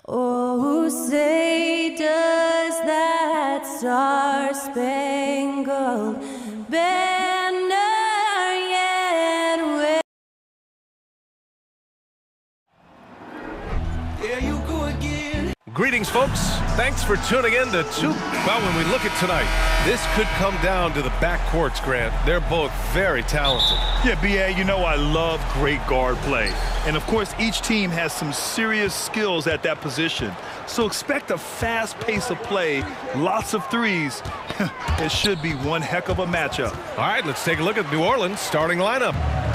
Oh, say does that star-spangled banner yet wave? There you go again. Greetings, folks. Thanks for tuning in to Well, when we look at tonight, this could come down to the backcourts, Grant. They're both very talented. Yeah, B.A., you know I love great guard play. And, of course, each team has some serious skills at that position. So expect a fast pace of play, lots of threes. It should be one heck of a matchup. All right, let's take a look at New Orleans' starting lineup.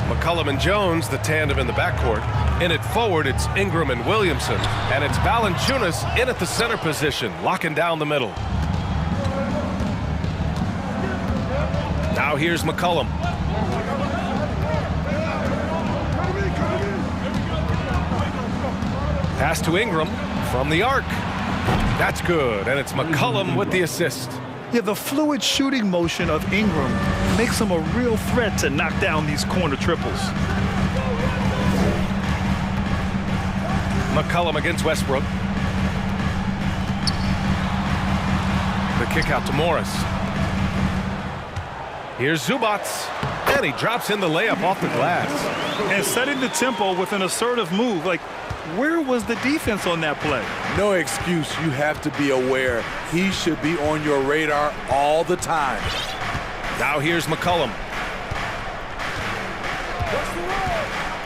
McCollum and Jones, the tandem in the backcourt. In at forward, it's Ingram and Williamson. And it's Valanciunas in at the center position, locking down the middle. Now here's McCollum. Pass to Ingram from the arc. That's good, and it's McCollum with the assist. Yeah, the fluid shooting motion of Ingram makes him a real threat to knock down these corner triples. McCollum against Westbrook. The kick out to Morris. Here's Zubac, and he drops in the layup off the glass. And setting the tempo with an assertive move. Like, where was the defense on that play? No excuse. You have to be aware. He should be on your radar all the time. Now here's McCollum.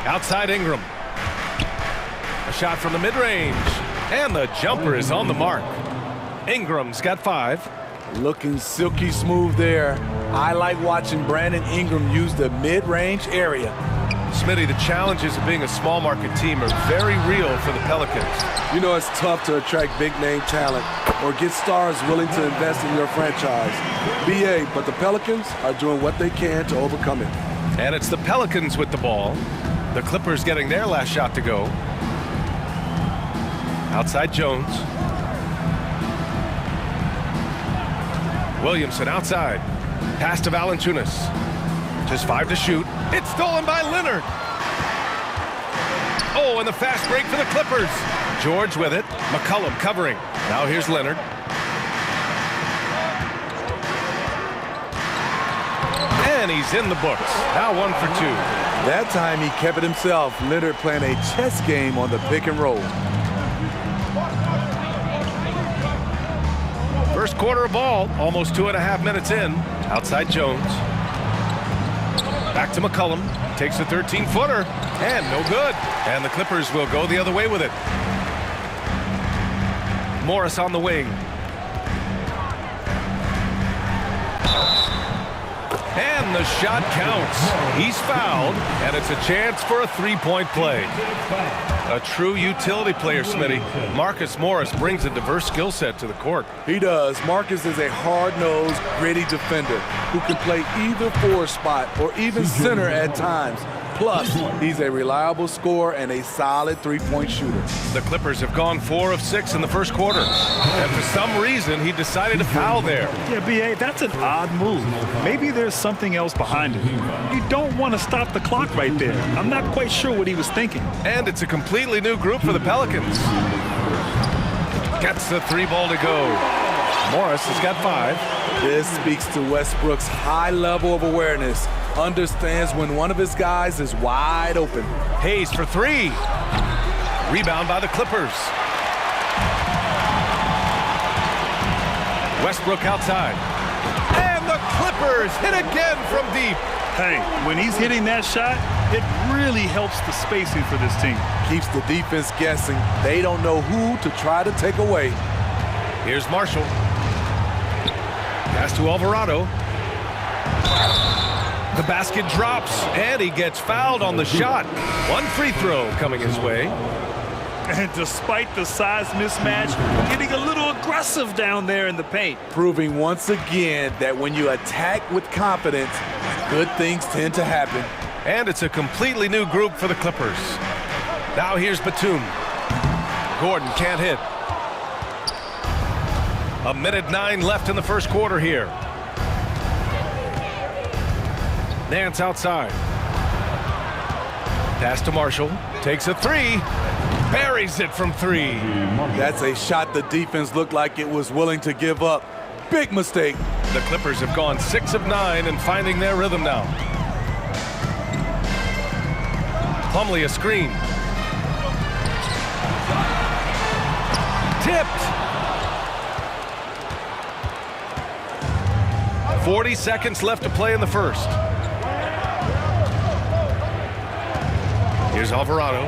Outside Ingram. A shot from the mid-range. And the jumper is on the mark. Ingram's got 5. Looking silky smooth there. I like watching Brandon Ingram use the mid-range area. Smitty, the challenges of being a small market team are very real for the Pelicans. You know it's tough to attract big-name talent or get stars willing to invest in your franchise. BA, but the Pelicans are doing what they can to overcome it. And it's the Pelicans with the ball. The Clippers getting their last shot to go. Outside Jones. Williamson outside. Pass to Valanciunas. Just 5 to shoot. It's stolen by Leonard. Oh, and the fast break for the Clippers. George with it. McCollum covering. Now here's Leonard. And he's in the books. Now 1 for 2. That time he kept it himself. Leonard playing a chess game on the pick and roll. First quarter of ball, almost 2.5 minutes in. Outside Jones. Back to McCollum. Takes a 13-footer. And no good. And the Clippers will go the other way with it. Morris on the wing. And the shot counts. He's fouled, and it's a chance for a three-point play. A true utility player, Smitty. Marcus Morris brings a diverse skill set to the court. He does. Marcus is a hard-nosed, gritty defender who can play either forward spot or even center at times. Plus, he's a reliable scorer and a solid three-point shooter. The Clippers have gone 4 of 6 in the first quarter. And for some reason, he decided to foul there. Yeah, B.A., that's an odd move. Maybe there's something else behind it. You don't want to stop the clock right there. I'm not quite sure what he was thinking. And it's a completely new group for the Pelicans. Gets the 3 ball to go. Morris has got 5. This speaks to Westbrook's high level of awareness. Understands when one of his guys is wide open. Hayes for 3. Rebound by the Clippers. Westbrook outside. And the Clippers hit again from deep. Hey, when he's hitting that shot, it really helps the spacing for this team. Keeps the defense guessing. They don't know who to try to take away. Here's Marshall. Pass to Alvarado. The basket drops, and he gets fouled on the shot. 1 free throw coming his way. And despite the size mismatch, getting a little aggressive down there in the paint. Proving once again that when you attack with confidence, good things tend to happen. And it's a completely new group for the Clippers. Now here's Batum. Gordon can't hit. 1:09 left in the first quarter here. Nance outside. Pass to Marshall. Takes a 3. buries it from 3. That's a shot the defense looked like it was willing to give up. Big mistake. The Clippers have gone 6 of 9 and finding their rhythm now. Plumlee a screen. Tipped. 40 seconds left to play in the first. Here's Alvarado.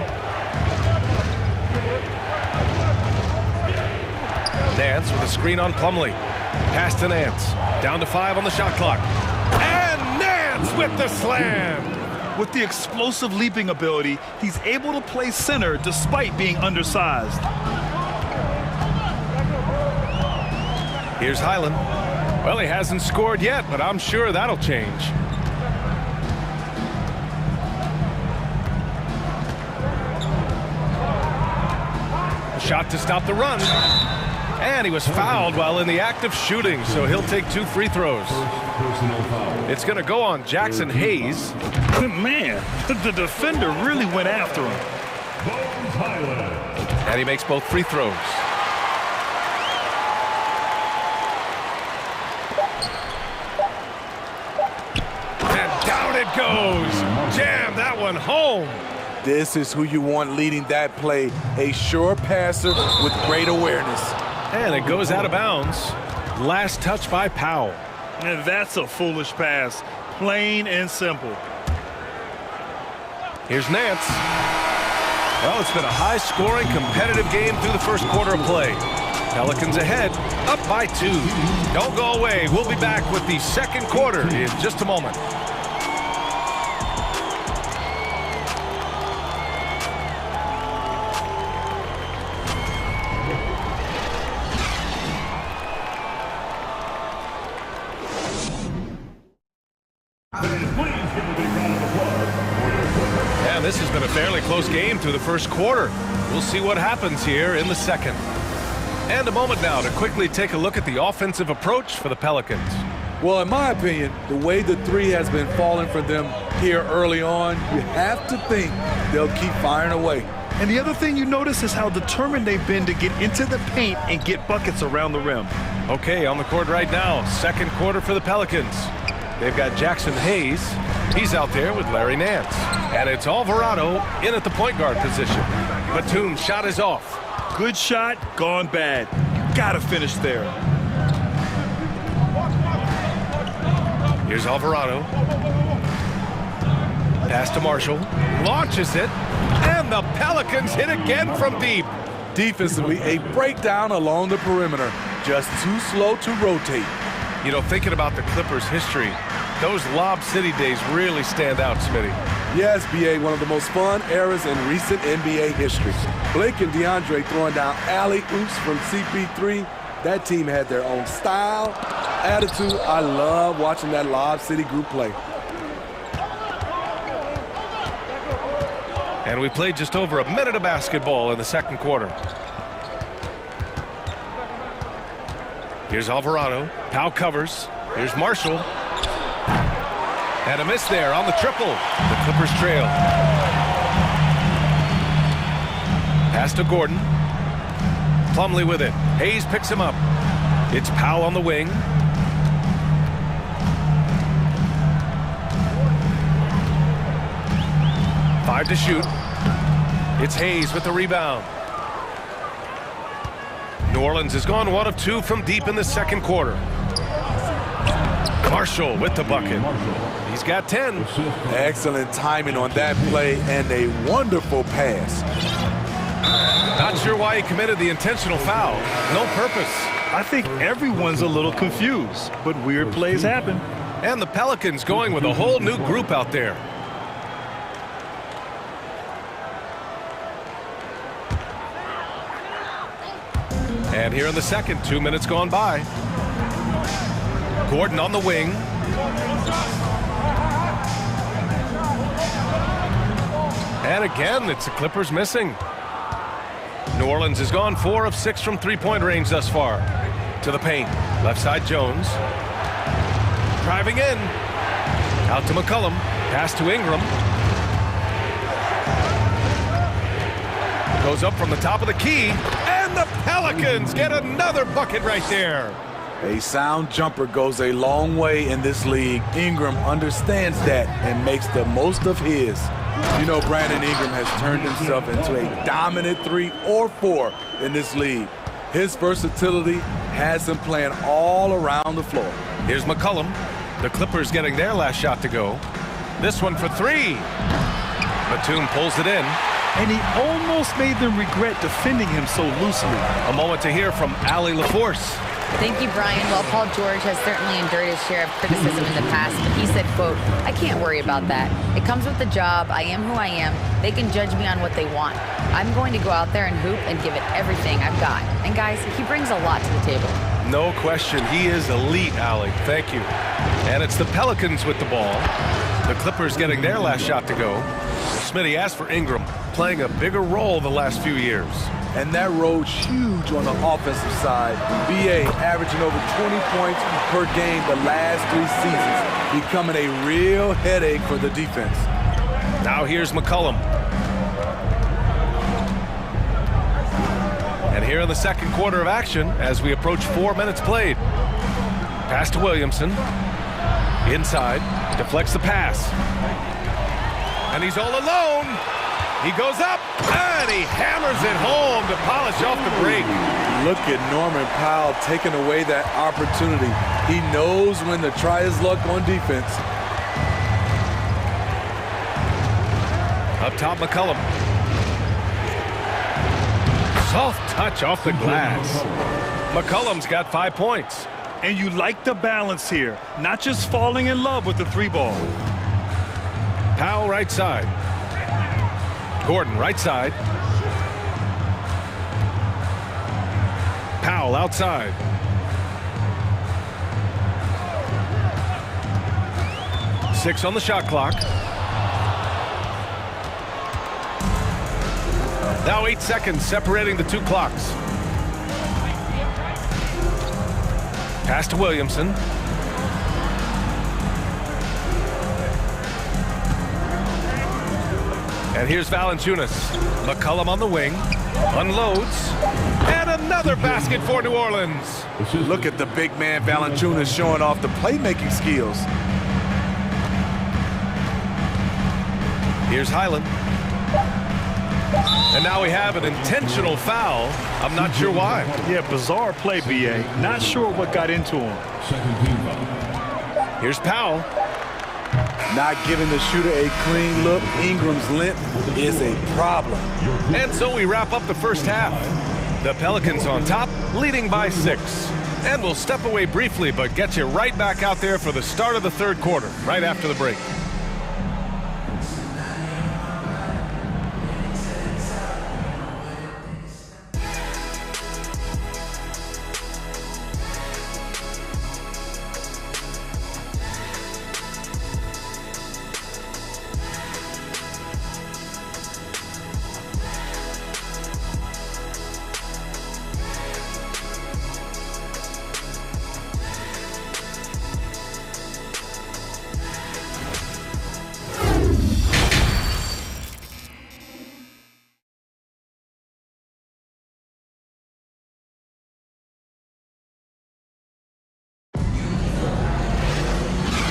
Nance with a screen on Plumlee. Pass to Nance. Down to 5 on the shot clock. And Nance with the slam. With the explosive leaping ability, he's able to play center despite being undersized. Here's Highland. Well, he hasn't scored yet, but I'm sure that'll change. A shot to stop the run. And he was fouled while in the act of shooting, so he'll take 2 free throws. It's going to go on Jackson Hayes. Man, the defender really went after him. And he makes both free throws. And down it goes. Jam that one home. This is who you want leading that play. A sure passer with great awareness. And it goes out of bounds. Last touch by Powell. And that's a foolish pass. Plain and simple. Here's Nance. Well, it's been a high-scoring, competitive game through the first quarter of play. Pelicans ahead, up by 2. Don't go away. We'll be back with the second quarter in just a moment. And this has been a fairly close game through the first quarter. We'll see what happens here in the second. And a moment now to quickly take a look at the offensive approach for the Pelicans. Well, in my opinion, the way the 3 has been falling for them here early on, you have to think they'll keep firing away. And the other thing you notice is how determined they've been to get into the paint and get buckets around the rim. Okay, on the court right now, second quarter for the Pelicans. They've got Jackson Hayes. He's out there with Larry Nance. And it's Alvarado in at the point guard position. Batum's shot is off. Good shot, gone bad. Gotta finish there. Here's Alvarado. Pass to Marshall. Launches it. And the Pelicans hit again from deep. Defensively, a breakdown along the perimeter. Just too slow to rotate. You know, thinking about the Clippers' history, those Lob City days really stand out, Smitty. Yes, B.A., one of the most fun eras in recent NBA history. Blake and DeAndre throwing down alley-oops from CP3. That team had their own style, attitude. I love watching that Lob City group play. And we played just over a minute of basketball in the second quarter. Here's Alvarado. Powell covers. Here's Marshall. And a miss there on the triple. The Clippers trail. Pass to Gordon. Plumlee with it. Hayes picks him up. It's Powell on the wing. Five to shoot. It's Hayes with the rebound. New Orleans has gone 1 of 2 from deep in the second quarter. Marshall with the bucket. He's got 10. Excellent timing on that play and a wonderful pass. Not sure why he committed the intentional foul. No purpose. I think everyone's a little confused, but weird plays happen. And the Pelicans going with a whole new group out there. And here in the second, 2 minutes gone by. Gordon on the wing. And again, it's the Clippers missing. New Orleans has gone 4 of 6 from three-point range thus far. To the paint. Left side Jones. Driving in. Out to McCollum. Pass to Ingram. Goes up from the top of the key, and the Pelicans get another bucket right there. A sound jumper goes a long way in this league. Ingram understands that and makes the most of his. You know, Brandon Ingram has turned himself into a dominant 3 or 4 in this league. His versatility has him playing all around the floor. Here's McCollum. The Clippers getting their last shot to go. This one for 3. Batum pulls it in. And he almost made them regret defending him so loosely. A moment to hear from Allie LaForce. Thank you, Brian. Well, Paul George has certainly endured his share of criticism in the past, but he said, quote, "I can't worry about that. It comes with the job. I am who I am. They can judge me on what they want. I'm going to go out there and hoop and give it everything I've got." And guys, he brings a lot to the table. No question, he is elite, Allie. Thank you. And it's the Pelicans with the ball. The Clippers getting their last shot to go. Smitty asked for Ingram, playing a bigger role the last few years. And that role's huge on the offensive side. BA averaging over 20 points per game the last 3 seasons, becoming a real headache for the defense. Now here's McCollum. And here in the second quarter of action as we approach 4 minutes played. Pass to Williamson. Inside, deflects the pass. And he's all alone. He goes up, and he hammers it home to polish off the break. Look at Norman Powell taking away that opportunity. He knows when to try his luck on defense. Up top, McCollum. Soft touch off the glass. McCollum's got 5 points. And you like the balance here, not just falling in love with the 3-ball. Powell right side. Gordon right side. Powell outside. Six on the shot clock. Now 8 seconds separating the 2 clocks. Pass to Williamson. And here's Valanciunas. McCollum on the wing. Unloads. And another basket for New Orleans. Look at the big man Valanciunas showing off the playmaking skills. Here's Highland. And now we have an intentional foul. I'm not sure why. Yeah, bizarre play, BA. Not sure what got into him. Here's Powell. Not giving the shooter a clean look. Ingram's length is a problem. And so we wrap up the first half. The Pelicans on top, leading by 6. And we'll step away briefly, but get you right back out there for the start of the third quarter, right after the break.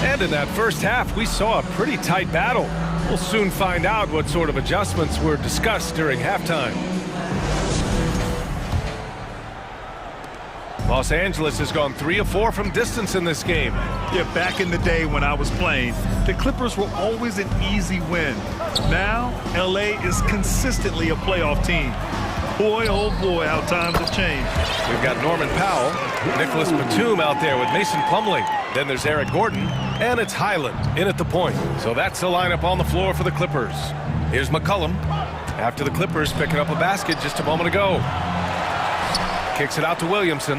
And in that first half, we saw a pretty tight battle. We'll soon find out what sort of adjustments were discussed during halftime. Los Angeles has gone 3 of 4 from distance in this game. Yeah, back in the day when I was playing, the Clippers were always an easy win. Now, LA is consistently a playoff team. Boy, oh boy, how times have changed. We've got Norman Powell, Nicholas Batum out there with Mason Plumlee. Then there's Eric Gordon, and it's Highland in at the point. So that's the lineup on the floor for the Clippers. Here's McCollum after the Clippers picking up a basket just a moment ago. Kicks it out to Williamson.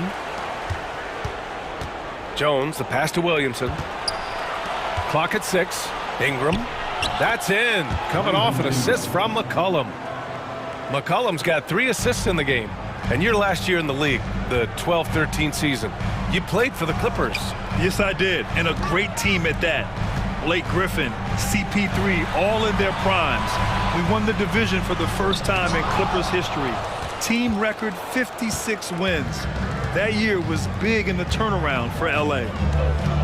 Jones, the pass to Williamson. Clock at 6. Ingram. That's in. Coming off an assist from McCollum. McCollum's got 3 assists in the game. And your last year in the league, the 12-13 season, you played for the Clippers. Yes, I did, and a great team at that. Blake Griffin, CP3, all in their primes. We won the division for the first time in Clippers history. Team record 56 wins. That year was big in the turnaround for LA.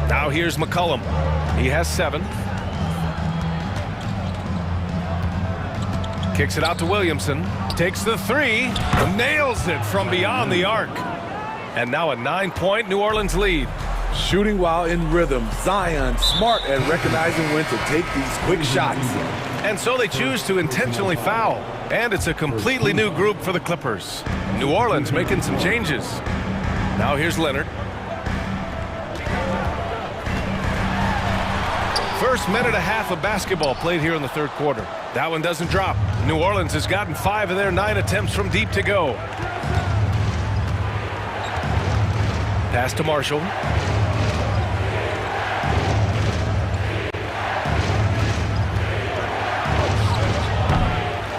Now here's McCollum. He has 7. Kicks it out to Williamson. Takes the 3. Nails it from beyond the arc. And now a 9-point New Orleans lead. Shooting while in rhythm. Zion smart at recognizing when to take these quick shots. And so they choose to intentionally foul. And it's a completely new group for the Clippers. New Orleans making some changes. Now here's Leonard. First minute and a half of basketball played here in the third quarter. That one doesn't drop. New Orleans has gotten 5 of their 9 attempts from deep to go. Pass to Marshall.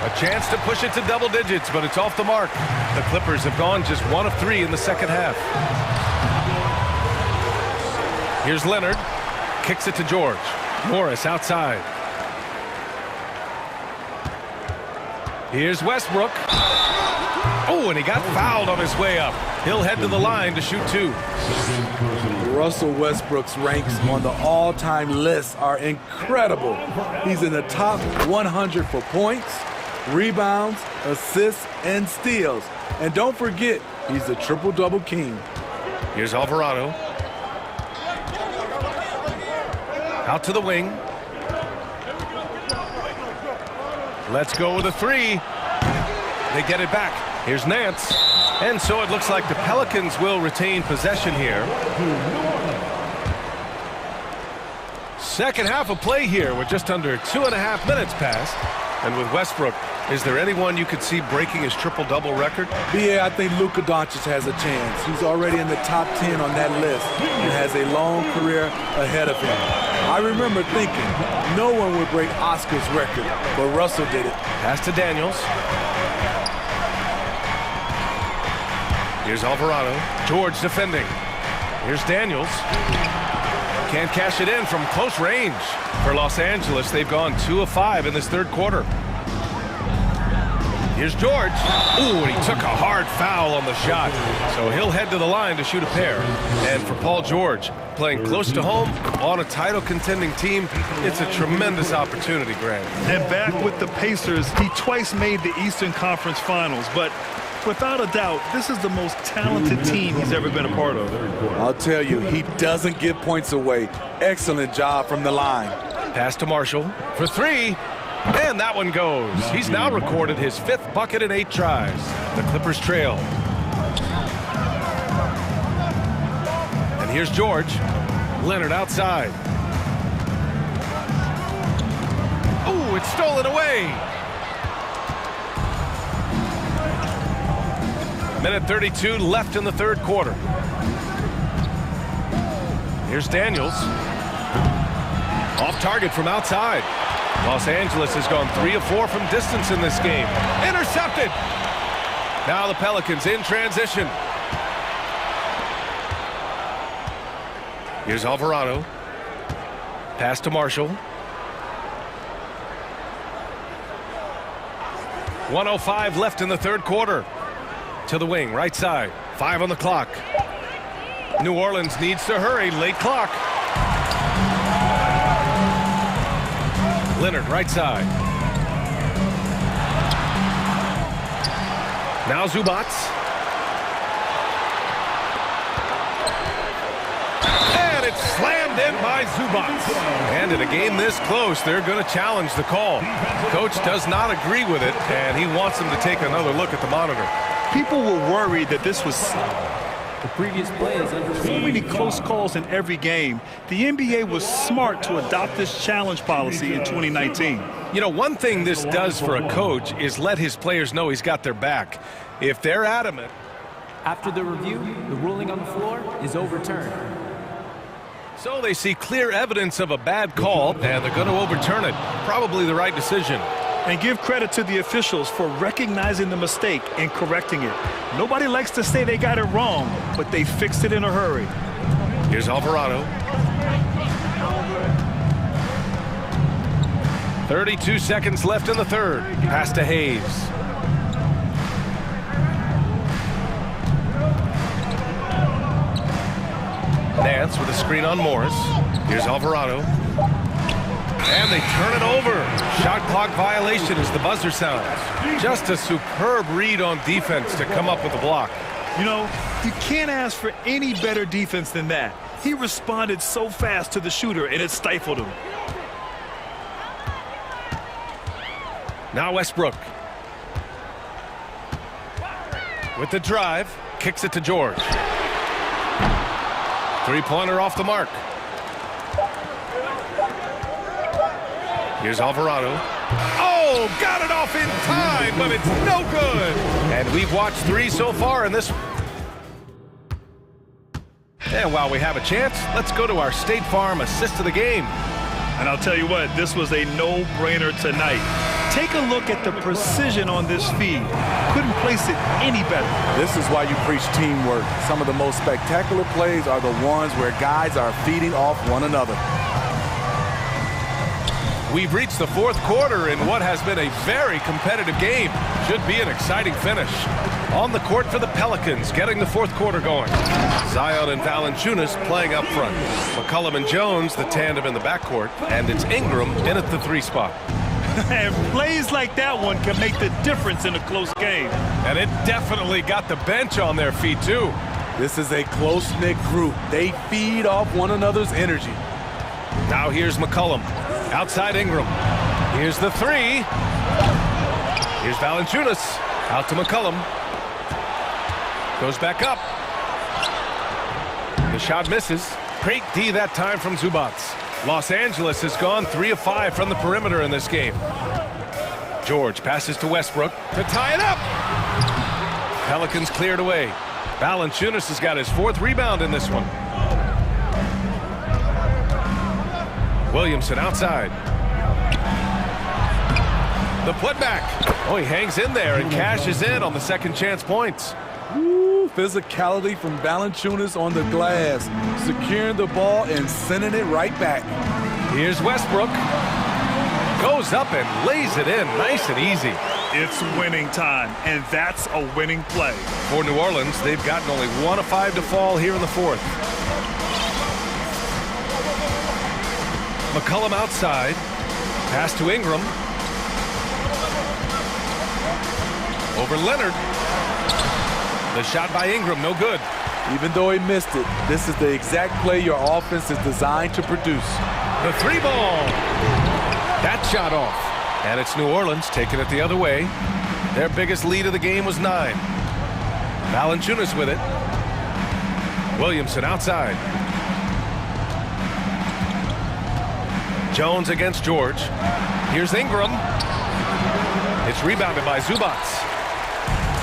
A chance to push it to double digits, but it's off the mark. The Clippers have gone just 1 of 3 in the second half. Here's Leonard. Kicks it to George. Morris outside. Here's Westbrook. Oh, and he got fouled on his way up. He'll head to the line to shoot 2. Russell Westbrook's ranks on the all-time list are incredible. He's in the top 100 for points, rebounds, assists, and steals. And don't forget, he's the triple-double king. Here's Alvarado. Out to the wing. Let's go with a 3. They get it back. Here's Nance. And so it looks like the Pelicans will retain possession here. Second half of play here with just under 2.5 minutes passed. And with Westbrook, is there anyone you could see breaking his triple-double record? Yeah, I think Luka Doncic has a chance. He's already in the top 10 on that list and has a long career ahead of him. I remember thinking no one would break Oscar's record, but Russell did it. Pass to Daniels. Here's Alvarado. George defending. Here's Daniels. Can't cash it in from close range. For Los Angeles, they've gone 2 of 5 in this third quarter. Here's George. Ooh, and he took a hard foul on the shot. So he'll head to the line to shoot a pair. And for Paul George, playing close to home on a title-contending team, it's a tremendous opportunity, Grant. And back with the Pacers, he twice made the Eastern Conference Finals. But without a doubt, this is the most talented team he's ever been a part of. I'll tell you, he doesn't give points away. Excellent job from the line. Pass to Marshall for 3. And that one goes. He's now recorded his 5th bucket in 8 tries. The Clippers trail. And here's George. Leonard outside. Ooh, it's stolen away. Minute 32 left in the third quarter. Here's Daniels. Off target from outside. Los Angeles has gone 3 of 4 from distance in this game. Intercepted. Now the Pelicans in transition. Here's Alvarado. Pass to Marshall. 1:05 left in the third quarter. To the wing, right side. 5 on the clock. New Orleans needs to hurry. Late clock. Leonard, right side. Now Zubac. And it's slammed in by Zubac. And in a game this close, they're going to challenge the call. Coach does not agree with it, and he wants them to take another look at the monitor. People were worried that this was The previous play is under so many close calls in every game. The NBA was smart to adopt this challenge policy in 2019. You know, one thing this does for a coach is let his players know he's got their back. If they're adamant. After the review, the ruling on the floor is overturned. So they see clear evidence of a bad call, and they're going to overturn it. Probably the right decision. And give credit to the officials for recognizing the mistake and correcting it. Nobody likes to say they got it wrong, but they fixed it in a hurry. Here's Alvarado. 32 seconds left in the third. Pass to Hayes. Nance with a screen on Morris. Here's Alvarado. And they turn it over. Shot clock violation as the buzzer sounds. Just a superb read on defense to come up with the block. You know, you can't ask for any better defense than that. He responded so fast to the shooter, and it stifled him. Now Westbrook. With the drive, kicks it to George. Three-pointer off the mark. Here's Alvarado. Oh, got it off in time, but it's no good. And we've watched 3 so far in this. And while we have a chance, let's go to our State Farm assist of the game. And I'll tell you what, this was a no-brainer tonight. Take a look at the precision on this feed. Couldn't place it any better. This is why you preach teamwork. Some of the most spectacular plays are the ones where guys are feeding off one another. We've reached the fourth quarter in what has been a very competitive game. Should be an exciting finish. On the court for the Pelicans, getting the fourth quarter going. Zion and Valanciunas playing up front. McCollum and Jones, the tandem in the backcourt. And it's Ingram in at the 3 spot. And plays like that one can make the difference in a close game. And it definitely got the bench on their feet, too. This is a close-knit group. They feed off one another's energy. Now here's McCollum. Outside Ingram. Here's the 3. Here's Valanciunas. Out to McCollum. Goes back up. The shot misses. Great D that time from Zubac. Los Angeles has gone 3 of 5 from the perimeter in this game. George passes to Westbrook to tie it up. Pelicans cleared away. Valanciunas has got his 4th rebound in this one. Williamson outside. The putback. Oh, he hangs in there and cashes in on the second chance points. Ooh, physicality from Valanciunas on the glass, securing the ball and sending it right back. Here's Westbrook. Goes up and lays it in nice and easy. It's winning time, and that's a winning play. For New Orleans, they've gotten only 1 of 5 to fall here in the fourth. McCollum outside. Pass to Ingram. Over Leonard. The shot by Ingram, no good. Even though he missed it, this is the exact play your offense is designed to produce. The 3 ball. That shot off. And it's New Orleans taking it the other way. Their biggest lead of the game was 9. Valanciunas with it. Williamson outside. Jones against George. Here's Ingram. It's rebounded by Zubac.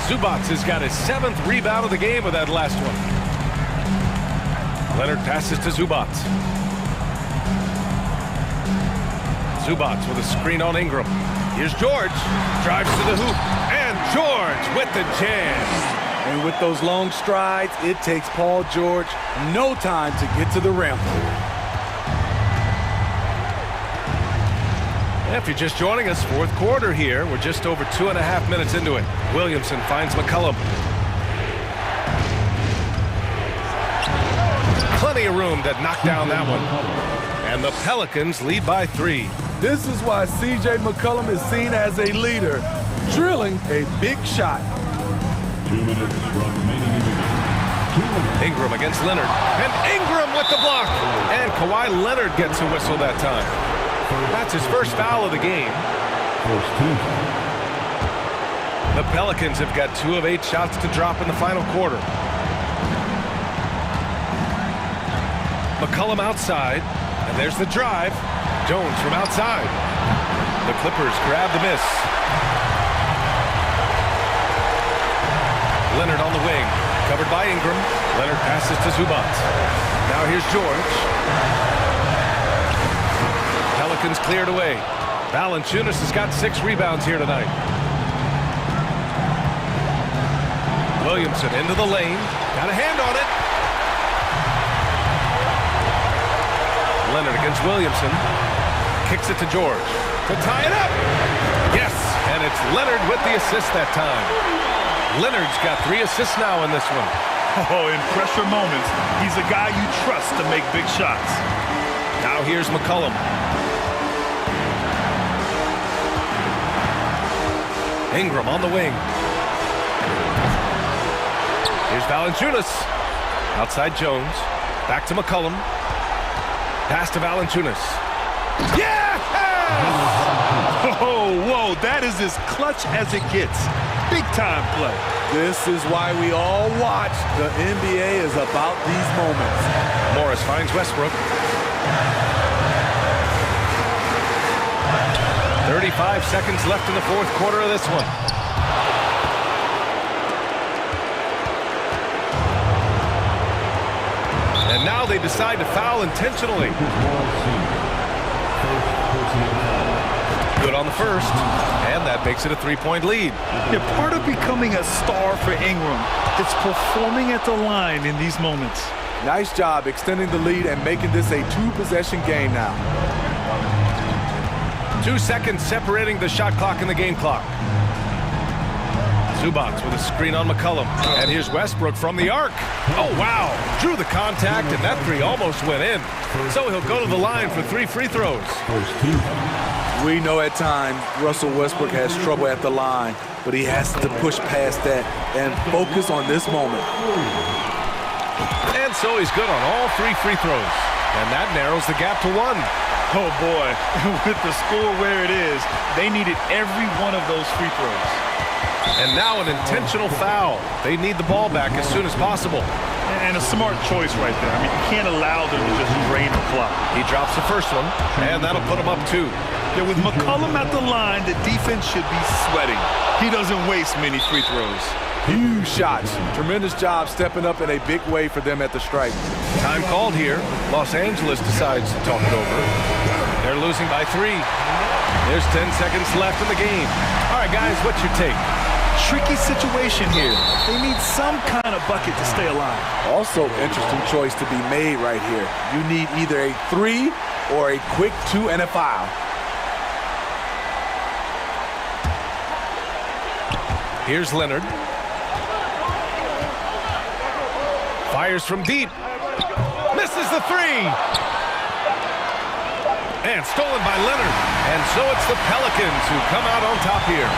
Zubac has got his 7th rebound of the game with that last one. Leonard passes to Zubac. Zubac with a screen on Ingram. Here's George. Drives to the hoop. And George with the jam. And with those long strides, it takes Paul George no time to get to the rim. If you're just joining us, fourth quarter here. We're just over 2.5 minutes into it. Williamson finds McCollum. Plenty of room to knock down that one. And the Pelicans lead by 3. This is why C.J. McCollum is seen as a leader, drilling a big shot. 2 minutes remaining in the game. Ingram against Leonard. And Ingram with the block. And Kawhi Leonard gets a whistle that time. That's his first foul of the game. The Pelicans have got 2 of 8 shots to drop in the final quarter. McCollum outside, and there's the drive. Jones from outside. The Clippers grab the miss. Leonard on the wing, covered by Ingram. Leonard passes to Zubac. Now here's George. Pelicans cleared away. Valanciunas has got 6 rebounds here tonight. Williamson into the lane. Got a hand on it. Leonard against Williamson. Kicks it to George to tie it up. Yes, and it's Leonard with the assist that time. Leonard's got 3 assists now in this one. Oh, in pressure moments, he's a guy you trust to make big shots. Now here's McCollum. Ingram on the wing. Here's Valanciunas. Outside Jones. Back to McCollum. Pass to Valanciunas. Yeah! Oh, whoa, that is as clutch as it gets. Big time play. This is why we all watch. The NBA is about these moments. Morris finds Westbrook. 35 seconds left in the fourth quarter of this one. And now they decide to foul intentionally. Good on the first, and that makes it a 3-point lead. Yeah, part of becoming a star for Ingram, it's performing at the line in these moments. Nice job extending the lead and making this a 2-possession game now. 2 seconds separating the shot clock and the game clock. Zubac with a screen on McCollum. And here's Westbrook from the arc. Oh, wow. Drew the contact, and that 3 almost went in. So he'll go to the line for 3 free throws. We know at times Russell Westbrook has trouble at the line, but he has to push past that and focus on this moment. And so he's good on all 3 free throws. And that narrows the gap to 1. Oh, boy. With the score where it is, they needed every one of those free throws. And now an intentional foul. They need the ball back as soon as possible. And a smart choice right there. I mean, you can't allow them to just drain the clock. He drops the first one, and that'll put him up 2. Yeah, with McCollum at the line, the defense should be sweating. He doesn't waste many free throws. Huge shots. Tremendous job stepping up in a big way for them at the stripe. Time called here. Los Angeles decides to talk it over. They're losing by 3. There's 10 seconds left in the game. All right, guys, what's your take? Tricky situation here. They need some kind of bucket to stay alive. Also, interesting choice to be made right here. You need either a 3 or a quick 2 and a foul. Here's Leonard. Fires from deep. Misses the 3. And stolen by Leonard. And so it's the Pelicans who come out on top here.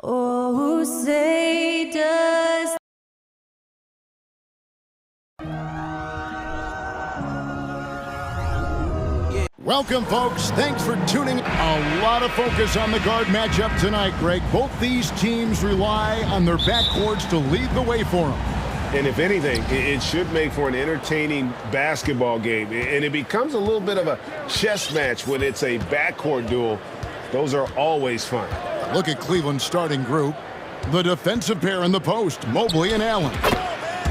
Oh, say does Welcome, folks. Thanks for tuning. A lot of focus on the guard matchup tonight, Greg. Both these teams rely on their backcourts to lead the way for them. And if anything, it should make for an entertaining basketball game. And it becomes a little bit of a chess match when it's a backcourt duel. Those are always fun. Look at Cleveland's starting group. The defensive pair in the post, Mobley and Allen.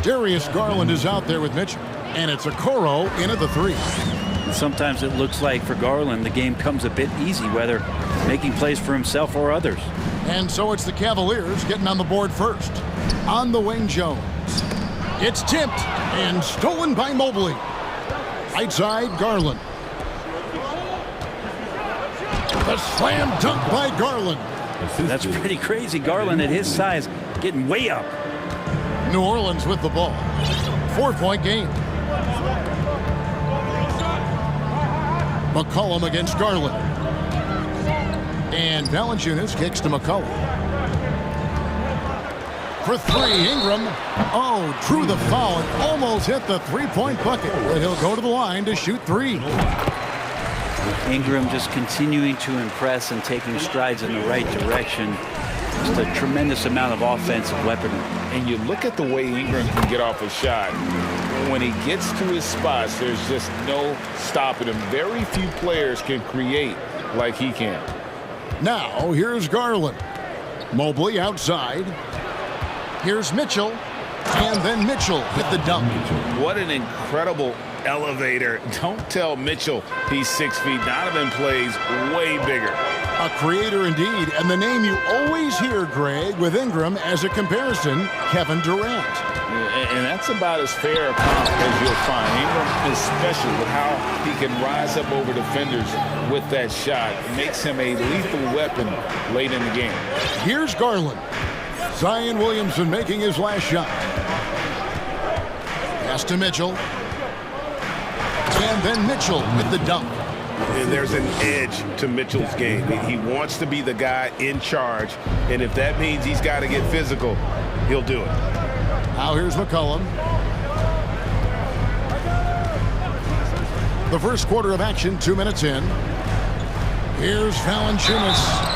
Darius Garland is out there with Mitchell. And it's Okoro into the three. Sometimes it looks like for Garland the game comes a bit easy, whether making plays for himself or others. And so it's the Cavaliers getting on the board first. On the wing, Jones. It's tipped and stolen by Mobley. Right side, Garland. The slam dunk by Garland. That's pretty crazy. Garland at his size getting way up. New Orleans with the ball. 4-point game. McCollum against Garland. And Valanciunas kicks to McCollum. For three, Ingram. Oh, drew the foul and almost hit the three-point bucket. But he'll go to the line to shoot three. Ingram just continuing to impress and taking strides in the right direction. Just a tremendous amount of offensive weaponry. And you look at the way Ingram can get off a shot. When he gets to his spots, there's just no stopping him. Very few players can create like he can. Now, here's Garland. Mobley outside. Here's Mitchell. And then Mitchell with the dunk. What an incredible elevator. Don't tell Mitchell he's 6 feet. Donovan plays way bigger. A creator indeed. And the name you always hear, Greg, with Ingram as a comparison, Kevin Durant. And that's about as fair a comp as you'll find. Ingram is special with how he can rise up over defenders with that shot. It makes him a lethal weapon late in the game. Here's Garland. Zion Williamson making his last shot. Pass to Mitchell. And then Mitchell with the dunk. And there's an edge to Mitchell's game. He wants to be the guy in charge. And if that means he's got to get physical, he'll do it. Now here's McCollum. The first quarter of action, 2 minutes in. Here's Valanciunas.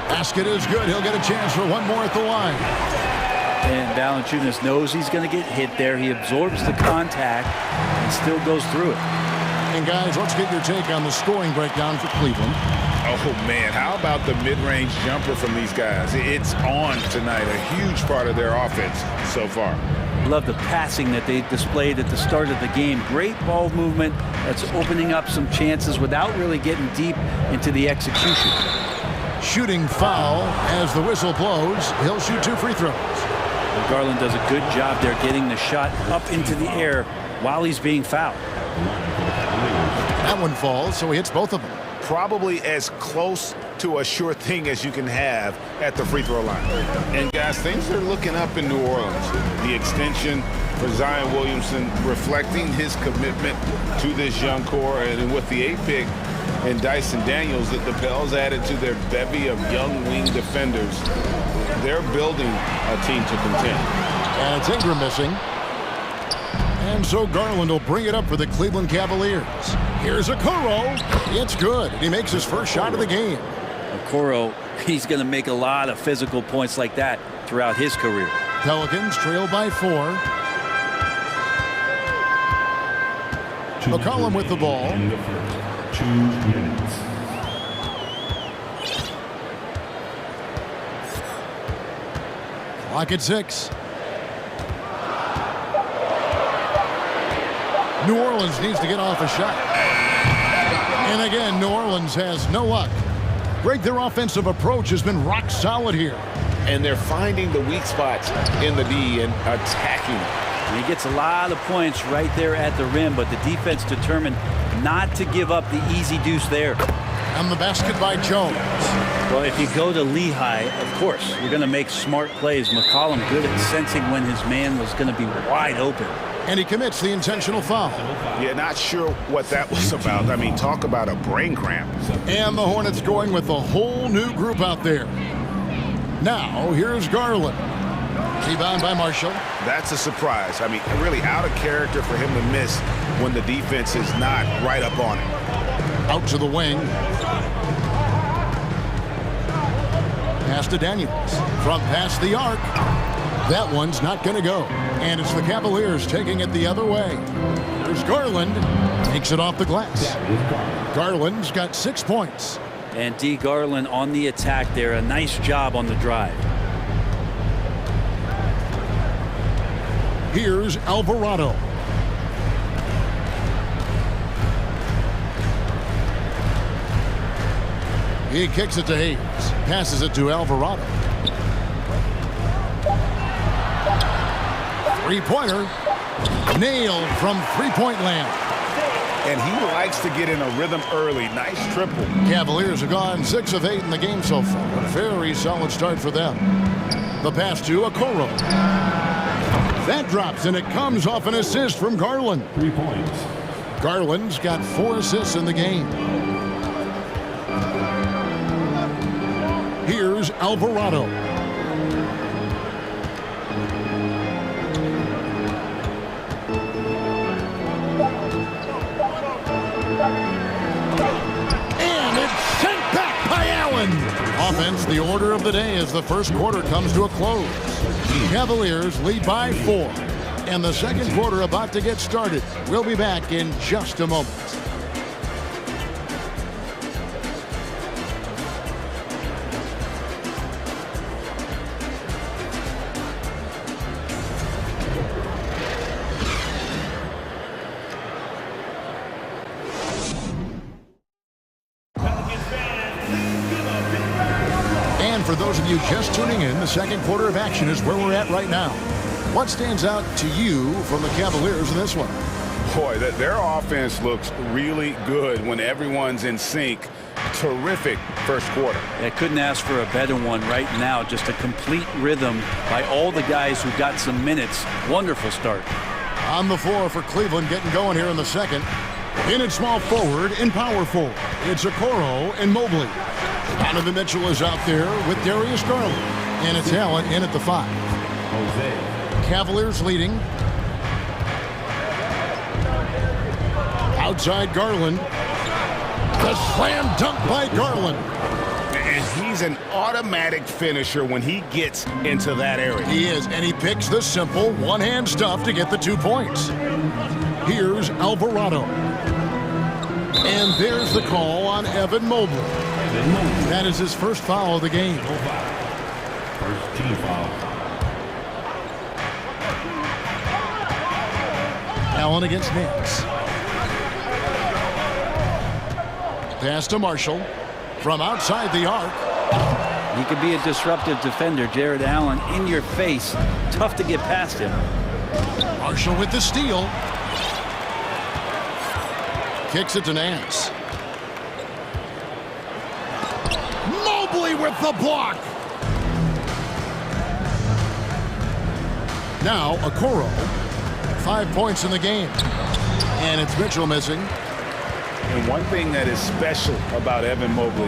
Basket is good. He'll get a chance for one more at the line. And Valanciunas knows he's going to get hit there. He absorbs the contact and still goes through it. And guys, let's get your take on the scoring breakdown for Cleveland. Oh, man, how about the mid-range jumper from these guys? It's on tonight, a huge part of their offense so far. Love the passing that they displayed at the start of the game. Great ball movement that's opening up some chances without really getting deep into the execution. Shooting foul as the whistle blows. He'll shoot 2 free throws. Garland does a good job there getting the shot up into the air while he's being fouled. That one falls, so he hits both of them. Probably as close to a sure thing as you can have at the free throw line. And guys, things are looking up in New Orleans. The extension for Zion Williamson reflecting his commitment to this young core, and with the 8th pick and Dyson Daniels, that the Bells added to their bevy of young wing defenders. They're building a team to contend. And it's Ingram missing. And so Garland will bring it up for the Cleveland Cavaliers. Here's Okoro. It's good. He makes his first shot of the game. Okoro, he's going to make a lot of physical points like that throughout his career. Pelicans trail by 4. McCollum with the ball. 2 minutes. Clock at 6. New Orleans needs to get off a shot. And again, New Orleans has no luck. Greg, their offensive approach has been rock solid here. And they're finding the weak spots in the D and attacking. And he gets a lot of points right there at the rim, but the defense determined not to give up the easy deuce there. And the basket by Jones. Well, if you go to Lehigh, of course, you're going to make smart plays. McCollum good at sensing when his man was going to be wide open. And he commits the intentional foul. Yeah, not sure what that was about. I mean, talk about a brain cramp. And the Hornets going with a whole new group out there. Now, here's Garland. Rebound by Marshall. That's a surprise. I mean, really out of character for him to miss when the defense is not right up on him. Out to the wing. Pass to Daniels. From past the arc. That one's not going to go. And it's the Cavaliers taking it the other way. There's Garland. Takes it off the glass. Garland's got 6 points. And D. Garland on the attack there. A nice job on the drive. Here's Alvarado. He kicks it to Hayes. Passes it to Alvarado. Three-pointer. Nailed from three-point land. And he likes to get in a rhythm early. Nice triple. Cavaliers have gone 6 of 8 in the game so far. A very solid start for them. The pass to Okoro. That drops, and it comes off an assist from Garland. 3 points. Garland's got 4 assists in the game. Here's Alvarado. And it's sent back by Allen. Offense, the order of the day as the first quarter comes to a close. Cavaliers lead by 4. And the second quarter about to get started. We'll be back in just a moment. For those of you just tuning in, the second quarter of action is where we're at right now. What stands out to you from the Cavaliers in this one? Boy, their offense looks really good when everyone's in sync. Terrific first quarter. I couldn't ask for a better one right now. Just a complete rhythm by all the guys who got some minutes. Wonderful start. On the floor for Cleveland getting going here in the second. In at small forward, in power forward. It's Okoro and Mobley. Donovan Mitchell is out there with Darius Garland. And it's Allen in at the 5. Cavaliers leading. Outside Garland. The slam dunk by Garland. And he's an automatic finisher when he gets into that area. He is, and he picks the simple one-hand stuff to get the 2 points. Here's Alvarado. And there's the call on Evan Mobley. That is his first foul of the game. First team foul. Allen against Nance. Pass to Marshall from outside the arc. He could be a disruptive defender. Jared Allen in your face. Tough to get past him. Marshall with the steal. Kicks it to Nance. Mobley with the block. Now Okoro. 5 points in the game. And it's Mitchell missing. And one thing that is special about Evan Mobley,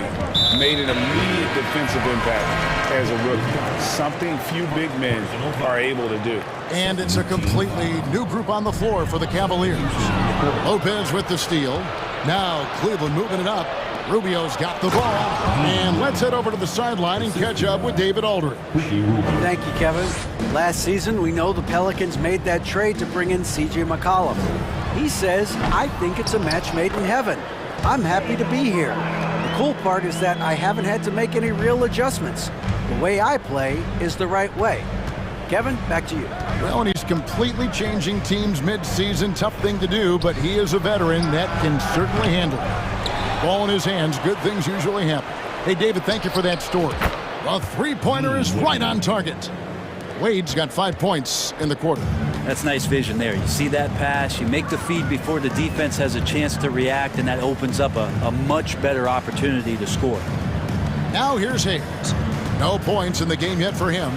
made an immediate defensive impact as a rookie. Something few big men are able to do. And it's a completely new group on the floor for the Cavaliers. Lopez with the steal. Now Cleveland moving it up. Rubio's got the ball. And let's head over to the sideline and catch up with David Aldridge. Thank you, Kevin. Last season, we know the Pelicans made that trade to bring in C.J. McCollum. He says, I think it's a match made in heaven. I'm happy to be here. The cool part is that I haven't had to make any real adjustments. The way I play is the right way. Kevin, back to you. Well, and he's completely changing teams mid-season. Tough thing to do, but he is a veteran that can certainly handle it. Ball in his hands, good things usually happen. Hey, David, thank you for that story. The three-pointer is right on target. Wade's got 5 points in the quarter. That's nice vision there. You see that pass, you make the feed before the defense has a chance to react, and that opens up a much better opportunity to score. Now here's Hayes. No points in the game yet for him.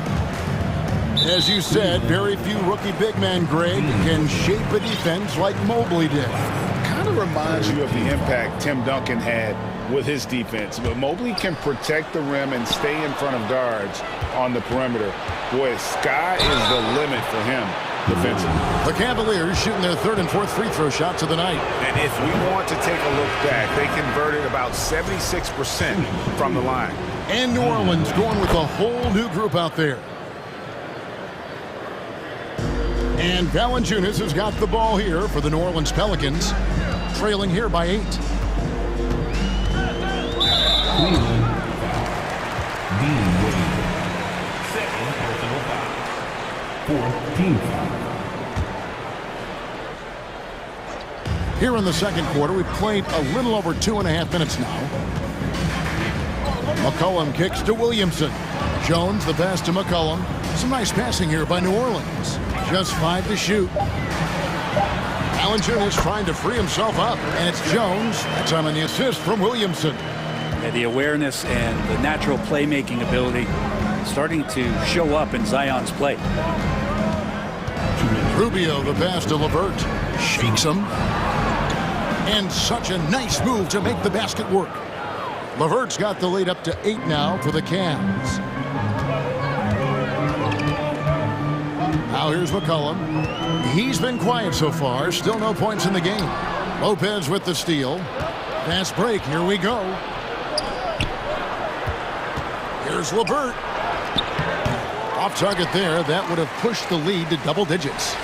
As you said, very few rookie big men, Greg, can shape a defense like Mobley did. Kind of reminds you of the impact Tim Duncan had with his defense. But Mobley can protect the rim and stay in front of guards on the perimeter. Boy, sky is the limit for him defensively. The Cavaliers shooting their third and fourth free throw shots of the night. And if we want to take a look back, they converted about 76% from the line. And New Orleans going with a whole new group out there. And Valanciunas has got the ball here for the New Orleans Pelicans, trailing here by 8. Cleveland. Dean Wade. Second personal foul. Fourth team foul. Here in the second quarter, we've played a little over 2.5 minutes now. McCollum kicks to Williamson. Jones, the pass to McCollum. Some nice passing here by New Orleans. Just 5 to shoot. Valanciunas trying to free himself up, and it's Jones. That's on the assist from Williamson. Yeah, the awareness and the natural playmaking ability starting to show up in Zion's play. Rubio, the pass to LeVert. Shakes him. And such a nice move to make the basket work. LeVert's got the lead up to 8 now for the Cavs. Now here's McCollum. He's been quiet so far. Still no points in the game. Lopez with the steal. Fast break. Here we go. Here's LeVert. Off target there. That would have pushed the lead to double digits.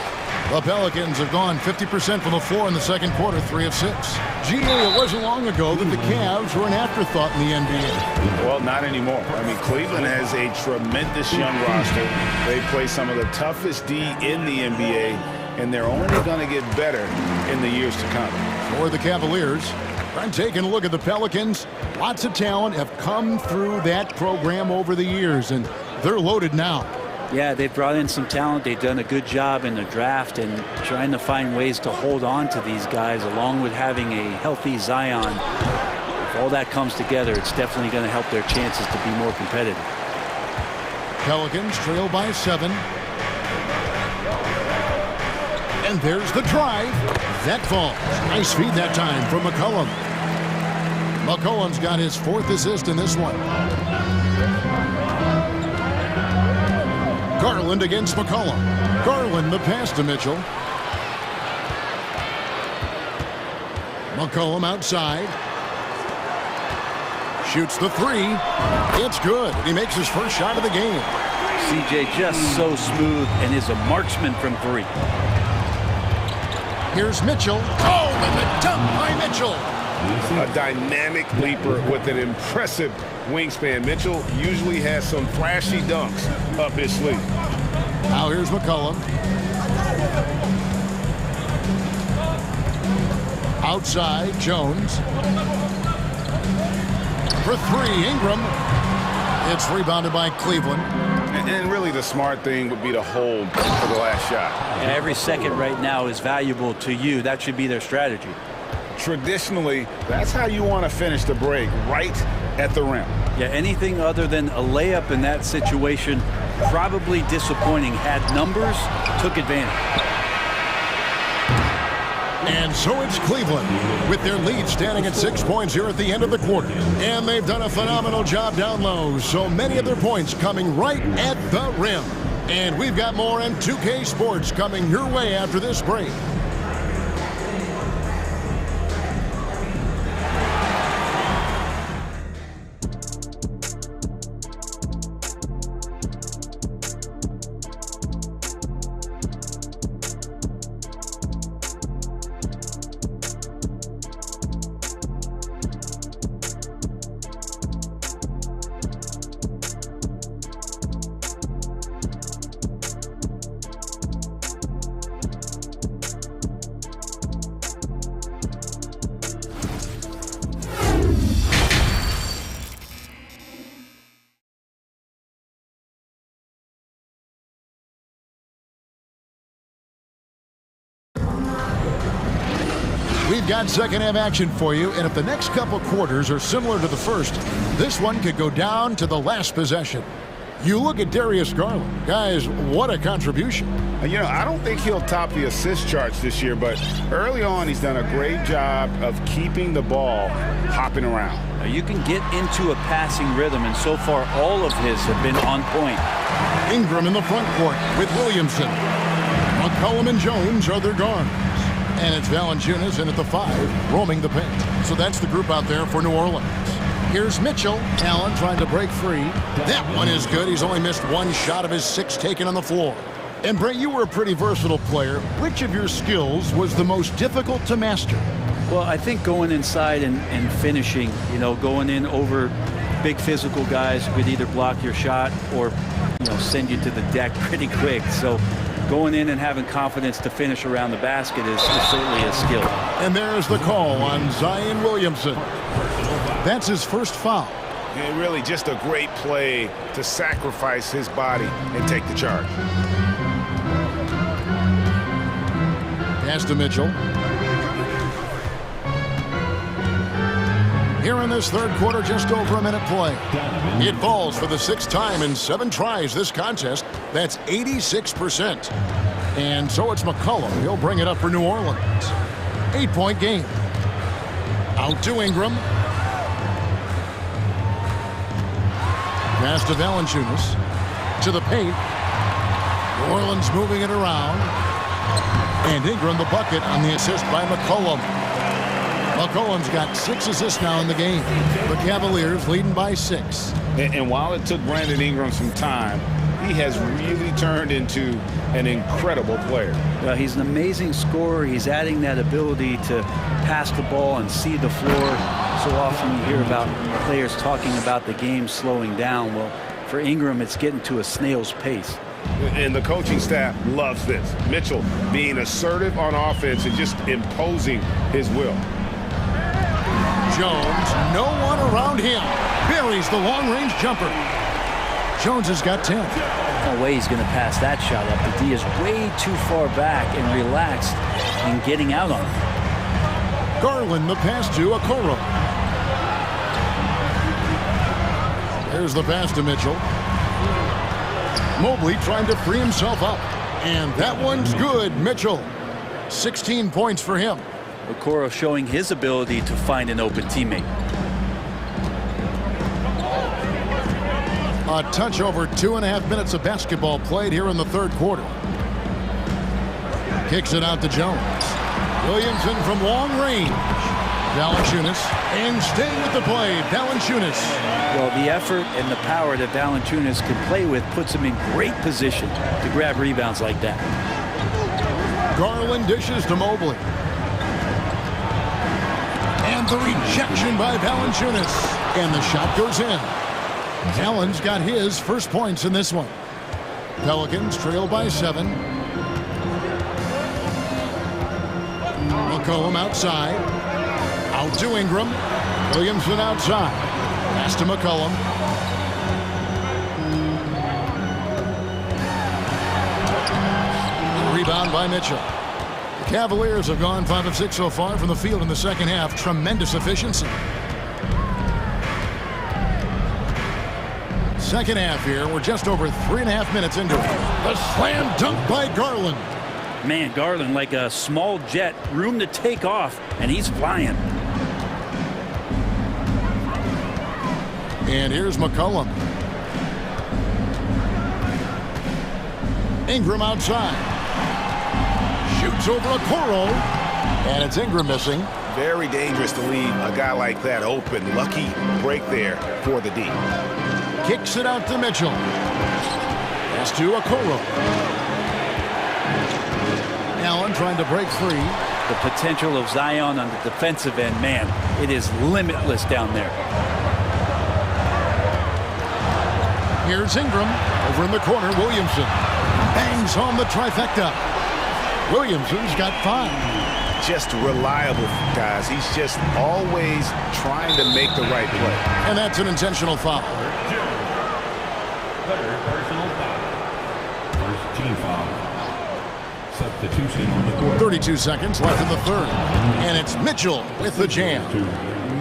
The Pelicans have gone 50% from the floor in the second quarter, 3 of 6. G.A., it wasn't long ago that the Cavs were an afterthought in the NBA. Well, not anymore. I mean, Cleveland has a tremendous young roster. They play some of the toughest D in the NBA, and they're only going to get better in the years to come. For the Cavaliers, I'm taking a look at the Pelicans. Lots of talent have come through that program over the years, and they're loaded now. Yeah, they've brought in some talent. They've done a good job in the draft and trying to find ways to hold on to these guys, along with having a healthy Zion. If all that comes together, it's definitely going to help their chances to be more competitive. Pelicans trail by 7. And there's the drive. That falls. Nice feed that time from McCollum. McCollum's got his 4th assist in this one. Garland against McCollum. Garland the pass to Mitchell. McCollum outside. Shoots the 3. It's good. He makes his first shot of the game. CJ just so smooth and is a marksman from 3. Here's Mitchell. Oh, and the dunk by Mitchell. A dynamic leaper with an impressive wingspan. Mitchell usually has some flashy dunks up his sleeve. Now here's McCollum. Outside, Jones. For 3, Ingram. It's rebounded by Cleveland. And really the smart thing would be to hold for the last shot. Yeah, every second right now is valuable to you. That should be their strategy. Traditionally, that's how you want to finish the break, right at the rim. Yeah, anything other than a layup in that situation, probably disappointing. Had numbers, took advantage. And so it's Cleveland with their lead standing at 6 points here at the end of the quarter. And they've done a phenomenal job down low. So many of their points coming right at the rim. And we've got more on 2K Sports coming your way after this break. We've got second half action for you, and if the next couple quarters are similar to the first, this one could go down to the last possession. You look at Darius Garland. Guys, what a contribution. You know, I don't think he'll top the assist charts this year, but early on he's done a great job of keeping the ball hopping around. You can get into a passing rhythm, and so far all of his have been on point. Ingram in the front court with Williamson. McCollum and Jones are their guards. And it's Valanciunas in at the 5, roaming the paint. So that's the group out there for New Orleans. Here's Mitchell. Allen trying to break free. That one is good. He's only missed one shot of his 6 taken on the floor. And Brent, you were a pretty versatile player. Which of your skills was the most difficult to master? Well, I think going inside and finishing, you know, going in over big physical guys who could either block your shot or, you know, send you to the deck pretty quick. So going in and having confidence to finish around the basket is certainly a skill. And there's the call on Zion Williamson. That's his first foul. And really just a great play to sacrifice his body and take the charge. Pass to Mitchell. Here in this third quarter, just over a minute play. It falls for the 6th time in 7 tries this contest. That's 86%. And so it's McCollum. He'll bring it up for New Orleans. 8-point game. Out to Ingram. Pass to Valanciunas. To the paint. New Orleans moving it around. And Ingram the bucket on the assist by McCollum. McCollum's got 6 assists now in the game. The Cavaliers leading by 6. And while it took Brandon Ingram some time, he has really turned into an incredible player. Well, he's an amazing scorer. He's adding that ability to pass the ball and see the floor. So often you hear about players talking about the game slowing down. Well, for Ingram, it's getting to a snail's pace. And the coaching staff loves this. Mitchell being assertive on offense and just imposing his will. Jones, no one around him. Buries the long-range jumper. Jones has got 10. No way he's going to pass that shot up. The D is way too far back and relaxed in getting out on it. Garland the pass to Okoro. There's the pass to Mitchell. Mobley trying to free himself up. And that one's good. Mitchell, 16 points for him. Okoro showing his ability to find an open teammate. A touch over 2.5 minutes of basketball played here in the third quarter. Kicks it out to Jones. Williamson from long range. Valanciunas, and staying with the play, Valanciunas. Well, the effort and the power that Valanciunas can play with puts him in great position to grab rebounds like that. Garland dishes to Mobley. And the rejection by Valanciunas. And the shot goes in. Allen's got his first points in this one. Pelicans trail by 7. McCollum outside. Out to Ingram. Williamson outside. Pass to McCollum. Rebound by Mitchell. The Cavaliers have gone 5 of 6 so far from the field in the second half. Tremendous efficiency. Second half here. We're just over 3.5 minutes into it. The slam dunk by Garland. Man, Garland like a small jet. Room to take off, and he's flying. And here's McCollum. Ingram outside. Shoots over Okoro. And it's Ingram missing. Very dangerous to leave a guy like that open. Lucky break there for the D. Kicks it out to Mitchell. Pass to Okoro. Allen trying to break free. The potential of Zion on the defensive end, man, it is limitless down there. Here's Ingram. Over in the corner, Williamson. Bangs home the trifecta. Williamson's got 5. Just reliable, guys. He's just always trying to make the right play. And that's an intentional foul. Personal foul. First team foul. Substitution on the court. 32 seconds left in the third. And it's Mitchell with the jam.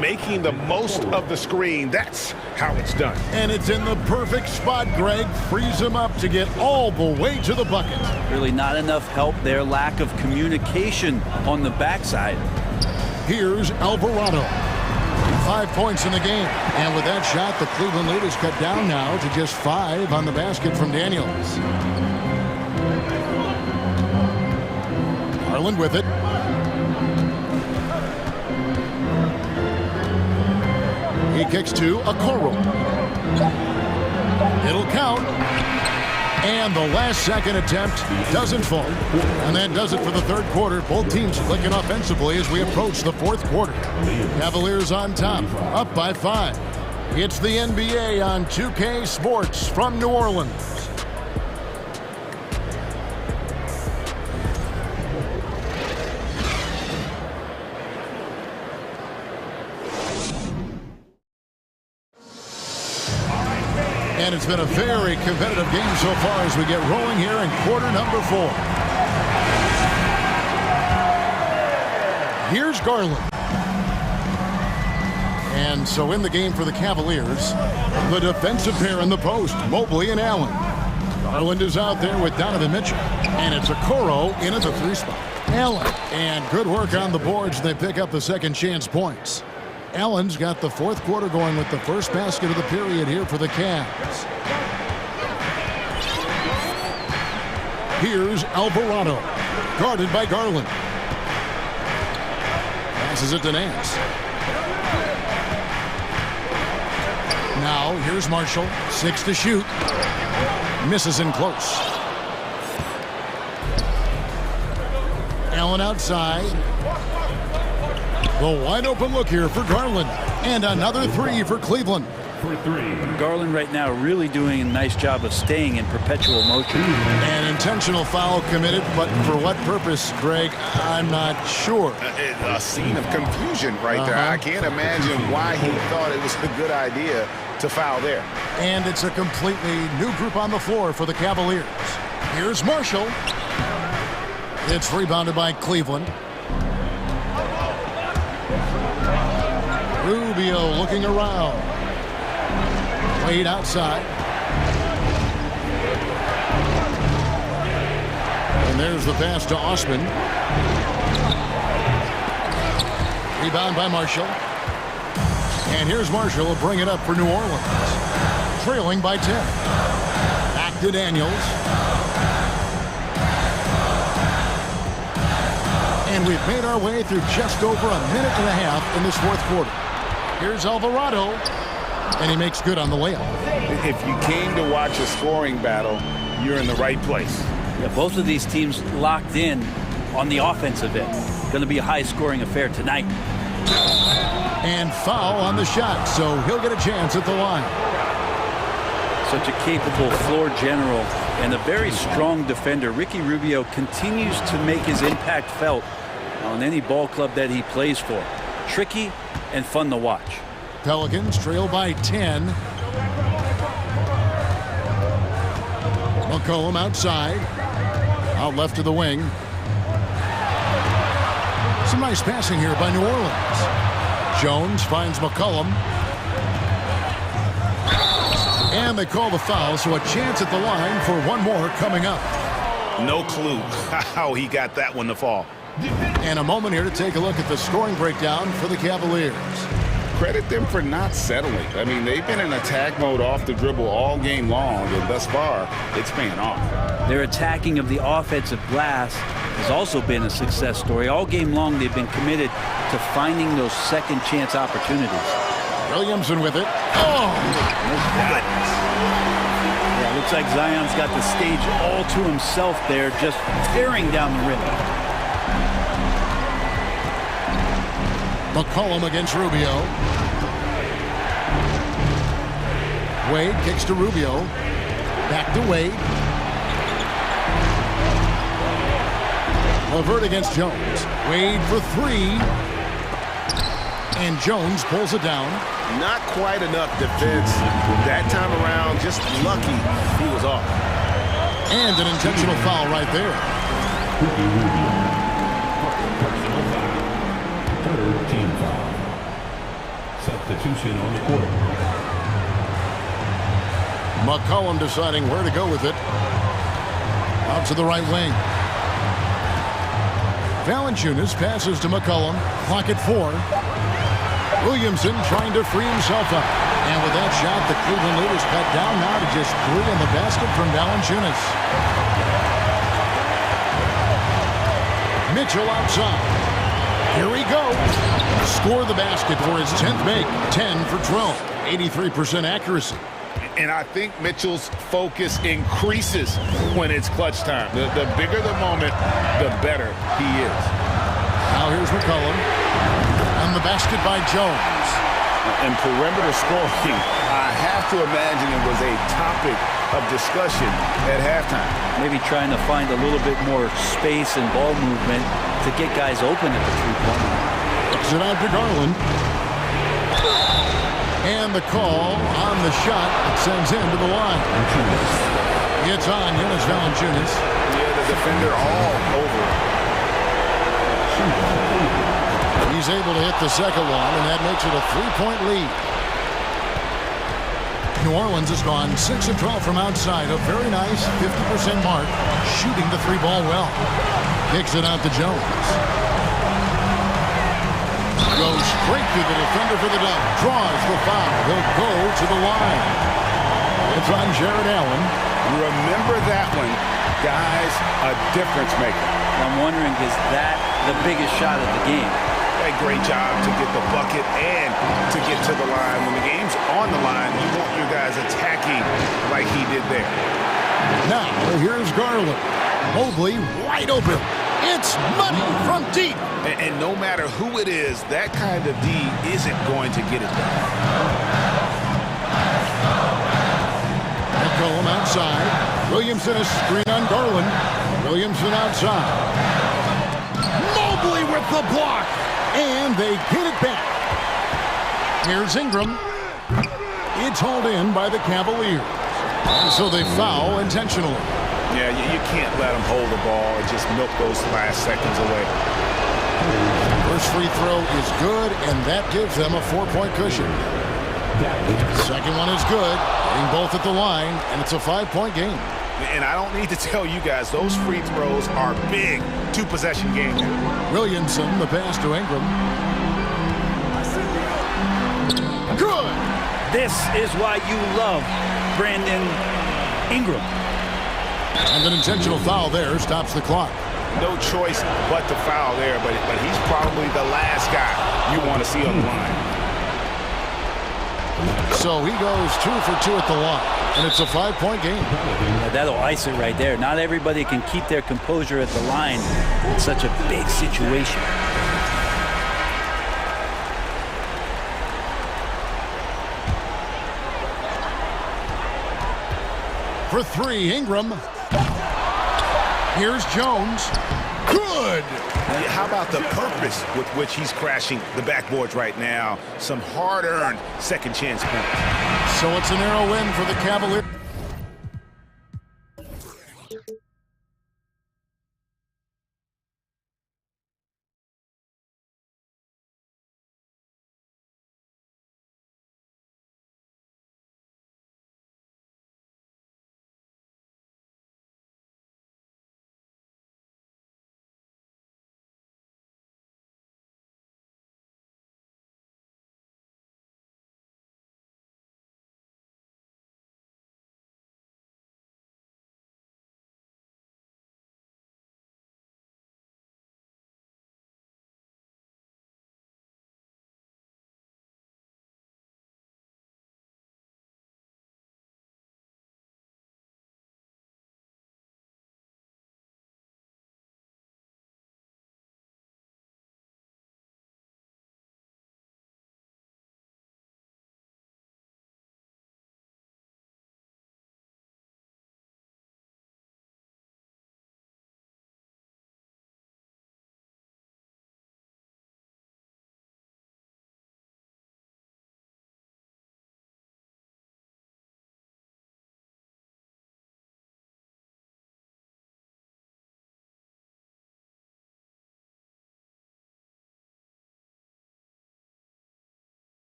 making the most of the screen. That's how it's done. And it's in the perfect spot, Greg. Frees him up to get all the way to the bucket. Really not enough help there. Lack of communication on the backside. Here's Alvarado. 5 points in the game. And with that shot, the Cleveland lead is cut down now to just 5 on the basket from Daniels. Garland with it. He kicks to Okoro. It'll count. And the last second attempt doesn't fall. And that does it for the third quarter. Both teams clicking offensively as we approach the fourth quarter. Cavaliers on top, up by 5. It's the NBA on 2K Sports from New Orleans. And it's been a very competitive game so far as we get rolling here in quarter number 4. Here's Garland. And so in the game for the Cavaliers, the defensive pair in the post, Mobley and Allen. Garland is out there with Donovan Mitchell. And it's Okoro in at the 3 spot. Allen. And good work on the boards. They pick up the second chance points. Allen's got the fourth quarter going with the first basket of the period here for the Cavs. Here's Alvarado, guarded by Garland. Passes it to Nance. Now here's Marshall, 6 to shoot. Misses in close. Allen outside. The wide open look here for Garland. And another 3 for Cleveland. Garland right now really doing a nice job of staying in perpetual motion. An intentional foul committed, but for what purpose, Greg? I'm not sure. A scene of confusion right there. I can't imagine why he thought it was a good idea to foul there. And it's a completely new group on the floor for the Cavaliers. Here's Marshall. It's rebounded by Cleveland. Rubio looking around. Wade outside. And there's the pass to Osman. Rebound by Marshall. And here's Marshall will bring it up for New Orleans. Trailing by 10. Back to Daniels. And we've made our way through just over a minute and a half in this fourth quarter. Here's Alvarado, and he makes good on the layup. If you came to watch a scoring battle, you're in the right place. Yeah, both of these teams locked in on the offensive end. Going to be a high-scoring affair tonight. And foul on the shot, so he'll get a chance at the line. Such a capable floor general and a very strong defender. Ricky Rubio continues to make his impact felt on any ball club that he plays for. Tricky and fun to watch. Pelicans trail by 10. McCollum outside. Out left to the wing. Some nice passing here by New Orleans. Jones finds McCollum. And they call the foul, so a chance at the line for one more coming up. No clue how he got that one to fall. And a moment here to take a look at the scoring breakdown for the Cavaliers. Credit them for not settling. I mean, they've been in attack mode off the dribble all game long, and thus far, it's paying off. Their attacking of the offensive glass has also been a success story. All game long, they've been committed to finding those second chance opportunities. Williamson with it. Oh! Yeah, looks like Zion's got the stage all to himself there, just tearing down the rim. McCollum against Rubio. Wade kicks to Rubio. Back to Wade. LeVert against Jones. Wade for 3. And Jones pulls it down. Not quite enough defense that time around. Just lucky he was off. And an intentional foul right there. Substitution on the court. McCollum deciding where to go with it. Out to the right wing. Valanciunas passes to McCollum. Clock at 4. Williamson trying to free himself up. And with that shot, the Cleveland lead is cut down now to just 3 in the basket from Valanciunas. Mitchell outside. Here we go. Score the basket for his 10th make. 10 for 12. 83% accuracy. And I think Mitchell's focus increases when it's clutch time. The bigger the moment, the better he is. Now here's McCollum. And the basket by Jones. And perimeter scoring, I have to imagine it was a topic of discussion at halftime. Maybe trying to find a little bit more space and ball movement to get guys open at the three-point line. Kicks it out to Garland. And the call on the shot that sends him to the line. It's on Jonas Valanciunas. Yeah, the defender all over. He's able to hit the second one, and that makes it a 3-point lead. New Orleans has gone 6 of 12 from outside. A very nice 50% mark, shooting the 3-ball well. Kicks it out to Jones. Goes straight to the defender for the dunk. Draws the foul. He'll go to the line. It's on Jared Allen. Remember that one. Guys, a difference maker. I'm wondering, is that the biggest shot of the game? A great job to get the bucket and to get to the line. When the game's on the line, you want your guys attacking like he did there. Now, here's Garland. Mobley wide open. It's money from deep. And no matter who it is, that kind of D isn't going to get it done. McCollum outside. Williamson a screen on Garland. Williamson outside. Mobley with the block. And they get it back. Here's Ingram. It's hauled in by the Cavaliers. And so they foul intentionally. Yeah, you can't let them hold the ball and just milk those last seconds away. First free throw is good, and that gives them a 4-point cushion. Second one is good, getting both at the line, and it's a 5-point game. And I don't need to tell you guys, those free throws are big two-possession games. Williamson, the pass to Ingram. Good! This is why you love Brandon Ingram. And an intentional foul there stops the clock. No choice but to foul there, but he's probably the last guy you want to see on the line. So he goes 2 for 2 at the line, and it's a 5-point game. Yeah, that'll ice it right there. Not everybody can keep their composure at the line in such a big situation. For 3, Ingram. Here's Jones. Good! How about the purpose with which he's crashing the backboards right now? Some hard-earned second chance points. So it's a narrow win for the Cavaliers.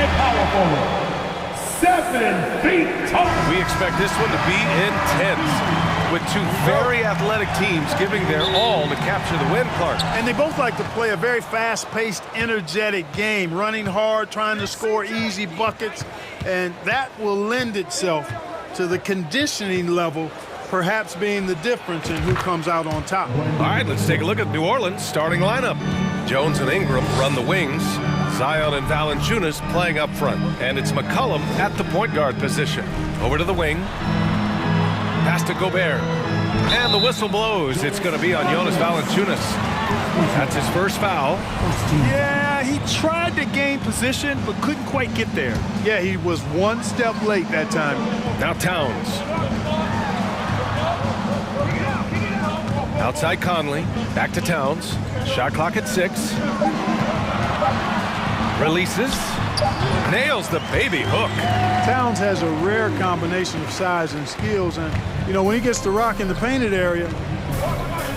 Intermediate power forward, 7 feet tall. We expect this one to be intense, with two very athletic teams giving their all to capture the win, Clark. And they both like to play a very fast-paced, energetic game, running hard, trying to score easy buckets, and that will lend itself to the conditioning level perhaps being the difference in who comes out on top. All right, let's take a look at New Orleans' starting lineup. Jones and Ingram run the wings. Zion and Valanciunas playing up front. And it's McCollum at the point guard position. Over to the wing. Pass to Gobert. And the whistle blows. It's going to be on Jonas Valanciunas. That's his first foul. Yeah, he tried to gain position, but couldn't quite get there. Yeah, he was one step late that time. Now Towns. Outside Conley. Back to Towns. Shot clock at 6. Releases. Nails the baby hook. Towns has a rare combination of size and skills, and you know, when he gets the rock in the painted area,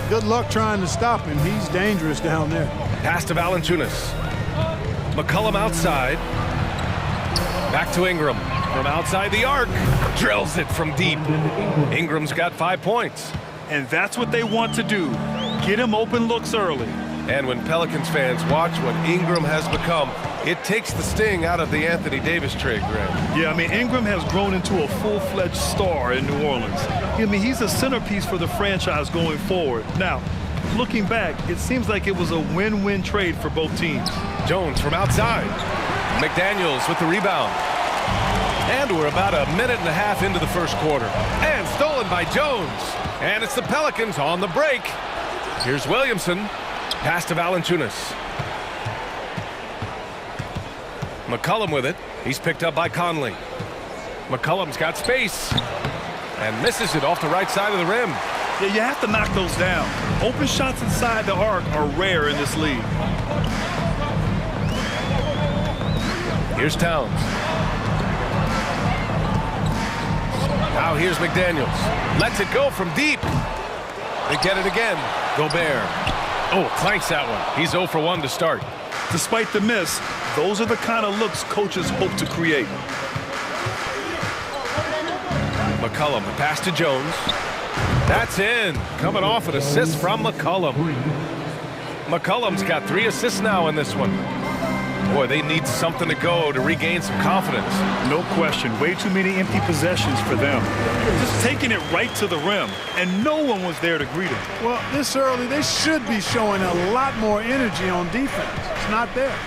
good luck trying to stop him. He's dangerous down there. Pass to Valanciunas. McCollum outside. Back to Ingram. From outside the arc. Drills it from deep. Ingram's got 5 points. And that's what they want to do. Get him open looks early. And when Pelicans fans watch what Ingram has become, it takes the sting out of the Anthony Davis trade, Grant. Yeah, I mean, Ingram has grown into a full-fledged star in New Orleans. I mean, he's a centerpiece for the franchise going forward. Now, looking back, it seems like it was a win-win trade for both teams. Jones from outside. McDaniels with the rebound. And we're about a minute and a half into the first quarter. And stolen by Jones. And it's the Pelicans on the break. Here's Williamson. Pass to Valanciunas. McCollum with it. He's picked up by Conley. McCollum's got space. And misses it off the right side of the rim. Yeah, you have to knock those down. Open shots inside the arc are rare in this league. Here's Towns. Now here's McDaniels. Lets it go from deep. They get it again. Gobert. Oh, clanks that one. He's 0 for 1 to start. Despite the miss, those are the kind of looks coaches hope to create. McCollum, the pass to Jones. That's in. Coming off an assist from McCollum. McCollum's got 3 assists now in this one. Boy, they need something to go to regain some confidence. No question. Way too many empty possessions for them. Just taking it right to the rim, and no one was there to greet him. Well, this early, they should be showing a lot more energy on defense. It's not there.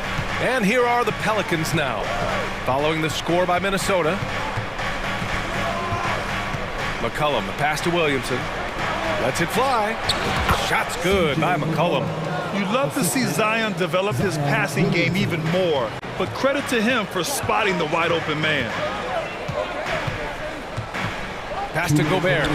And here are the Pelicans now. Following the score by Minnesota. McCollum, the pass to Williamson. Lets it fly. Shot's good by McCollum. You'd love to see Zion develop his passing game even more, but credit to him for spotting the wide open man. Pass to Gobert.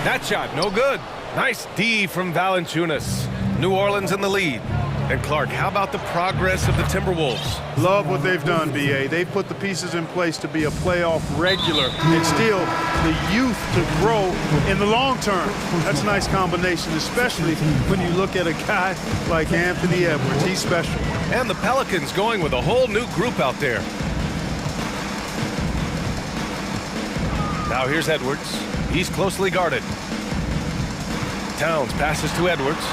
That shot, no good. Nice D from Valanciunas. New Orleans in the lead. And Clark, how about the progress of the Timberwolves? Love what they've done, B.A. They've put the pieces in place to be a playoff regular and still the youth to grow in the long term. That's a nice combination, especially when you look at a guy like Anthony Edwards. He's special. And the Pelicans going with a whole new group out there. Now here's Edwards. He's closely guarded. Towns passes to Edwards.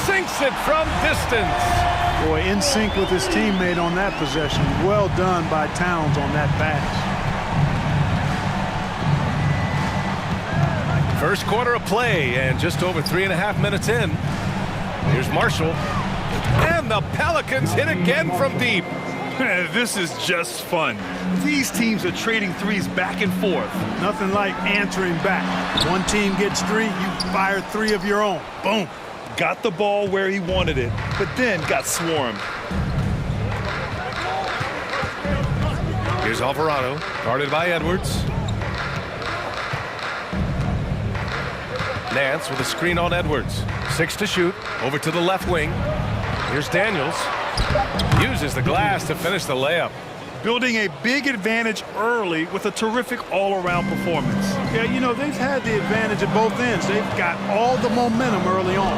Sinks it from distance. Boy, in sync with his teammate on that possession. Well done by Towns on that pass. First quarter of play and just over 3.5 minutes in. Here's Marshall. And the Pelicans hit again from deep. This is just fun. These teams are trading threes back and forth. Nothing like answering back. One team gets 3, you fire 3 of your own. Boom. Got the ball where he wanted it, but then got swarmed. Here's Alvarado, guarded by Edwards. Nance with a screen on Edwards. 6 to shoot, over to the left wing. Here's Daniels. Uses the glass to finish the layup. Building a big advantage early with a terrific all-around performance. Yeah, you know, they've had the advantage at both ends. They've got all the momentum early on.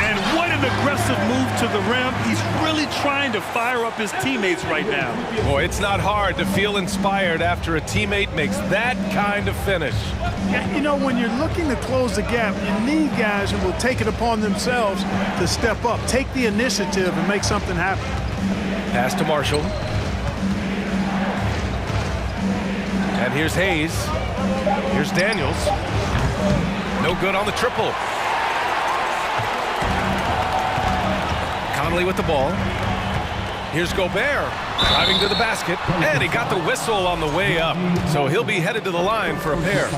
And what an an aggressive move to the rim. He's really trying to fire up his teammates right now. Boy, it's not hard to feel inspired after a teammate makes that kind of finish. Yeah, you know, when you're looking to close the gap, you need guys who will take it upon themselves to step up, take the initiative, and make something happen. Pass to Marshall. And here's Hayes. Here's Daniels. No good on the triple. Conley with the ball. Here's Gobert driving to the basket, and he got the whistle on the way up, so he'll be headed to the line for a pair.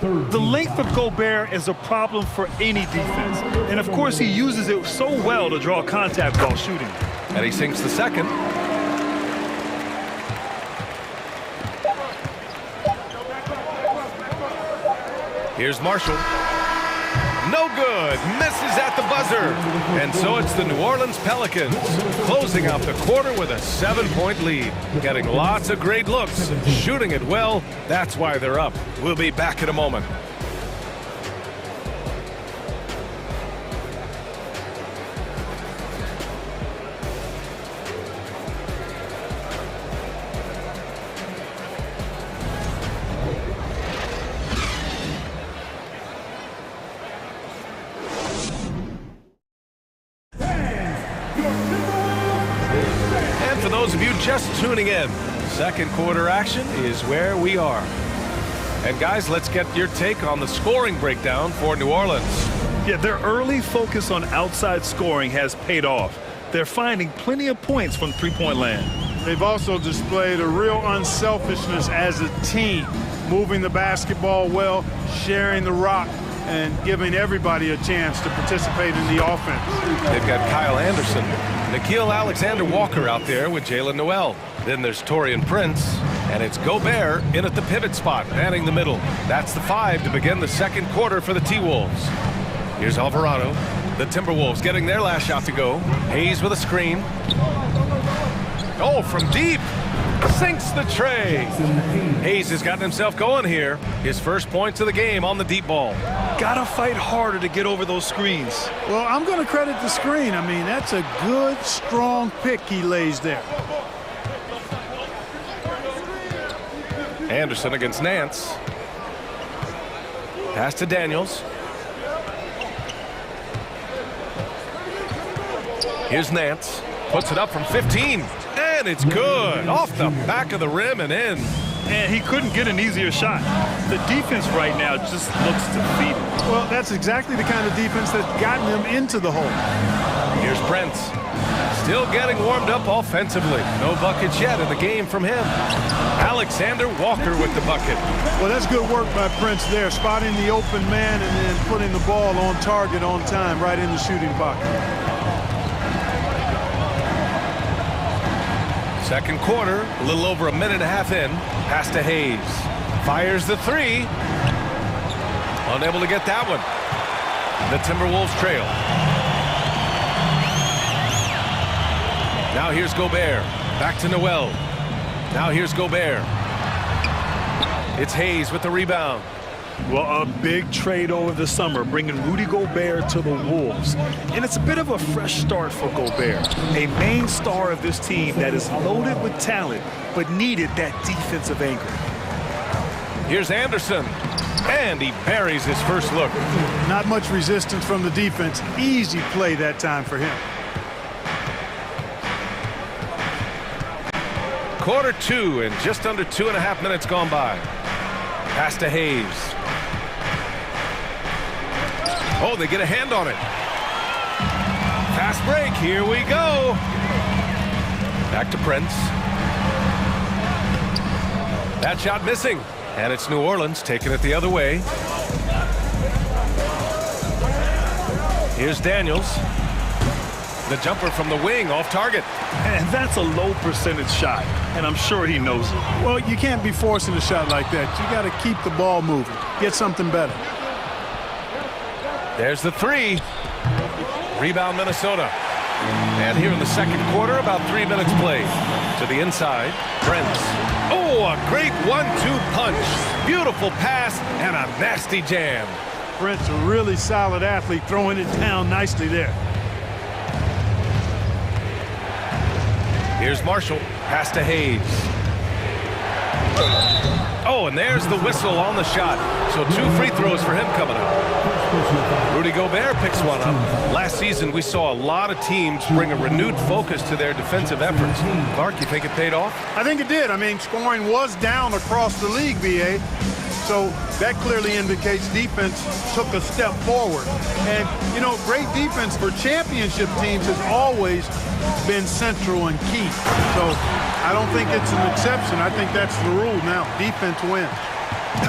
The length of Gobert is a problem for any defense, and of course he uses it so well to draw contact while shooting. And he sinks the second. Here's Marshall. No good. Misses at the buzzer. And so it's the New Orleans Pelicans closing out the quarter with a 7-point lead. Getting lots of great looks. Shooting it well. That's why they're up. We'll be back in a moment. And for those of you just tuning in, second quarter action is where we are. And guys, let's get your take on the scoring breakdown for New Orleans. Yeah, their early focus on outside scoring has paid off. They're finding plenty of points from three-point land. They've also displayed a real unselfishness as a team, moving the basketball well, sharing the rock, and giving everybody a chance to participate in the offense. They've got Kyle Anderson, Nickeil Alexander-Walker out there with Jalen Noel. Then there's Taurean Prince, and it's Gobert in at the pivot spot, manning the middle. That's the 5 to begin the second quarter for the T-Wolves. Here's Alvarado. The Timberwolves getting their last shot to go. Hayes with a screen. Oh, from deep. Sinks the tray. Hayes has gotten himself going here. His first points of the game on the deep ball. Gotta fight harder to get over those screens. Well, I'm going to credit the screen. I mean, that's a good, strong pick he lays there. Anderson against Nance. Pass to Daniels. Here's Nance. Puts it up from 15. And it's good. Off the back of the rim and in. And he couldn't get an easier shot. The defense right now just looks defeated. Well, that's exactly the kind of defense that's gotten them into the hole. Here's Prince. Still getting warmed up offensively. No buckets yet in the game from him. Alexander Walker with the bucket. Well, that's good work by Prince there, spotting the open man and then putting the ball on target on time right in the shooting pocket. Second quarter, a little over a minute and a half in. Pass to Hayes. Fires the 3. Unable to get that one. The Timberwolves trail. Now here's Gobert. Back to Noel. Now here's Gobert. It's Hayes with the rebound. Well, a big trade over the summer, bringing Rudy Gobert to the Wolves. And it's a bit of a fresh start for Gobert, a main star of this team that is loaded with talent, but needed that defensive anchor. Here's Anderson, and he buries his first look. Not much resistance from the defense. Easy play that time for him. Quarter 2 and just under 2.5 minutes gone by. Pass to Hayes. Oh, they get a hand on it. Fast break. Here we go. Back to Prince. That shot missing. And it's New Orleans taking it the other way. Here's Daniels. The jumper from the wing off target. And that's a low percentage shot. And I'm sure he knows it. Well, you can't be forcing a shot like that. You got to keep the ball moving. Get something better. There's the 3. Rebound Minnesota. And here in the second quarter, about 3 minutes played. To the inside, Prince. Oh, a great 1-2 punch. Beautiful pass and a nasty jam. Prince, a really solid athlete, throwing it down nicely there. Here's Marshall. Pass to Hayes. Oh, and there's the whistle on the shot. So 2 free throws for him coming up. Rudy Gobert picks one up. Last season, we saw a lot of teams bring a renewed focus to their defensive efforts. Clark, you think it paid off? I think it did. I mean, scoring was down across the league, BA. So that clearly indicates defense took a step forward. And, you know, great defense for championship teams has always been central and key. So I don't think it's an exception. I think that's the rule now. Defense wins.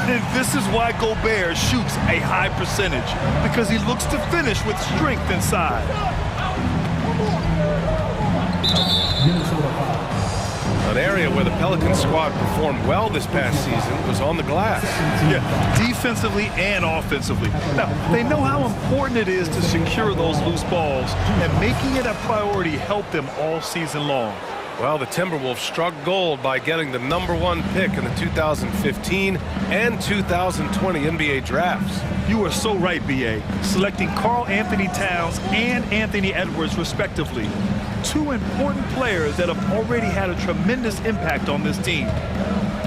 And this is why Gobert shoots a high percentage, because he looks to finish with strength inside. An area where the Pelicans squad performed well this past season was on the glass. Yeah, defensively and offensively. Now, they know how important it is to secure those loose balls, and making it a priority helped them all season long. Well, the Timberwolves struck gold by getting the #1 pick in the 2015 and 2020 NBA drafts. You are so right, B.A. Selecting Karl Anthony Towns and Anthony Edwards, respectively. 2 important players that have already had a tremendous impact on this team.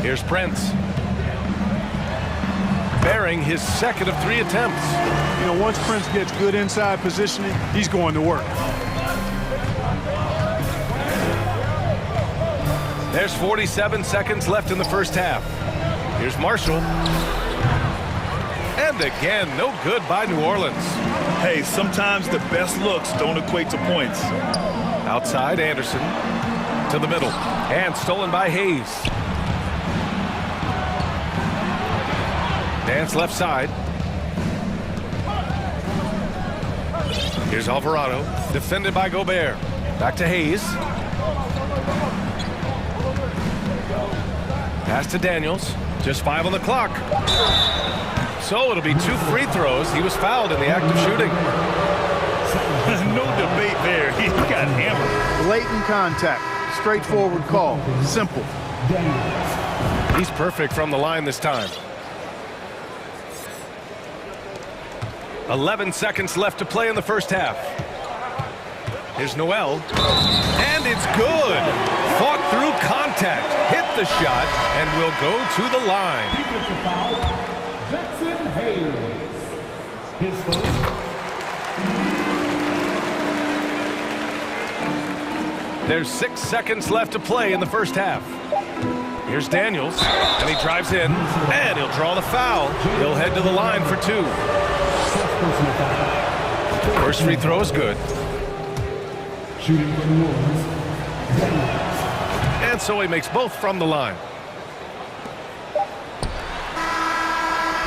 Here's Prince. Bearing his second of 3 attempts. You know, once Prince gets good inside positioning, he's going to work. There's 47 seconds left in the first half. Here's Marshall. And again, no good by New Orleans. Hey, sometimes the best looks don't equate to points. Outside, Anderson to the middle. And stolen by Hayes. Dance left side. Here's Alvarado. Defended by Gobert. Back to Hayes. Pass to Daniels. Just 5 on the clock. So it'll be 2 free throws. He was fouled in the act of shooting. No debate there. He got hammered. Blatant contact. Straightforward call. Simple. He's perfect from the line this time. 11 seconds left to play in the first half. Here's Noel. And it's good. Fought through contact. Hit the shot and will go to the line. Jackson Hayes. His first. There's 6 seconds left to play in the first half. Here's Daniels, and he drives in, and he'll draw the foul. He'll head to the line for 2. First free throw is good. Shooting from New Orleans. And so he makes both from the line.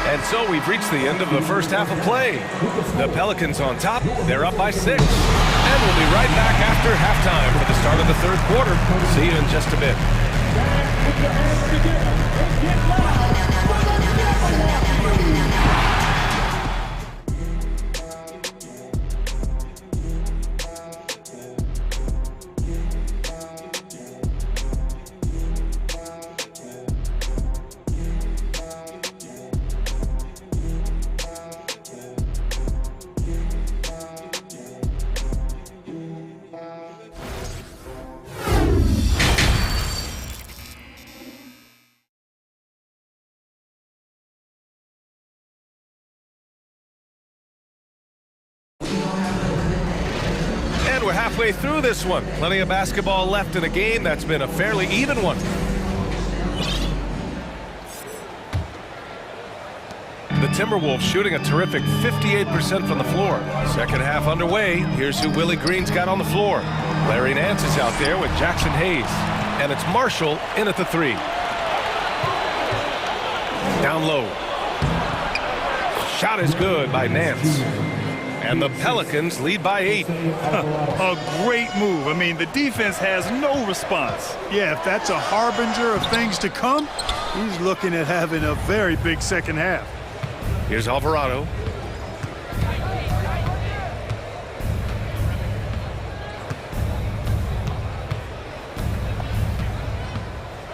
And so we've reached the end of the first half of play. The Pelicans on top. They're up by 6. And we'll be right back after halftime for the start of the third quarter. See you in just a bit. We're halfway through this one. Plenty of basketball left in a game that's been a fairly even one. The Timberwolves shooting a terrific 58% from the floor. Second half underway. Here's who Willie Green's got on the floor. Larry Nance is out there with Jackson Hayes. And it's Marshall in at the 3. Down low. Shot is good by Nance. And the Pelicans lead by 8. A great move. I mean, the defense has no response. Yeah, if that's a harbinger of things to come, he's looking at having a very big second half. Here's Alvarado.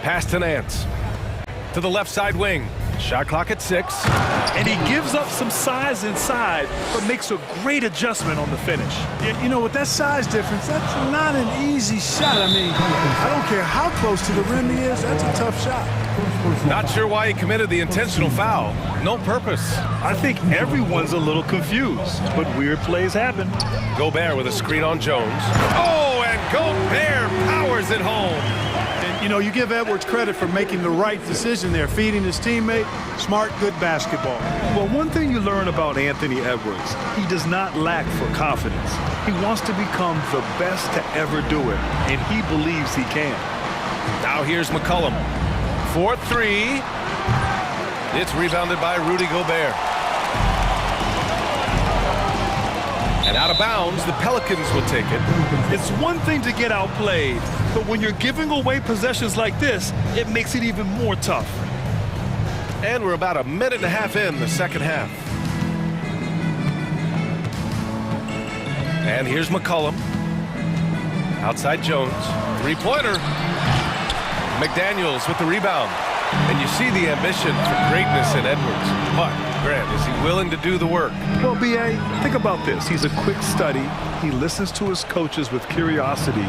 Pass to Nance. To the left side wing. Shot clock at 6. And he gives up some size inside, but makes a great adjustment on the finish. You know, with that size difference, that's not an easy shot. I mean, I don't care how close to the rim he is, that's a tough shot. Not sure why he committed the intentional foul. No purpose. I think everyone's a little confused, but weird plays happen. Gobert with a screen on Jones. Oh, and Gobert powers it home. And, you know, you give Edwards credit for making the right decision there, feeding his teammate. Smart, good basketball. Well, one thing you learn about Anthony Edwards, he does not lack for confidence. He wants to become the best to ever do it, and he believes he can. Now here's McCollum. 4-3. It's rebounded by Rudy Gobert. And out of bounds, the Pelicans will take it. It's one thing to get outplayed, but when you're giving away possessions like this, it makes it even more tough. And we're about a minute and a half in the second half. And here's McCollum. Outside Jones. Three-pointer. McDaniels with the rebound. And you see the ambition for greatness in Edwards. But, Grant, is he willing to do the work? Well, B.A., think about this. He's a quick study. He listens to his coaches with curiosity.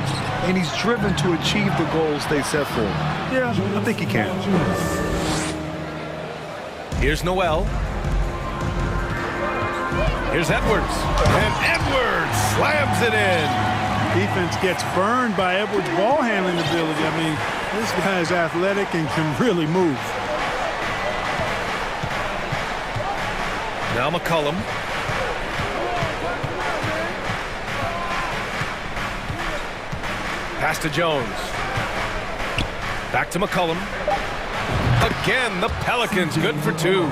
And he's driven to achieve the goals they set for him. Yeah, I think he can. Here's Noel. Here's Edwards. And Edwards slams it in. Defense gets burned by Edwards' ball handling ability. I mean, this guy is athletic and can really move. Now McCollum. Pass to Jones. Back to McCollum. Again, the Pelicans good for two.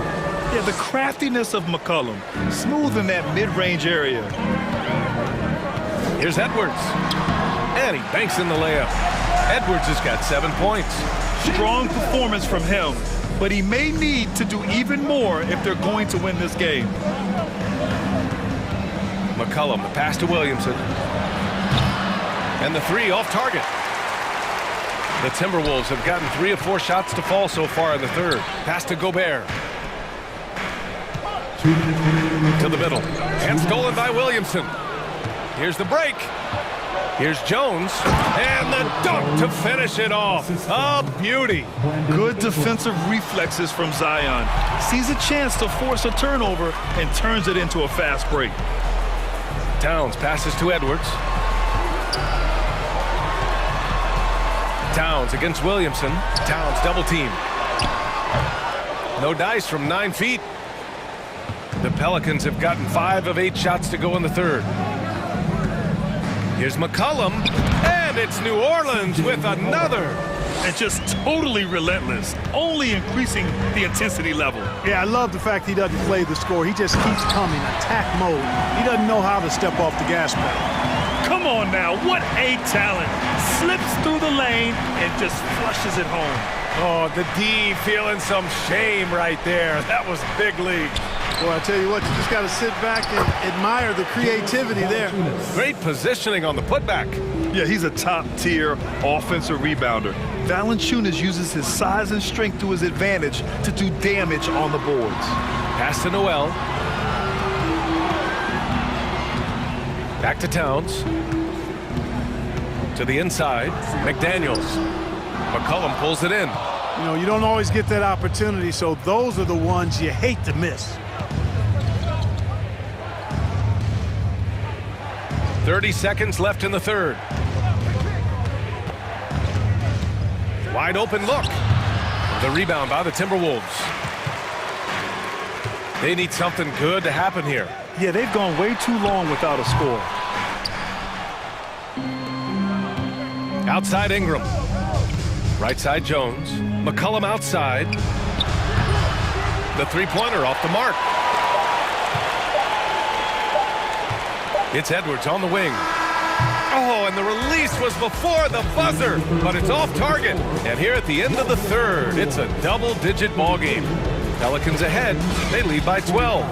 Yeah, the craftiness of McCollum. Smooth in that mid-range area. Here's Edwards. And he banks in the layup. Edwards has got 7 points. Strong performance from him, but he may need to do even more if they're going to win this game. McCollum, the pass to Williamson. And the three off target. The Timberwolves have gotten 3 of 4 shots to fall so far in the third. Pass to Gobert. To the middle. And stolen by Williamson. Here's the break. Here's Jones. And the dunk to finish it off. A beauty. Good defensive reflexes from Zion. Sees a chance to force a turnover and turns it into a fast break. Towns passes to Edwards. Towns against Williamson. Towns double team. No dice from 9 feet. The Pelicans have gotten 5 of 8 shots to go in the third. Here's McCollum, and it's New Orleans with another. And just totally relentless, only increasing the intensity level. Yeah, I love the fact he doesn't play the score. He just keeps coming, attack mode. He doesn't know how to step off the gas pedal. Come on now, what a talent. Slips through the lane and just flushes it home. Oh, the D feeling some shame right there. That was big league. Well, I tell you what, you just got to sit back and admire the creativity there. Great positioning on the putback. Yeah, he's a top-tier offensive rebounder. Valanciunas uses his size and strength to his advantage to do damage on the boards. Pass to Noel. Back to Towns. To the inside. McDaniels. McCollum pulls it in. You know, you don't always get that opportunity, so those are the ones you hate to miss. 30 seconds left in the third. Wide open look. The rebound by the Timberwolves. They need something good to happen here. Yeah, they've gone way too long without a score. Outside Ingram. Right side Jones. McCollum outside. The three-pointer off the mark. It's Edwards on the wing. Oh, and the release was before the buzzer, but it's off target. And here at the end of the third, it's a double-digit ball game. Pelicans ahead. They lead by 12.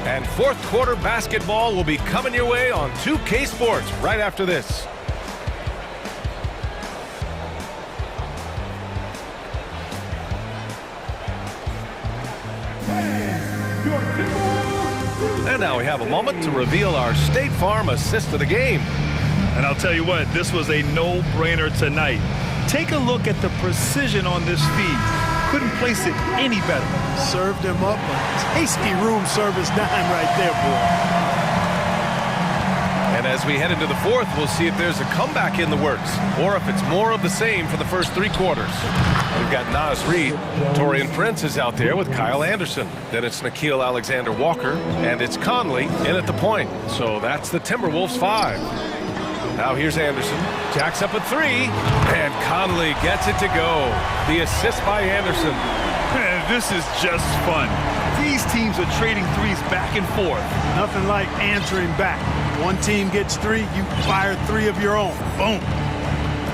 And fourth quarter basketball will be coming your way on 2K Sports right after this. Your now we have a moment to reveal our State Farm assist of the game. And I'll tell you what, this was a no-brainer tonight. Take a look at the precision on this feed. Couldn't place it any better. Served him up a tasty room service dime right there, boy. And as we head into the fourth, we'll see if there's a comeback in the works or if it's more of the same for the first 3 quarters. We've got Nas Reed. Torian Prince is out there with Kyle Anderson. Then it's Nickeil Alexander-Walker, and it's Conley in at the point. So that's the Timberwolves 5. Now here's Anderson. Jacks up a 3, and Conley gets it to go. The assist by Anderson. Man, this is just fun. These teams are trading threes back and forth. Nothing like answering back. One team gets 3, you fire 3 of your own. Boom.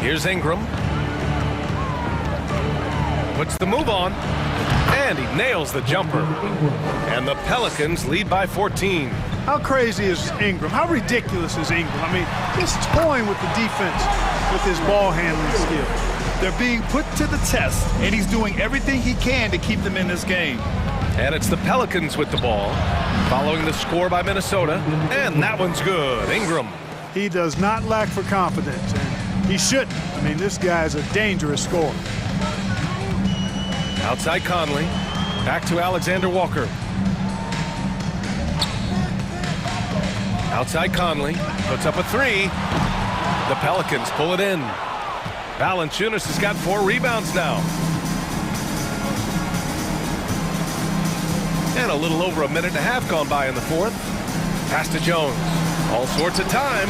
Here's Ingram. Puts the move on, and he nails the jumper. And the Pelicans lead by 14. How crazy is Ingram? How ridiculous is Ingram? I mean, he's toying with the defense with his ball handling skills. They're being put to the test, and he's doing everything he can to keep them in this game. And it's the Pelicans with the ball, following the score by Minnesota, and that one's good. Ingram. He does not lack for confidence, and he shouldn't. I mean, this guy's a dangerous scorer. Outside Conley, back to Alexander-Walker. Outside Conley, puts up a 3. The Pelicans pull it in. Valanciunas has got 4 rebounds now. And a little over a minute and a half gone by in the fourth. Pass to Jones. All sorts of time.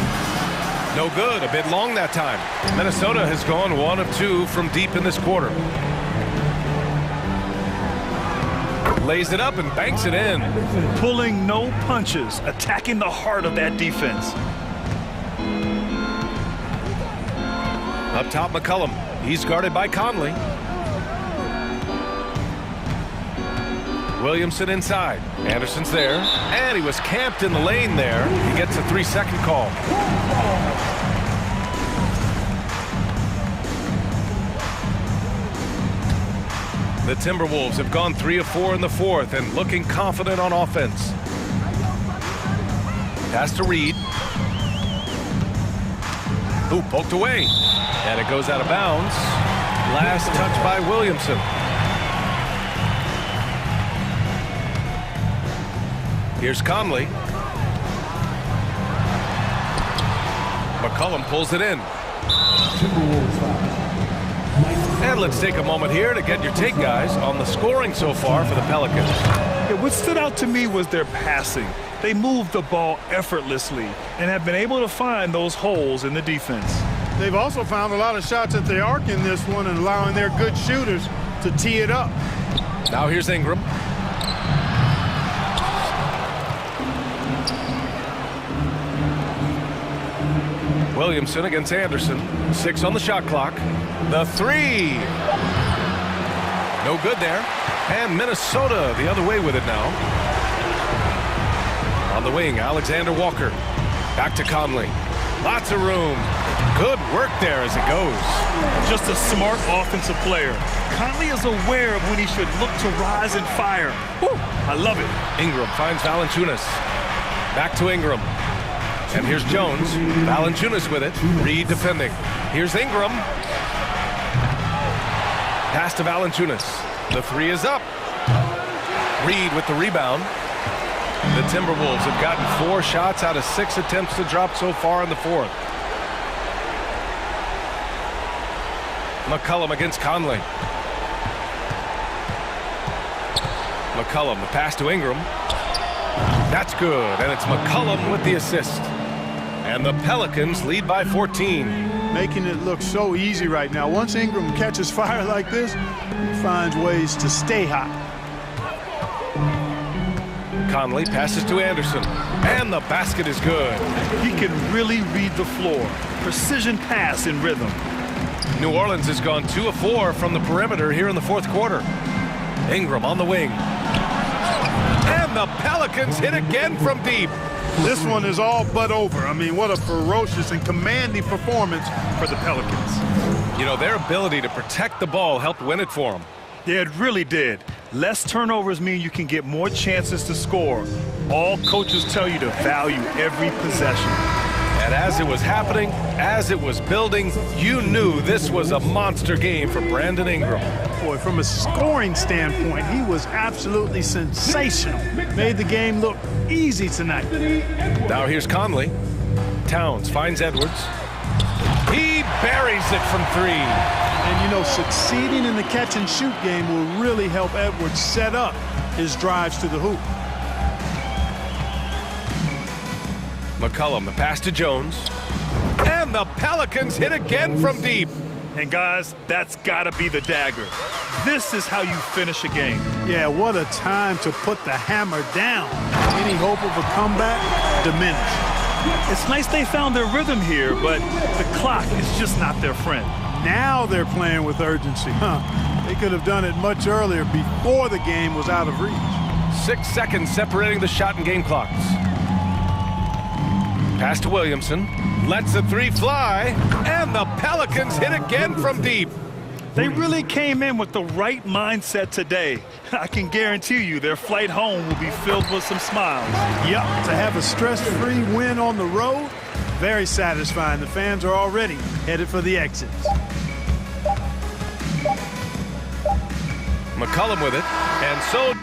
No good. A bit long that time. Minnesota has gone 1 of 2 from deep in this quarter. Lays it up and banks it in. Pulling no punches. Attacking the heart of that defense. Up top, McCollum. He's guarded by Conley. Williamson inside. Anderson's there. And he was camped in the lane there. He gets a 3-second call. The Timberwolves have gone 3 of 4 in the fourth and looking confident on offense. Pass to Reed. Ooh, poked away. And it goes out of bounds. Last touch by Williamson. Here's Conley. McCollum pulls it in. And let's take a moment here to get your take, guys, on the scoring so far for the Pelicans. Yeah, what stood out to me was their passing. They moved the ball effortlessly and have been able to find those holes in the defense. They've also found a lot of shots at the arc in this one and allowing their good shooters to tee it up. Now here's Ingram. Williamson against Anderson. 6 on the shot clock. The 3. No good there. And Minnesota the other way with it now. On the wing, Alexander-Walker. Back to Conley. Lots of room. Good work there as it goes. Just a smart offensive player. Conley is aware of when he should look to rise and fire. Woo, I love it. Ingram finds Valanciunas. Back to Ingram. And here's Jones. Valanciunas with it. Reed defending. Here's Ingram. Pass to Valanciunas. The 3 is up. Reed with the rebound. The Timberwolves have gotten 4 shots out of 6 attempts to drop so far in the fourth. McCollum against Conley. McCollum, the pass to Ingram. That's good, and it's McCollum with the assist. And the Pelicans lead by 14. Making it look so easy right now. Once Ingram catches fire like this, he finds ways to stay hot. Conley passes to Anderson, and the basket is good. He can really read the floor. Precision pass in rhythm. New Orleans has gone 2 of 4 from the perimeter here in the fourth quarter. Ingram on the wing. And the Pelicans hit again from deep. This one is all but over. I mean, what a ferocious and commanding performance for the Pelicans. You know, their ability to protect the ball helped win it for them. Yeah, it really did. Less turnovers mean you can get more chances to score. All coaches tell you to value every possession. And as it was happening, as it was building, you knew this was a monster game for Brandon Ingram. Boy, from a scoring standpoint, he was absolutely sensational. Made the game look easy tonight. Now here's Conley. Towns finds Edwards. He buries it from three. And, you know, succeeding in the catch-and-shoot game will really help Edwards set up his drives to the hoop. McCollum, the pass to Jones. And the Pelicans hit again from deep. And, guys, that's got to be the dagger. This is how you finish a game. Yeah, what a time to put the hammer down. Any hope of a comeback diminished. It's nice they found their rhythm here, but the clock is just not their friend. Now they're playing with urgency. They could have done it much earlier before the game was out of reach. 6 seconds separating the shot and game clocks. Pass to Williamson. Lets the three fly. And the Pelicans hit again from deep. They really came in with the right mindset today. I can guarantee you their flight home will be filled with some smiles. Yep, to have a stress-free win on the road, very satisfying. The fans are already headed for the exits. McCollum with it. And so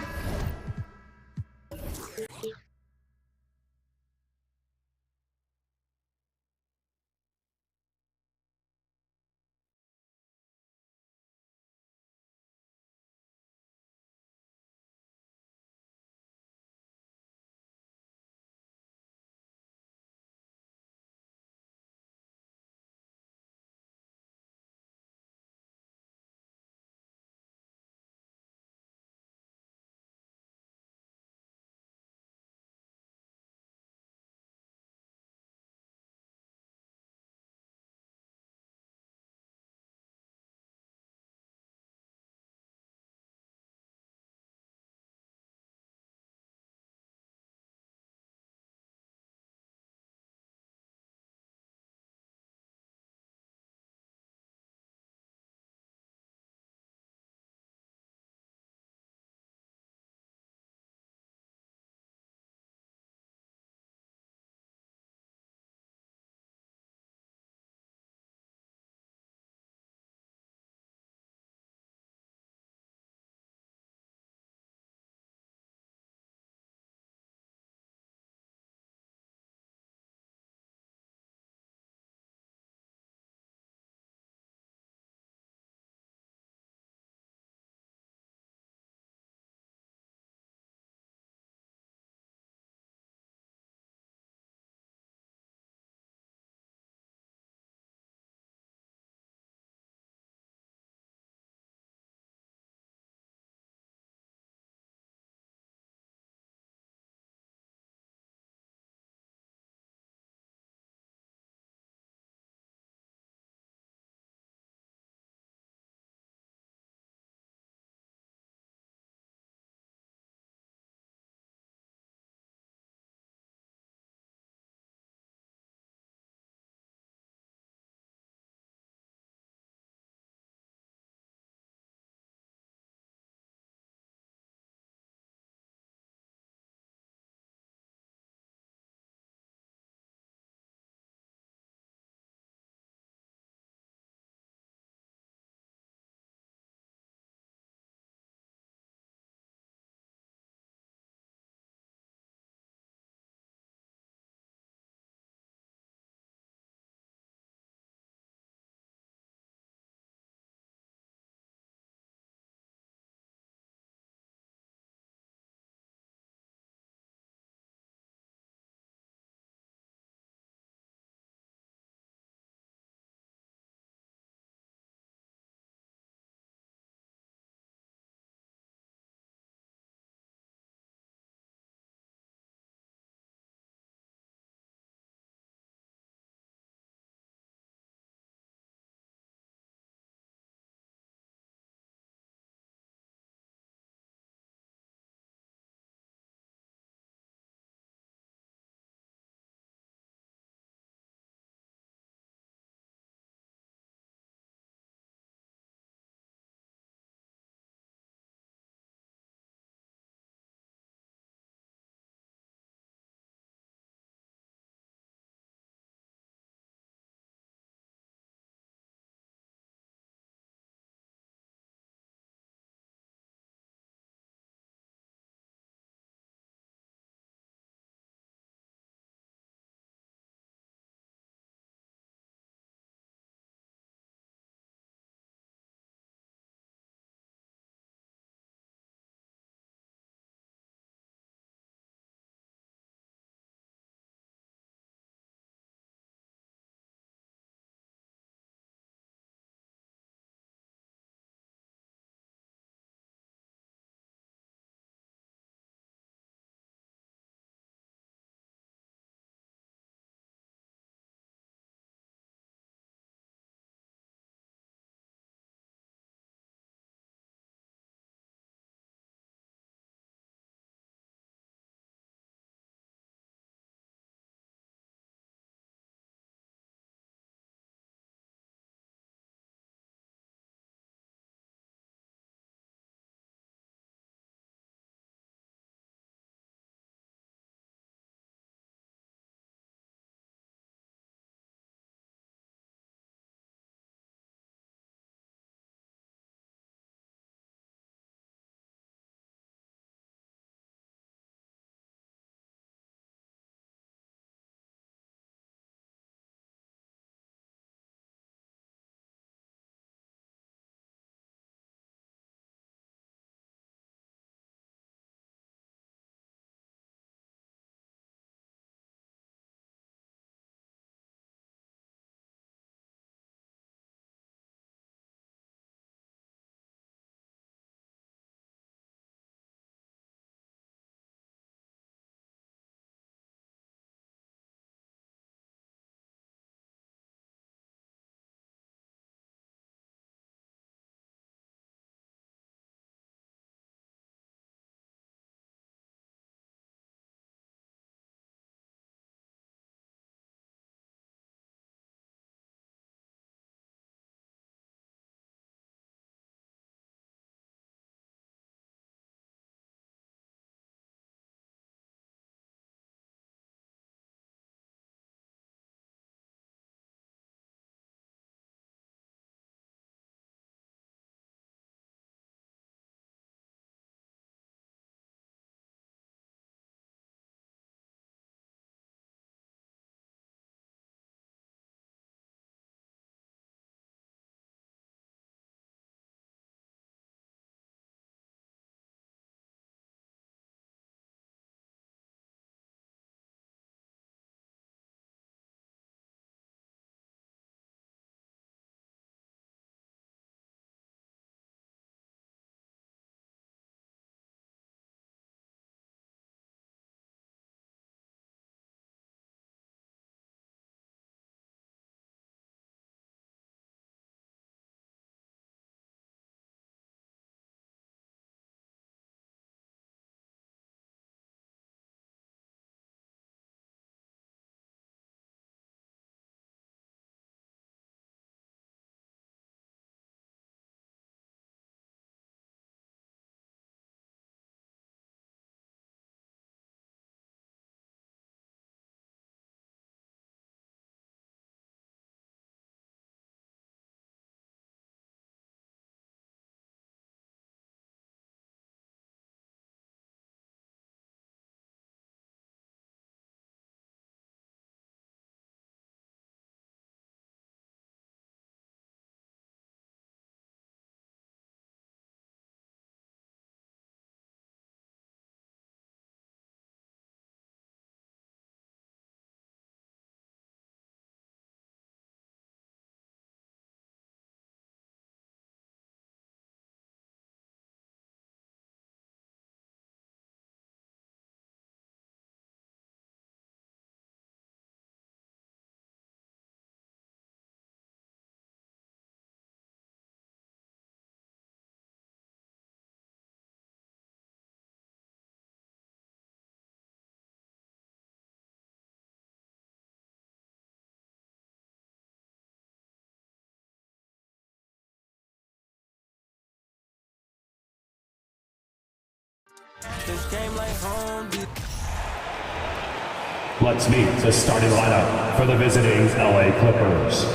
Let's meet the starting lineup for the visiting LA Clippers.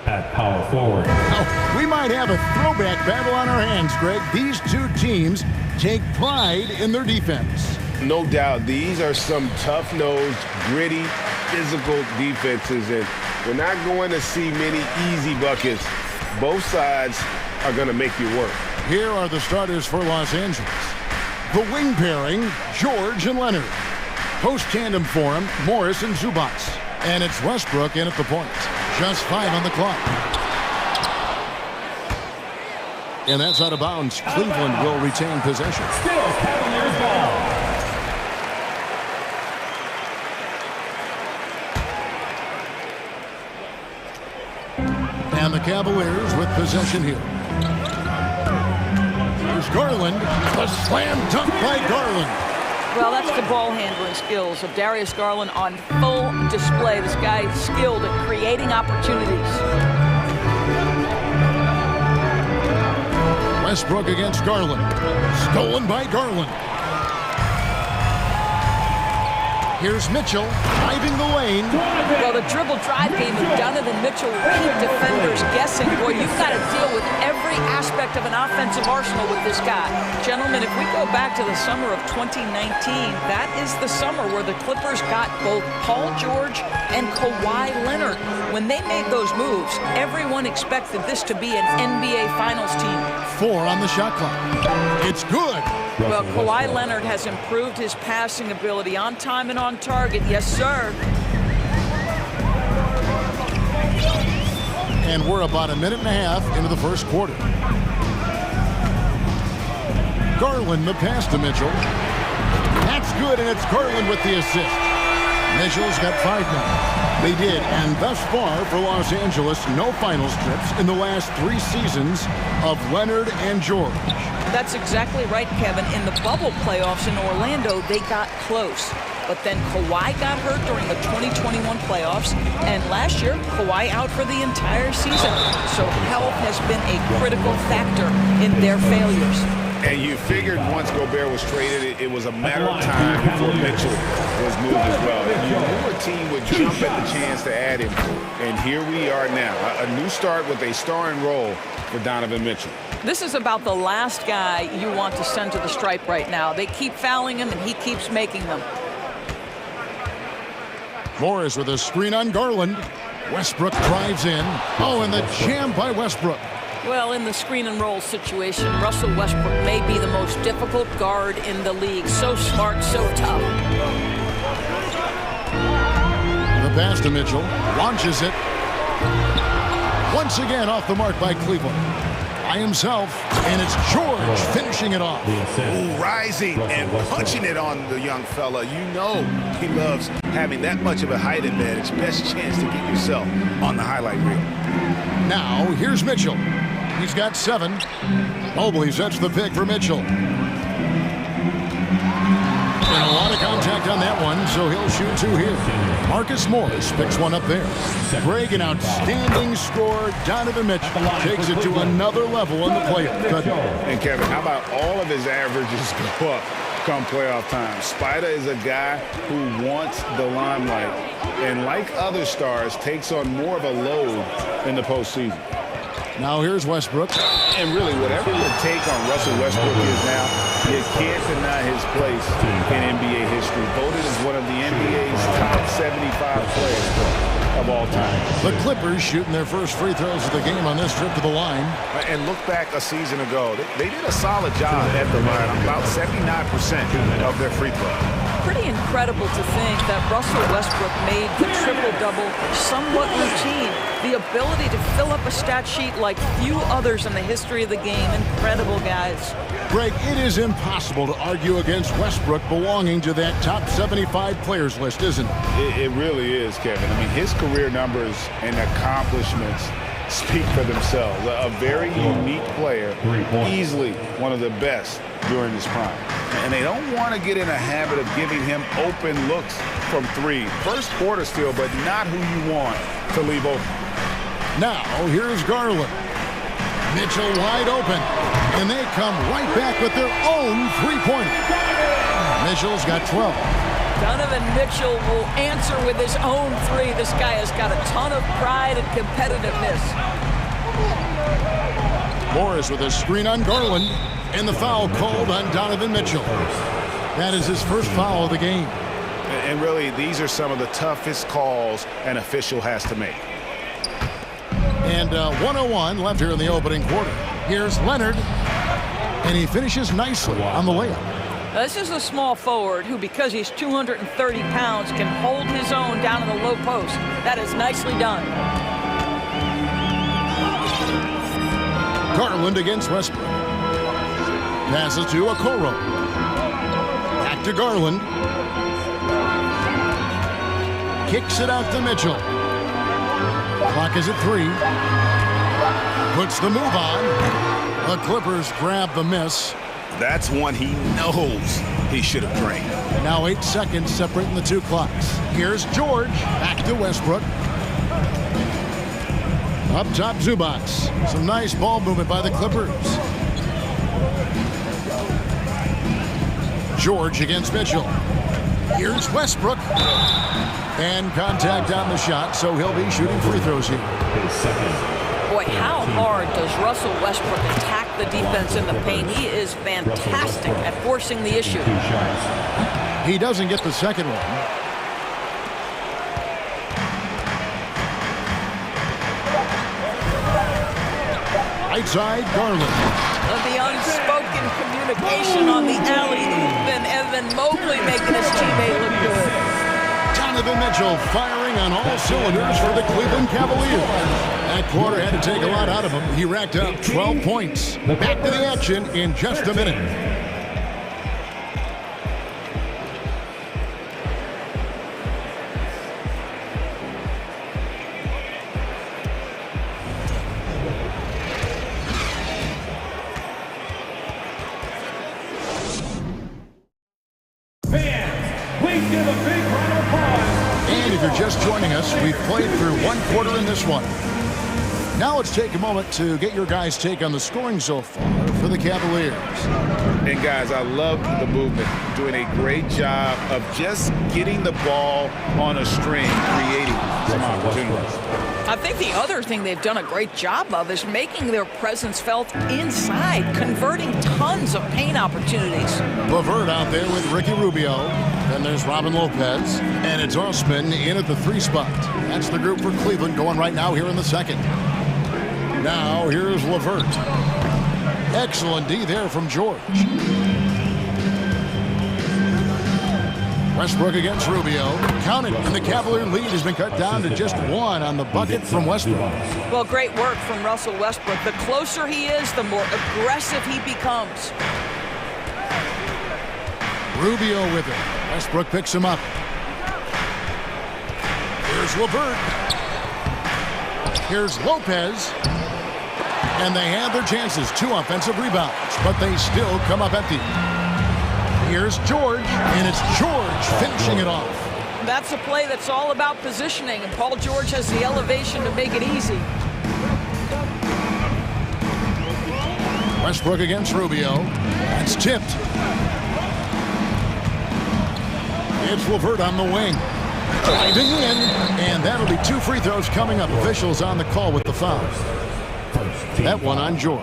At power forward. Oh, we might have a throwback battle on our hands, Greg. These two teams take pride in their defense. No doubt, these are some tough-nosed, gritty, physical defenses, and we're not going to see many easy buckets. Both sides are going to make you work. Here are the starters for Los Angeles. The wing pairing, George and Leonard. Post tandem for him, Morris and Zubats. And it's Westbrook in at the point. Just 5 on the clock. And that's out of bounds. Cleveland will retain possession. Still Cavaliers ball. And the Cavaliers with possession here. Here's Garland. A slam dunk by Garland. Well, that's the ball handling skills of Darius Garland on full display. This guy is skilled at creating opportunities. Westbrook against Garland. Stolen by Garland. Here's Mitchell driving the lane. Well, the dribble drive game of Donovan Mitchell will keep defenders guessing. Boy, you've got to deal with every aspect of an offensive arsenal with this guy. Gentlemen, if we go back to the summer of 2019, that is the summer where the Clippers got both Paul George and Kawhi Leonard. When they made those moves, everyone expected this to be an NBA Finals team. 4 on the shot clock. It's good. Well, Kawhi Leonard has improved his passing ability on time and on target. Yes, sir. And we're about a minute and a half into the first quarter. Garland the pass to Mitchell. That's good, and it's Garland with the assist. Mitchell's got 5 now. They did, and thus far for Los Angeles, no finals trips in the last 3 seasons of Leonard and George. That's exactly right, Kevin. In the bubble playoffs in Orlando, they got close. But then Kawhi got hurt during the 2021 playoffs, and last year, Kawhi out for the entire season. So health has been a critical factor in their failures. And you figured once Gobert was traded, it was a matter of time before Mitchell was moved as well. And you knew a team would jump at the chance to add him. And here we are now, a new start with a starring role for Donovan Mitchell. This is about the last guy you want to send to the stripe right now. They keep fouling him, and he keeps making them. Morris with a screen on Garland. Westbrook drives in. Oh, and the jam by Westbrook. Well, in the screen and roll situation, Russell Westbrook may be the most difficult guard in the league. So smart, so tough. The pass to Mitchell. Launches it. Once again off the mark by Cleveland. By himself, and it's George finishing it off. Ooh, rising and punching it on the young fella. You know he loves having that much of a height advantage. Best chance to get yourself on the highlight reel. Now, here's Mitchell. He's got 7. Mobley sets the pick for Mitchell. And a lot of contact on that one, so he'll shoot 2 here. Marcus Morris picks one up there. Greg, an outstanding scorer. Donovan Mitchell takes it to another level in the playoff. And Kevin, how about all of his averages go up come playoff time? Spider is a guy who wants the limelight, and like other stars, takes on more of a load in the postseason. Now here's Westbrook. And really, whatever your take on Russell Westbrook is now, you can't deny his place in NBA history. Voted as one of the NBA's top 75 players of all time. The Clippers shooting their first free throws of the game on this trip to the line. And look back a season ago. They did a solid job at the line, about 79% of their free throws. Pretty incredible to think that Russell Westbrook made the triple-double somewhat routine. The ability to fill up a stat sheet like few others in the history of the game. Incredible, guys. Greg, it is impossible to argue against Westbrook belonging to that top 75 players list, isn't it? It really is, Kevin. I mean, his career numbers and accomplishments speak for themselves. A very unique player, easily one of the best during his prime. And they don't want to get in a habit of giving him open looks from 3. First quarter still, but not who you want to leave open. Now, here's Garland. Mitchell wide open. And they come right back with their own three-pointer. Mitchell's got 12. Donovan Mitchell will answer with his own three. This guy has got a ton of pride and competitiveness. Morris with a screen on Garland. And the foul called on Donovan Mitchell. That is his first foul of the game. And really, these are some of the toughest calls an official has to make. And 1:01 left here in the opening quarter. Here's Leonard. And he finishes nicely on the layup. This is a small forward who, because he's 230 pounds, can hold his own down in the low post. That is nicely done. Garland against Westbrook. Passes to Okoro. Back to Garland. Kicks it out to Mitchell. Clock is at 3. Puts the move on. The Clippers grab the miss. That's one he knows he should have drained. Now 8 seconds separating the two clocks. Here's George. Back to Westbrook. Up top, Zubac. Some nice ball movement by the Clippers. George against Mitchell. Here's Westbrook. And contact on the shot, so he'll be shooting free throws here. Boy, how hard does Russell Westbrook attack the defense in the paint? He is fantastic at forcing the issue. He doesn't get the second one. Right side, Garland. The unspoken communication on the alley-oop, and Evan Mobley making his teammate look good. Donovan Mitchell firing on all cylinders for the Cleveland Cavaliers. That quarter had to take a lot out of him. He racked up 12 points. Back to the action in just a minute. And if you're just joining us, we've played through one quarter in this one. Now let's take a moment to get your guys' take on the scoring so far for the Cavaliers. And guys, I love the movement. Doing a great job of just getting the ball on a string, creating some opportunities. I think the other thing they've done a great job of is making their presence felt inside, converting tons of paint opportunities. LeVert out there with Ricky Rubio. Then there's Robin Lopez. And it's Osman in at the 3 spot. That's the group for Cleveland going right now here in the second. Now here's LeVert. Excellent D there from George. Westbrook against Rubio. Counted, and the Cavalier lead has been cut down to just 1 on the bucket from Westbrook. Well, great work from Russell Westbrook. The closer he is, the more aggressive he becomes. Rubio with it. Westbrook picks him up. Here's LeVert. Here's Lopez. And they have their chances. 2 offensive rebounds, but they still come up empty. Here's George, and it's George finishing it off. That's a play that's all about positioning, and Paul George has the elevation to make it easy. Westbrook against Rubio. That's tipped. It's LeVert on the wing. Driving in, and that'll be 2 free throws coming up. Officials on the call with the foul. That one on George.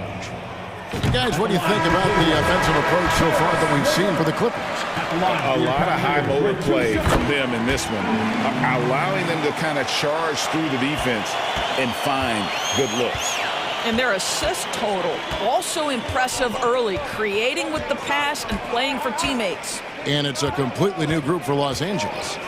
Guys, what do you think about the offensive approach so far that we've seen for the Clippers? A lot of high motor play from them in this one, allowing them to kind of charge through the defense and find good looks. And their assist total, also impressive early, creating with the pass and playing for teammates. And it's a completely new group for Los Angeles.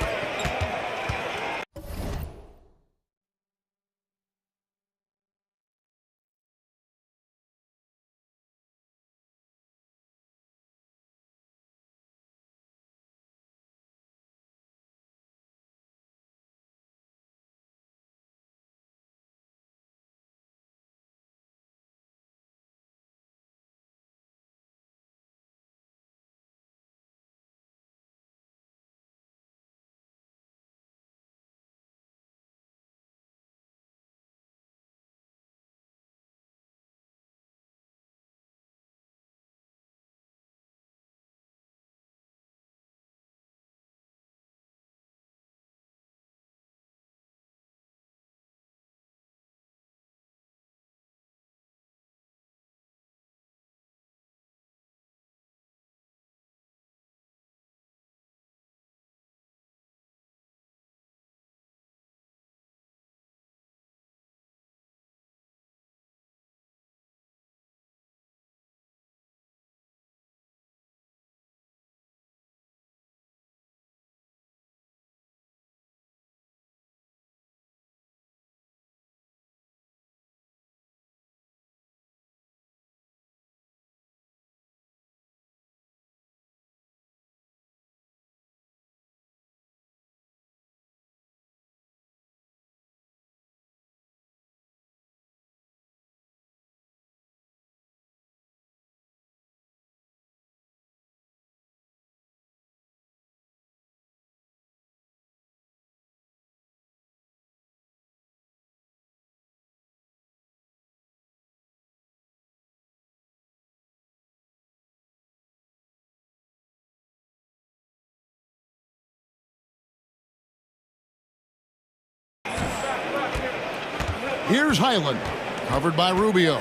Here's Highland, covered by Rubio.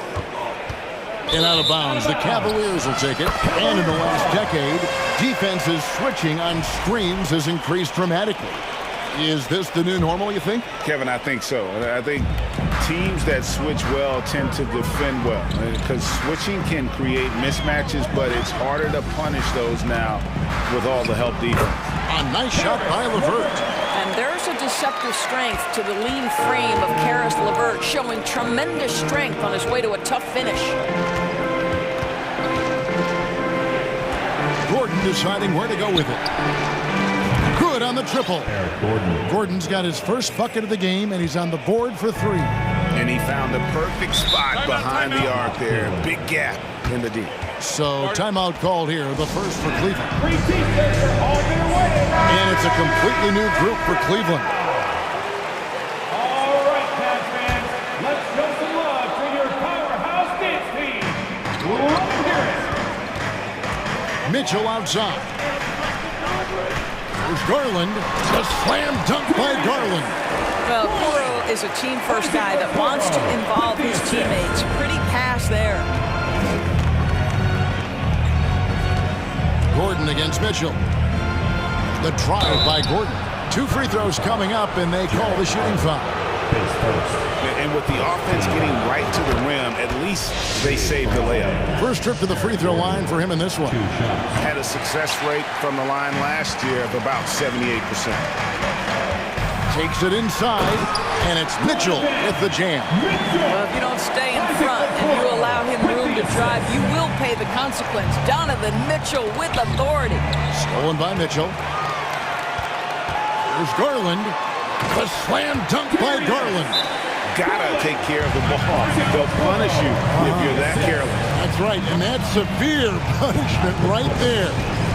And out of bounds, the Cavaliers will take it. And in the last decade, defenses switching on screens has increased dramatically. Is this the new normal, you think? Kevin, I think so. I think teams that switch well tend to defend well, because switching can create mismatches, but it's harder to punish those now with all the help defense. A nice shot by LeVert. And there's a deceptive strength to the lean frame of Karis LeVert, showing tremendous strength on his way to a tough finish. Gordon deciding where to go with it. Good on the triple. Gordon's got his first bucket of the game, and he's on the board for 3. And he found the perfect spot behind the arc there. Big gap in the D. So timeout called here, the first for Cleveland. And it's a completely new group for Cleveland. All right, Cavs fans, let's show some love to your powerhouse dance team. Let's hear it. Mitchell outside. There's Garland. A slam dunk by Garland. Well, Kuro is a team-first guy that wants to involve his teammates. Pretty pass there. Gordon against Mitchell. The drive by Gordon. 2 free throws coming up, and they call the shooting foul. And with the offense getting right to the rim, at least they saved the layup. First trip to the free throw line for him in this one. Had a success rate from the line last year of about 78%. Takes it inside, and it's Mitchell with the jam. Well, if you don't stay in front and you allow him room to drive, you will pay the consequence. Donovan Mitchell with authority. Stolen by Mitchell. There's Garland. A slam dunk by Garland. Gotta take care of the ball. They'll punish you if you're that careless. That's right, and that's severe punishment right there.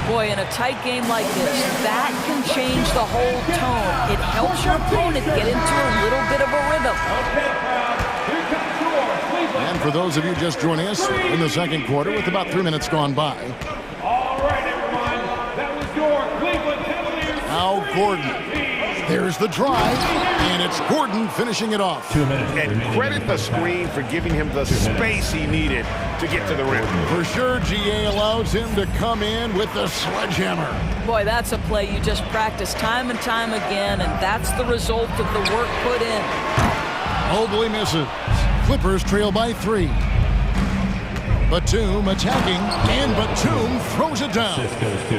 Boy, in a tight game like this, that can change the whole tone. It helps your opponent get into a little bit of a rhythm. And for those of you just joining us in the second quarter with about 3 minutes gone by. All right, everyone, that was your Cleveland Cavaliers. Now Gordon. There's the drive, and it's Gordon finishing it off. 2 minutes. And credit the screen for giving him the space he needed to get to the rim. For sure, GA allows him to come in with the sledgehammer. Boy, that's a play you just practice time and time again, and that's the result of the work put in. Mobley misses. Clippers trail by 3. Batum attacking, and Batum throws it down.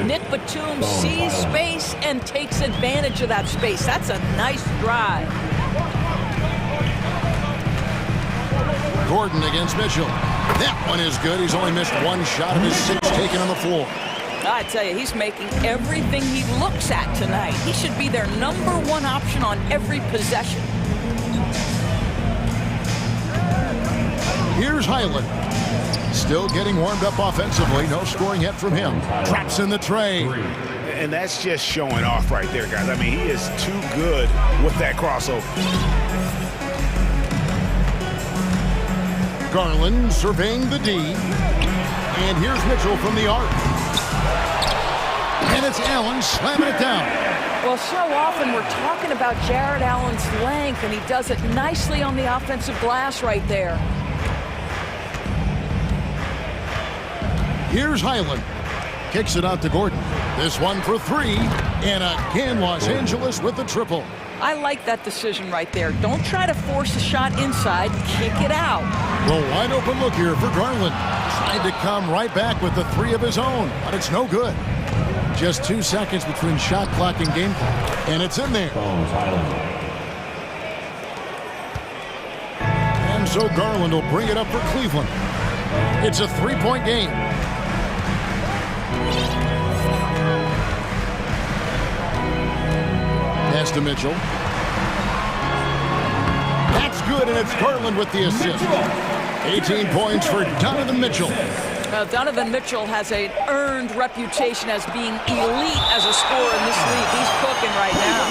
Nick Batum sees space and takes advantage of that space. That's a nice drive. Gordon against Mitchell. That one is good. He's only missed 1 shot of his 6 taken on the floor. I tell you, he's making everything he looks at tonight. He should be their #1 option on every possession. Here's Highland. Still getting warmed up offensively. No scoring yet from him. Traps in the tray. And that's just showing off right there, guys. I mean, he is too good with that crossover. Garland surveying the D. And here's Mitchell from the arc. And it's Allen slamming it down. Well, so often we're talking about Jared Allen's length, and he does it nicely on the offensive glass right there. Here's Highland. Kicks it out to Gordon. This one for 3. And again, Los Angeles with the triple. I like that decision right there. Don't try to force a shot inside. Kick it out. Well, wide open look here for Garland. Tried to come right back with the 3 of his own, but it's no good. Just 2 seconds between shot clock and game clock. And it's in there. And so Garland will bring it up for Cleveland. It's a 3-point game. Pass to Mitchell. That's good, and it's Garland with the assist. 18 points for Donovan Mitchell. Donovan Mitchell has an earned reputation as being elite as a scorer in this league. He's cooking right now.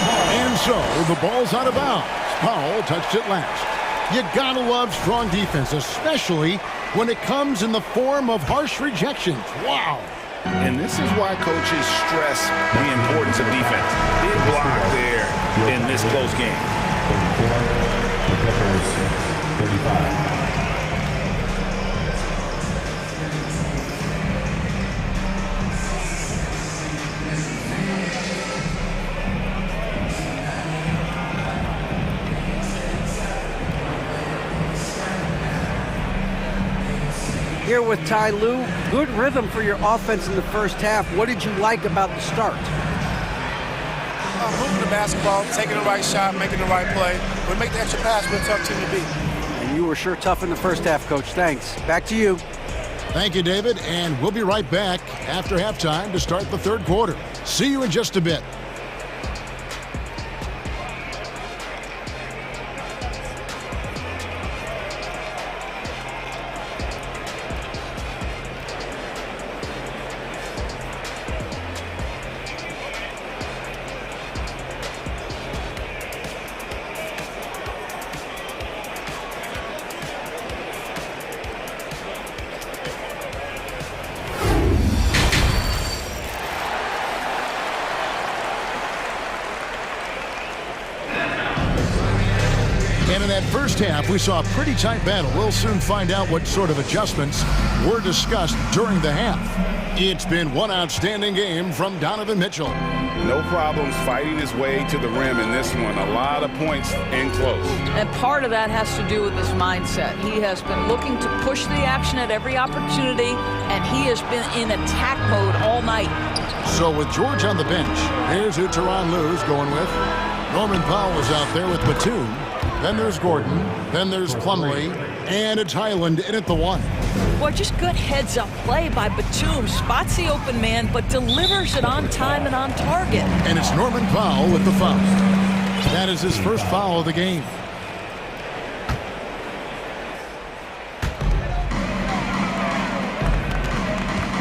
And so the ball's out of bounds. Powell touched it last. You gotta love strong defense, especially when it comes in the form of harsh rejections. Wow. And this is why coaches stress the importance of defense. Big block there in this close game. 35. Here with Ty Lue, good rhythm for your offense in the first half. What did you like about the start? Moving the basketball, taking the right shot, making the right play. But make the extra pass, we're a tough team to beat. And you were sure tough in the first half, Coach. Thanks. Back to you. Thank you, David. And we'll be right back after halftime to start the third quarter. See you in just a bit. And in that first half, we saw a pretty tight battle. We'll soon find out what sort of adjustments were discussed during the half. It's been one outstanding game from Donovan Mitchell. No problems fighting his way to the rim in this one. A lot of points and close. And part of that has to do with his mindset. He has been looking to push the action at every opportunity, and he has been in attack mode all night. So with George on the bench, here's who Tyronn Lue's going with. Norman Powell is out there with Batum. Then there's Gordon. Then there's Plumlee. And it's Highland in at the one. Boy, just good heads-up play by Batum. Spots the open man, but delivers it on time and on target. And it's Norman Powell with the foul. That is his first foul of the game.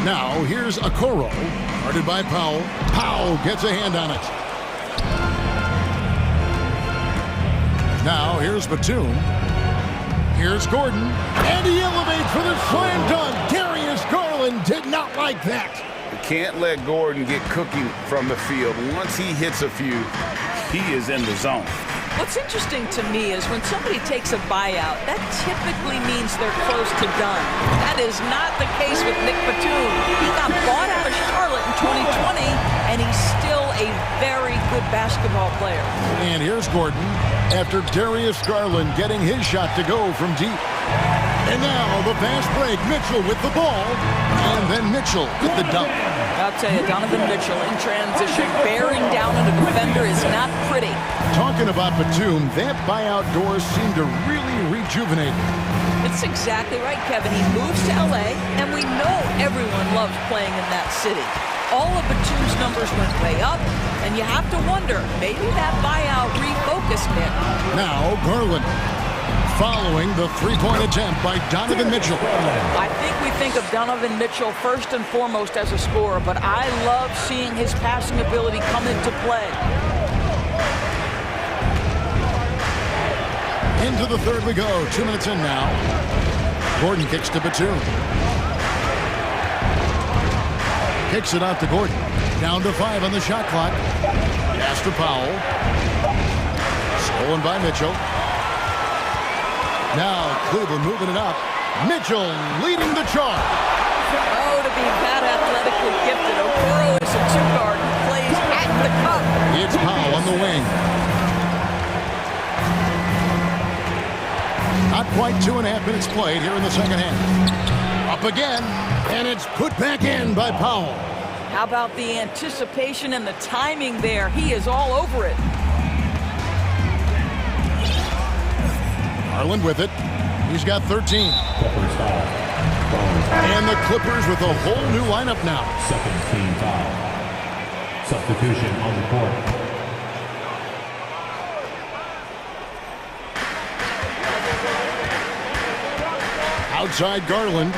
Now, here's Okoro. Guarded by Powell. Powell gets a hand on it. Now, here's Batum. Here's Gordon. And he elevates for the slam dunk. Darius Garland did not like that. You can't let Gordon get cooking from the field. Once he hits a few, he is in the zone. What's interesting to me is when somebody takes a buyout, that typically means they're close to done. That is not the case with Nick Batum. He got bought out of Charlotte in 2020, and he's still a very good basketball player. And here's Gordon after Darius Garland getting his shot to go from deep. And now the fast break. Mitchell with the ball. And then Mitchell with the dunk. I'll tell you, Donovan Mitchell in transition, bearing down on a defender is not pretty. Talking about Batum, that buyout doors seem to really rejuvenate him. It's exactly right, Kevin. He moves to L.A., and we know everyone loves playing in that city. All of Batum's numbers went way up, and you have to wonder, maybe that buyout refocused him. Now Garland, following the three-point attempt by Donovan Mitchell. I think we think of Donovan Mitchell first and foremost as a scorer, but I love seeing his passing ability come into play. Into the third we go. 2 minutes in now. Gordon kicks to Batum. Kicks it out to Gordon. Down to 5 on the shot clock. Pass to Powell. Stolen by Mitchell. Now Cleveland moving it up. Mitchell leading the charge. Oh, to be that athletically gifted. Okoro is a two-guard who plays at the cup. It's Powell on the wing. Not quite 2.5 minutes played here in the second half. Up again, and it's put back in by Powell. How about the anticipation and the timing there? He is all over it. Garland with it. He's got 13. And the Clippers with a whole new lineup now. Second team foul. Substitution on the court. Outside Garland.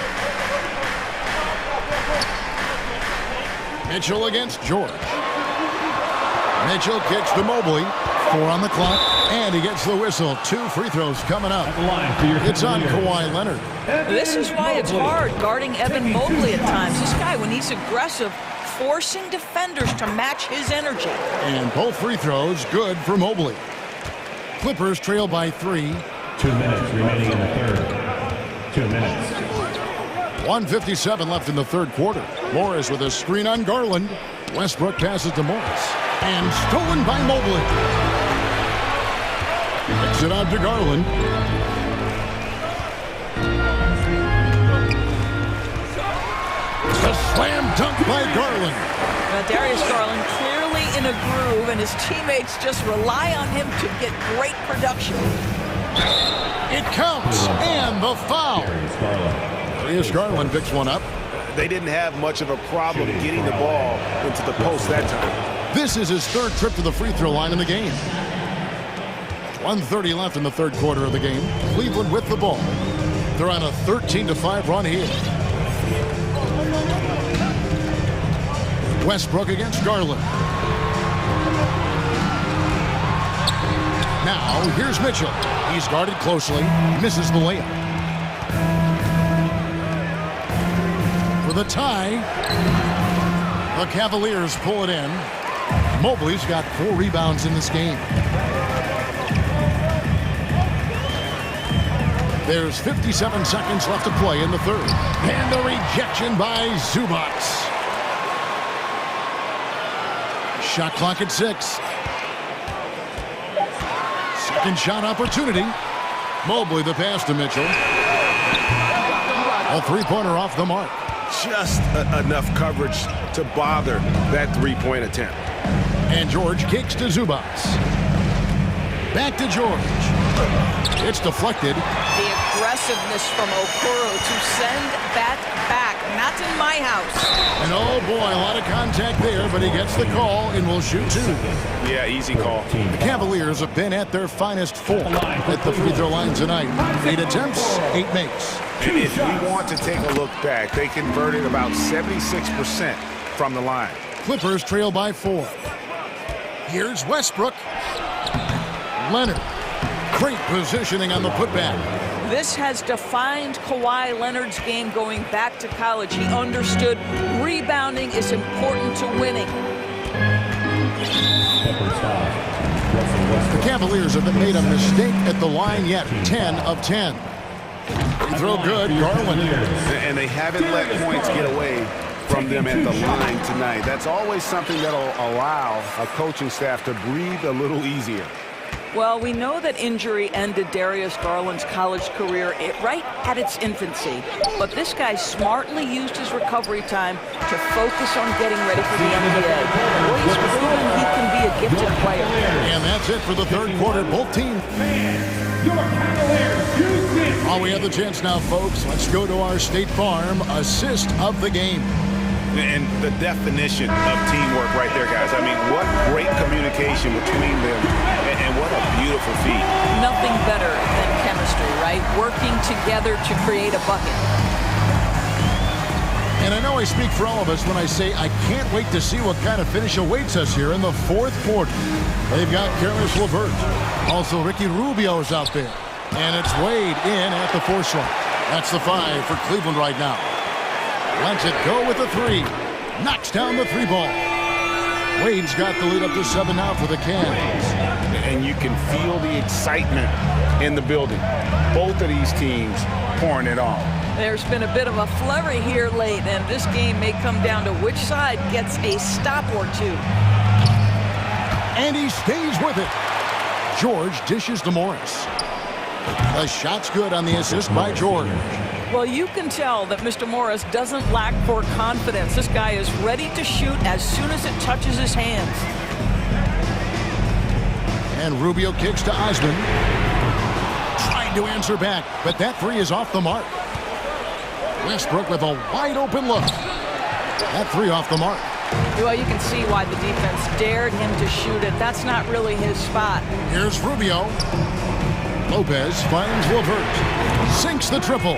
Mitchell against George. Mitchell kicks to Mobley. 4 on the clock. And he gets the whistle. 2 free throws coming up. It's on Kawhi Leonard. This is why it's hard guarding Evan Mobley at times. This guy, when he's aggressive, forcing defenders to match his energy. And both free throws good for Mobley. Clippers trail by 3. 2 minutes remaining in the third. 2 minutes. 1:57 left in the third quarter. Morris with a screen on Garland. Westbrook passes to Morris. And stolen by Mobley. Kicks it out to Garland. A slam dunk by Garland. Darius Garland clearly in a groove, and his teammates just rely on him to get great production. It counts, and the foul. Darius Garland picks one up. They didn't have much of a problem getting the ball into the post that time. This is his third trip to the free throw line in the game. 1:30 left in the third quarter of the game. Cleveland with the ball. They're on a 13-5 run here. Westbrook against Garland. Now, here's Mitchell. He's guarded closely. Misses the layup. For the tie, the Cavaliers pull it in. Mobley's got 4 rebounds in this game. There's 57 seconds left to play in the third. And a rejection by Zubac. Shot clock at 6. Second shot opportunity. Mobley the pass to Mitchell. A three-pointer off the mark. Just enough coverage to bother that three-point attempt. And George kicks to Zubac. Back to George. It's deflected. The aggressiveness from Okoro to send that back. Not in my house. And oh boy, a lot of contact there, but he gets the call and will shoot 2. Yeah, easy call. The Cavaliers have been at their finest 4 at the free throw line tonight. 8 attempts, 8 makes. And if we want to take a look back, they converted about 76% from the line. Clippers trail by 4. Here's Westbrook. Leonard. Great positioning on the putback. This has defined Kawhi Leonard's game going back to college. He understood rebounding is important to winning. The Cavaliers haven't made a mistake at the line yet. 10 of 10. Free throw good, Garland. And they haven't let points get away from them at the line tonight. That's always something that'll allow a coaching staff to breathe a little easier. Well, we know that injury ended Darius Garland's college career right at its infancy. But this guy smartly used his recovery time to focus on getting ready for the NBA. Well, he's proven he can be a gifted player. And that's it for the third quarter. Both teams. Oh, we have the chance now, folks. Let's go to our State Farm assist of the game. And the definition of teamwork right there, guys. I mean, what great communication between them, and what a beautiful feat. Nothing better than chemistry, right? Working together to create a bucket. And I know I speak for all of us when I say I can't wait to see what kind of finish awaits us here in the fourth quarter. They've got Karis LeVert. Also, Ricky Rubio's out there. And it's Wade in at the force line. That's the 5 for Cleveland right now. Lets it go with the 3. Knocks down the 3 ball. Wade's got the lead up to 7 now for the Cavs. And you can feel the excitement in the building. Both of these teams pouring it on. There's been a bit of a flurry here late, and this game may come down to which side gets a stop or 2. And he stays with it. George dishes to Morris. The shot's good on the assist by George. Well, you can tell that Mr. Morris doesn't lack for confidence. This guy is ready to shoot as soon as it touches his hands. And Rubio kicks to Osman. Trying to answer back, but that 3 is off the mark. Westbrook with a wide open look. That 3 off the mark. Well, you can see why the defense dared him to shoot it. That's not really his spot. Here's Rubio. Lopez finds LeVert. Sinks the triple.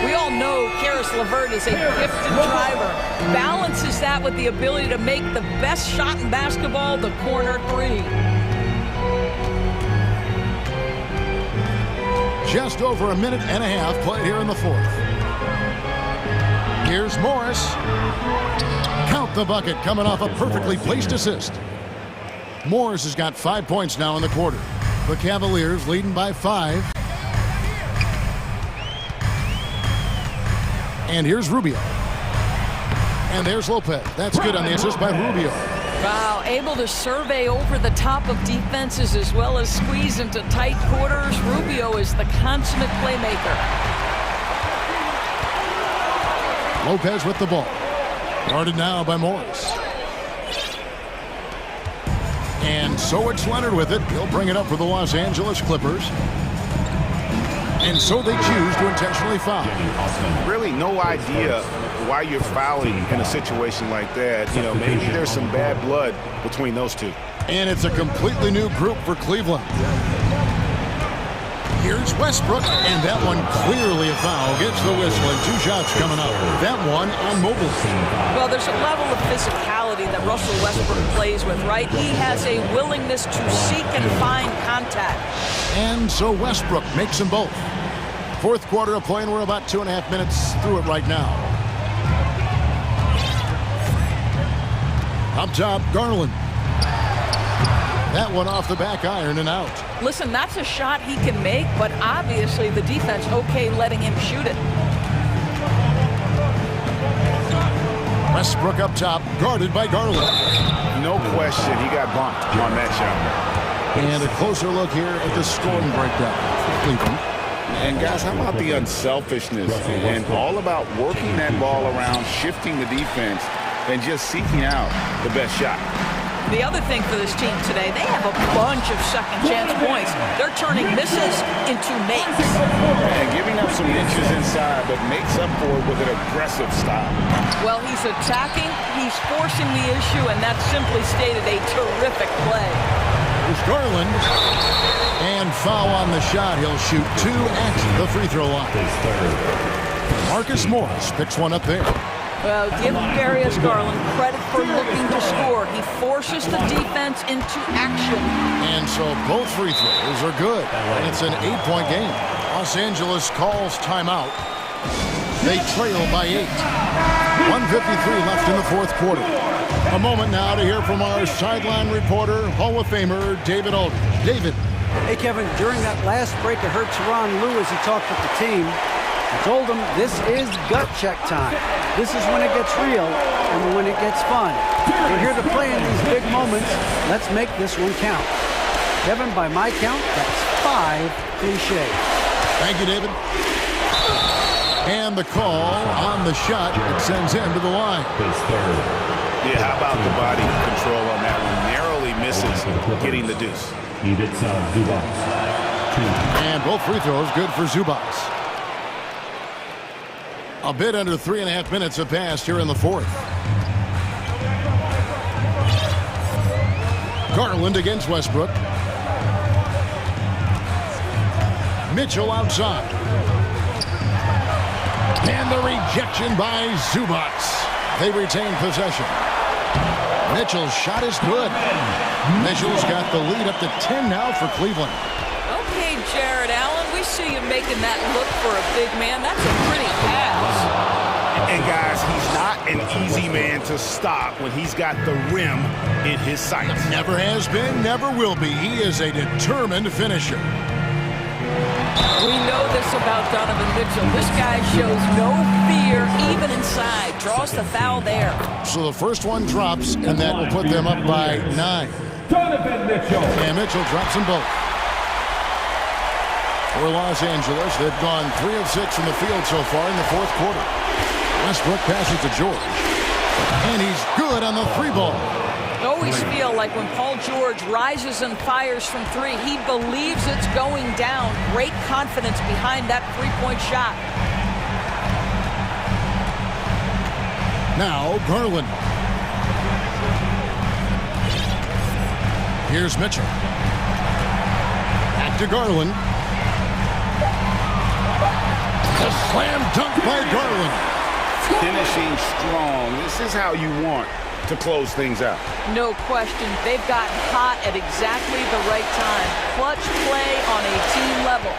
We all know Karis LeVert is a gifted driver. Balances that with the ability to make the best shot in basketball, the corner 3. Just over a minute and a half played here in the fourth. Here's Morris. Count the bucket coming off a perfectly placed assist. Morris has got 5 points now in the quarter. The Cavaliers leading by 5. And here's Rubio. And there's Lopez. That's good on the assist by Rubio. Wow, able to survey over the top of defenses as well as squeeze into tight quarters. Rubio is the consummate playmaker. Lopez with the ball. Guarded now by Morris. And so it's Leonard with it. He'll bring it up for the Los Angeles Clippers. And so they choose to intentionally foul. Really no idea why you're fouling in a situation like that. You know, maybe there's some bad blood between those two. And it's a completely new group for Cleveland. Here's Westbrook, and that one clearly a foul. Gets the whistle, and 2 shots coming up. That one on Mobley. Well, there's a level of physicality that Russell Westbrook plays with, right? He has a willingness to seek and find contact. And so Westbrook makes them both. Fourth quarter of play, and we're about 2.5 minutes through it right now. Up top, Garland. That one off the back iron and out. Listen, that's a shot he can make, but obviously the defense okay letting him shoot it. Westbrook up top, guarded by Garland. No question, he got bumped on that shot. And a closer look here at the scoring breakdown for Cleveland. And guys, how about the unselfishness and all about working that ball around, shifting the defense, and just seeking out the best shot. The other thing for this team today, they have a bunch of second chance points. They're turning misses into makes. And giving up some inches inside, but makes up for it with an aggressive style. Well, he's attacking, he's forcing the issue, and that's simply stated a terrific play. Here's Garland. And foul on the shot. He'll shoot 2 at the free throw line. Marcus Morris picks one up there. Well, give Darius Garland credit for looking to score. He forces the defense into action. And so both free throws are good. And it's an 8-point game. Los Angeles calls timeout. They trail by 8. 1:53 left in the fourth quarter. A moment now to hear from our sideline reporter, Hall of Famer David Aldridge. David. Hey, Kevin, during that last break, I heard Tyronn Lue as he talked with the team. I told him this is gut check time. This is when it gets real and when it gets fun. We're here to play in these big moments. Let's make this one count. Kevin, by my count, that's 5 cliches. Thank you, David. And the call on the shot, it sends him to the line. Yeah, how about the body control on that one? Narrowly misses getting the deuce. And both free throws good for Zubac. A bit under 3.5 minutes have passed here in the fourth. Garland against Westbrook. Mitchell outside. And the rejection by Zubac. They retain possession. Mitchell's shot is good. Mitchell's got the lead up to 10 now for Cleveland. Okay, Jared Allen, we see you making that look for a big man. That's a pretty pass. And guys, he's not an easy man to stop when he's got the rim in his sights. Never has been, never will be. He is a determined finisher. We know this about Donovan Mitchell. This guy shows no fear, even inside. Draws the foul there. So the first one drops, and that will put them up by 9. Donovan Mitchell. And Mitchell drops them both. For Los Angeles, they've gone 3 of 6 from the field so far in the fourth quarter. Westbrook passes to George. And he's good on the 3-ball. I always feel like when Paul George rises and fires from 3, he believes it's going down. Great confidence behind that 3-point shot. Now Garland. Here's Mitchell. Back to Garland. A slam dunk by Garland. Finishing strong. This is how you want to close things out. No question. They've gotten hot at exactly the right time. Clutch play on a team level.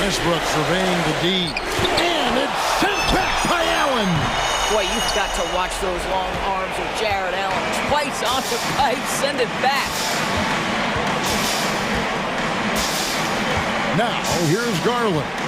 Westbrook surveying the D. And it's sent back by Allen. Boy, you've got to watch those long arms of Jared Allen. Twice on the pipe, send it back. Now, here's Garland.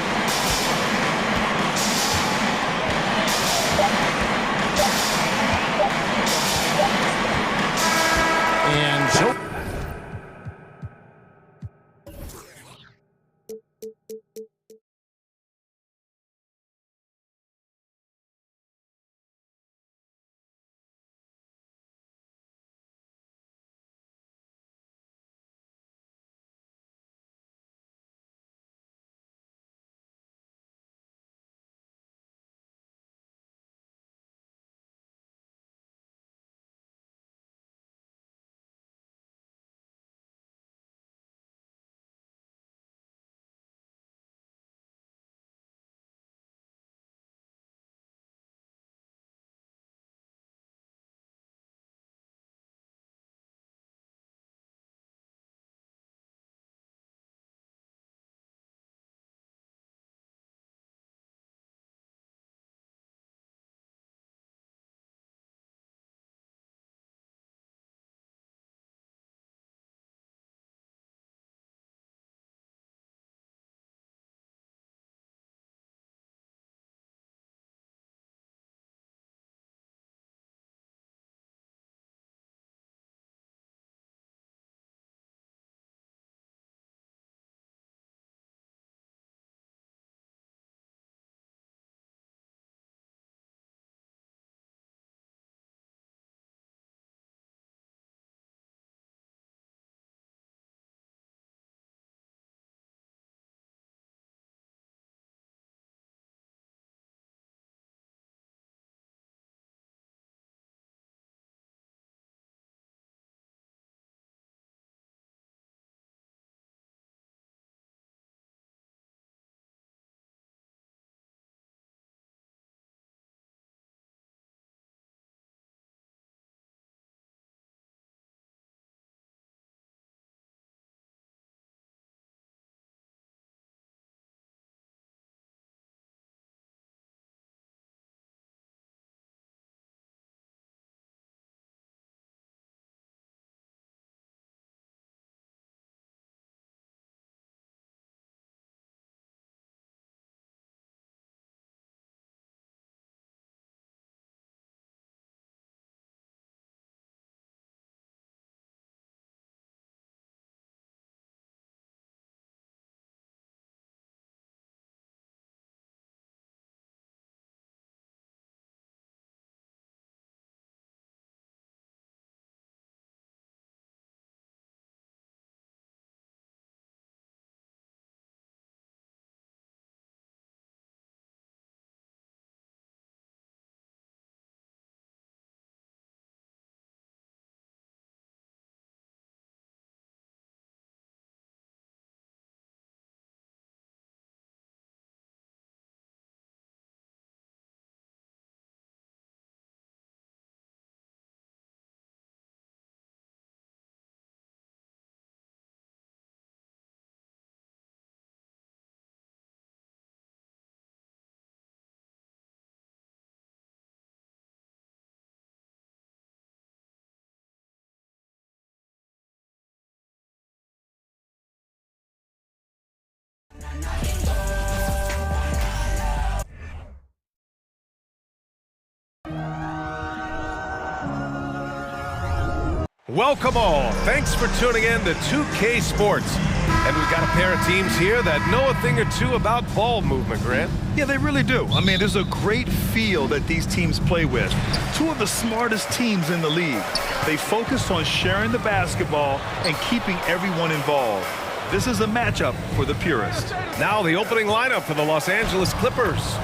Welcome all. Thanks for tuning in to 2K Sports. And we've got a pair of teams here that know a thing or two about ball movement, Grant. Yeah, they really do. I mean, there's a great feel that these teams play with. Two of the smartest teams in the league. They focus on sharing the basketball and keeping everyone involved. This is a matchup for the purist. Now the opening lineup for the Los Angeles Clippers.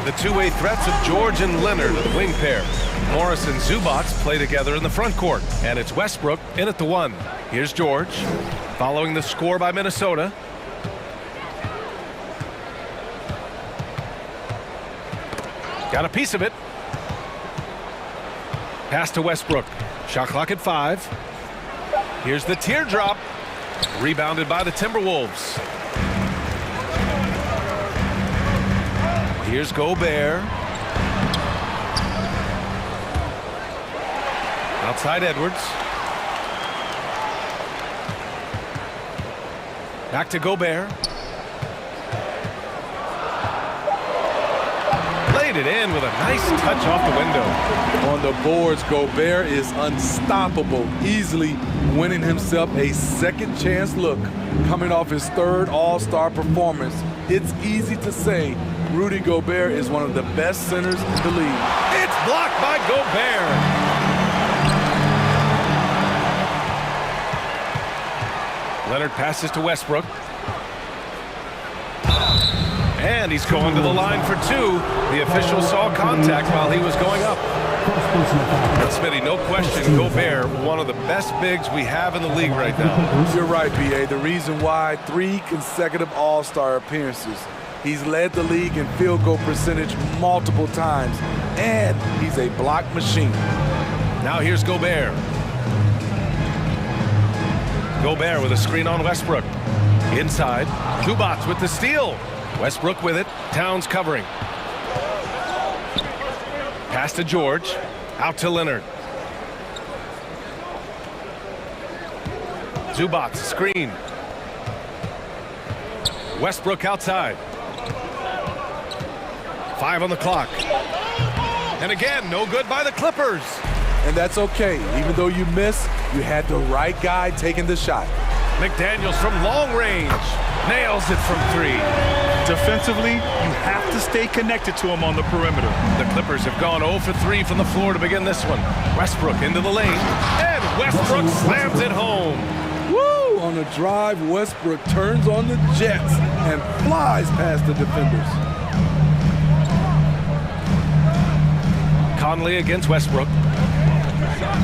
The two-way threats of George and Leonard, the wing pair. Morris and Zubac play together in the front court. And it's Westbrook in at the 1. Here's George, following the score by Minnesota. Got a piece of it. Pass to Westbrook. Shot clock at 5. Here's the teardrop. Rebounded by the Timberwolves. Here's Gobert. Outside Edwards. Back to Gobert. Laid it in with a nice touch off the window. On the boards, Gobert is unstoppable, easily winning himself a second chance look. Coming off his third All-Star performance, it's easy to say Rudy Gobert is one of the best centers in the league. It's blocked by Gobert. Leonard passes to Westbrook. And he's going to the line for 2. The official saw contact while he was going up. But Smitty, no question, Gobert, one of the best bigs we have in the league right now. You're right, B.A. The reason why 3 consecutive All-Star appearances. He's led the league in field goal percentage multiple times, and he's a block machine. Now here's Gobert. Gobert with a screen on Westbrook. Inside, Zubac with the steal. Westbrook with it. Towns covering. Pass to George. Out to Leonard. Zubac screen. Westbrook outside. 5 on the clock. And again, no good by the Clippers. And that's okay. Even though you miss, you had the right guy taking the shot. McDaniels from long range. Nails it from 3. Defensively, you have to stay connected to him on the perimeter. The Clippers have gone 0 for 3 from the floor to begin this one. Westbrook into the lane. And Westbrook slams it home. Woo! On the drive, Westbrook turns on the Jets and flies past the defenders. Conley against Westbrook.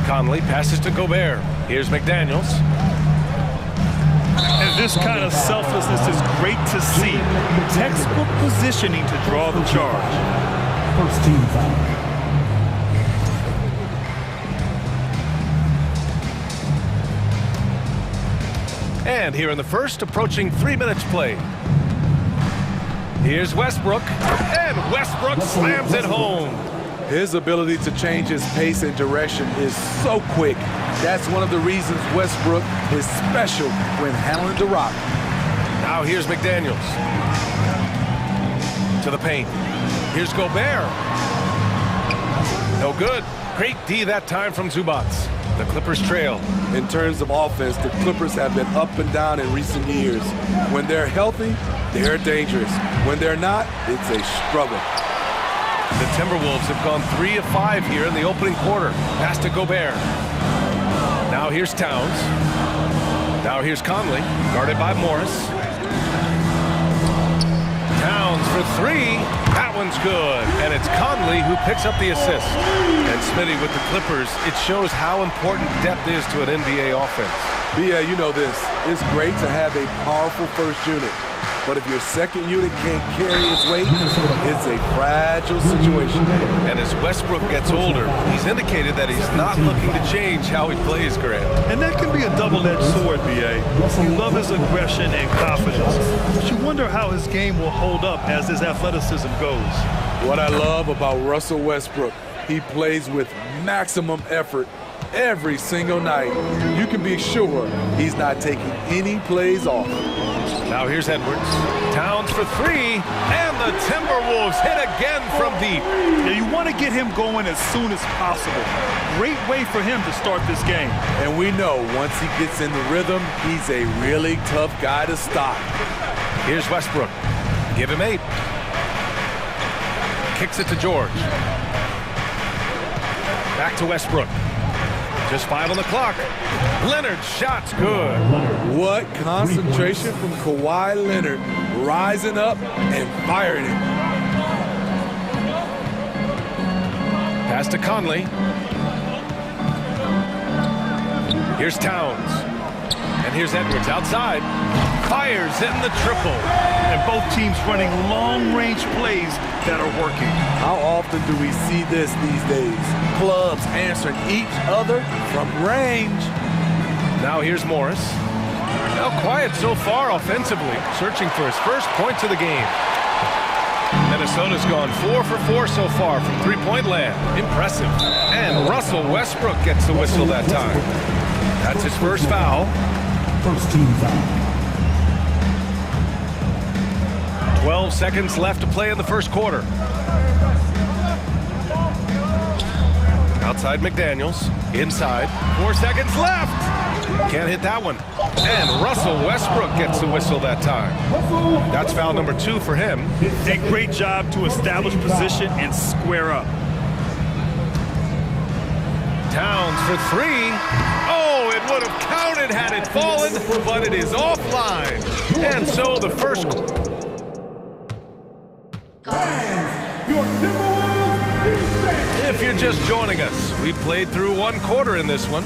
Conley passes to Gobert. Here's McDaniels. And this kind of selflessness is great to see. Textbook positioning to draw the charge. First team foul. And here in the first, approaching 3 minutes played. Here's Westbrook. And Westbrook slams it home. His ability to change his pace and direction is so quick. That's one of the reasons Westbrook is special when handling the rock. Now here's McDaniels. To the paint. Here's Gobert. No good. Great D that time from Zubac. The Clippers trail. In terms of offense, the Clippers have been up and down in recent years. When they're healthy, they're dangerous. When they're not, it's a struggle. The Timberwolves have gone 3 of 5 here in the opening quarter. Pass to Gobert. Now here's Towns. Now here's Conley, guarded by Morris. Towns for 3. That one's good. And it's Conley who picks up the assist. And Smitty with the Clippers, it shows how important depth is to an NBA offense. Yeah, you know this. It's great to have a powerful first unit. But if your second unit can't carry its weight, it's a fragile situation. And as Westbrook gets older, he's indicated that he's not looking to change how he plays, Grant. And that can be a double-edged sword, B.A. You love his aggression and confidence, but you wonder how his game will hold up as his athleticism goes. What I love about Russell Westbrook, he plays with maximum effort every single night. You can be sure he's not taking any plays off. Now here's Edwards. Towns for three, and the Timberwolves hit again from deep. Yeah, you want to get him going as soon as possible. Great way for him to start this game. And we know once he gets in the rhythm, he's a really tough guy to stop. Here's Westbrook. Give him 8. Kicks it to George. Back to Westbrook. Just 5 on the clock. Leonard's shot's good. What concentration from Kawhi Leonard, rising up and firing it. Pass to Conley. Here's Towns. And here's Edwards outside. Fires in the triple. And both teams running long-range plays that are working. How often do we see this these days? Clubs answering each other from range. Now here's Morris. Now quiet so far offensively, searching for his first points of the game. Minnesota's gone 4 for 4 so far from three-point land. Impressive. And Russell Westbrook gets the whistle that time. That's his first foul. First team foul. 12 seconds left to play in the first quarter. Outside McDaniels. Inside. 4 seconds left. Can't hit that one. And Russell Westbrook gets the whistle that time. That's foul number 2 for him. A great job to establish position and square up. Towns for 3. Oh, it would have counted had it fallen, but it is offline. And so the first... If you're just joining us, we played through 1 quarter in this one.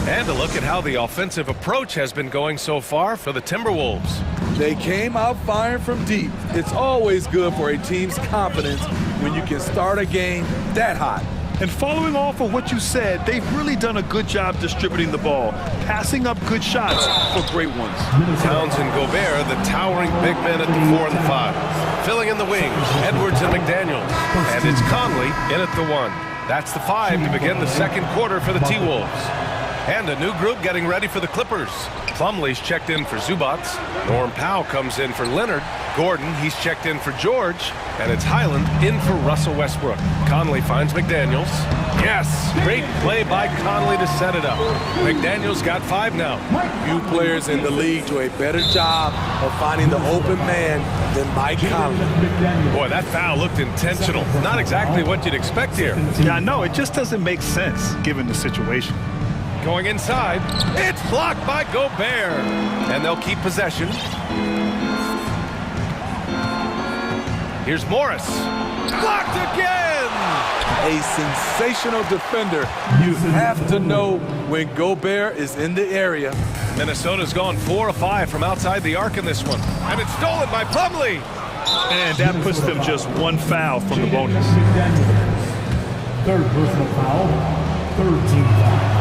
And a look at how the offensive approach has been going so far for the Timberwolves. They came out firing from deep. It's always good for a team's confidence when you can start a game that hot. And following off of what you said, they've really done a good job distributing the ball, passing up good shots for great ones. Towns and Gobert, the towering big men at the 4 and the 5. Filling in the wings, Edwards and McDaniels. And it's Conley in at the 1. That's the 5 to begin the second quarter for the T-Wolves. And a new group getting ready for the Clippers. Plumlee's checked in for Zubac. Norm Powell comes in for Leonard. Gordon, he's checked in for George. And it's Highland in for Russell Westbrook. Conley finds McDaniels. Yes, great play by Conley to set it up. McDaniels got 5 now. Few players in the league do a better job of finding the open man than Mike Conley. Boy, that foul looked intentional. Not exactly what you'd expect here. Yeah, I know. It just doesn't make sense given the situation. Going inside, it's blocked by Gobert, and they'll keep possession. Here's Morris, blocked again! A sensational defender. You have to know when Gobert is in the area. Minnesota's gone 4 of 5 from outside the arc in this one, and it's stolen by Plumlee. And that puts them just 1 foul from the bonus. Third personal foul, third team foul.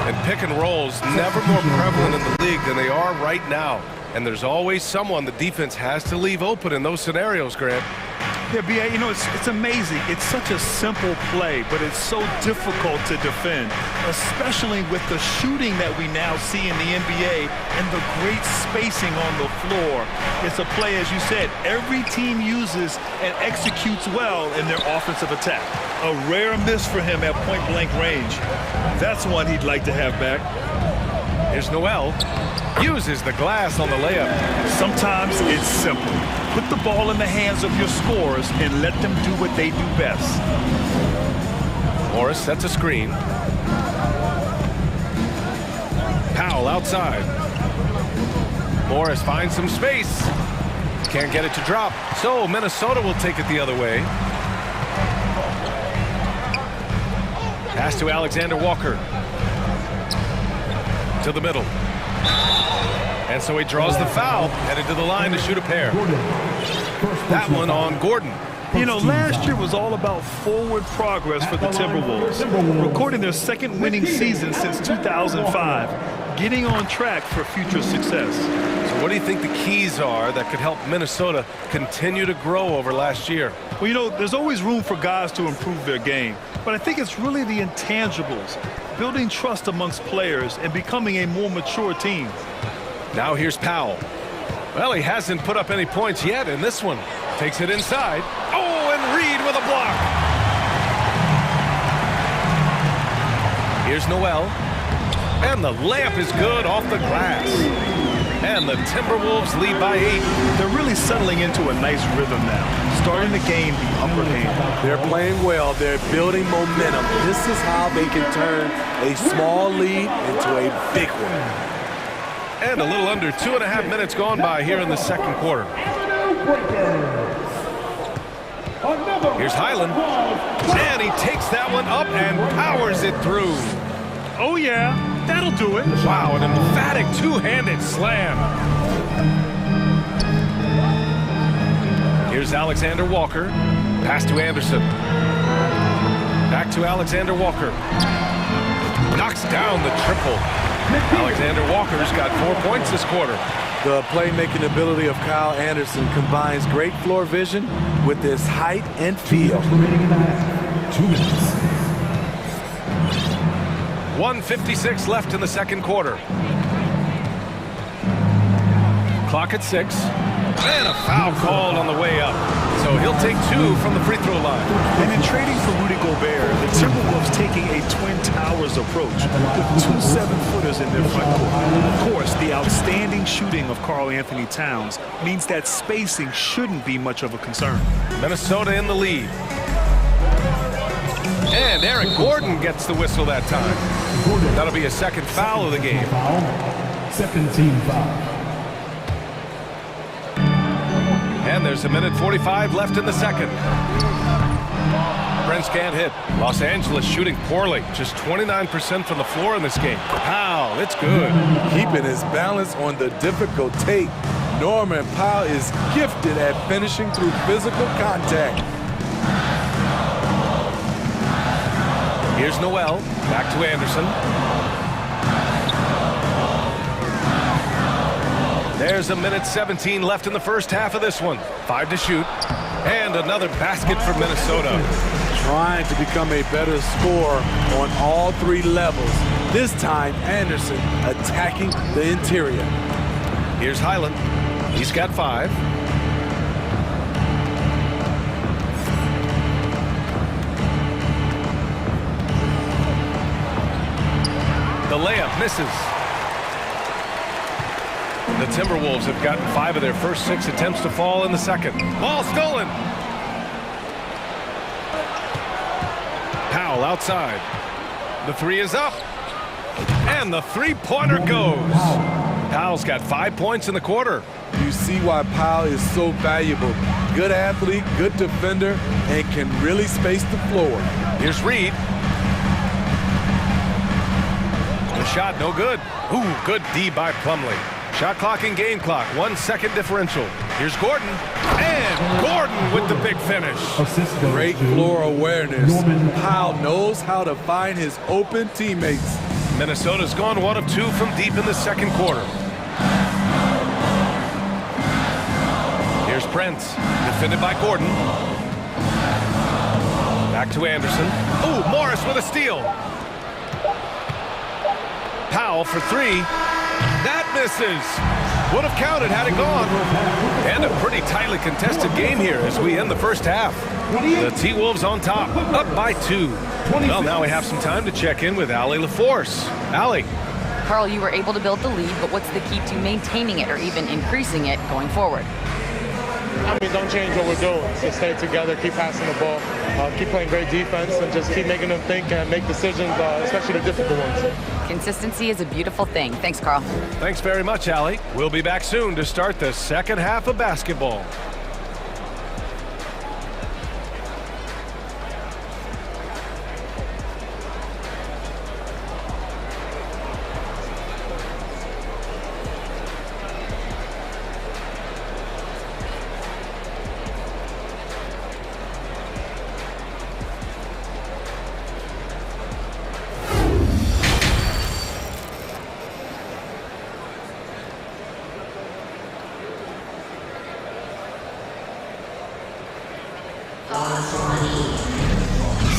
And pick and rolls never more prevalent in the league than they are right now. And there's always someone the defense has to leave open in those scenarios, Grant. Yeah, B.A., you know, it's amazing. It's such a simple play, but it's so difficult to defend, especially with the shooting that we now see in the NBA and the great spacing on the floor. It's a play, as you said, every team uses and executes well in their offensive attack. A rare miss for him at point-blank range. That's one he'd like to have back. Here's Noel. Uses the glass on the layup. Sometimes it's simple. Put the ball in the hands of your scorers and let them do what they do best. Morris sets a screen. Powell outside. Morris finds some space. Can't get it to drop. So Minnesota will take it the other way. Pass to Alexander Walker. To the middle. And so he draws the foul, headed to the line to shoot a pair. That one on Gordon. You know, last year was all about forward progress for the Timberwolves, recording their second winning season since 2005. getting on track for future success. So what do you think the keys are that could help Minnesota continue to grow over last year? Well, you know, there's always room for guys to improve their game, but I think it's really the intangibles, building trust amongst players and becoming a more mature team. Now here's Powell. Well, he hasn't put up any points yet in this one. Takes it inside. Oh, and Reed with a block. Here's Noel. And the layup is good off the glass. And the Timberwolves lead by 8. They're really settling into a nice rhythm now, starting to gain the upper hand. They're playing well. They're building momentum. This is how they can turn a small lead into a big one. And a little under 2.5 minutes gone by here in the second quarter. Here's Highland. And he takes that one up and powers it through. Oh, yeah. That'll do it. Wow, an emphatic two-handed slam. Here's Alexander Walker. Pass to Anderson. Back to Alexander Walker. Knocks down the triple. Alexander Walker's got 4 points this quarter. The playmaking ability of Kyle Anderson combines great floor vision with his height and feel. 2 minutes. 1:56 left in the second quarter. Clock at 6. And a foul called on the way up. So he'll take 2 from the free throw line. And in trading for Rudy Gobert, the Timberwolves taking a Twin Towers approach with 2 7-footers in their front court. Of course, the outstanding shooting of Karl Anthony Towns means that spacing shouldn't be much of a concern. Minnesota in the lead. And Eric Gordon gets the whistle that time. That'll be a second foul of the game. Second team foul. And there's 1:45 left in the second. Brents can't hit. Los Angeles shooting poorly. Just 29% from the floor in this game. Powell, it's good. Keeping his balance on the difficult tape. Norman Powell is gifted at finishing through physical contact. Here's Noel. Back to Anderson. There's 1:17 left in the first half of this one. 5 to shoot. And another basket for Minnesota. Trying to become a better scorer on all 3 levels. This time, Anderson attacking the interior. Here's Highland. He's got 5. The layup misses. The Timberwolves have gotten 5 of their first 6 attempts to fall in the second. Ball stolen. Powell outside. The 3 is up. And the 3-pointer goes. Powell's got 5 points in the quarter. You see why Powell is so valuable. Good athlete, good defender, and can really space the floor. Here's Reed. The shot no good. Ooh, good D by Plumlee. Shot clock and game clock, 1 second differential. Here's Gordon. And Gordon with the big finish. Great floor awareness. Powell knows how to find his open teammates. Minnesota's gone 1 of 2 from deep in the second quarter. Here's Prince, defended by Gordon. Back to Anderson. Ooh, Morris with a steal. Powell for 3. That misses. Would have counted had it gone. And a pretty tightly contested game here as we end the first half. The T-Wolves on top, up by 2. Well, now we have some time to check in with Allie LaForce. Allie. Karl, you were able to build the lead, but what's the key to maintaining it or even increasing it going forward? I mean, don't change what we're doing. Just stay together, keep passing the ball, keep playing great defense, and just keep making them think and make decisions, especially the difficult ones. Consistency is a beautiful thing. Thanks, Karl. Thanks very much, Allie. We'll be back soon to start the second half of basketball.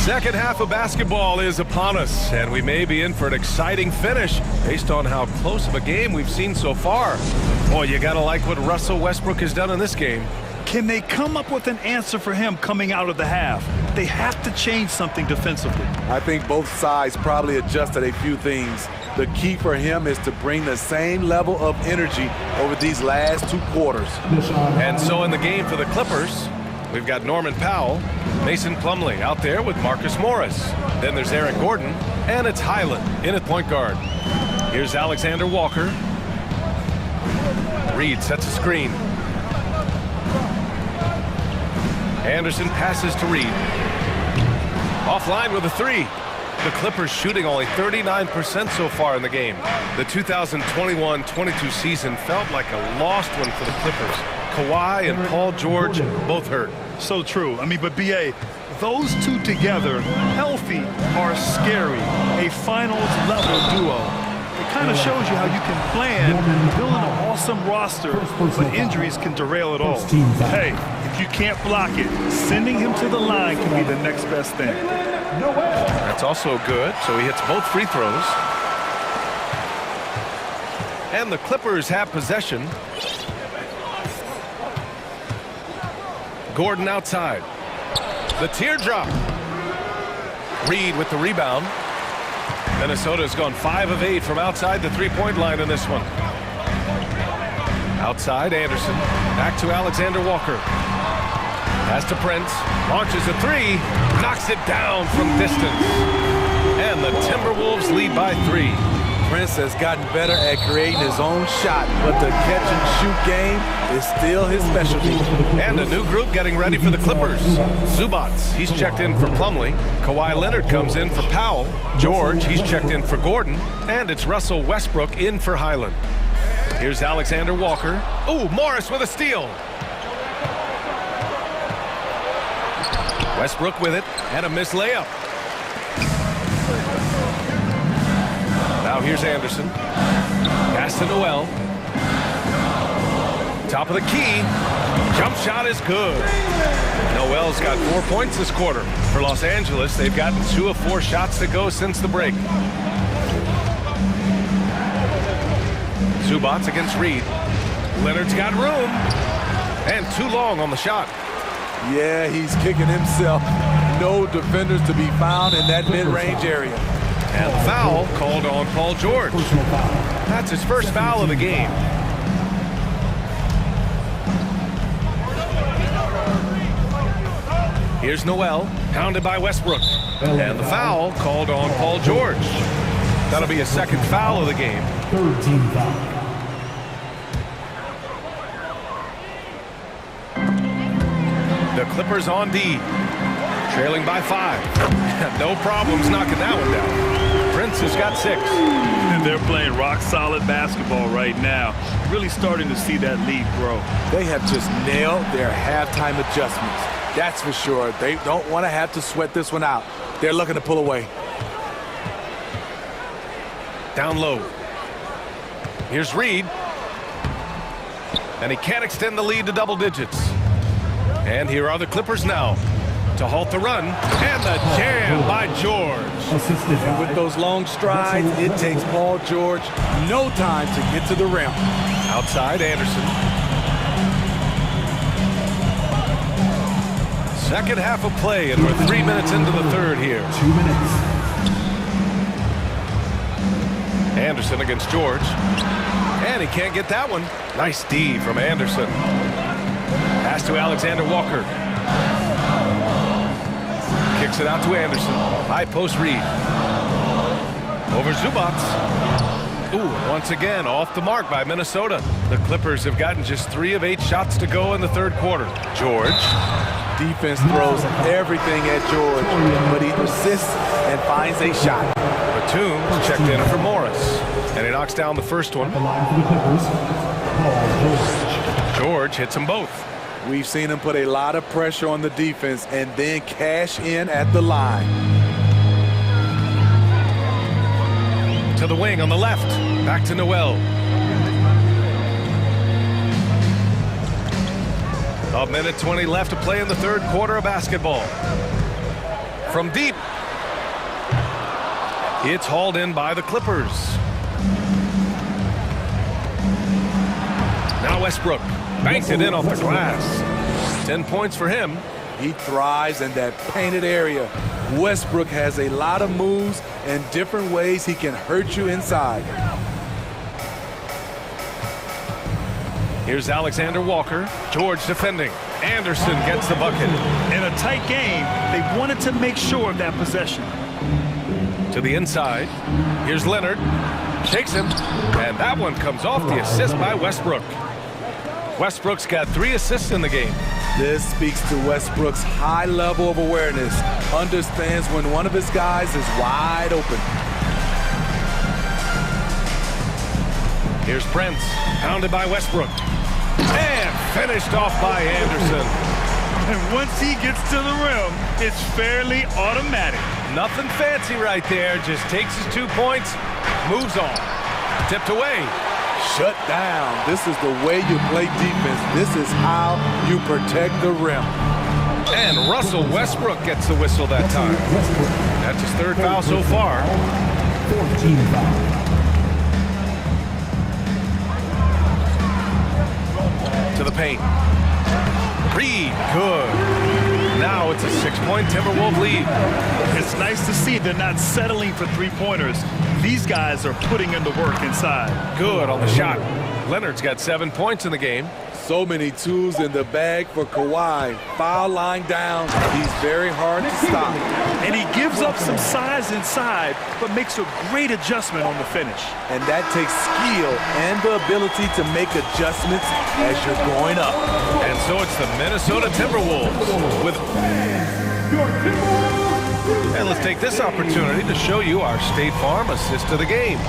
Second half of basketball is upon us, and we may be in for an exciting finish based on how close of a game we've seen so far. Boy, you gotta like what Russell Westbrook has done in this game. Can they come up with an answer for him coming out of the half? They have to change something defensively. I think both sides probably adjusted a few things. The key for him is to bring the same level of energy over these last 2 quarters. And so in the game for the Clippers, we've got Norman Powell, Mason Plumlee out there with Marcus Morris. Then there's Aaron Gordon, and it's Highland in at point guard. Here's Alexander Walker. Reed sets a screen. Anderson passes to Reed. Offline with a 3. The Clippers shooting only 39% so far in the game. The 2021-22 season felt like a lost one for the Clippers. Kawhi and Paul George both hurt. So true. I mean, but B.A., those two together, healthy, are scary. A finals-level duo. It kind of shows you how you can plan, build an awesome roster, but injuries can derail it all. Hey, if you can't block it, sending him to the line can be the next best thing. That's also good, so he hits both free throws. And the Clippers have possession. Gordon outside. The teardrop. Reed with the rebound. Minnesota's gone 5 of 8 from outside the three-point line in this one. Outside, Anderson. Back to Alexander Walker. Pass to Prince. Launches a 3. Knocks it down from distance. And the Timberwolves lead by 3. Prince has gotten better at creating his own shot, but the catch-and-shoot game is still his specialty. And a new group getting ready for the Clippers. Zubats, he's checked in for Plumlee. Kawhi Leonard comes in for Powell. George, he's checked in for Gordon. And it's Russell Westbrook in for Highland. Here's Alexander Walker. Ooh, Morris with a steal. Westbrook with it, and a missed layup. Now here's Anderson. Pass to Noel. Top of the key. Jump shot is good. Noel's got 4 points this quarter. For Los Angeles, they've gotten 2 of 4 shots to go since the break. Zubats against Reed. Leonard's got room. And too long on the shot. Yeah, he's kicking himself. No defenders to be found in that mid-range area. And the foul called on Paul George. That's his first foul of the game. Here's Noel, pounded by Westbrook. And the foul called on Paul George. That'll be a second foul of the game. Third team foul. The Clippers on D, trailing by 5. No problems knocking that one down. Prince has got 6. And they're playing rock-solid basketball right now. Really starting to see that lead grow. They have just nailed their halftime adjustments. That's for sure. They don't want to have to sweat this one out. They're looking to pull away. Down low. Here's Reed. And he can't extend the lead to double digits. And here are the Clippers now to halt the run. And the jam by George. And with those long strides, it takes Paul George no time to get to the rim. Outside, Anderson. Second half of play, and we're 3 minutes into the third here. 2 minutes. Anderson against George. And he can't get that one. Nice D from Anderson. Pass to Alexander Walker. Kicks it out to Anderson. High post Reed. Over Zubats. Ooh, once again off the mark by Minnesota. The Clippers have gotten just 3 of 8 shots to go in the third quarter. George. Defense throws everything at George, but he persists and finds a shot. Batum checked in for Morris. And he knocks down the first one. The line for the Clippers, Paul George. George hits them both. We've seen him put a lot of pressure on the defense and then cash in at the line. To the wing on the left. Back to Noel. A minute 20 left to play in the third quarter of basketball. from deep. It's hauled in by the Clippers. Now Westbrook banked it in off the glass. 10 points for him. He thrives in that painted area. Westbrook has a lot of moves and different ways he can hurt you inside. Here's Alexander Walker. George defending. Anderson gets the bucket. In a tight game, they wanted to make sure of that possession. To the inside. Here's Leonard. Shakes him. And that one comes off the assist by Westbrook. Westbrook's got 3 assists in the game. This speaks to Westbrook's high level of awareness. Understands when one of his guys is wide open. Here's Prince. Pounded by Westbrook. And finished off by Anderson. And once he gets to the rim, it's fairly automatic. Nothing fancy right there. Just takes his 2 points, moves on. Tipped away. Shut down. This is the way you play defense. This is how you protect the rim. And Russell Westbrook gets the whistle that time. That's his 3rd foul so far. 14 foul. To the paint. Reed, good. Now it's a 6-point Timberwolves lead. It's nice to see they're not settling for 3-pointers. These guys are putting in the work inside. Good on the shot. Leonard's got 7 points in the game. So many tools in the bag for Kawhi. Foul line down. He's very hard to stop. And he gives up some size inside, but makes a great adjustment on the finish. And that takes skill and the ability to make adjustments as you're going up. And so it's the Minnesota Timberwolves with... And let's take this opportunity to show you our State Farm assist of the game.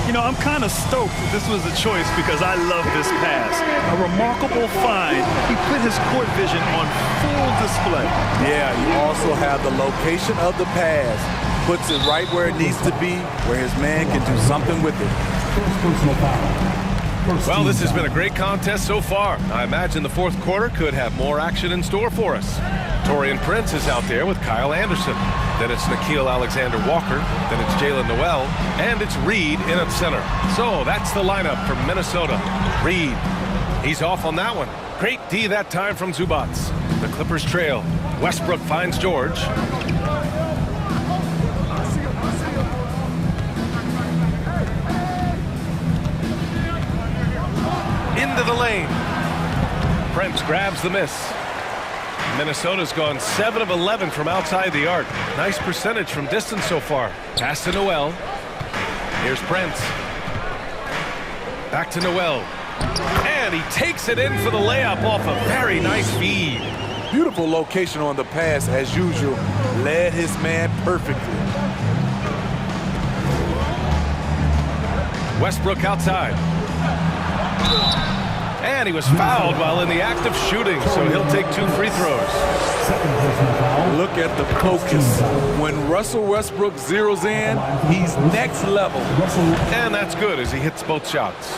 You know, I'm kind of stoked that this was a choice because I love this pass. A remarkable find. He put his court vision on full display. Yeah, you also have the location of the pass. Puts it right where it needs to be, where his man can do something with it. Well, this has been a great contest so far. I imagine the 4th quarter could have more action in store for us. Torian Prince is out there with Kyle Anderson. Then it's Nickeil Alexander-Walker. Then it's Jalen Noel. And it's Reed in at center. So that's the lineup for Minnesota. Reed, he's off on that one. Great D that time from Zubac. The Clippers trail. Westbrook finds George. Into the lane. Prince grabs the miss. Minnesota's gone 7 of 11 from outside the arc. Nice percentage from distance so far. Pass to Noel. Here's Prince. Back to Noel. And he takes it in for the layup off a very nice feed. Beautiful location on the pass as usual. Led his man perfectly. Westbrook outside. And he was fouled while in the act of shooting, so he'll take 2 free throws. Look at the focus. When Russell Westbrook zeroes in, he's next level. And that's good as he hits both shots.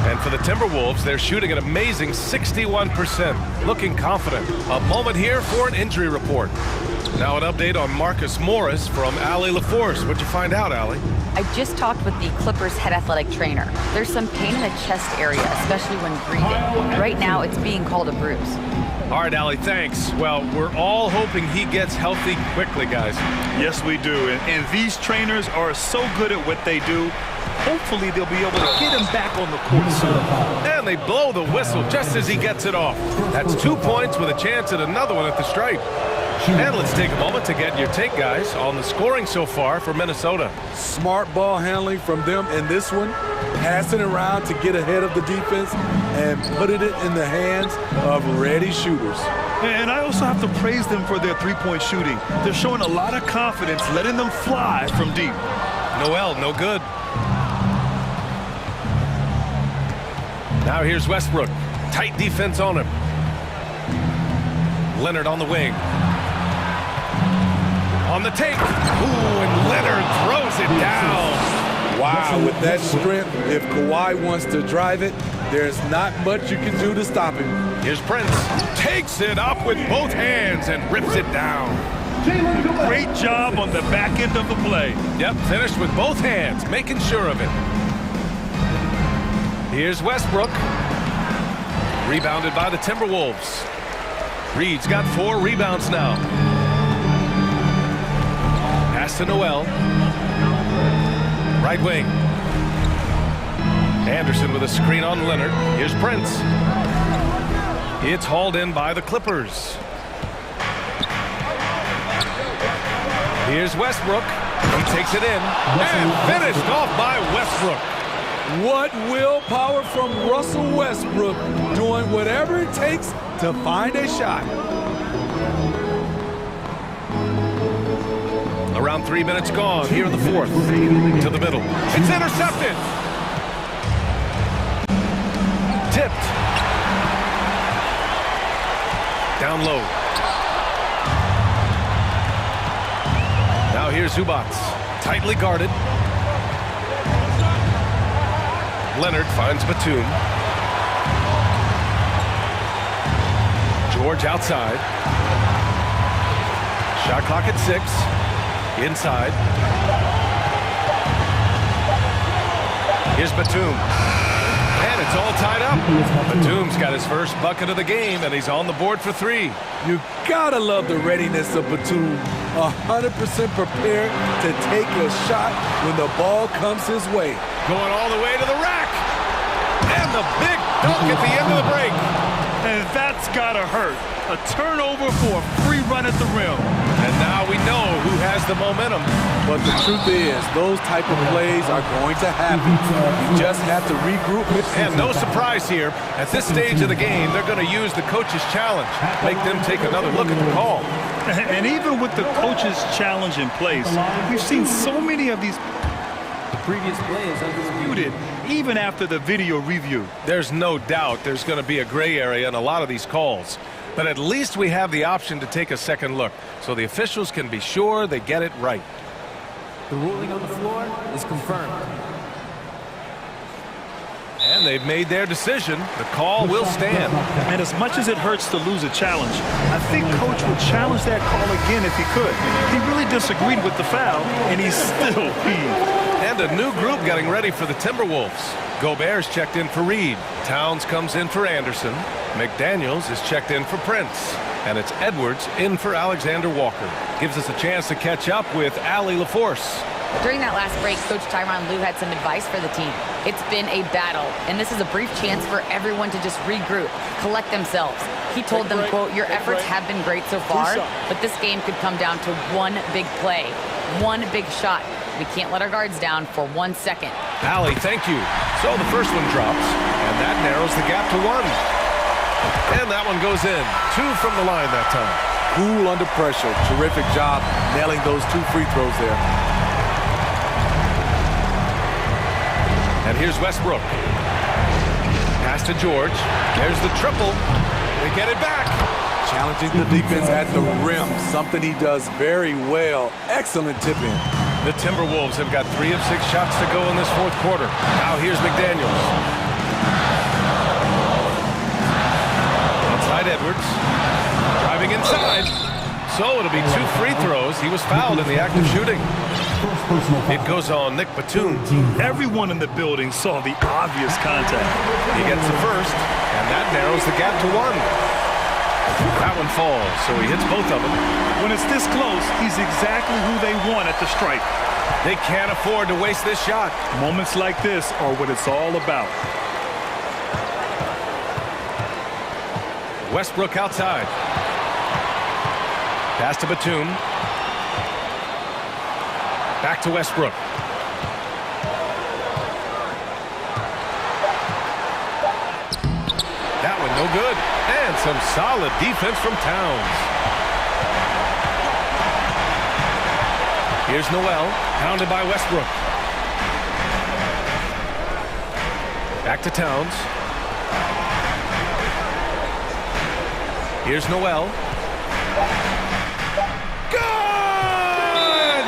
And for the Timberwolves, they're shooting an amazing 61%, looking confident. A moment here for an injury report. Now an update on Marcus Morris from Allie LaForce. What'd you find out, Allie? I just talked with the Clippers head athletic trainer. There's some pain in the chest area, especially when breathing. Right now, it's being called a bruise. All right, Allie, thanks. Well, we're all hoping he gets healthy quickly, guys. Yes, we do. And these trainers are so good at what they do. Hopefully, they'll be able to get him back on the court soon. And they blow the whistle just as he gets it off. That's 2 points with a chance at another one at the stripe. And let's take a moment to get your take, guys, on the scoring so far for Minnesota. Smart ball handling from them in this one. Passing around to get ahead of the defense and putting it in the hands of ready shooters. And I also have to praise them for their 3-point shooting. They're showing a lot of confidence, letting them fly from deep. Noel, no good. Now here's Westbrook. Tight defense on him. Leonard on the wing. On the take. Ooh, and Leonard throws it down. Wow, with that strength, if Kawhi wants to drive it, there's not much you can do to stop him. Here's Prince. Takes it up with both hands and rips it down. Great job on the back end of the play. Yep, finished with both hands, making sure of it. Here's Westbrook. Rebounded by the Timberwolves. Reed's got 4 rebounds now. Pass to Noel. Right wing. Anderson with a screen on Leonard. Here's Prince. It's hauled in by the Clippers. Here's Westbrook. He takes it in and finished off by Westbrook. What willpower from Russell Westbrook, doing whatever it takes to find a shot. Around 3 minutes gone here in the fourth. To the middle. It's intercepted. Tipped. Down low. Now here's Zubats. Tightly guarded. Leonard finds Batum. George outside. Shot clock at 6. Inside. Here's Batum. And it's all tied up. Batum's got his first bucket of the game, and he's on the board for 3. You gotta love the readiness of Batum. 100% prepared to take a shot when the ball comes his way. Going all the way to the rack. And the big dunk at the end of the break. And that's gotta hurt. A turnover for a free run at the rim. And now we know who has the momentum. But the truth is, those type of plays are going to happen. You just have to regroup. And no surprise here. At this stage of the game, they're going to use the coach's challenge. Make them take another look at the call. And even with the coach's challenge in place, we've seen so many of these previous play is undisputed, even after the video review. There's no doubt there's going to be a gray area in a lot of these calls. But at least we have the option to take a second look, so the officials can be sure they get it right. The ruling on the floor is confirmed. And they've made their decision. The call will stand. And as much as it hurts to lose a challenge, I think Coach would challenge that call again if he could. He really disagreed with the foul, and he's still peeved. And a new group getting ready for the Timberwolves. Gobert's checked in for Reed. Towns comes in for Anderson. McDaniels is checked in for Prince. And it's Edwards in for Alexander Walker. Gives us a chance to catch up with Allie LaForce. During that last break, Coach Tyronn Lue had some advice for the team. It's been a battle, and this is a brief chance for everyone to just regroup, collect themselves. He told them, quote, "Your efforts have been great so far, but this game could come down to one big play, one big shot. We can't let our guards down for 1 second." Allie, thank you. So the first one drops, and that narrows the gap to 1. And that one goes in. 2 from the line that time. Cool under pressure. Terrific job nailing those 2 free throws there. And here's Westbrook. Pass to George. There's the triple. They get it back. Challenging the defense at the rim, something he does very well. Excellent tip in. The Timberwolves have got 3 of 6 shots to go in this fourth quarter. Now here's McDaniels. Outside Edwards. Driving inside. So it'll be 2 free throws. He was fouled in the act of shooting. It goes on Nick Batum. Everyone in the building saw the obvious contact. He gets the first, and that narrows the gap to 1. That one falls, so he hits both of them. When it's this close, he's exactly who they want at the stripe. They can't afford to waste this shot. Moments like this are what it's all about. Westbrook outside. Pass to Batum. Back to Westbrook. That one no good. And some solid defense from Towns. Here's Noel, pounded by Westbrook. Back to Towns. Here's Noel. Good!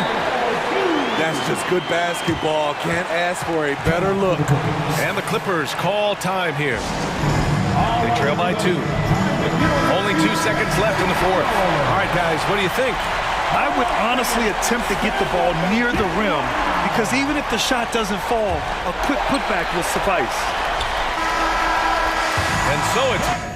That's just good basketball. Can't ask for a better look. And the Clippers call time here. They trail by 2. Only 2 seconds left in the fourth. All right, guys, what do you think? I would honestly attempt to get the ball near the rim because even if the shot doesn't fall, a quick putback will suffice. And so it's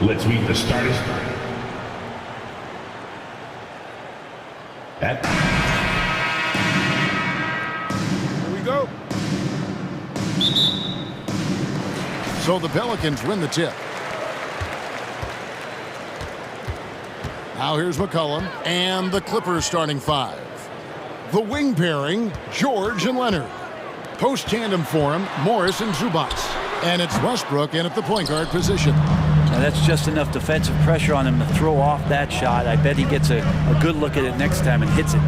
Let's meet the starters. Here we go. So the Pelicans win the tip. Now here's McCollum and the Clippers starting five. The wing pairing, George and Leonard. Post tandem for him, Morris and Zubac. And it's Westbrook in at the point guard position. Now that's just enough defensive pressure on him to throw off that shot. I bet he gets a good look at it next time and hits it.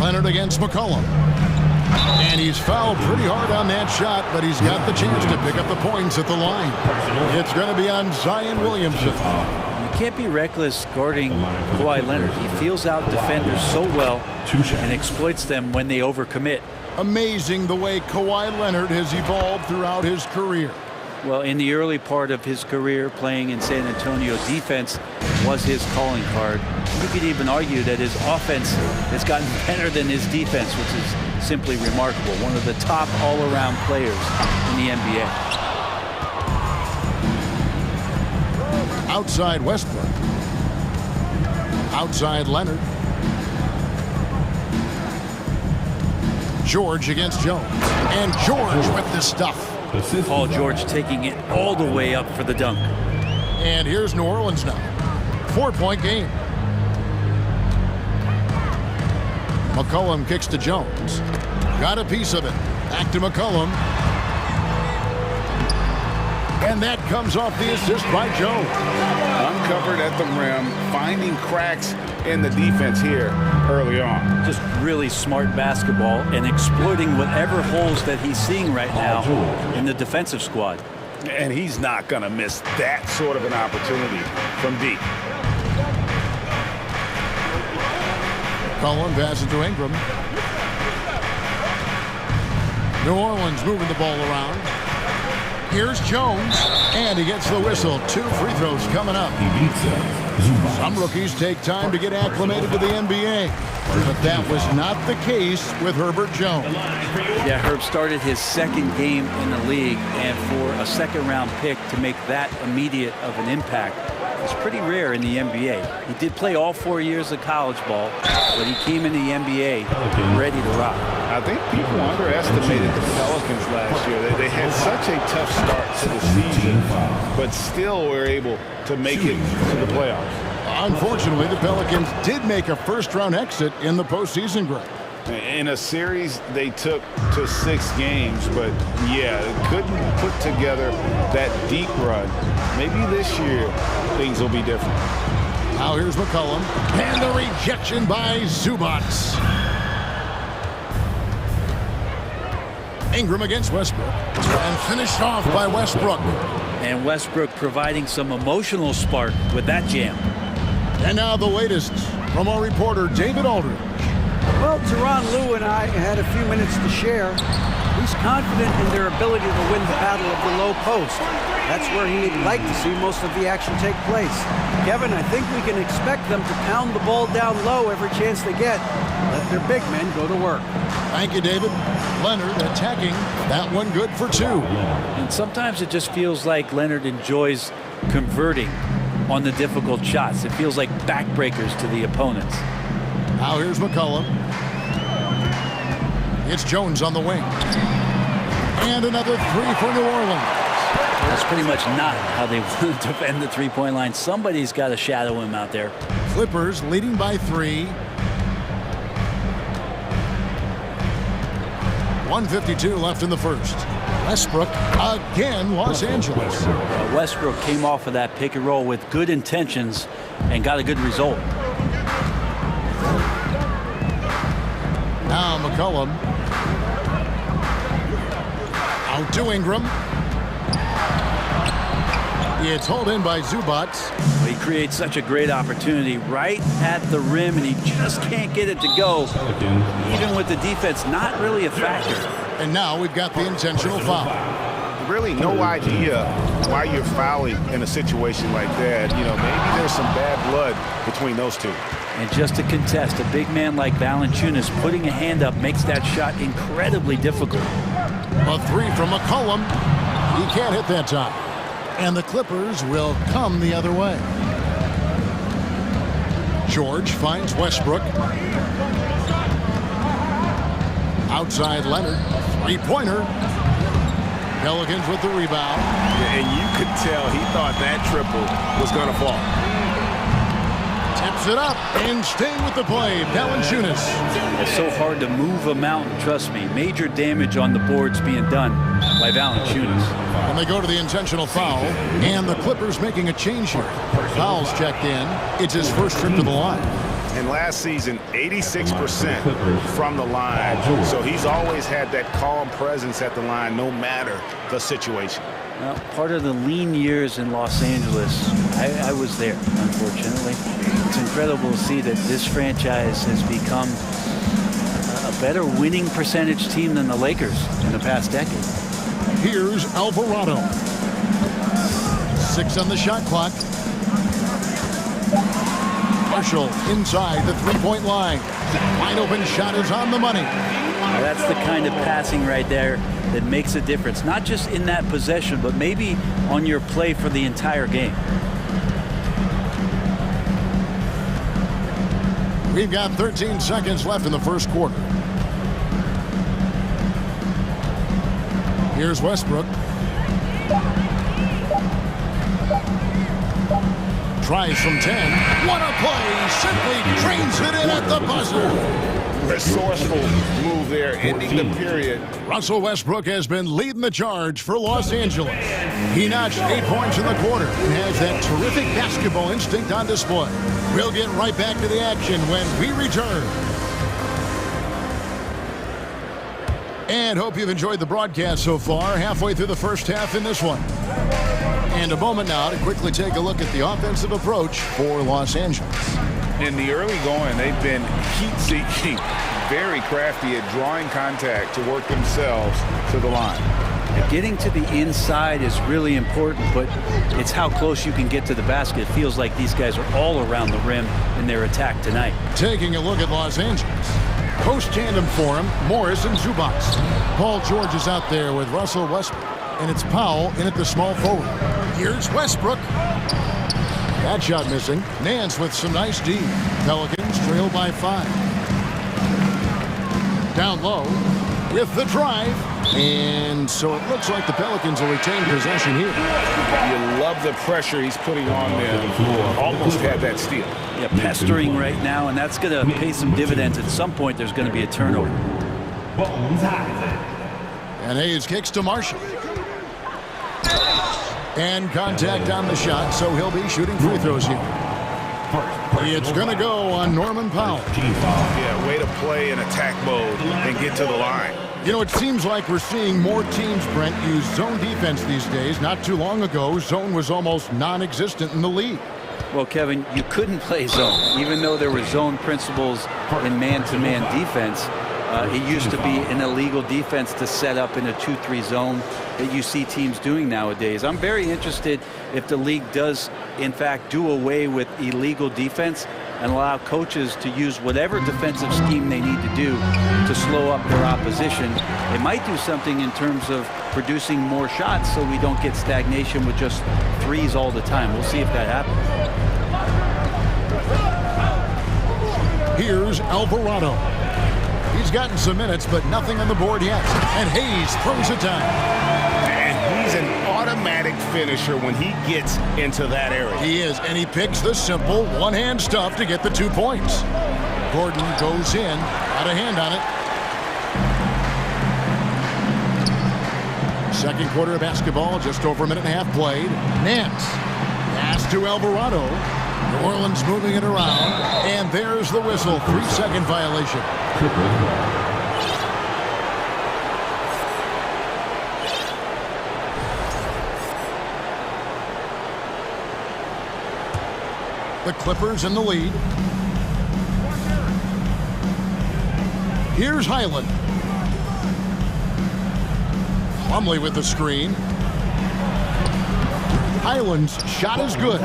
Leonard against McCollum. And he's fouled pretty hard on that shot, but he's got the chance to pick up the points at the line. It's going to be on Zion Williamson. You can't be reckless guarding Kawhi Leonard. He feels out defenders so well and exploits them when they overcommit. Amazing the way Kawhi Leonard has evolved throughout his career. Well, in the early part of his career playing in San Antonio, defense was his calling card. You could even argue that his offense has gotten better than his defense, which is simply remarkable. One of the top all-around players in the NBA. Outside Westbrook. Outside Leonard. George against Jones. And George with the stuff. Paul George taking it all the way up for the dunk. And here's New Orleans now. 4-point game. McCollum kicks to Jones. Got a piece of it. Back to McCollum. And that comes off the assist by Jones. Uncovered at the rim, finding cracks in the defense here early on. Just really smart basketball and exploiting whatever holes that he's seeing right now in the defensive squad. And he's not going to miss that sort of an opportunity from deep. McCollum passes to Ingram. New Orleans moving the ball around. Here's Jones, and he gets the whistle. 2 free throws coming up. Some rookies take time to get acclimated to the NBA, but that was not the case with Herbert Jones. Yeah, Herb started his second game in the league, and for a second-round pick to make that immediate of an impact is pretty rare in the NBA. He did play all 4 years of college ball, but he came in the NBA ready to rock. I think people underestimated the Pelicans last year. They had such a tough start to the season, but still were able to make it to the playoffs. Unfortunately, the Pelicans did make a first-round exit in the postseason, Greg. In a series they took to 6 games, but yeah, couldn't put together that deep run. Maybe this year things will be different. Now here's McCollum, and the rejection by Zubac. Ingram against Westbrook, and finished off by Westbrook. And Westbrook providing some emotional spark with that jam. And now the latest from our reporter, David Aldridge. Well, Tyronn Lue and I had a few minutes to share. He's confident in their ability to win the battle of the low post. That's where he'd like to see most of the action take place. Kevin, I think we can expect them to pound the ball down low every chance they get. Let their big men go to work. Thank you, David. Leonard attacking. That one good for 2. And sometimes it just feels like Leonard enjoys converting on the difficult shots. It feels like backbreakers to the opponents. Now here's McCollum. It's Jones on the wing. And another 3 for New Orleans. That's pretty much not how they want to defend the three-point line. Somebody's got to shadow him out there. Clippers leading by 3. 1:52 left in the first. Westbrook again, Los Angeles. Westbrook came off of that pick and roll with good intentions and got a good result. Now McCollum. Out to Ingram. It's hauled in by Zubac. Well, he creates such a great opportunity right at the rim, and he just can't get it to go. Even with the defense not really a factor. And now we've got the intentional foul. Really no idea why you're fouling in a situation like that. You know, maybe there's some bad blood between those two. And just to contest, a big man like Valanciunas putting a hand up makes that shot incredibly difficult. A 3 from McCollum. He can't hit that time. And the Clippers will come the other way. George finds Westbrook. Outside Leonard. Three-pointer. Pelicans with the rebound. And you could tell he thought that triple was going to fall. Tips it up and staying with the play. Valanciunas. It's so hard to move a mountain, trust me. Major damage on the boards being done by Valanciunas. And they go to the intentional foul. And the Clippers making a change here. Fouls checked in. It's his first trip to the line. And last season, 86% from the line. So he's always had that calm presence at the line, no matter the situation. Well, part of the lean years in Los Angeles, I was there, unfortunately. It's incredible to see that this franchise has become a better winning percentage team than the Lakers in the past decade. Here's Alvarado. 6 on the shot clock. Marshall inside the three-point line. Wide open shot is on the money. That's the kind of passing right there that makes a difference. Not just in that possession, but maybe on your play for the entire game. We've got 13 seconds left in the first quarter. Here's Westbrook. Tries from 10. What a play! Simply drains it in at the buzzer. Resourceful move there, ending the period. Russell Westbrook has been leading the charge for Los Angeles. He notched 8 points in the quarter and has that terrific basketball instinct on display. We'll get right back to the action when we return. And hope you've enjoyed the broadcast so far. Halfway through the first half in this one. And a moment now to quickly take a look at the offensive approach for Los Angeles. In the early going, they've been heat-seeking, very crafty at drawing contact to work themselves to the line. Getting to the inside is really important, but it's how close you can get to the basket. It feels like these guys are all around the rim in their attack tonight. Taking a look at Los Angeles. Post tandem for him, Morris and Zubac. Paul George is out there with Russell Westbrook, and it's Powell in at the small forward. Here's Westbrook. That shot missing. Nance with some nice D. Pelicans trail by 5. Down low with the drive. And so it looks like the Pelicans will retain possession here. You love the pressure he's putting on them. Almost had that steal. Yeah, pestering right now, and that's going to pay some dividends. At some point, there's going to be a turnover. And Hayes kicks to Marshall. And contact on the shot, so he'll be shooting free throws here. It's going to go on Norman Powell. Yeah, way to play in attack mode and get to the line. You know, it seems like we're seeing more teams, Brent, use zone defense these days. Not too long ago, zone was almost non-existent in the league. Well, Kevin, you couldn't play zone. Even though there were zone principles in man-to-man defense, it used to be an illegal defense to set up in a 2-3 zone that you see teams doing nowadays. I'm very interested if the league does, in fact, do away with illegal defense and allow coaches to use whatever defensive scheme they need to do to slow up their opposition. It might do something in terms of producing more shots so we don't get stagnation with just threes all the time. We'll see if that happens. Here's Alvarado. He's gotten some minutes, but nothing on the board yet. And Hayes throws it down. And he's an automatic finisher when he gets into that area. He is, and he picks the simple one-hand stuff to get the 2 points. Gordon goes in, got a hand on it. Second quarter of basketball, just over a minute and a half played. Nance, pass to Alvarado. New Orleans moving it around, and there's the whistle. 3-second violation. The Clippers in the lead. Here's Highland. Plumlee with the screen. Highland's shot is good.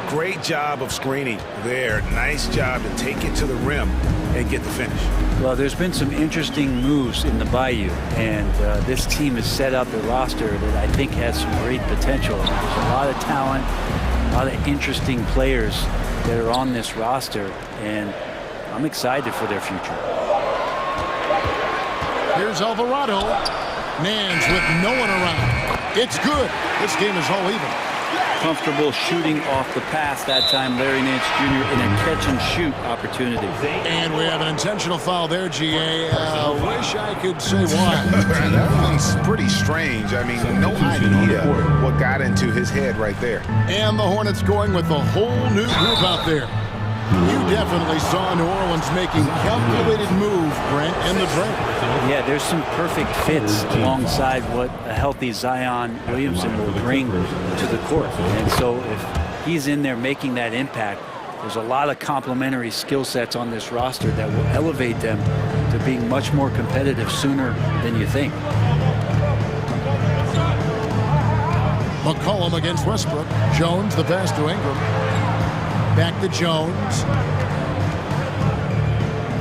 Great job of screening there. Nice job to take it to the rim and get the finish. Well, there's been some interesting moves in the Bayou, and this team has set up a roster that I think has some great potential. There's a lot of talent, a lot of interesting players that are on this roster, and I'm excited for their future. Here's Alvarado. Nance with no one around. It's good. This game is all even. Comfortable shooting off the pass that time, Larry Nance Jr. in a catch-and-shoot opportunity. And we have an intentional foul there, GA. Wish I could say why. That's pretty strange. I mean, no idea what got into his head right there. And the Hornets going with a whole new group out there. You definitely saw New Orleans making calculated move, Brent, in the draft. Yeah, there's some perfect fits alongside what a healthy Zion Williamson will bring to the court. And so if he's in there making that impact, there's a lot of complementary skill sets on this roster that will elevate them to being much more competitive sooner than you think. McCollum against Westbrook. Jones, the pass to Ingram. Back to Jones.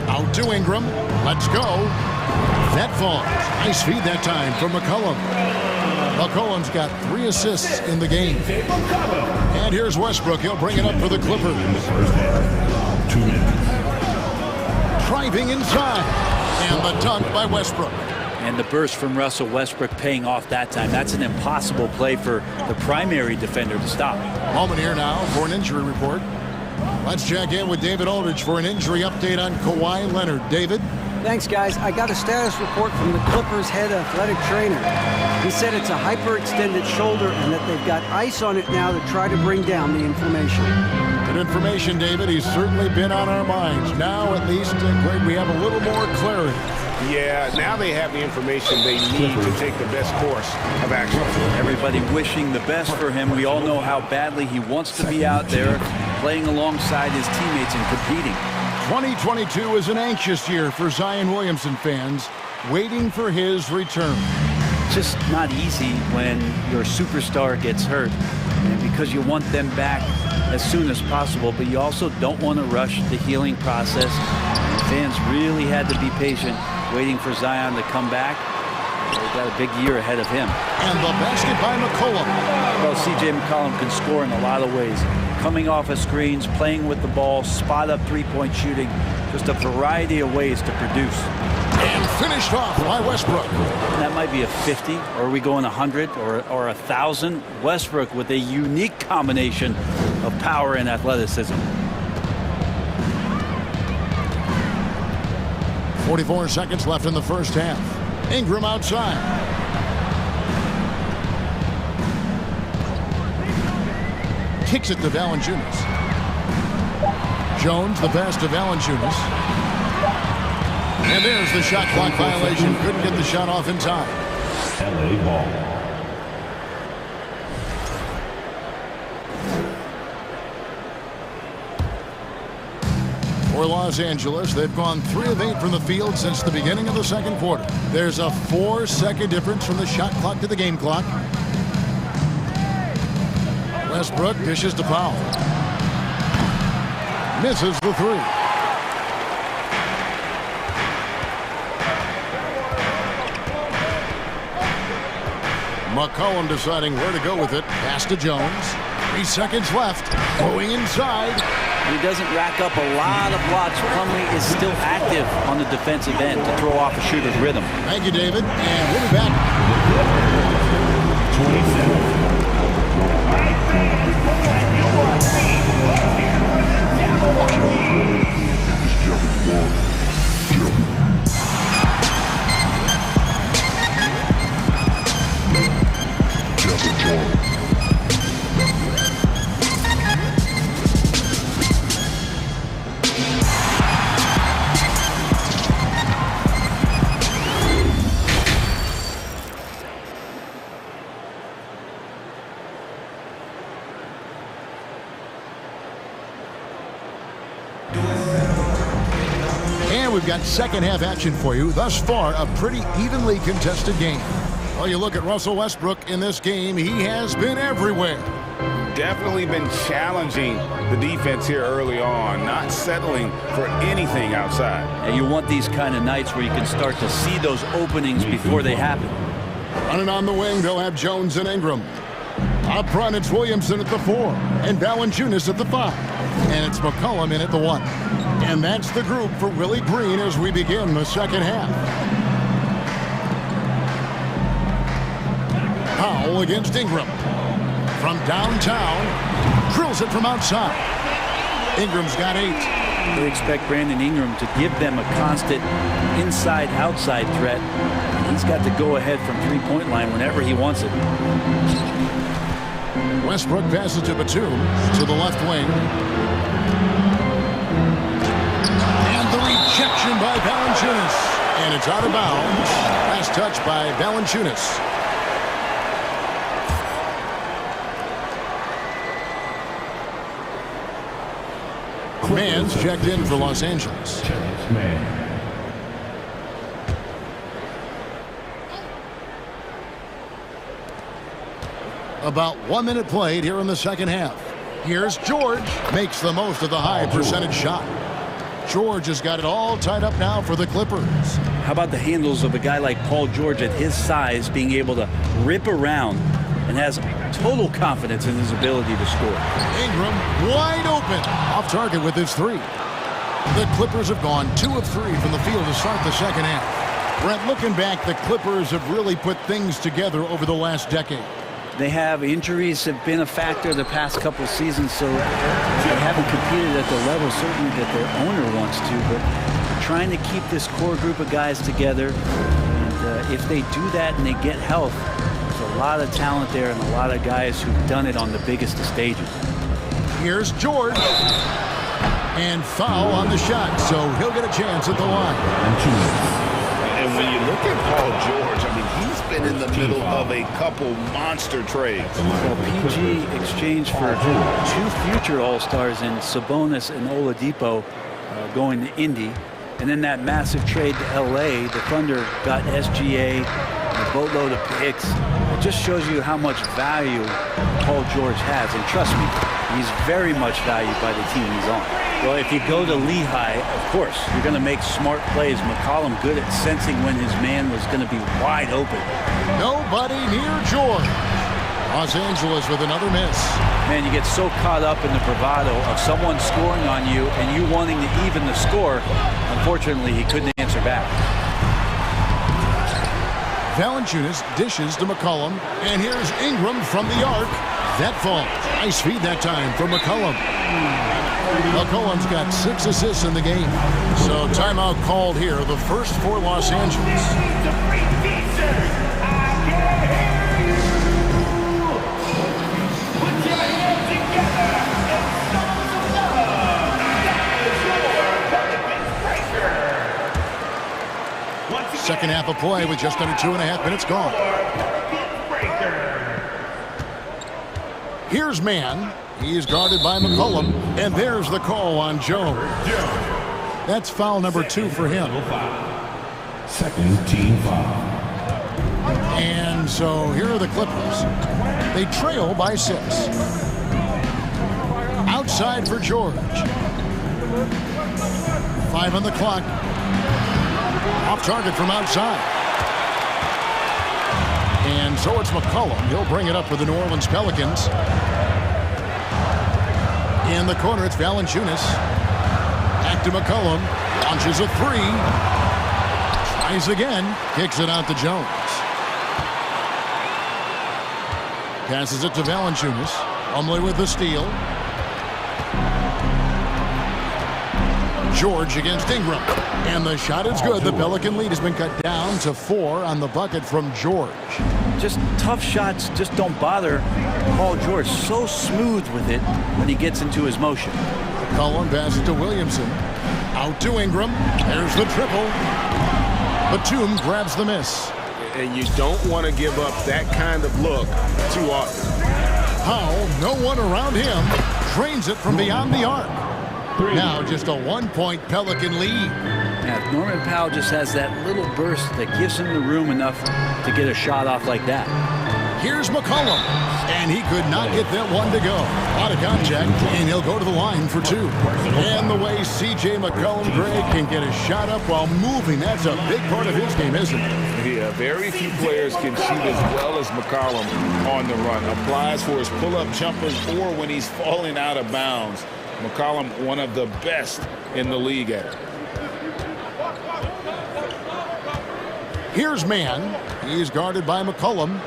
Out to Ingram. Let's go. That falls. Nice feed that time from McCollum. McCollum's got 3 assists in the game. And here's Westbrook. He'll bring it up for the Clippers. 2 minutes. Driving inside. And the dunk by Westbrook. And the burst from Russell Westbrook paying off that time. That's an impossible play for the primary defender to stop. Moment here now for an injury report. Let's check in with David Aldridge for an injury update on Kawhi Leonard. David? Thanks, guys. I got a status report from the Clippers' head athletic trainer. He said it's a hyperextended shoulder and that they've got ice on it now to try to bring down the inflammation. Good information, David. He's certainly been on our minds. Now, at least, Greg, we have a little more clarity. Yeah, now they have the information they need to take the best course of action. Everybody wishing the best for him. We all know how badly he wants to be out there playing alongside his teammates and competing. 2022 is an anxious year for Zion Williamson fans, waiting for his return. It's just not easy when your superstar gets hurt, and because you want them back as soon as possible, but you also don't want to rush the healing process. Fans really had to be patient, waiting for Zion to come back. They've got a big year ahead of him. And the basket by McCollum. Well, C.J. McCollum can score in a lot of ways. Coming off of screens, playing with the ball, spot-up three-point shooting. Just a variety of ways to produce. And finished off by Westbrook. That might be a 50, or are we going 100 or 1,000? Westbrook with a unique combination of power and athleticism. 44 seconds left in the first half. Ingram outside. Kicks it to Valanciunas. Jones, the pass to Valanciunas. And there's the shot clock violation. Couldn't get the shot off in time. LA ball. For Los Angeles, they've gone 3 of 8 from the field since the beginning of the second quarter. There's a 4-second difference from the shot clock to the game clock. Westbrook dishes to Powell. Misses the 3. McCollum deciding where to go with it. Pass to Jones. 3 seconds left. Going inside. He doesn't rack up a lot of blocks. Plumlee is still active on the defensive end to throw off a shooter's rhythm. Thank you, David. And we'll be back. 27. We've got second half action for you. Thus far, a pretty evenly contested game. Well, you look at Russell Westbrook in this game, he has been everywhere. definitely been challenging the defense here early on, not settling for anything outside. And you want these kind of nights where you can start to see those openings before they happen. Running on the wing, they'll have Jones and Ingram. Up front, it's Williamson at the 4 and Valanciunas at the 5. And it's McCollum in at the 1. And that's the group for Willie Green as we begin the second half. Powell against Ingram. From downtown, drills it from outside. Ingram's got 8. They expect Brandon Ingram to give them a constant inside-outside threat. He's got to go ahead from three-point line whenever he wants it. Westbrook passes to Batum to the left wing. And the rejection by Valanciunas. And it's out of bounds. Last touch by Valanciunas. Mann's checked in for Los Angeles. About 1 minute played here in the second half. Here's George. Makes the most of the high percentage shot. George has got it all tied up now for the Clippers. How about the handles of a guy like Paul George at his size being able to rip around and has total confidence in his ability to score. Ingram wide open. Off target with his 3. The Clippers have gone 2 of 3 from the field to start the second half. Brent, looking back, the Clippers have really put things together over the last decade. They have injuries have been a factor the past couple of seasons, so they haven't competed at the level certainly that their owner wants to, but trying to keep this core group of guys together. And if they do that and they get health, there's a lot of talent there and a lot of guys who've done it on the biggest of stages. Here's George. And foul on the shot, so he'll get a chance at the line. And when you look at Paul George, I mean, he's been in the middle of a couple monster trades. Well, PG exchanged for 2 future All-Stars in Sabonis and Oladipo going to Indy. And then that massive trade to L.A., the Thunder got SGA, a boatload of picks. It just shows you how much value Paul George has. And trust me, he's very much valued by the team he's on. Well, if you go to Lehigh, of course, you're going to make smart plays. McCollum good at sensing when his man was going to be wide open. Nobody near George. Los Angeles with another miss. Man, you get so caught up in the bravado of someone scoring on you and you wanting to even the score. Unfortunately, he couldn't answer back. Valanciunas dishes to McCollum, and here's Ingram from the arc. That falls. Nice feed that time for McCollum. McCollum's got 6 assists in the game. So timeout called here, the first for Los Angeles. Second half of play with just under 2.5 minutes gone. Here's Mann. He is guarded by McCollum, and there's the call on Jones. That's foul number 2 for him. Second team foul. And so here are the Clippers. They trail by 6. Outside for George. 5 on the clock. Off target from outside. And so it's McCollum. He'll bring it up for the New Orleans Pelicans. In the corner, it's Valanciunas. Back to McCollum. Launches a 3. Tries again. Kicks it out to Jones. Passes it to Valanciunas. Umley with the steal. George against Ingram. And the shot is good. The Pelican lead has been cut down to 4 on the bucket from George. Just tough shots just don't bother Paul George. So smooth with it when he gets into his motion. Cullen passes to Williamson. Out to Ingram. There's the triple. Batum grabs the miss. And you don't want to give up that kind of look too often. Powell, no one around him, drains it from beyond the arc. Now just a 1-point Pelican lead. Yeah, Norman Powell just has that little burst that gives him the room enough to get a shot off like that. Here's McCollum, and he could not get that one to go. Out of contact, and he'll go to the line for 2. And the way C.J. McCollum, Greg, can get a shot up while moving, that's a big part of his game, isn't it? Yeah, very few players can shoot as well as McCollum on the run. Applies for his pull-up jumpers or when he's falling out of bounds. McCollum, one of the best in the league at it. Here's Mann. He's guarded by McCollum.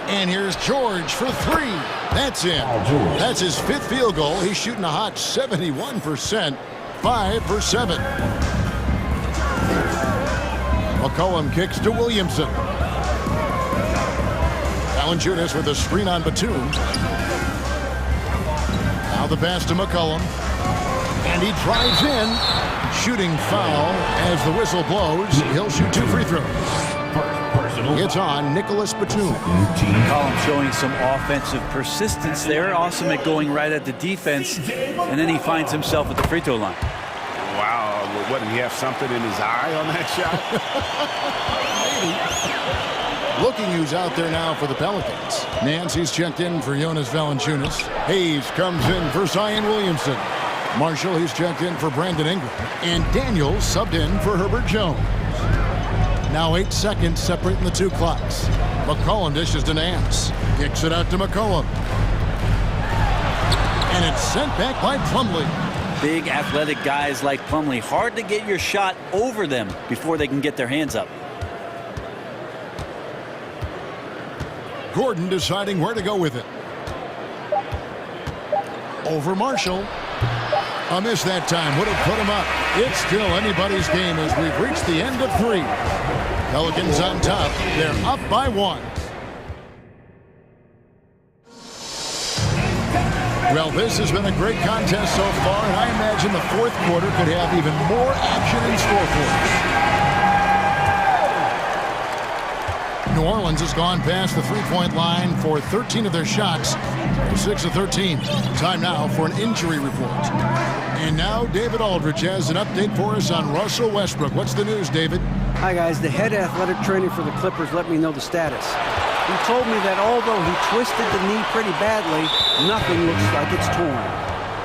And here's George for 3. That's in. That's his 5th field goal. He's shooting a hot 71%. 5 for 7. McCollum kicks to Williamson. Valanciunas with a screen on Batum. Now the pass to McCollum. And he drives in. Shooting foul as the whistle blows. He'll shoot 2 free throws. It's on Nicholas Batum. McCollum showing some offensive persistence there. Awesome at going right at the defense. And then he finds himself at the free throw line. Wow. What, did he have something in his eye on that shot? Looking who's out there now for the Pelicans. Nancy's checked in for Jonas Valanciunas. Hayes comes in for Zion Williamson. Marshall, he's checked in for Brandon Ingram. And Daniels subbed in for Herbert Jones. Now 8 seconds separating the 2 clocks. McCollum dishes to Nance. Kicks it out to McCollum. And it's sent back by Plumlee. Big athletic guys like Plumlee. Hard to get your shot over them before they can get their hands up. Gordon deciding where to go with it. Over Marshall. A miss that time would have put him up. It's still anybody's game as we've reached the end of 3. Pelicans on top. They're up by 1. Well, this has been a great contest so far, and I imagine the 4th quarter could have even more action in store for us. New Orleans has gone past the 3-point line for 13 of their shots. 6 of 13. Time now for an injury report. And now David Aldridge has an update for us on Russell Westbrook. What's the news, David? Hi, guys. The head athletic trainer for the Clippers let me know the status. He told me that although he twisted the knee pretty badly, nothing looks like it's torn.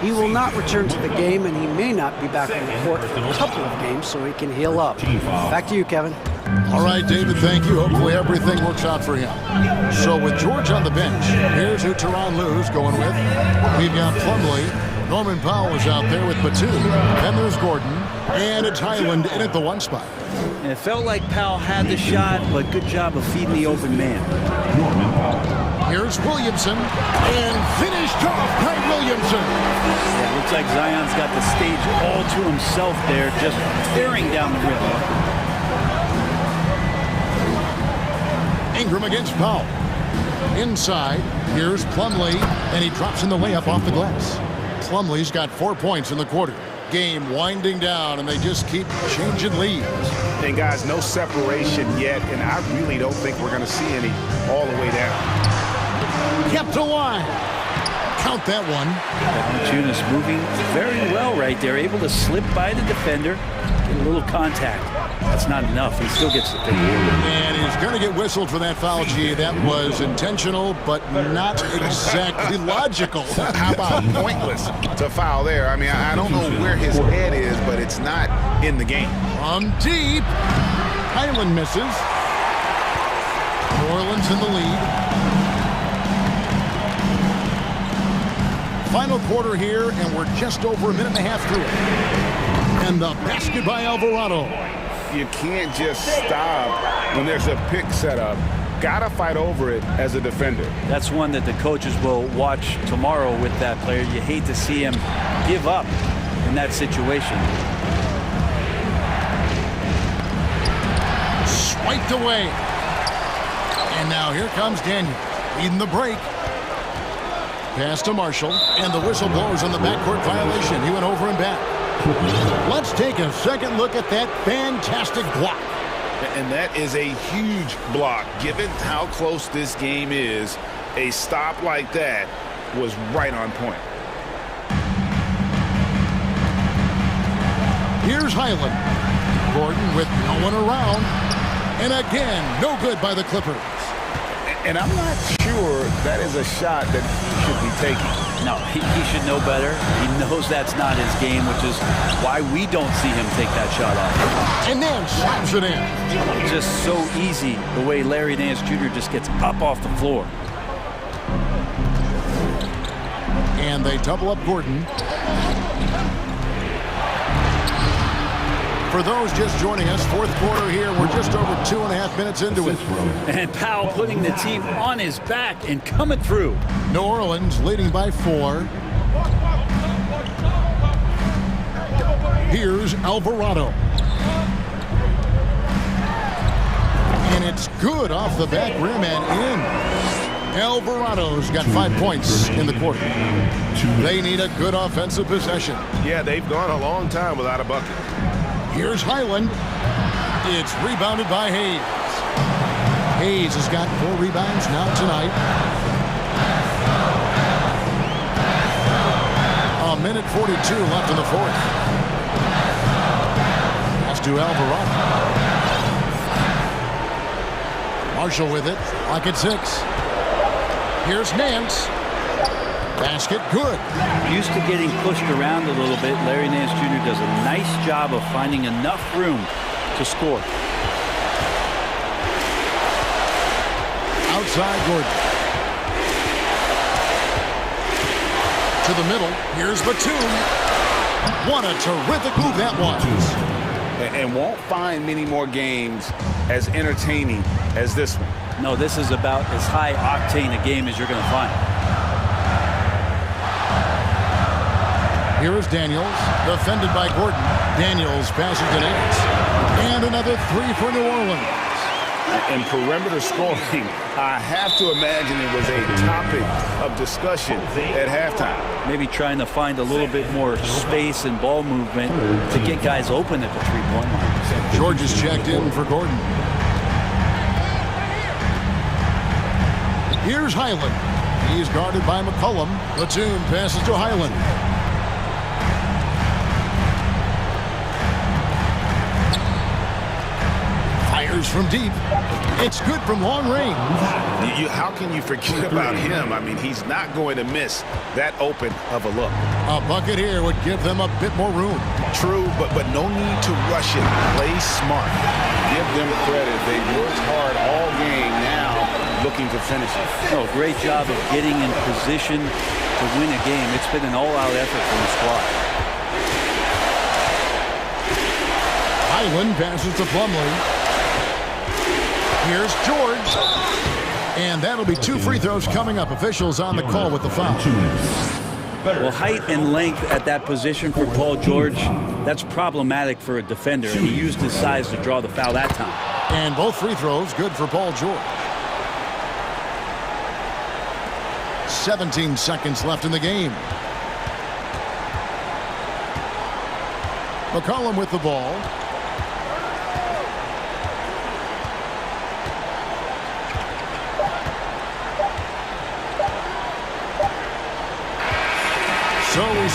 He will not return to the game, and he may not be back on the court for a couple of games so he can heal up. Back to you, Kevin. All right, David, thank you. Hopefully everything works out for him. So with George on the bench, here's who Tyronn Lue's going with. We've got Plumlee. Norman Powell is out there with Batum. Then there's Gordon. And it's Highland in at the 1 spot. And it felt like Powell had the shot, but good job of feeding the open man. Here's Williamson. And finished off by Williamson. Yeah, looks like Zion's got the stage all to himself there, just staring down the rim. Ingram against Powell. Inside, here's Plumlee, and he drops in the layup off the glass. Plumlee's got 4 points in the quarter. Game winding down, and they just keep changing leads. And guys, no separation yet, and I really don't think we're going to see any all the way down. Kept alive. Count that one. Valanciunas moving very well right there, able to slip by the defender, get a little contact. That's not enough. He still gets the thing. And he's going to get whistled for that foul, G. That was intentional, but not exactly logical. How about pointless to foul there? I mean, I don't know where his head is, but it's not in the game. From deep. Highland misses. New Orleans in the lead. Final quarter here, and we're just over a minute and a half through it. And the basket by Alvarado. You can't just stop when there's a pick set up. Gotta fight over it as a defender. That's one that the coaches will watch tomorrow with that player. You hate to see him give up in that situation. Swiped away. And now here comes Daniel leading the break. Pass to Marshall, and the whistle blows on the backcourt violation. He went over and back. Let's take a second look at that fantastic block. And that is a huge block. Given how close this game is, a stop like that was right on point. Here's Highland. Gordon with no one around. And again, no good by the Clippers. And I'm not sure that is a shot that he should be taking. No, he should know better. He knows that's not his game, which is why we don't see him take that shot off. And Nance slaps it in. Just so easy the way Larry Nance Jr. just gets up off the floor. And they double up Gordon. For those just joining us, fourth quarter here. We're just over 2.5 minutes into it. And Powell putting the team on his back and coming through. New Orleans leading by 4. Here's Alvarado. And it's good off the back rim and in. Alvarado's got 5 points in the quarter. They need a good offensive possession. Yeah, they've gone a long time without a bucket. Here's Highland. It's rebounded by Hayes. Hayes has got 4 rebounds now tonight. A minute 42 left in the fourth. Pass to Alvarado. Marshall with it. Lock at 6. Here's Nance. Basket good. Used to getting pushed around a little bit. Larry Nance Jr. does a nice job of finding enough room to score. Outside Gordon. To the middle. Here's Batum. What a terrific move that was. And won't find many more games as entertaining as this one. No, this is about as high octane a game as you're going to find. Here is Daniels, defended by Gordon. Daniels passes to Nance. And another 3 for New Orleans. And perimeter scoring, I have to imagine it was a topic of discussion at halftime. Maybe trying to find a little bit more space and ball movement to get guys open at the three-point line. George is checked in for Gordon. Here's Highland. He's guarded by McCollum. Batum passes to Highland. Fires from deep. It's good from long range. How can you forget about him? I mean, he's not going to miss that open of a look. A bucket here would give them a bit more room. True, but no need to rush it. Play smart. Give them credit. They worked hard all game now, looking to finish it. Oh, great job of getting in position to win a game. It's been an all-out effort from the squad. Highland passes to Plumlee. Here's George. And that'll be 2 free throws coming up. Officials on the call with the foul. Well, height and length at that position for Paul George, that's problematic for a defender, and he used his size to draw the foul that time. And both free throws good for Paul George. 17 seconds left in the game. McCollum with the ball. So we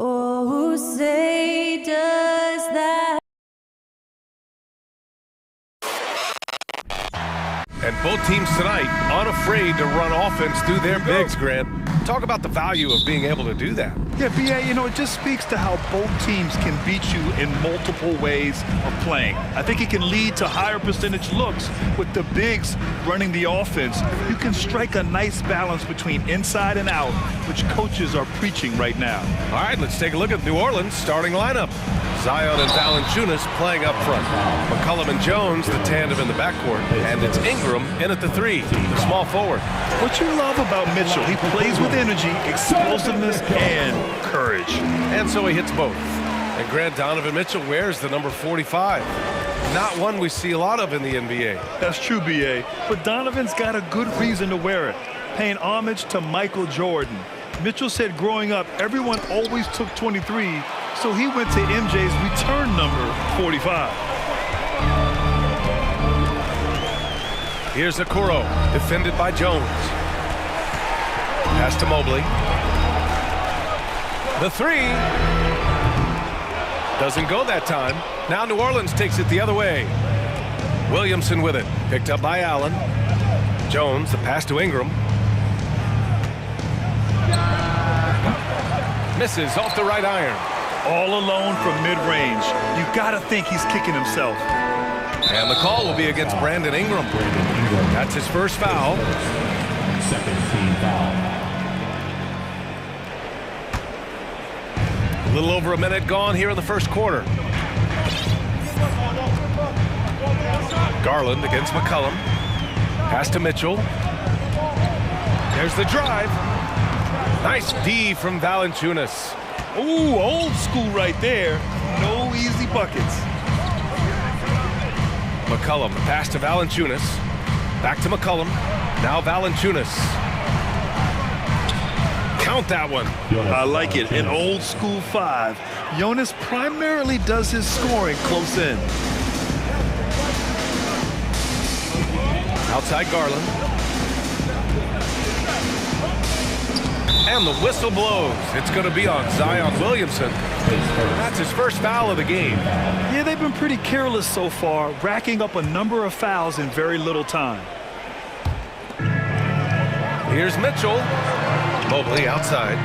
Oh, say does that. And both teams tonight unafraid to run offense through their bigs, Grant. Talk about the value of being able to do that. Yeah, B.A., you know, it just speaks to how both teams can beat you in multiple ways of playing. I think it can lead to higher percentage looks with the bigs running the offense. You can strike a nice balance between inside and out, which coaches are preaching right now. All right, let's take a look at New Orleans' starting lineup. Zion and Valanciunas playing up front. McCollum and Jones, the tandem in the backcourt. And it's Ingram in at the 3, the small forward. What you love about Mitchell, he plays with energy, explosiveness, and courage. And so he hits both. And Grant, Donovan Mitchell wears the number 45. Not one we see a lot of in the NBA. That's true, B.A., but Donovan's got a good reason to wear it, paying homage to Michael Jordan. Mitchell said growing up, everyone always took 23, so he went to MJ's return number 45. Here's Okoro, defended by Jones. Pass to Mobley. The 3. Doesn't go that time. Now New Orleans takes it the other way. Williamson with it. Picked up by Allen. Jones, the pass to Ingram. Misses off the right iron. All alone from mid-range. You gotta think he's kicking himself. And the call will be against Brandon Ingram. That's his first foul. Second team foul. A little over a minute gone here in the first quarter. Garland against McCollum. Pass to Mitchell. There's the drive. Nice D from Valanciunas. Ooh, old school right there. No easy buckets. McCollum, the pass to Valanciunas. Back to McCollum. Now Valanciunas. Count that one. I like it. An old school 5. Jonas primarily does his scoring close in. Outside Garland. And the whistle blows. It's going to be on Zion Williamson. That's his first foul of the game. Yeah, they've been pretty careless so far, racking up a number of fouls in very little time. Here's Mitchell. Mobley outside.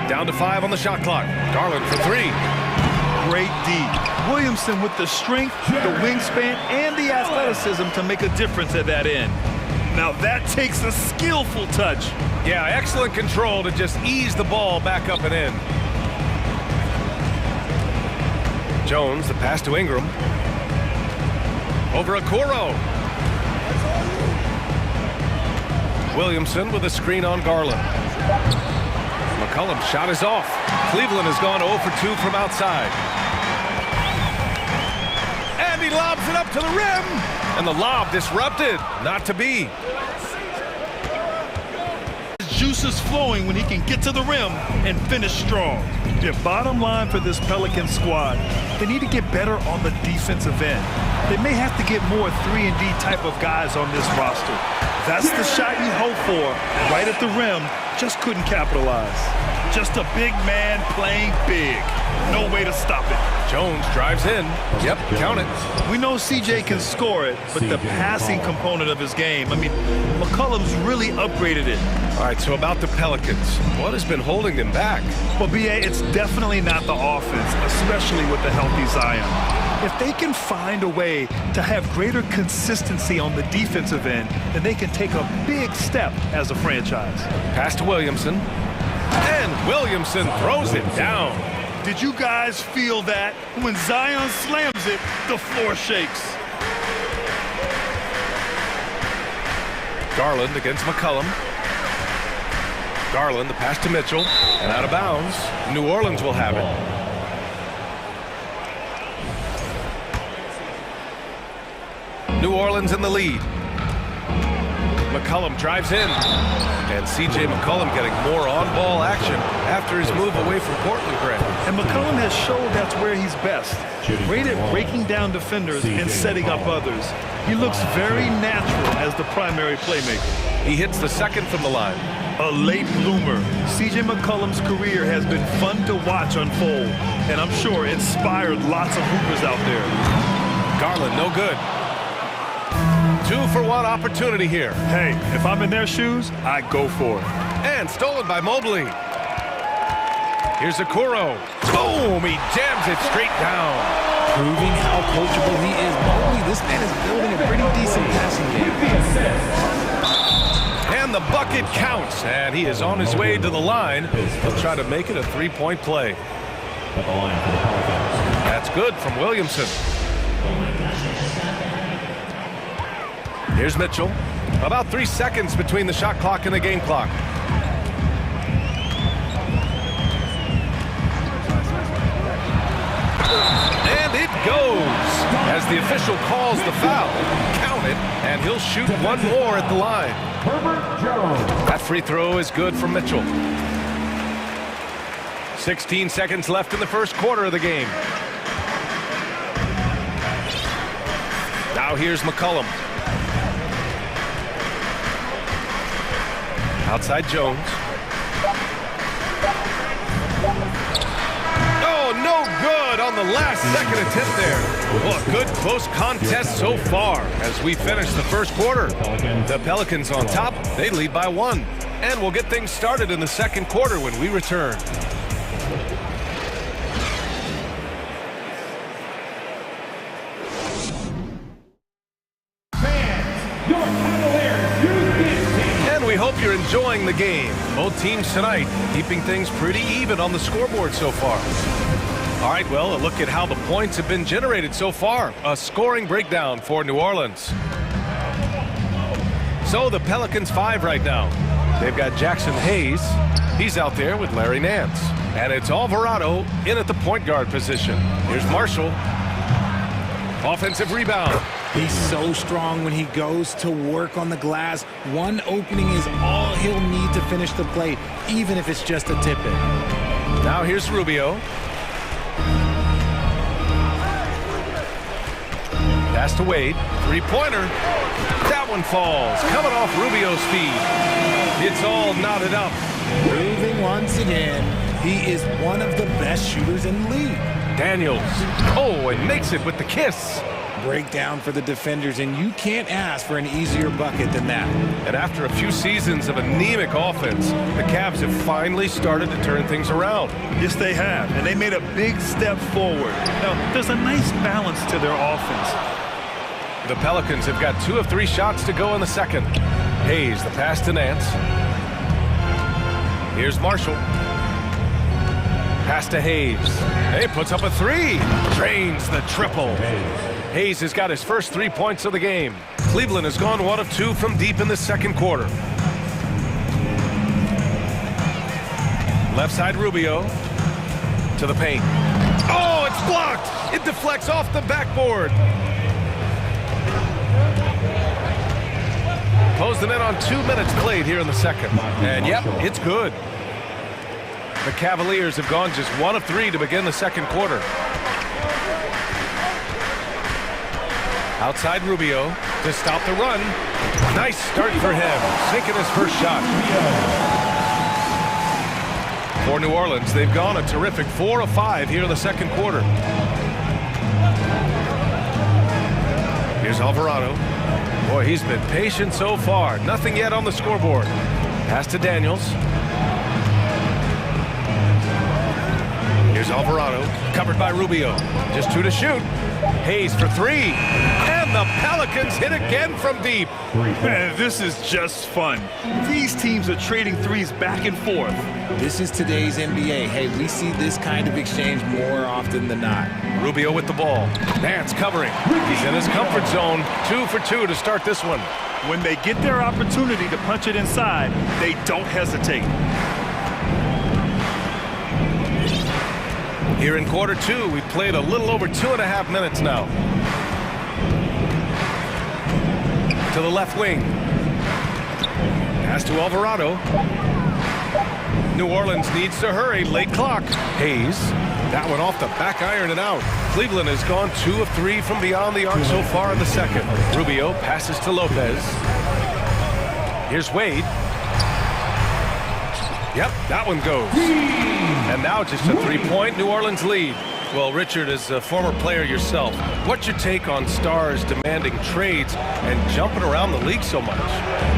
Down to 5 on the shot clock. Garland for 3. Great D. Williamson with the strength, the wingspan, and the athleticism to make a difference at that end. Now that takes a skillful touch. Yeah, excellent control to just ease the ball back up and in. Jones, the pass to Ingram. Over Okoro. Williamson with a screen on Garland. McCollum's shot is off. Cleveland has gone 0 for 2 from outside. And he lobs it up to the rim. And the lob disrupted. Not to be. His juice is flowing when he can get to the rim and finish strong. The bottom line for this Pelican squad, they need to get better on the defensive end. They may have to get more 3-and-D type of guys on this roster. That's the shot you hope for, right at the rim, just couldn't capitalize. Just a big man playing big. No way to stop it. Jones drives in. Yep, count it. We know CJ can score it, but the passing component of his game, I mean, McCollum's really upgraded it. All right, so about the Pelicans, what has been holding them back? Well, B.A., it's definitely not the offense, especially with the healthy Zion. If they can find a way to have greater consistency on the defensive end, then they can take a big step as a franchise. Pass to Williamson. And Williamson throws it down. Did you guys feel that? When Zion slams it, the floor shakes. Garland against McCollum. Garland, the pass to Mitchell. And out of bounds. New Orleans will have it. New Orleans in the lead. McCollum drives in. And C.J. McCollum getting more on-ball action after his move away from Portland, Grant. And McCollum has showed that's where he's best. Great at breaking down defenders and setting up others. He looks very natural as the primary playmaker. He hits the second from the line. A late bloomer, C.J. McCollum's career has been fun to watch unfold, and I'm sure inspired lots of hoopers out there. Garland, no good. 2-for-1 opportunity here. Hey, if I'm in their shoes, I go for it. And stolen by Mobley. Here's Okoro. Boom! He jams it straight down. Proving how coachable he is. Mobley, this man is building a pretty decent passing game. And the bucket counts. And he is on his way to the line. He'll try to make it a three-point play. That's good from Williamson. Here's Mitchell. About 3 seconds between the shot clock and the game clock. And it goes as the official calls the foul. Count it, and he'll shoot one more at the line. That free throw is good from Mitchell. 16 seconds left in the first quarter of the game. Now here's McCollum. Outside Jones. Oh, no good on the last second attempt there. Well, a good close contest so far as we finish the first quarter. The Pelicans on top. They lead by 1. And we'll get things started in the second quarter when we return. We hope you're enjoying the game. Both teams tonight keeping things pretty even on the scoreboard so far. All right, well, a look at how the points have been generated so far. A scoring breakdown for New Orleans. So the Pelicans 5 right now. They've got Jackson Hayes. He's out there with Larry Nance. And it's Alvarado in at the point guard position. Here's Marshall. Offensive rebound. He's so strong when he goes to work on the glass. One opening is all he'll need to finish the play, even if it's just a tip-in. Now here's Rubio. Pass to Wade. Three-pointer. That one falls. Coming off Rubio's feed. It's all knotted up. Proving once again, he is one of the best shooters in the league. Daniels. Oh, and makes it with the kiss. Breakdown for the defenders, and you can't ask for an easier bucket than that. And after a few seasons of anemic offense, the Cavs have finally started to turn things around. Yes, they have, and they made a big step forward. Now, there's a nice balance to their offense. The Pelicans have got 2 of 3 shots to go in the second. Hayes, the pass to Nance. Here's Marshall. Pass to Hayes. He puts up a 3. Drains the triple. Hayes has got his first 3 points of the game. Cleveland has gone 1 of 2 from deep in the second quarter. Left side Rubio to the paint. Oh, it's blocked. It deflects off the backboard. Closing in on 2 minutes played here in the second. And yep, it's good. The Cavaliers have gone just 1 of 3 to begin the second quarter. Outside Rubio to stop the run. Nice start for him. Sinking his first shot. For New Orleans, they've gone a terrific 4 of 5 here in the second quarter. Here's Alvarado. Boy, he's been patient so far. Nothing yet on the scoreboard. Pass to Daniels. Here's Alvarado, covered by Rubio. Just 2 to shoot. Hayes for 3. And the Pelicans hit again from deep. Man, this is just fun. These teams are trading threes back and forth. This is today's NBA. Hey, we see this kind of exchange more often than not. Rubio with the ball. Nance covering. He's in his comfort zone. 2 for 2 to start this one. When they get their opportunity to punch it inside, they don't hesitate. Here in quarter 2, we've played a little over 2.5 minutes now. To the left wing. Pass to Alvarado. New Orleans needs to hurry. Late clock. Hayes. That one off the back iron and out. Cleveland has gone 2 of 3 from beyond the arc so far in the second. Rubio passes to Lopez. Here's Wade. Yep, that one goes. And now just a three-point New Orleans lead. Well, Richard, as a former player yourself, what's your take on stars demanding trades and jumping around the league so much?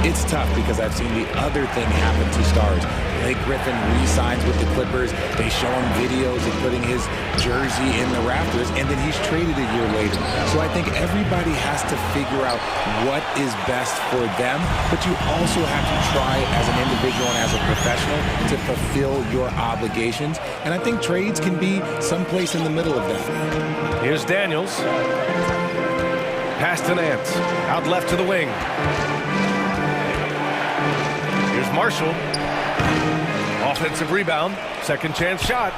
It's tough because I've seen the other thing happen to stars. Blake Griffin re-signs with the Clippers. They show him videos of putting his jersey in the rafters, and then he's traded a year later. So I think everybody has to figure out what is best for them, but you also have to try as an individual and as a professional to fulfill your obligations. And I think trades can be someplace in the middle of that. Here's Daniels. Pass to Nance. Out left to the wing. Here's Marshall. Offensive rebound. Second chance shot.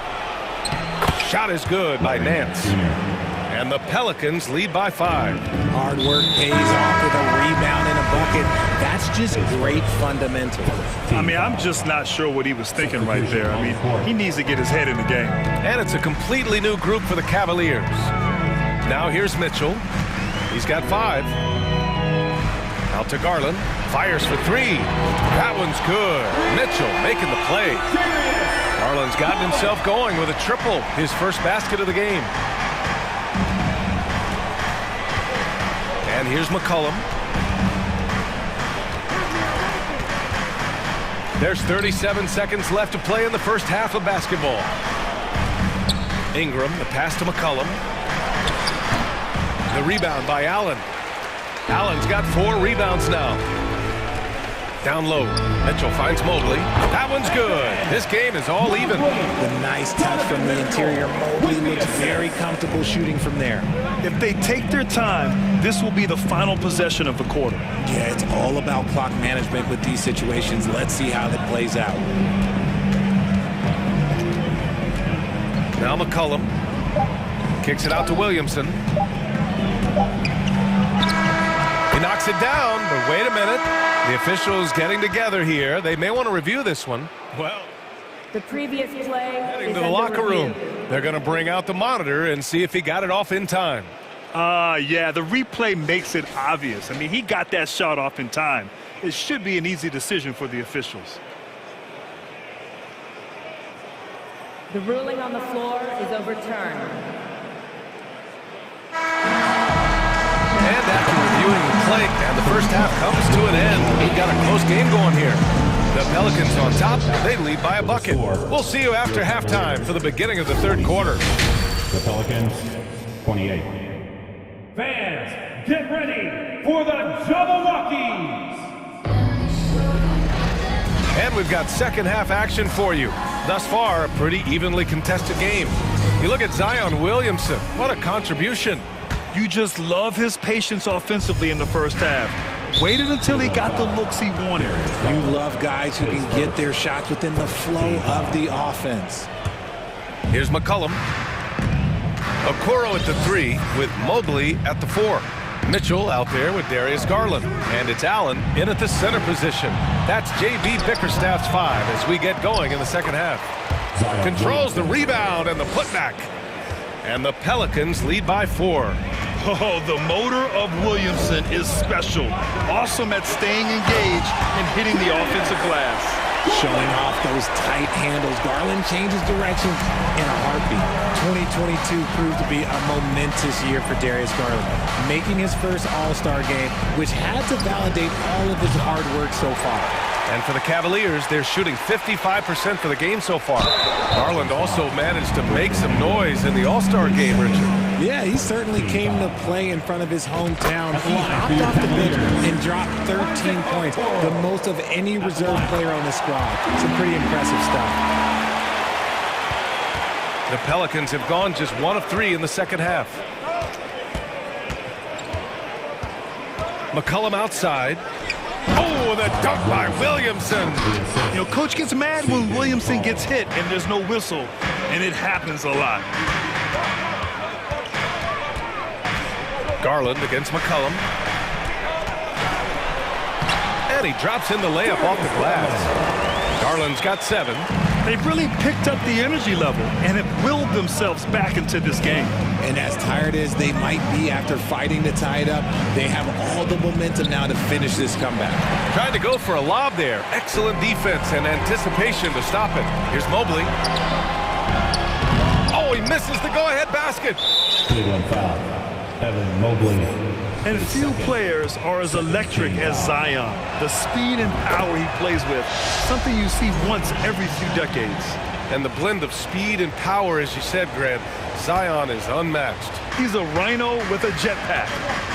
Shot is good by Nance. And the Pelicans lead by 5. Hard work pays off with a rebound and a bucket. That's just great fundamentals. I mean, I'm just not sure what he was thinking right there. I mean, he needs to get his head in the game. And it's a completely new group for the Cavaliers. Now here's Mitchell. He's got 5. Out to Garland. Fires for 3. That one's good. Mitchell making the play. Garland's gotten himself going with a triple. His first basket of the game. And here's McCollum. There's 37 seconds left to play in the first half of basketball. Ingram, the pass to McCollum. The rebound by Allen. Allen's got 4 rebounds now. Down low. Mitchell finds Mobley. That one's good. This game is all even. The nice touch from the interior. Mobley looks very comfortable shooting from there. If they take their time, this will be the final possession of the quarter. Yeah, it's all about clock management with these situations. Let's see how that plays out. Now McCollum kicks it out to Williamson. He knocks it down, but wait a minute. The officials getting together here. They may want to review this one. Well, The previous play heading is to the under locker room. review. They're going to bring out the monitor and see if he got it off in time. Yeah, the replay makes it obvious. I mean, he got that shot off in time. It should be an easy decision for the officials. The ruling on the floor is overturned. And after reviewing the play, and the first half comes to an end. We've got a close game going here. The Pelicans on top. They lead by a bucket. We'll see you after halftime for the beginning of the third quarter. The Pelicans, 28. Fans, get ready for the Jabberwockies! And we've got second half action for you. Thus far, a pretty evenly contested game. You look at Zion Williamson. What a contribution. You just love his patience offensively in the first half. Waited until he got the looks he wanted. You love guys who can get their shots within the flow of the offense. Here's McCollum. Okoro at the 3 with Mobley at the 4. Mitchell out there with Darius Garland. And it's Allen in at the center position. That's J.B. Bickerstaff's 5 as we get going in the second half. Controls the rebound and the putback. And the Pelicans lead by 4. Oh, the motor of Williamson is special. Awesome at staying engaged and hitting the offensive glass. Showing off those tight handles. Garland changes direction in a heartbeat. 2022 proved to be a momentous year for Darius Garland, making his first All-Star game, which had to validate all of his hard work so far. And for the Cavaliers, they're shooting 55% for the game so far. Garland also managed to make some noise in the All-Star game, Richard. Yeah, he certainly came to play in front of his hometown. He hopped off the bench and dropped 13 points, the most of any reserve player on the squad. Some pretty impressive stuff. The Pelicans have gone just 1 of 3 in the second half. McCollum outside. Oh, the dunk by Williamson. You know, coach gets mad when Williamson gets hit and there's no whistle, and it happens a lot. Garland against McCollum. And he drops in the layup off the glass. Garland's got 7. They've really picked up the energy level and have willed themselves back into this game. And as tired as they might be after fighting to tie it up, they have all the momentum now to finish this comeback. Trying to go for a lob there. Excellent defense and anticipation to stop it. Here's Mobley. Oh, he misses the go-ahead basket. Cleveland foul. Evan Mobley. And few players are as electric as Zion. The speed and power he plays with, something you see once every few decades. And the blend of speed and power, as you said, Grant, Zion is unmatched. He's a rhino with a jetpack.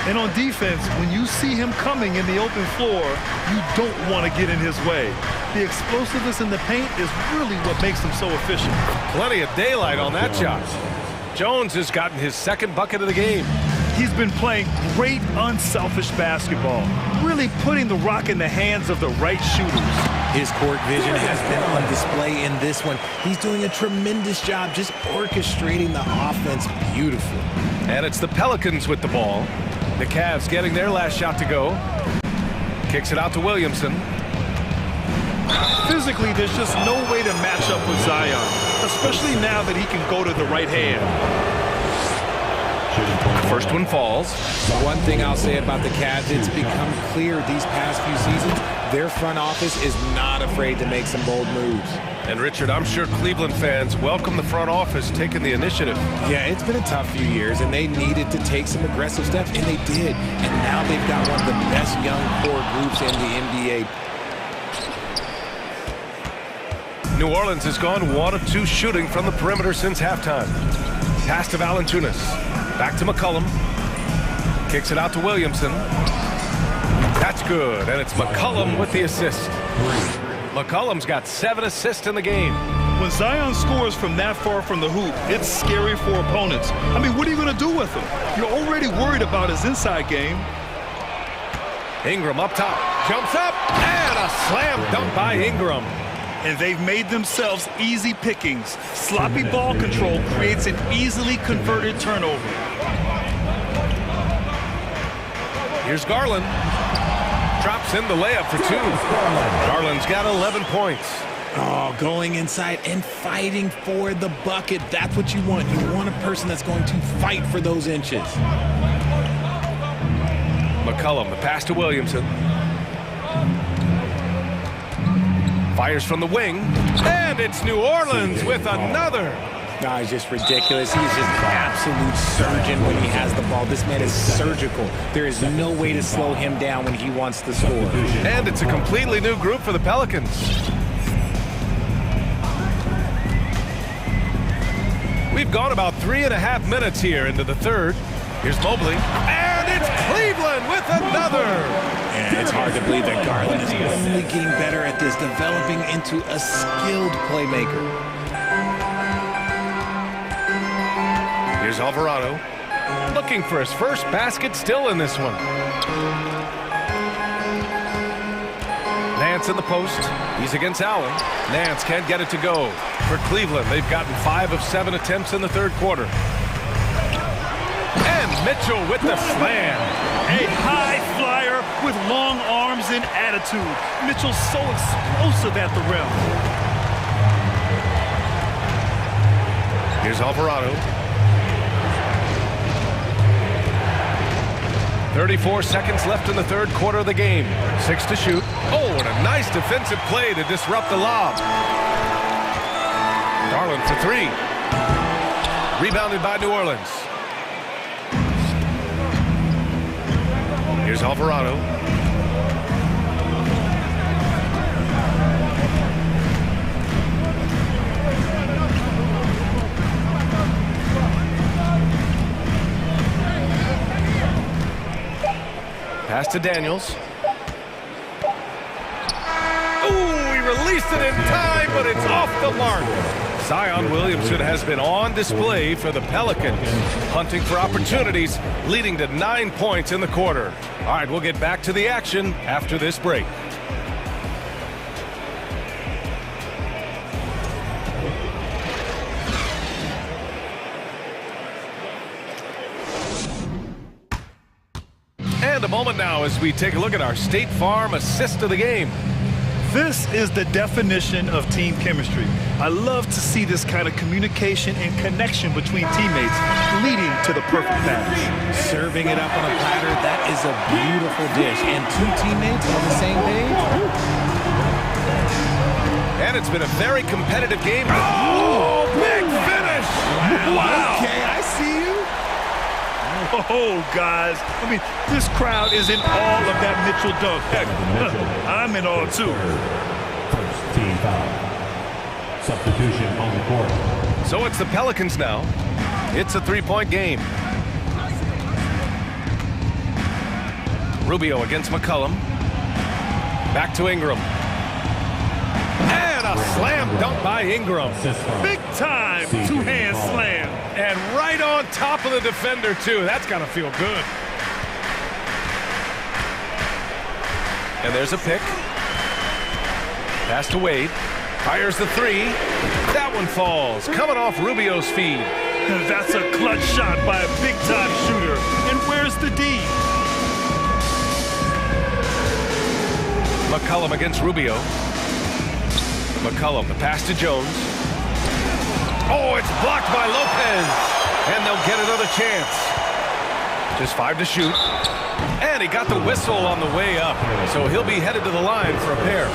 And on defense, when you see him coming in the open floor, you don't want to get in his way. The explosiveness in the paint is really what makes him so efficient. Plenty of daylight on that shot. Jones has gotten his second bucket of the game. He's been playing great, unselfish basketball, really putting the rock in the hands of the right shooters. His court vision has been on display in this one. He's doing a tremendous job just orchestrating the offense beautifully. And it's the Pelicans with the ball. The Cavs getting their last shot to go. Kicks it out to Williamson. Physically, there's just no way to match up with Zion, especially now that he can go to the right hand. First one falls. One thing I'll say about the Cavs, it's become clear these past few seasons, their front office is not afraid to make some bold moves. And Richard, I'm sure Cleveland fans welcome the front office taking the initiative. Yeah, it's been a tough few years, and they needed to take some aggressive steps, and they did. And now they've got one of the best young core groups in the NBA. New Orleans has gone 1 of 2 shooting from the perimeter since halftime. Pass to Valanciunas. Back to McCollum. Kicks it out to Williamson. That's good, and it's McCollum with the assist. McCollum's got 7 assists in the game. When Zion scores from that far from the hoop, it's scary for opponents. I mean, what are you going to do with him? You're already worried about his inside game. Ingram up top. Jumps up, and a slam dunk by Ingram. And they've made themselves easy pickings. Sloppy ball control creates an easily converted turnover. Here's Garland. Drops in the layup for 2. Garland's got 11 points. Oh, going inside and fighting for the bucket. That's what you want. You want a person that's going to fight for those inches. McCollum, the pass to Williamson. Fires from the wing, and it's New Orleans with another. No, he's just ridiculous. He's just an absolute surgeon when he has the ball. This man is surgical. There is no way to slow him down when he wants to score. And it's a completely new group for the Pelicans. We've gone about 3.5 minutes here into the third. Here's Mobley, and it's Cleveland with another. And it's hard to believe that Garland is only getting better at this, developing into a skilled playmaker. Here's Alvarado, looking for his first basket, still in this one. Nance in the post. He's against Allen. Nance can't get it to go. For Cleveland, they've gotten 5 of 7 attempts in the third quarter. And Mitchell with the slam. A high flyer with long arms and attitude. Mitchell's so explosive at the rim. Here's Alvarado. 34 seconds left in the third quarter of the game. 6 to shoot. Oh, and a nice defensive play to disrupt the lob. Garland for 3. Rebounded by New Orleans. Here's Alvarado. Pass to Daniels. Ooh, he released it in time, but it's off the mark. Zion Williamson has been on display for the Pelicans, hunting for opportunities, leading to 9 points in the quarter. All right, we'll get back to the action after this break. And a moment now as we take a look at our State Farm assist of the game. This is the definition of team chemistry. I love to see this kind of communication and connection between teammates leading to the perfect pass. Serving it up on a platter, that is a beautiful dish. And two teammates on the same page. And it's been a very competitive game. Oh, big finish! Wow. Okay, I see you. Oh, guys. I mean, this crowd is in awe of that Mitchell dunk. Heck, I'm in awe, too. First team foul. Substitution on the court. So it's the Pelicans now. It's a three-point game. Rubio against McCollum. Back to Ingram. And a slam dunk by Ingram. Big time two-hand slam. And right on top of the defender, too. That's got to feel good. And there's a pick. Pass to Wade. Fires the three. That one falls. Coming off Rubio's feed. That's a clutch shot by a big-time shooter. And where's the D? McCollum against Rubio. McCollum, the pass to Jones. Oh, it's blocked by Lopez. And they'll get another chance. Just 5 to shoot. And he got the whistle on the way up. So he'll be headed to the line for a pair.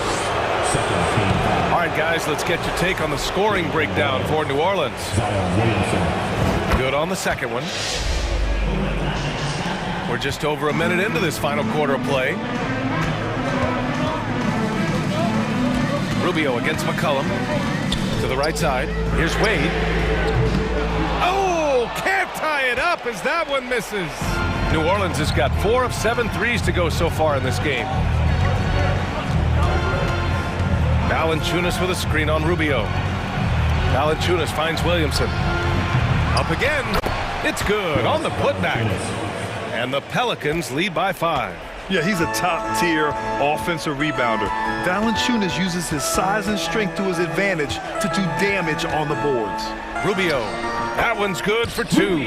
All right, guys, let's get your take on the scoring breakdown for New Orleans. Good on the second one. We're just over a minute into this final quarter of play. Rubio against McCollum. To the right side. Here's Wade. Oh, can't tie it up as that one misses. New Orleans has got 4 of 7 threes to go so far in this game. Valanciunas with a screen on Rubio. Valanciunas finds Williamson. Up again. It's good on the putback. And the Pelicans lead by 5. Yeah, he's a top-tier offensive rebounder. Valanciunas uses his size and strength to his advantage to do damage on the boards. Rubio. That one's good for 2.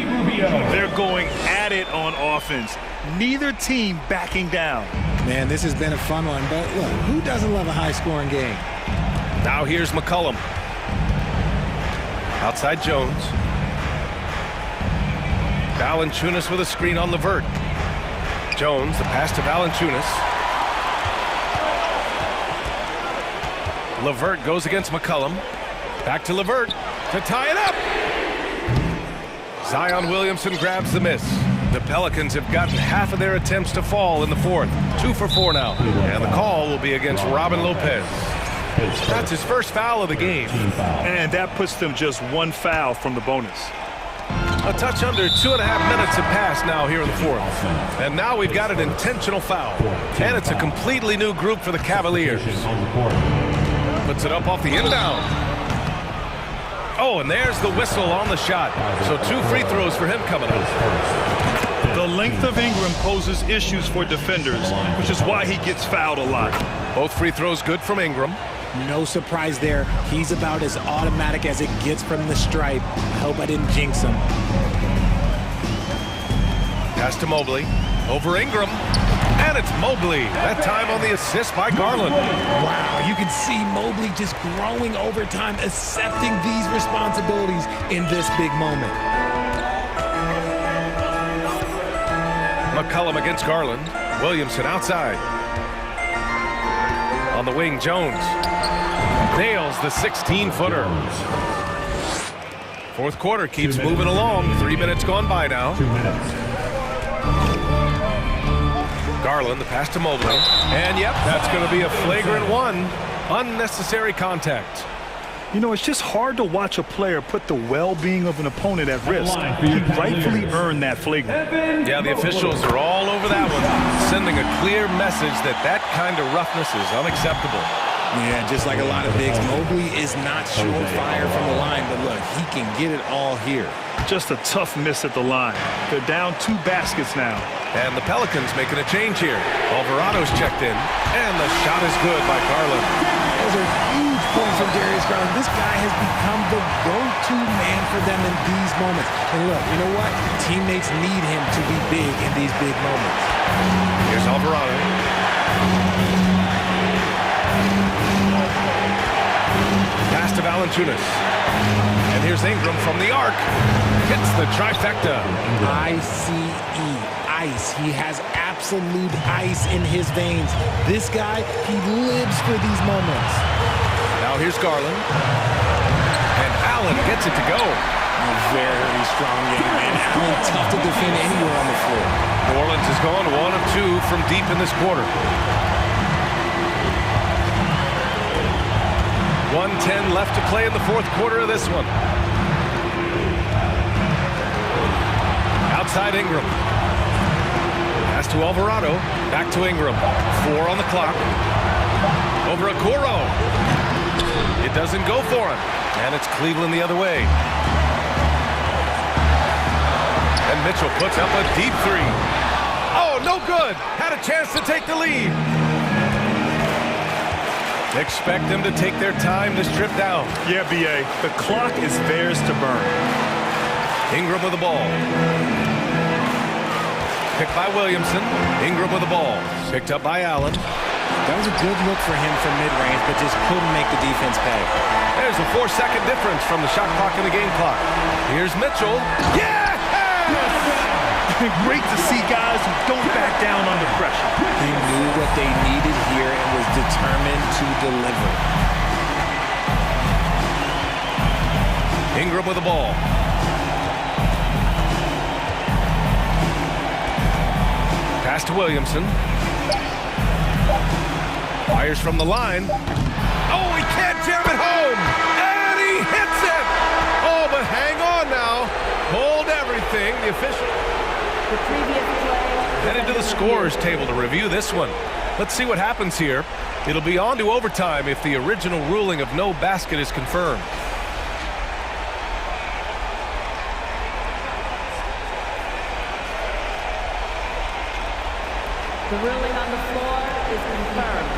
They're going at it on offense. Neither team backing down. Man, this has been a fun one, but look, who doesn't love a high-scoring game? Now here's McCollum. Outside Jones. Valanciunas with a screen on LeVert. Jones, the pass to Valanciunas. LeVert goes against McCollum. Back to LeVert to tie it up. Zion Williamson grabs the miss. The Pelicans have gotten half of their attempts to fall in the fourth. 2 for 4 now. And the call will be against Robin Lopez. That's his first foul of the game. And that puts them just 1 foul from the bonus. A touch under 2.5 minutes have passed now here in the fourth. And now we've got an intentional foul. And it's a completely new group for the Cavaliers. Puts it up off the inbound. Oh, and there's the whistle on the shot. So 2 free throws for him coming up. The length of Ingram poses issues for defenders, which is why he gets fouled a lot. Both free throws good from Ingram. No surprise there. He's about as automatic as it gets from the stripe. I hope I didn't jinx him. Pass to Mobley. Over Ingram. And it's Mobley. That time on the assist by Garland. Wow, you can see Mobley just growing over time, accepting these responsibilities in this big moment. McCollum against Garland. Williamson outside. On the wing, Jones. Nails the 16-footer. Fourth quarter keeps moving along. 3 minutes gone by now. 2 minutes. Garland, the pass to Mobley. And yep, that's going to be a flagrant 1. Unnecessary contact. You know, it's just hard to watch a player put the well-being of an opponent at risk. He rightfully earned that flagrant. Yeah, the officials are all over that one, sending a clear message that that kind of roughness is unacceptable. Yeah, just like a lot of bigs, Mobley is not surefire from the line, but look, he can get it all here. Just a tough miss at the line. They're down 2 baskets now. And the Pelicans making a change here. Alvarado's checked in, and the shot is good by Garland. Those are huge points from Darius Garland. This guy has become the go-to man for them in these moments. And look, you know what? Teammates need him to be big in these big moments. Here's Alvarado. Valanciunas. And here's Ingram from the arc. Hits the trifecta. I-C-E, ice. He has absolute ice in his veins. This guy, he lives for these moments. Now here's Garland. And Allen gets it to go. A very strong game, man. Allen tough to defend anywhere on the floor. New Orleans has gone 1 of 2 from deep in this quarter. 1:10 left to play in the fourth quarter of this one. Outside Ingram. Pass to Alvarado. Back to Ingram. 4 on the clock. Over Okoro. It doesn't go for him. And it's Cleveland the other way. And Mitchell puts up a deep 3. Oh, no good. Had a chance to take the lead. Expect them to take their time to strip down. Yeah, B.A. The clock is theirs to burn. Ingram with the ball. Picked by Williamson. Ingram with the ball. Picked up by Allen. That was a good look for him from mid-range, but just couldn't make the defense pay. There's a 4-second difference from the shot clock and the game clock. Here's Mitchell. Yeah! Great to see guys who don't back down under pressure. He knew what they needed here and was determined to deliver. Ingram with the ball. Pass to Williamson. Fires from the line. Oh, he can't jam it home! And he hits it! Oh, but hang on now. Hold everything. The official... The previous play. Headed to the scorers table to review this one. Let's see what happens here. It'll be on to overtime if the original ruling of no basket is confirmed. The ruling on the floor is confirmed.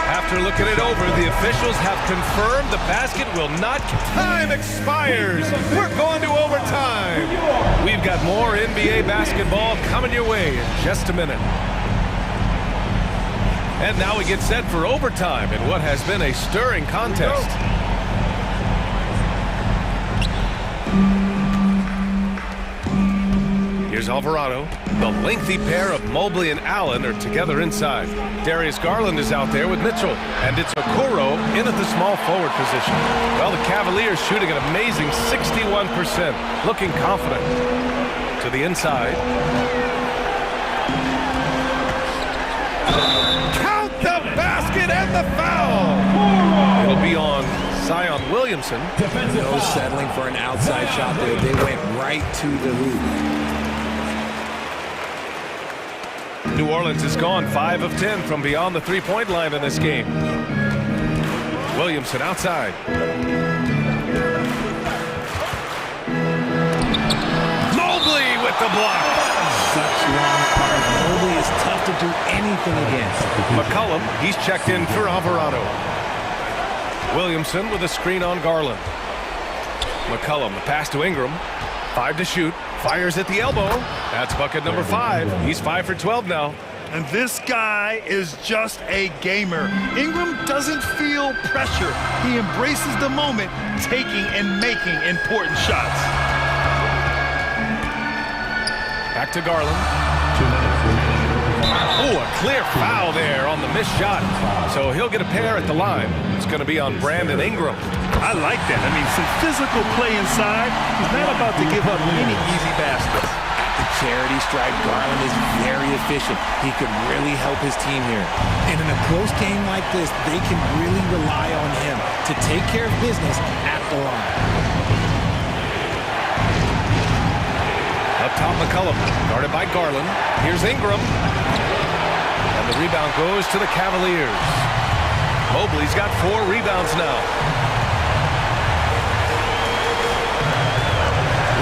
After looking it over, the officials have confirmed the basket will not... Time expires! We're going to overtime! We've got more NBA basketball coming your way in just a minute. And now we get set for overtime in what has been a stirring contest. Here's Alvarado. The lengthy pair of Mobley and Allen are together inside. Darius Garland is out there with Mitchell. And it's Okoro in at the small forward position. Well, the Cavaliers shooting an amazing 61%. Looking confident. To the inside. Count the basket and the foul! It'll be on Zion Williamson. No settling for an outside shot there. They went right to the hoop. New Orleans has gone 5 of 10 from beyond the three-point line in this game. Williamson outside. Mobley with the block. Such long parts. Mobley is tough to do anything against. McCollum, he's checked in for Alvarado. Williamson with a screen on Garland. McCollum, the pass to Ingram. 5 to shoot. Fires at the elbow. That's bucket number 5. He's 5 for 12 now. And this guy is just a gamer. Ingram doesn't feel pressure. He embraces the moment, taking and making important shots. Back to Garland. Oh, a clear foul there on the missed shot. So he'll get a pair at the line. It's going to be on Brandon Ingram. I like that. I mean, some physical play inside. He's not about to give up any easy baskets. At the charity stripe, Garland is very efficient. He could really help his team here. And in a close game like this, they can really rely on him to take care of business at the line. Up top, McCollum, guarded by Garland. Here's Ingram. And the rebound goes to the Cavaliers. Mobley's got 4 rebounds now.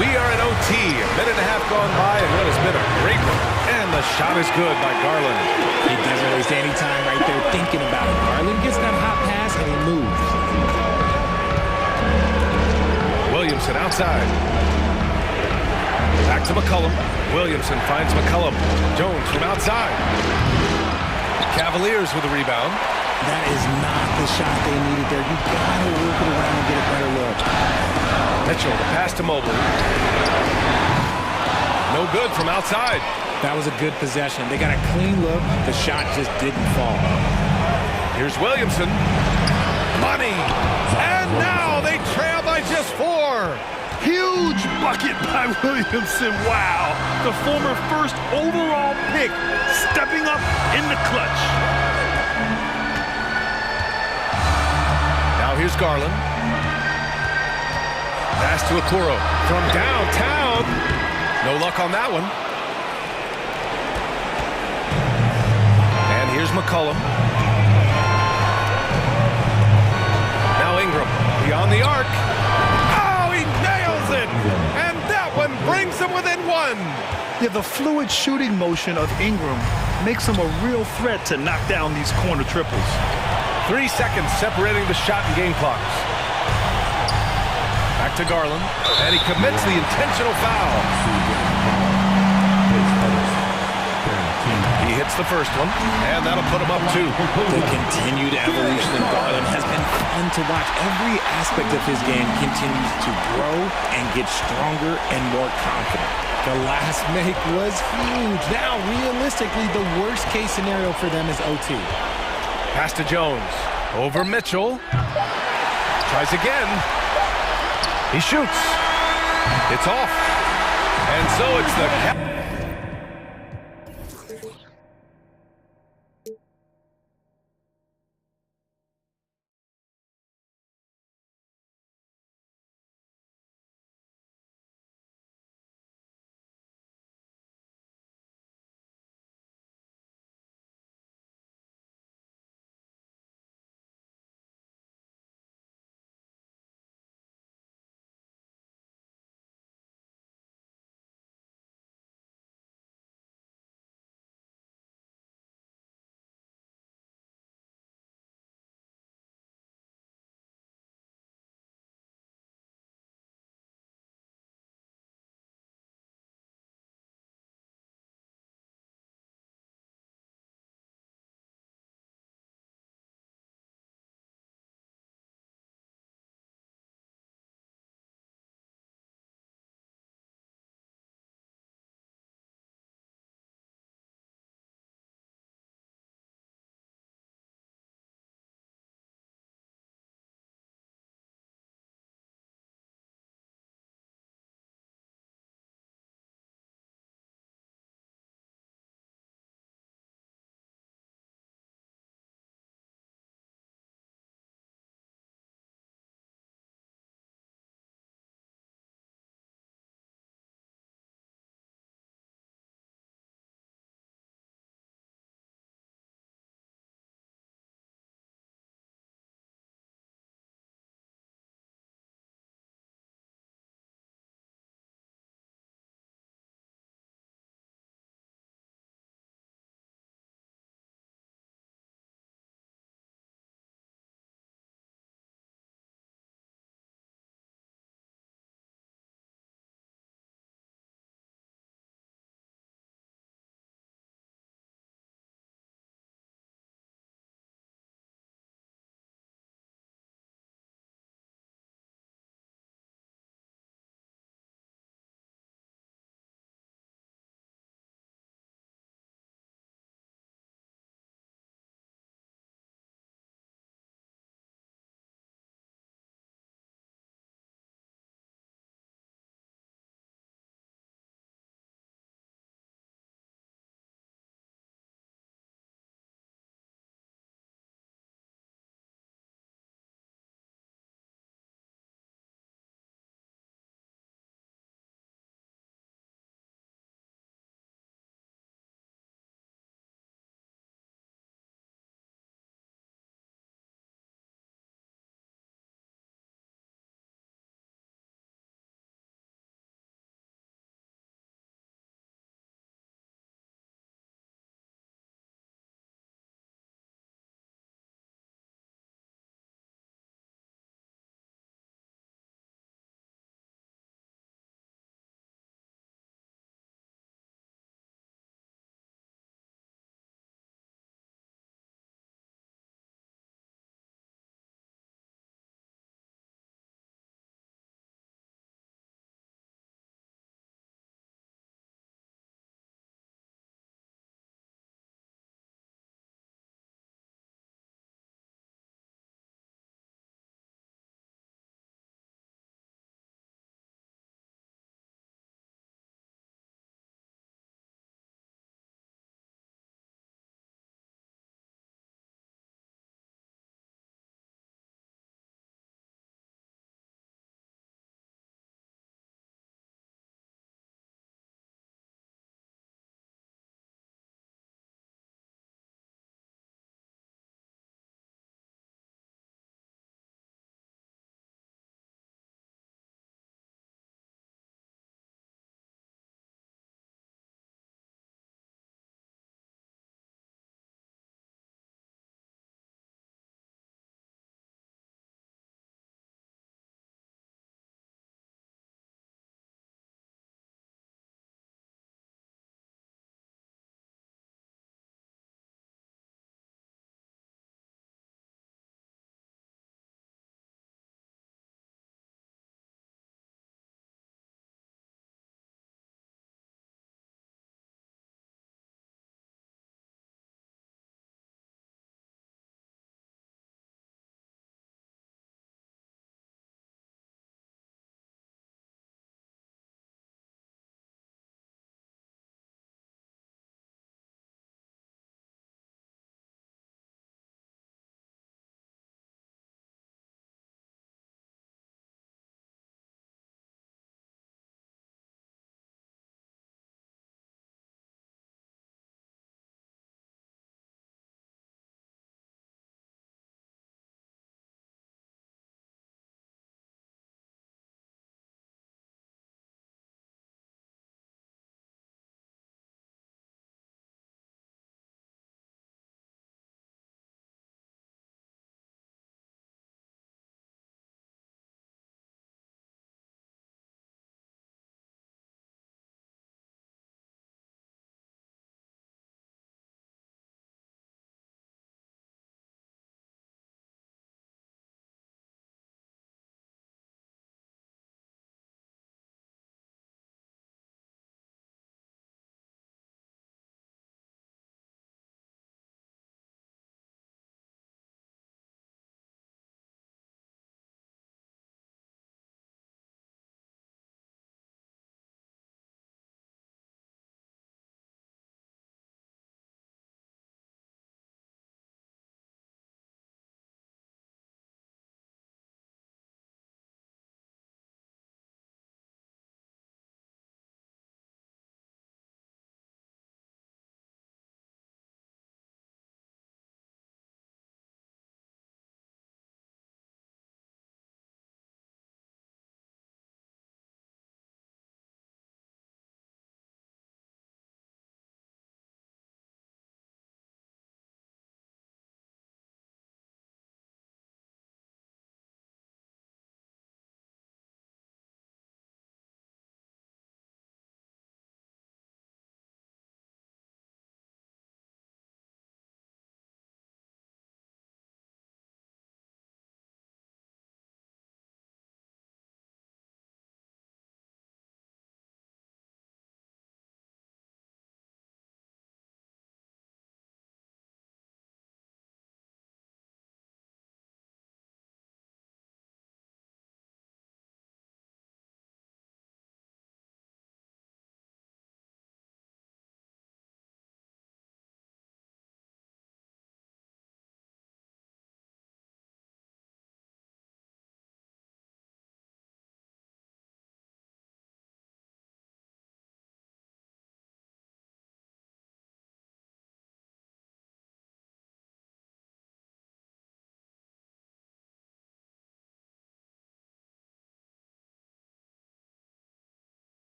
We are at OT, a minute and a half gone by, and what has been a great one. And the shot is good by Garland. He doesn't waste any time right there thinking about it. Garland gets that hot pass and he moves. Williamson outside. Back to McCollum. Williamson finds McCollum. Jones from outside. Cavaliers with a rebound. That is not the shot they needed there. You gotta work it around and get a better look. Mitchell, the pass to Mobley. No good from outside. That was a good possession. They got a clean look. The shot just didn't fall. Here's Williamson. Money. And now they trail by just 4. Huge bucket by Williamson. Wow. The former first overall pick stepping up in the clutch. Now here's Garland. Pass to Okoro from downtown. No luck on that one. And here's McCollum. Now Ingram beyond the arc. Oh, he nails it! And that one brings him within 1. Yeah, the fluid shooting motion of Ingram makes him a real threat to knock down these corner triples. 3 seconds separating the shot and game clocks. Back to Garland, and he commits the intentional foul. He hits the first one, and that'll put him up 2. The continued evolution of Garland has been fun to watch. Every aspect of his game continues to grow and get stronger and more confident. The last make was huge. Now, realistically, the worst case scenario for them is OT. Pass to Jones. Over Mitchell. Tries again. He shoots. It's off. And so it's the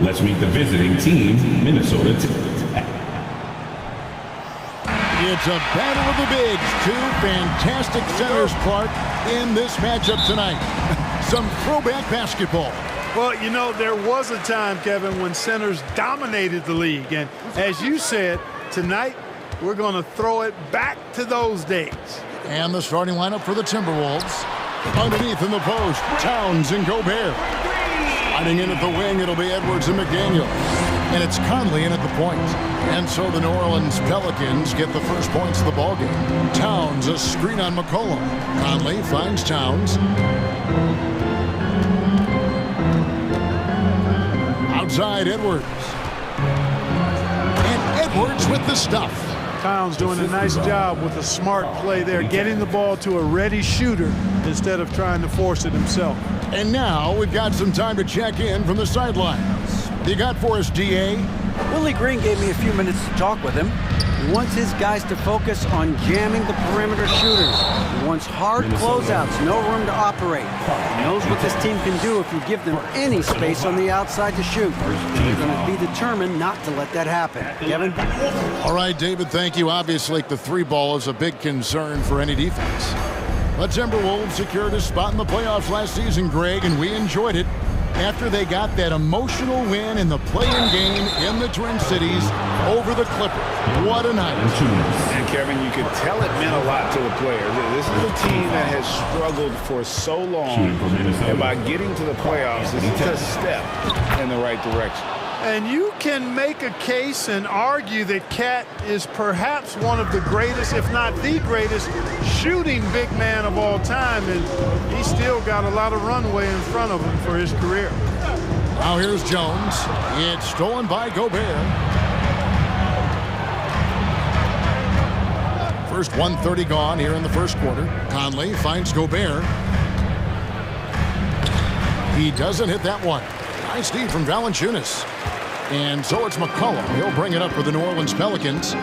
Let's meet the visiting team, Minnesota. It's a battle of the bigs. Two fantastic centers part in this matchup tonight. Some throwback basketball. Well, you know, there was a time, Kevin, when centers dominated the league. And as you said, tonight we're going to throw it back to those days. And the starting lineup for the Timberwolves. Underneath in the post, Towns and Gobert. Hiding in at the wing, it'll be Edwards and McDaniel. And it's Conley in at the point. And so the New Orleans Pelicans get the first points of the ballgame. Towns, a screen on McCollum. Conley finds Towns. Outside Edwards. And Edwards with the stuff. Towns doing a nice job with a smart play there, getting the ball to a ready shooter instead of trying to force it himself. And now we've got some time to check in from the sidelines. What you got for us, D.A.? Willie Green gave me a few minutes to talk with him. He wants his guys to focus on jamming the perimeter shooters. He wants hard closeouts, no room to operate. He knows what this team can do if you give them any space on the outside to shoot. They're going to be determined not to let that happen. Kevin? All right, David, thank you. Obviously, the three ball is a big concern for any defense. The Timberwolves secured a spot in the playoffs last season, Greg, and we enjoyed it after they got that emotional win in the play-in game in the Twin Cities over the Clippers. What a night. And Kevin, you could tell it meant a lot to the players. This is a team that has struggled for so long, and by getting to the playoffs, this is a step in the right direction. And you can make a case and argue that Cat is perhaps one of the greatest, if not the greatest, shooting big man of all time, and he's still got a lot of runway in front of him for his career. Now here's Jones. It's stolen by Gobert. First 1:30 gone here in the first quarter. Conley finds Gobert. He doesn't hit that one. Nice D from Valanciunas. And so it's McCollum. He'll bring it up for the New Orleans Pelicans.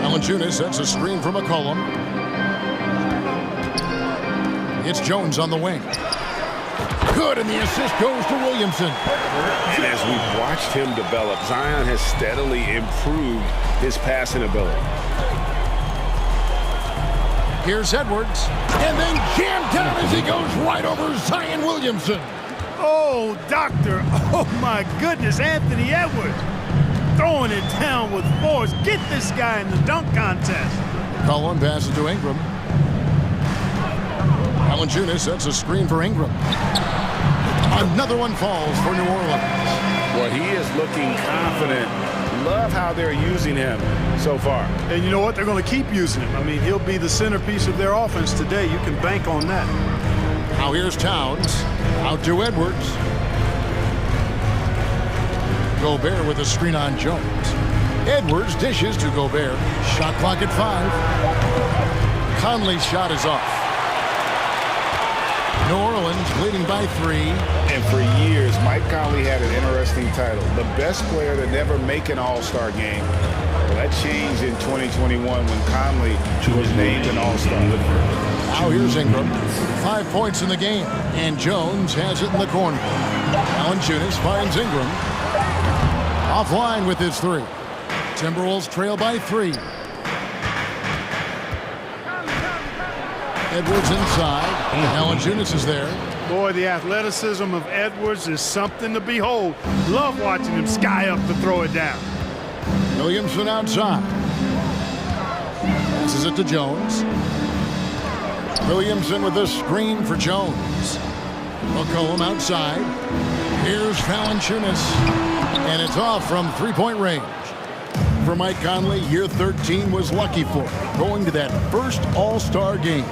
Valanciunas sets a screen for McCollum. It's Jones on the wing. Good, and the assist goes to Williamson. And as we've watched him develop, Zion has steadily improved his passing ability. Here's Edwards, and then jammed down as he goes right over Zion Williamson. Oh, doctor. Oh, my goodness. Anthony Edwards throwing it down with force. Get this guy in the dunk contest. Cullen passes to Ingram. Valanciunas sets a screen for Ingram. Another one falls for New Orleans. Well, he is looking confident. Love how they're using him so far. And you know what? They're going to keep using him. I mean, he'll be the centerpiece of their offense today. You can bank on that. Now here's Towns. Out to Edwards. Gobert with a screen on Jones. Edwards dishes to Gobert. Shot clock at 5. Conley's shot is off. New Orleans leading by 3. And for years, Mike Conley had an interesting title. The best player to never make an All-Star game. Well, that changed in 2021 when Conley was named an All-Star. Now here's Ingram. 5 points in the game. And Jones has it in the corner. Valanciunas finds Ingram. Offline with his 3. Timberwolves trail by 3. Edwards inside. Valanciunas is there. Boy, the athleticism of Edwards is something to behold. Love watching him sky up to throw it down. Williamson outside. Passes it to Jones. Williamson with a screen for Jones. McCollum outside. Here's Valanciunas. And it's off from three-point range. For Mike Conley, year 13 was lucky for him, going to that first All-Star game.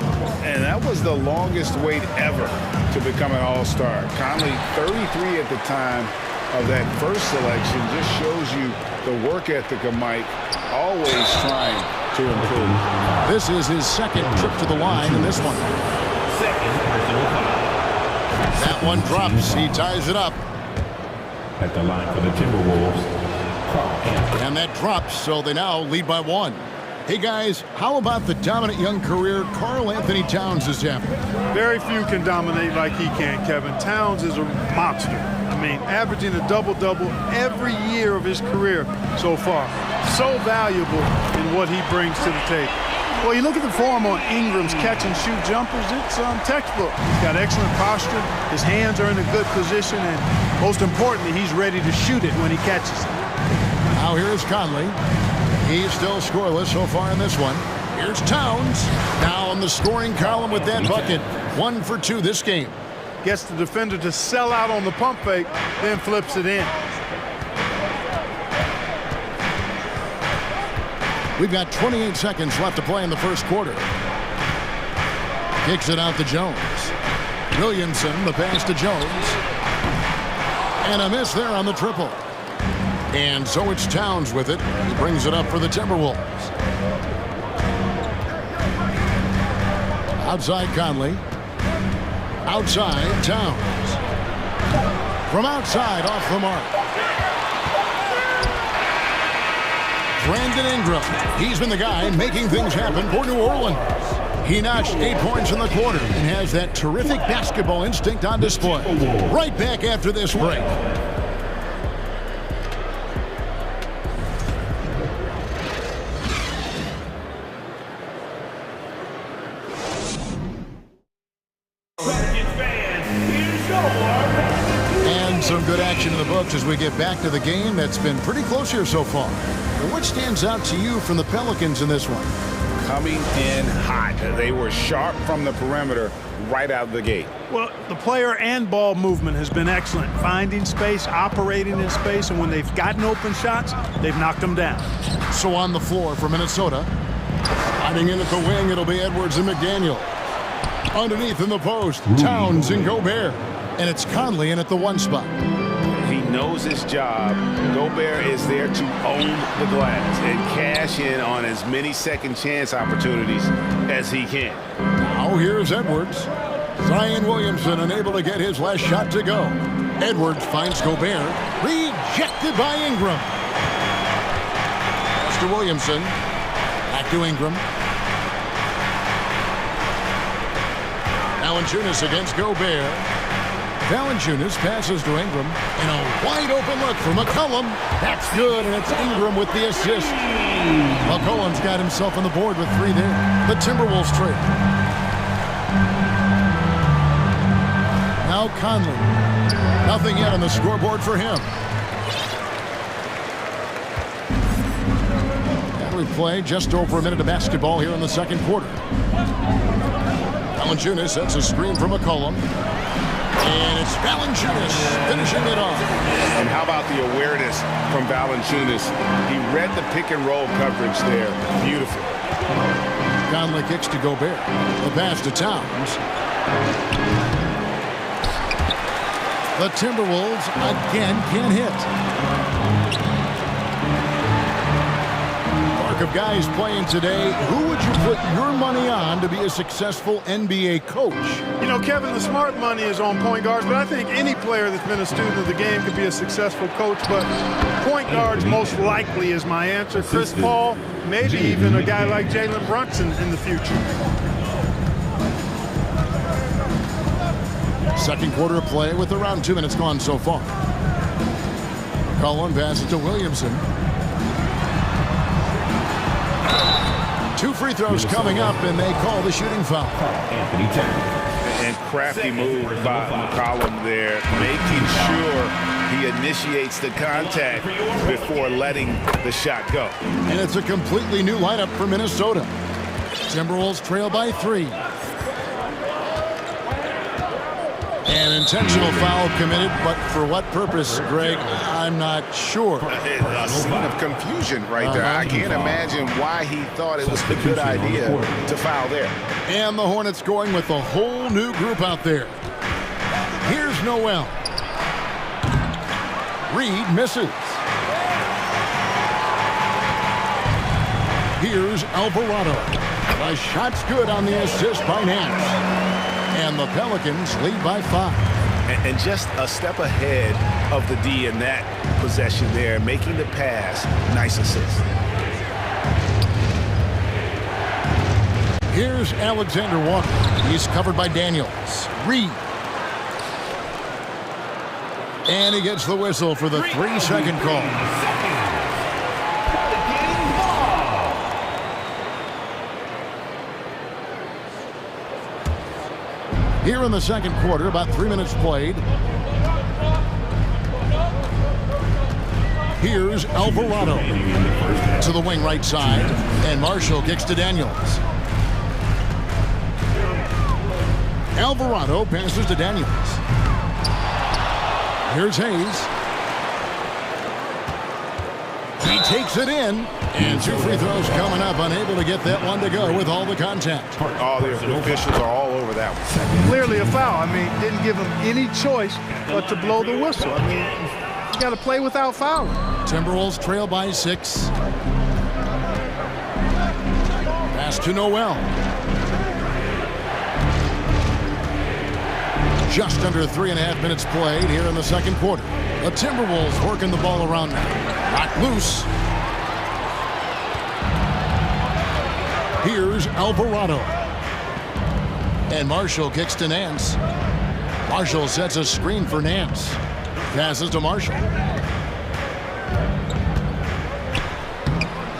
And that was the longest wait ever to become an All-Star. Conley, 33 at the time of that first selection, just shows you the work ethic of Mike, always trying to improve. This is his second trip to the line in this one. That one drops. He ties it up. At the line for the Timberwolves. And that drops, so they now lead by 1. Hey, guys, how about the dominant young career Karl Anthony Towns is having? Very few can dominate like he can, Kevin. Towns is a monster. I mean, averaging a double-double every year of his career so far. So valuable in what he brings to the table. Well, you look at the form on Ingram's catch-and-shoot jumpers, it's textbook. He's got excellent posture. His hands are in a good position, and most importantly, he's ready to shoot it when he catches it. Now here's Conley. He's still scoreless so far in this one. Here's Towns. Now on the scoring column with that bucket. 1 for 2 this game. Gets the defender to sell out on the pump fake, then flips it in. We've got 28 seconds left to play in the first quarter. Kicks it out to Jones. Williamson, the pass to Jones. And a miss there on the triple. And so it's Towns with it. He brings it up for the Timberwolves. Outside Conley. Outside Towns. From outside off the mark. Brandon Ingram. He's been the guy making things happen for New Orleans. He notched 8 points in the quarter and has that terrific basketball instinct on display. Right back after this break. And some good action in the books as we get back to the game that's been pretty close here so far. What stands out to you from the Pelicans in this one? Coming in hot. They were sharp from the perimeter right out of the gate. Well, the player and ball movement has been excellent. Finding space, operating in space, and when they've gotten open shots, they've knocked them down. So on the floor for Minnesota. Hiding in at the wing, it'll be Edwards and McDaniel. Underneath in the post, Towns and Gobert. And it's Conley in at the 1 spot. He knows his job. Gobert is there to own the glass and cash in on as many second chance opportunities as he can. Now here's Edwards. Zion Williamson unable to get his last shot to go. Edwards finds Gobert. Rejected by Ingram. Pass to Williamson. Back to Ingram. Valanciunas against Gobert. Valanciunas passes to Ingram. And a wide open look for McCollum. That's good, and it's Ingram with the assist. McCollum's got himself on the board with 3 there. The Timberwolves trade. Now Conley. Nothing yet on the scoreboard for him. And we play just over a minute of basketball here in the second quarter. Valanciunas sets a screen for McCollum. And it's Valanciunas finishing it off. And how about the awareness from Valanciunas? He read the pick and roll coverage there. Beautiful. Conley kicks to Gobert. The pass to Towns. The Timberwolves again can't hit. Of guys playing today, who would you put your money on to be a successful NBA coach? You know, Kevin, the smart money is on point guards, but I think any player that's been a student of the game could be a successful coach, but point guards most likely is my answer. Chris Paul, maybe even a guy like Jalen Brunson in the future. Second quarter of play with around 2 minutes gone so far. Cullen passes to Williamson. 2 free throws coming up, and they call the shooting foul. And crafty move by McCollum there, making sure he initiates the contact before letting the shot go. And it's a completely new lineup for Minnesota. Timberwolves trail by 3. An intentional foul committed, but for what purpose, Greg, I'm not sure. A scene of confusion right there. I can't imagine why he thought it was a good idea to foul there. And the Hornets going with a whole new group out there. Here's Noel. Reed misses. Here's Alvarado. The shot's good on the assist by Nance. And the Pelicans lead by 5. And just a step ahead of the D in that possession there, making the pass. Nice assist. Here's Alexander Walker. He's covered by Daniels. Reed. And he gets the whistle for the 3-second call. Here in the second quarter, about 3 minutes played. Here's Alvarado to the wing right side, and Marshall kicks to Daniels. Alvarado passes to Daniels. Here's Hayes. He takes it in, and 2 free throws coming up, unable to get that one to go with all the contact. All the officials are all over that one. Clearly a foul. I mean, didn't give him any choice but to blow the whistle. I mean, you got to play without fouling. Timberwolves trail by 6. Pass to Noel. Just under 3.5 minutes played here in the second quarter. The Timberwolves working the ball around now. Knocked loose. Here's Alvarado. And Marshall kicks to Nance. Marshall sets a screen for Nance. Passes to Marshall.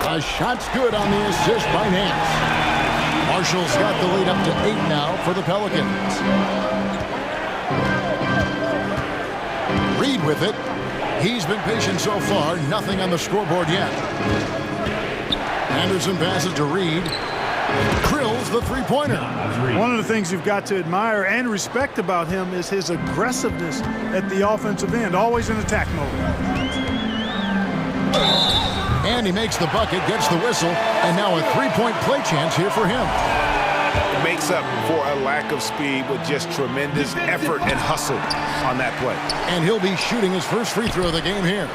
A shot's good on the assist by Nance. Marshall's got the lead up to 8 now for the Pelicans. Reed with it. He's been patient so far. Nothing on the scoreboard yet. Anderson passes to Reed. Drills the three-pointer. One of the things you've got to admire and respect about him is his aggressiveness at the offensive end, always in attack mode. And he makes the bucket, gets the whistle, and now a three-point play chance here for him. It makes up for a lack of speed with just tremendous effort and hustle on that play. And he'll be shooting his first free throw of the game here.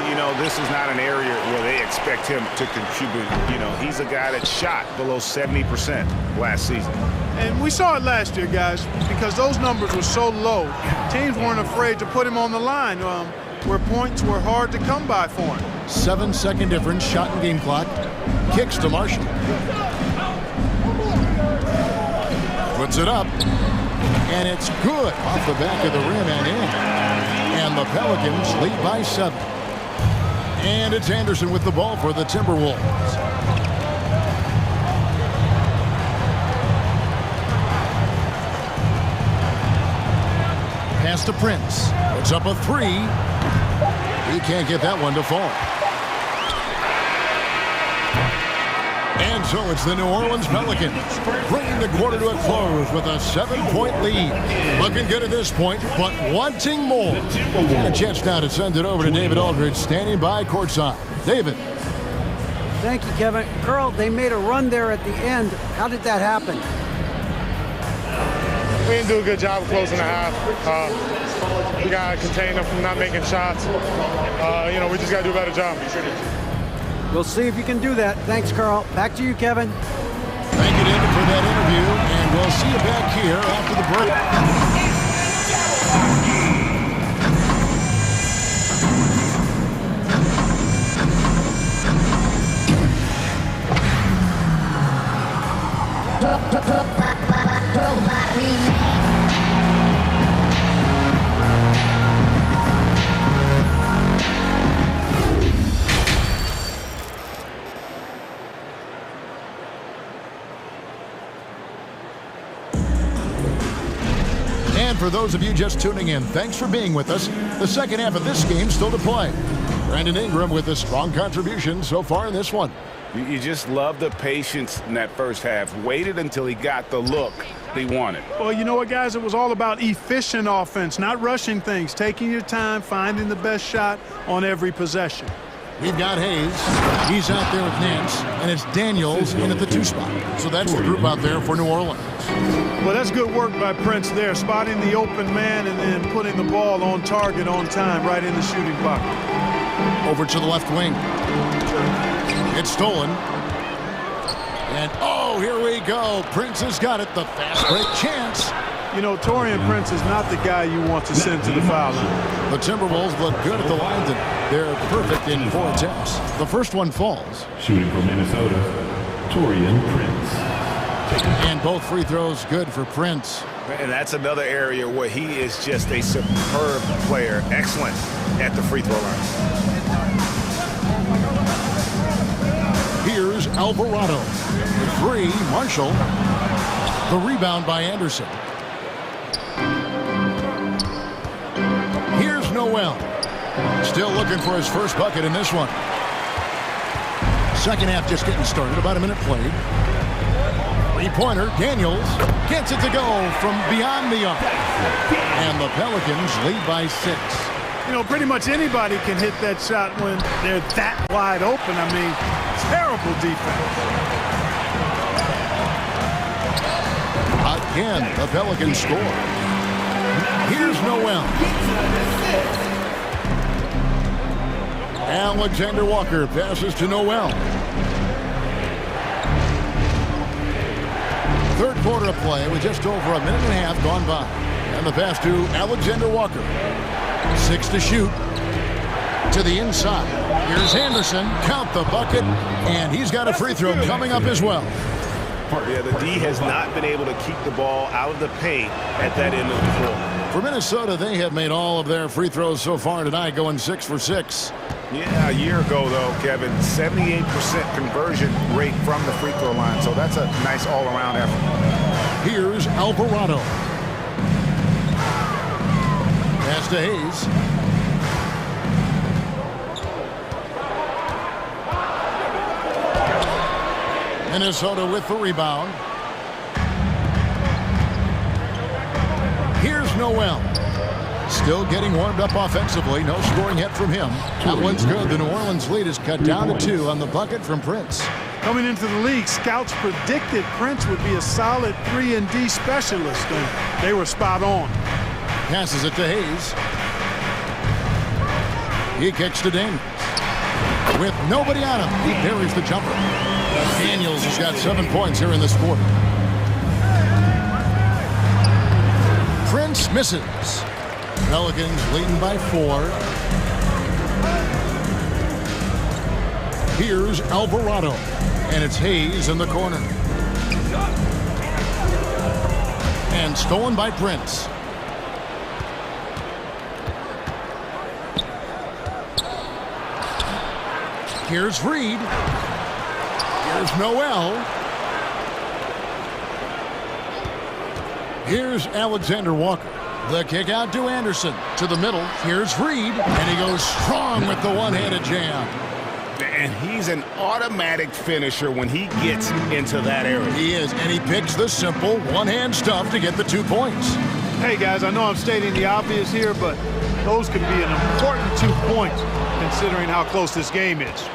You know, this is not an area where they expect him to contribute. You know, he's a guy that shot below 70% last season. And we saw it last year, guys, because those numbers were so low. Teams weren't afraid to put him on the line where points were hard to come by for him. 7-second difference, shot and game clock. Kicks to Marshall. Puts it up, and it's good off the back of the rim and in. And the Pelicans lead by 7. And it's Anderson with the ball for the Timberwolves. Pass to Prince. Puts up a 3. He can't get that one to fall. And so it's the New Orleans Pelicans bringing the quarter to a close with a 7-point lead. Looking good at this point, but wanting more. And a chance now to send it over to David Aldridge, standing by courtside. David. Thank you, Kevin. Carl, they made a run there at the end. How did that happen? We didn't do a good job of closing the half. We got to contain them from not making shots. We just got to do a better job. We'll see if you can do that. Thanks, Carl. Back to you, Kevin. Thank you, David, for that interview, and we'll see you back here after the break. For those of you just tuning in, thanks for being with us. The second half of this game still to play. Brandon Ingram with a strong contribution so far in this one. You just love the patience in that first half. Waited until he got the look he wanted. Well, you know what, guys? It was all about efficient offense, not rushing things, taking your time, finding the best shot on every possession. We've got Hayes. He's out there with Nance, and it's Daniels in at the 2 spot. So that's the group out there for New Orleans. Well, that's good work by Prince there, spotting the open man and then putting the ball on target on time right in the shooting pocket. Over to the left wing. It's stolen. And, oh, here we go. Prince has got it. The fast break chance. You know, Taurean Prince is not the guy you want to send to the foul line. The Timberwolves look good at the line. They're perfect in 4 attempts. The first one falls. Shooting from Minnesota, Taurean Prince. And both free throws good for Prince. And that's another area where he is just a superb player. Excellent at the free throw line. Here's Alvarado. The three, Marshall. The rebound by Anderson. Here's Noel. Still looking for his first bucket in this one. Second half just getting started. About a minute played. Three-pointer, Daniels gets it to go from beyond the arc. And the Pelicans lead by 6. You know, pretty much anybody can hit that shot when they're that wide open. I mean, terrible defense. Again, the Pelicans score. Here's Noel. Alexander Walker passes to Noel. Third quarter of play with just over a minute and a half gone by. And the pass to Alexander Walker. 6 to shoot. To the inside. Here's Anderson. Count the bucket. And he's got a free throw coming up as well. Yeah, the D has not been able to keep the ball out of the paint at that end of the floor. For Minnesota, they have made all of their free throws so far tonight, going 6 for 6. Yeah, a year ago, though, Kevin, 78% conversion rate from the free throw line. So that's a nice all-around effort. Here's Alvarado. Pass to Hayes. Minnesota with the rebound. Here's Noel. Still getting warmed up offensively. No scoring yet from him. That one's good. The New Orleans lead is cut down to 2 on the bucket from Prince. Coming into the league, scouts predicted Prince would be a solid 3-and-D specialist, and they were spot on. Passes it to Hayes. He kicks to Daniels. With nobody on him, he buries the jumper. Daniels has got 7 points here in this quarter. Prince misses. Pelicans leading by 4. Here's Alvarado. And it's Hayes in the corner. And stolen by Prince. Here's Reed. Here's Noel. Here's Alexander Walker. The kick out to Anderson. To the middle. Here's Reed. And he goes strong with the one-handed jam. And he's an automatic finisher when he gets into that area. He is. And he picks the simple one-hand stuff to get the 2 points. Hey, guys, I know I'm stating the obvious here, but those could be an important 2 points considering how close this game is.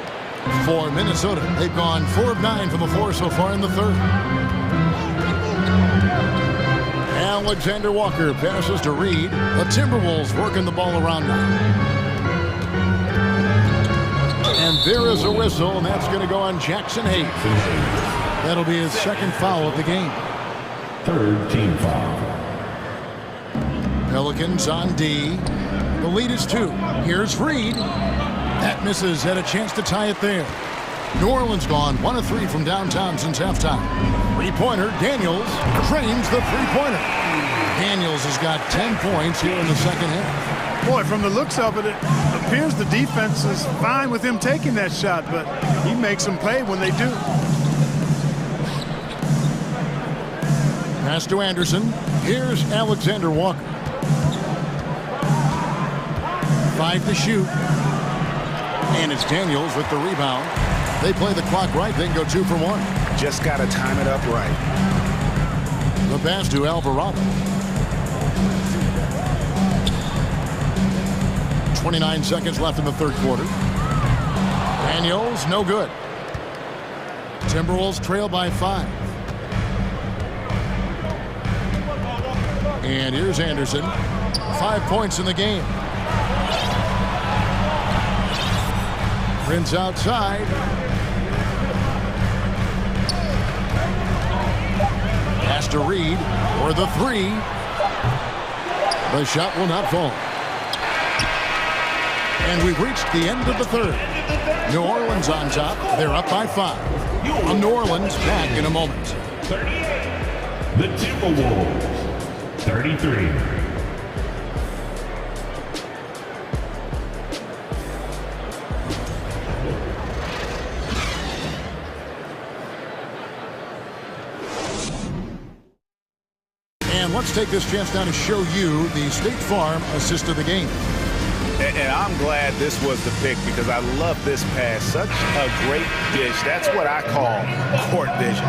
For Minnesota, they've gone 4 of 9 from the floor so far in the third. Alexander Walker passes to Reed. The Timberwolves working the ball around now. And there is a whistle, and that's going to go on Jackson Hayes. That'll be his second foul of the game. Third team foul. Pelicans on D. The lead is 2. Here's Reed. That misses. Had a chance to tie it there. New Orleans gone 1 of 3 from downtown since halftime. Three-pointer, Daniels frames the three-pointer. Daniels has got 10 points here in the second half. Boy, from the looks of it, it appears the defense is fine with him taking that shot, but he makes them pay when they do. Pass to Anderson. Here's Alexander Walker. 5 to shoot. And it's Daniels with the rebound. They play the clock right, then go 2 for 1. Just got to time it up right. The pass to Alvarado. 29 seconds left in the third quarter. Daniels, no good. Timberwolves trail by 5. And here's Anderson. 5 points in the game. Prince outside. Pass to Reed for the 3. The shot will not fall. And we've reached the end of the third. New Orleans on top. They're up by 5. New Orleans back in a moment. 38. The Timberwolves, 33. And let's take this chance now to show you the State Farm assist of the game. And I'm glad this was the pick because I love this pass. Such a great dish. That's what I call court vision.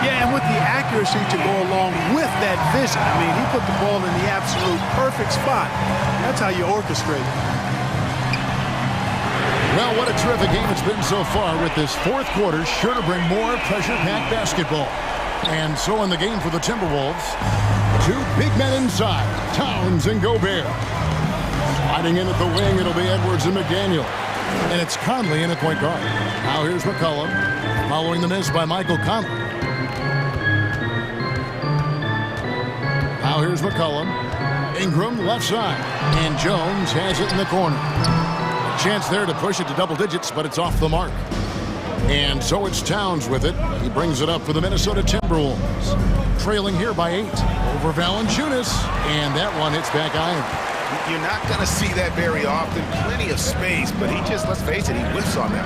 Yeah, and with the accuracy to go along with that vision. I mean, he put the ball in the absolute perfect spot. That's how you orchestrate it. Well, what a terrific game it's been so far with this fourth quarter. Sure to bring more pressure-packed basketball. And so in the game for the Timberwolves, two big men inside, Towns and Gobert. Sliding in at the wing, it'll be Edwards and McDaniel. And it's Conley in at point guard. Now here's McCollum, following the miss by Michael Conley. Now here's McCollum. Ingram left side. And Jones has it in the corner. A chance there to push it to double digits, but it's off the mark. And so it's Towns with it. He brings it up for the Minnesota Timberwolves. Trailing here by 8 over Valanciunas. And that one hits back iron. You're not going to see that very often. Plenty of space, but he just, let's face it, he whiffs on that.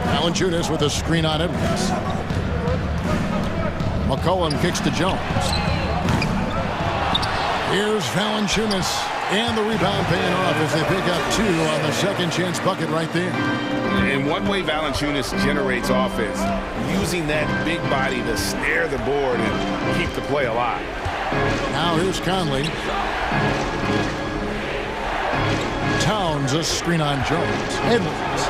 Valanciunas with a screen on Edwards. McCollum kicks to Jones. Here's Valanciunas. And the rebound paying off as they pick up 2 on the second chance bucket right there. And one way Valanciunas generates offense, using that big body to snare the board and keep the play alive. Now here's Conley. Towns, a screen on Jones. Edwards.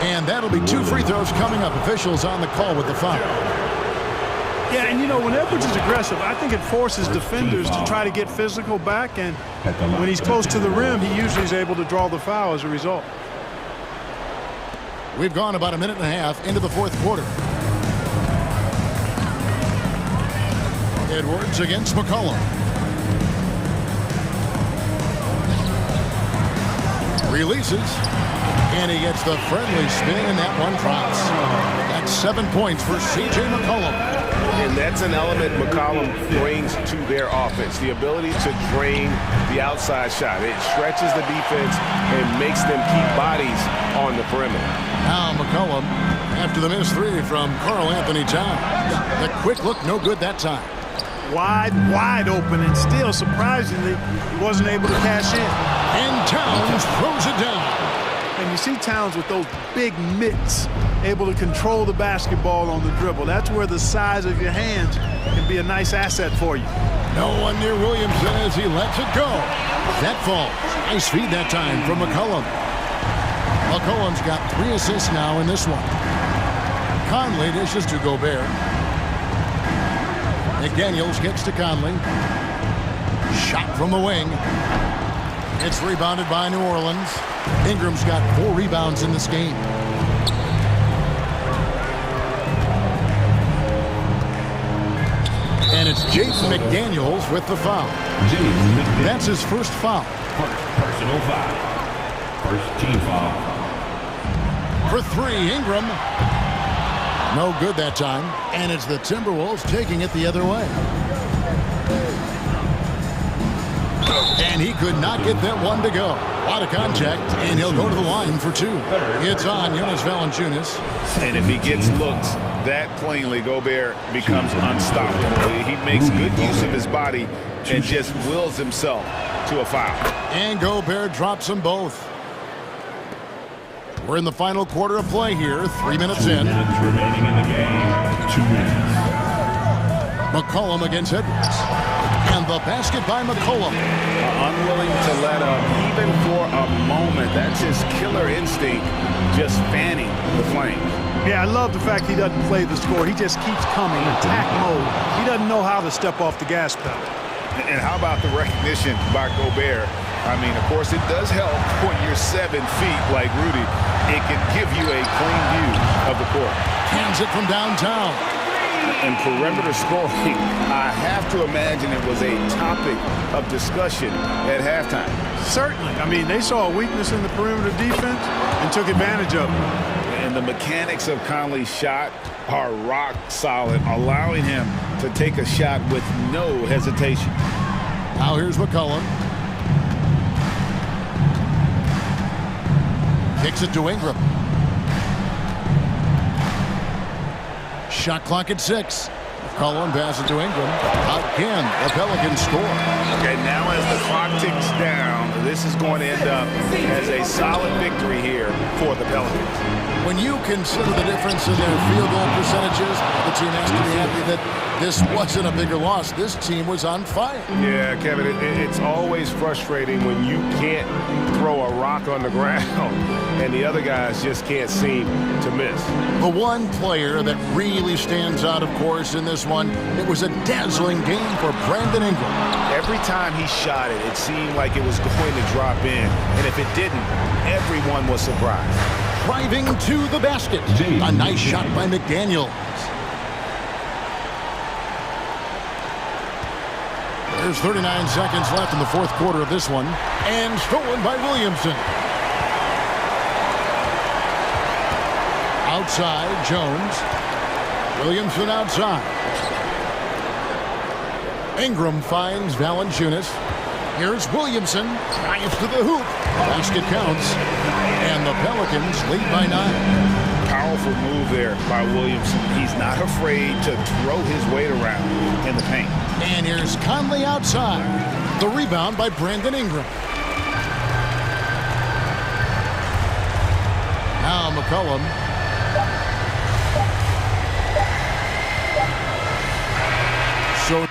And that'll be 2 free throws coming up. Officials on the call with the foul. Yeah, and you know, when Edwards is aggressive, I think it forces defenders to try to get physical back, and when he's close to the rim, he usually is able to draw the foul as a result. We've gone about a minute and a half into the fourth quarter. Edwards against McCollum. Releases. And he gets the friendly spin, and that one drops. That's 7 points for C.J. McCollum. And that's an element McCollum brings to their offense, the ability to drain the outside shot. It stretches the defense and makes them keep bodies on the perimeter. Now McCollum, after the missed 3 from Karl Anthony Towns. The quick look, no good that time. Wide open, and still, surprisingly, he wasn't able to cash in. And Towns throws it down. And you see Towns with those big mitts, able to control the basketball on the dribble. That's where the size of your hands can be a nice asset for you. No one near Williamson as he lets it go. That falls. Nice feed that time from McCollum. McCollum's got 3 assists now in this one. Conley dishes to Gobert. McDaniels gets to Conley. Shot from the wing. It's rebounded by New Orleans. Ingram's got 4 rebounds in this game. And it's Jaden McDaniels with the foul. That's his first foul. Personal foul. First team foul. For 3, Ingram. No good that time. And it's the Timberwolves taking it the other way. And he could not get that one to go. A lot of contact, and he'll go to the line for 2. It's on Jonas Valanciunas. And if he gets looks that plainly, Gobert becomes unstoppable. He makes good use of his body and just wills himself to a foul. And Gobert drops them both. We're in the final quarter of play here. 3 minutes in. 2 minutes remaining in the game. 2 minutes. McCollum against Edwards. And the basket by McCollum. Unwilling to let up, even for a moment. That's his killer instinct, just fanning the flame. Yeah, I love the fact he doesn't play the score. He just keeps coming, attack mode. He doesn't know how to step off the gas pedal. And how about the recognition by Gobert? I mean, of course, it does help when you're 7 feet like Rudy. It can give you a clean view of the court. Hands it from downtown. And perimeter scoring, I have to imagine it was a topic of discussion at halftime. Certainly. I mean, they saw a weakness in the perimeter defense and took advantage of it. And And the mechanics of Conley's shot are rock solid, allowing him to take a shot with no hesitation. Now here's McCollum. Kicks it to Ingram. Shot clock at 6. McCollum passes to Ingram. Again, the Pelicans score. Okay, now as the clock ticks down, this is going to end up as a solid victory here for the Pelicans. When you consider the difference in their field goal percentages, the team has to be happy that this wasn't a bigger loss. This team was on fire. Yeah, Kevin, it's always frustrating when you can't throw a rock on the ground and the other guys just can't seem to miss. The one player that really stands out, of course, in this one, it was a dazzling game for Brandon Ingram. Every time he shot it, it seemed like it was going to drop in. And if it didn't, everyone was surprised. Driving to the basket. A nice shot by McDaniel. There's 39 seconds left in the fourth quarter of this one. And stolen by Williamson. Outside, Jones. Williamson outside. Ingram finds Valanciunas. Here's Williamson. Drives to the hoop. Basket counts. And the Pelicans lead by 9. Powerful move there by Williamson. He's not afraid to throw his weight around in the paint. And here's Conley outside. The rebound by Brandon Ingram. Now McCollum. So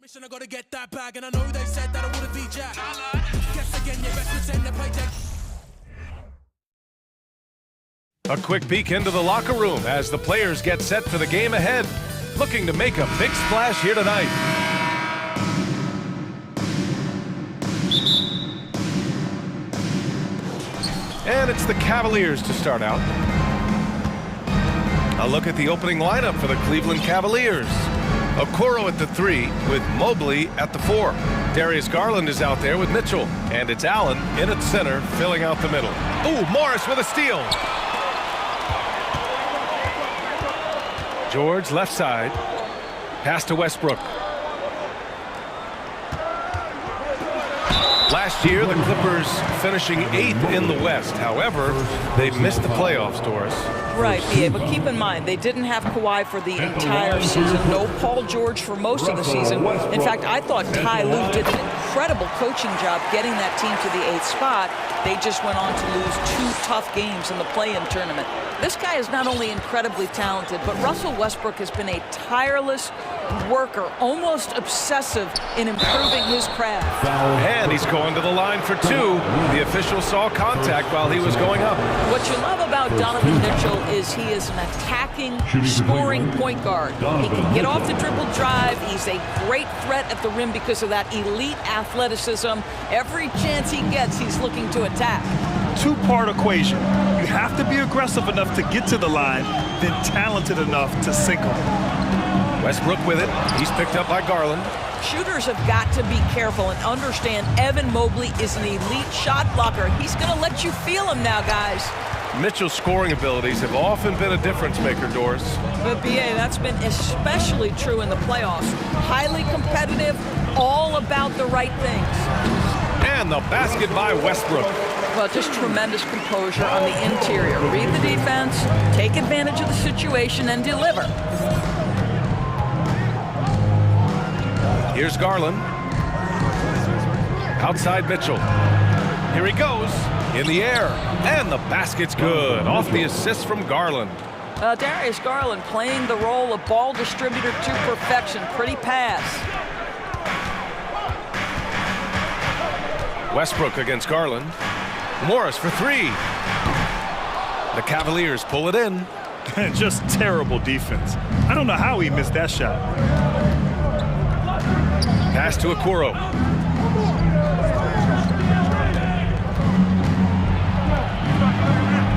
Mission, I gotta get that bag, and I know they said that I wouldn't be Jack. Guess again, you best pretend to play dead. A quick peek into the locker room as the players get set for the game ahead, looking to make a big splash here tonight. And it's the Cavaliers to start out. A look at the opening lineup for the Cleveland Cavaliers. Okoro at the 3 with Mobley at the 4. Darius Garland is out there with Mitchell. And it's Allen in at center, filling out the middle. Ooh, Morris with a steal. George left side. Pass to Westbrook. Last year, the Clippers finishing 8th in the West. However, they missed the playoffs, Doris. Right, BA, but keep in mind, they didn't have Kawhi for the entire season. No Paul George for most of the season. In fact, I thought Ty Lue did an incredible coaching job getting that team to the 8th spot. They just went on to lose 2 tough games in the play-in tournament. This guy is not only incredibly talented, but Russell Westbrook has been a tireless worker, almost obsessive in improving his craft. And he's going to the line for 2. The official saw contact while he was going up. What you love about Donovan Mitchell is he is an attacking, scoring point guard. He can get off the dribble drive. He's a great threat at the rim because of that elite athleticism. Every chance he gets, he's looking to attack. 2-part equation. You have to be aggressive enough to get to the line, then talented enough to sink them. Westbrook with it. He's picked up by Garland. Shooters have got to be careful and understand Evan Mobley is an elite shot blocker. He's going to let you feel him now, guys. Mitchell's scoring abilities have often been a difference maker, Doris. But, BA, that's been especially true in the playoffs. Highly competitive, all about the right things. And the basket by Westbrook. Well, just tremendous composure on the interior. Read the defense, take advantage of the situation, and deliver. Here's Garland. Outside Mitchell. Here he goes. In the air. And the basket's good. Off the assist from Garland. Darius Garland playing the role of ball distributor to perfection. Pretty pass. Westbrook against Garland. Morris for 3. The Cavaliers pull it in. Just terrible defense. I don't know how he missed that shot. Pass to Okoro.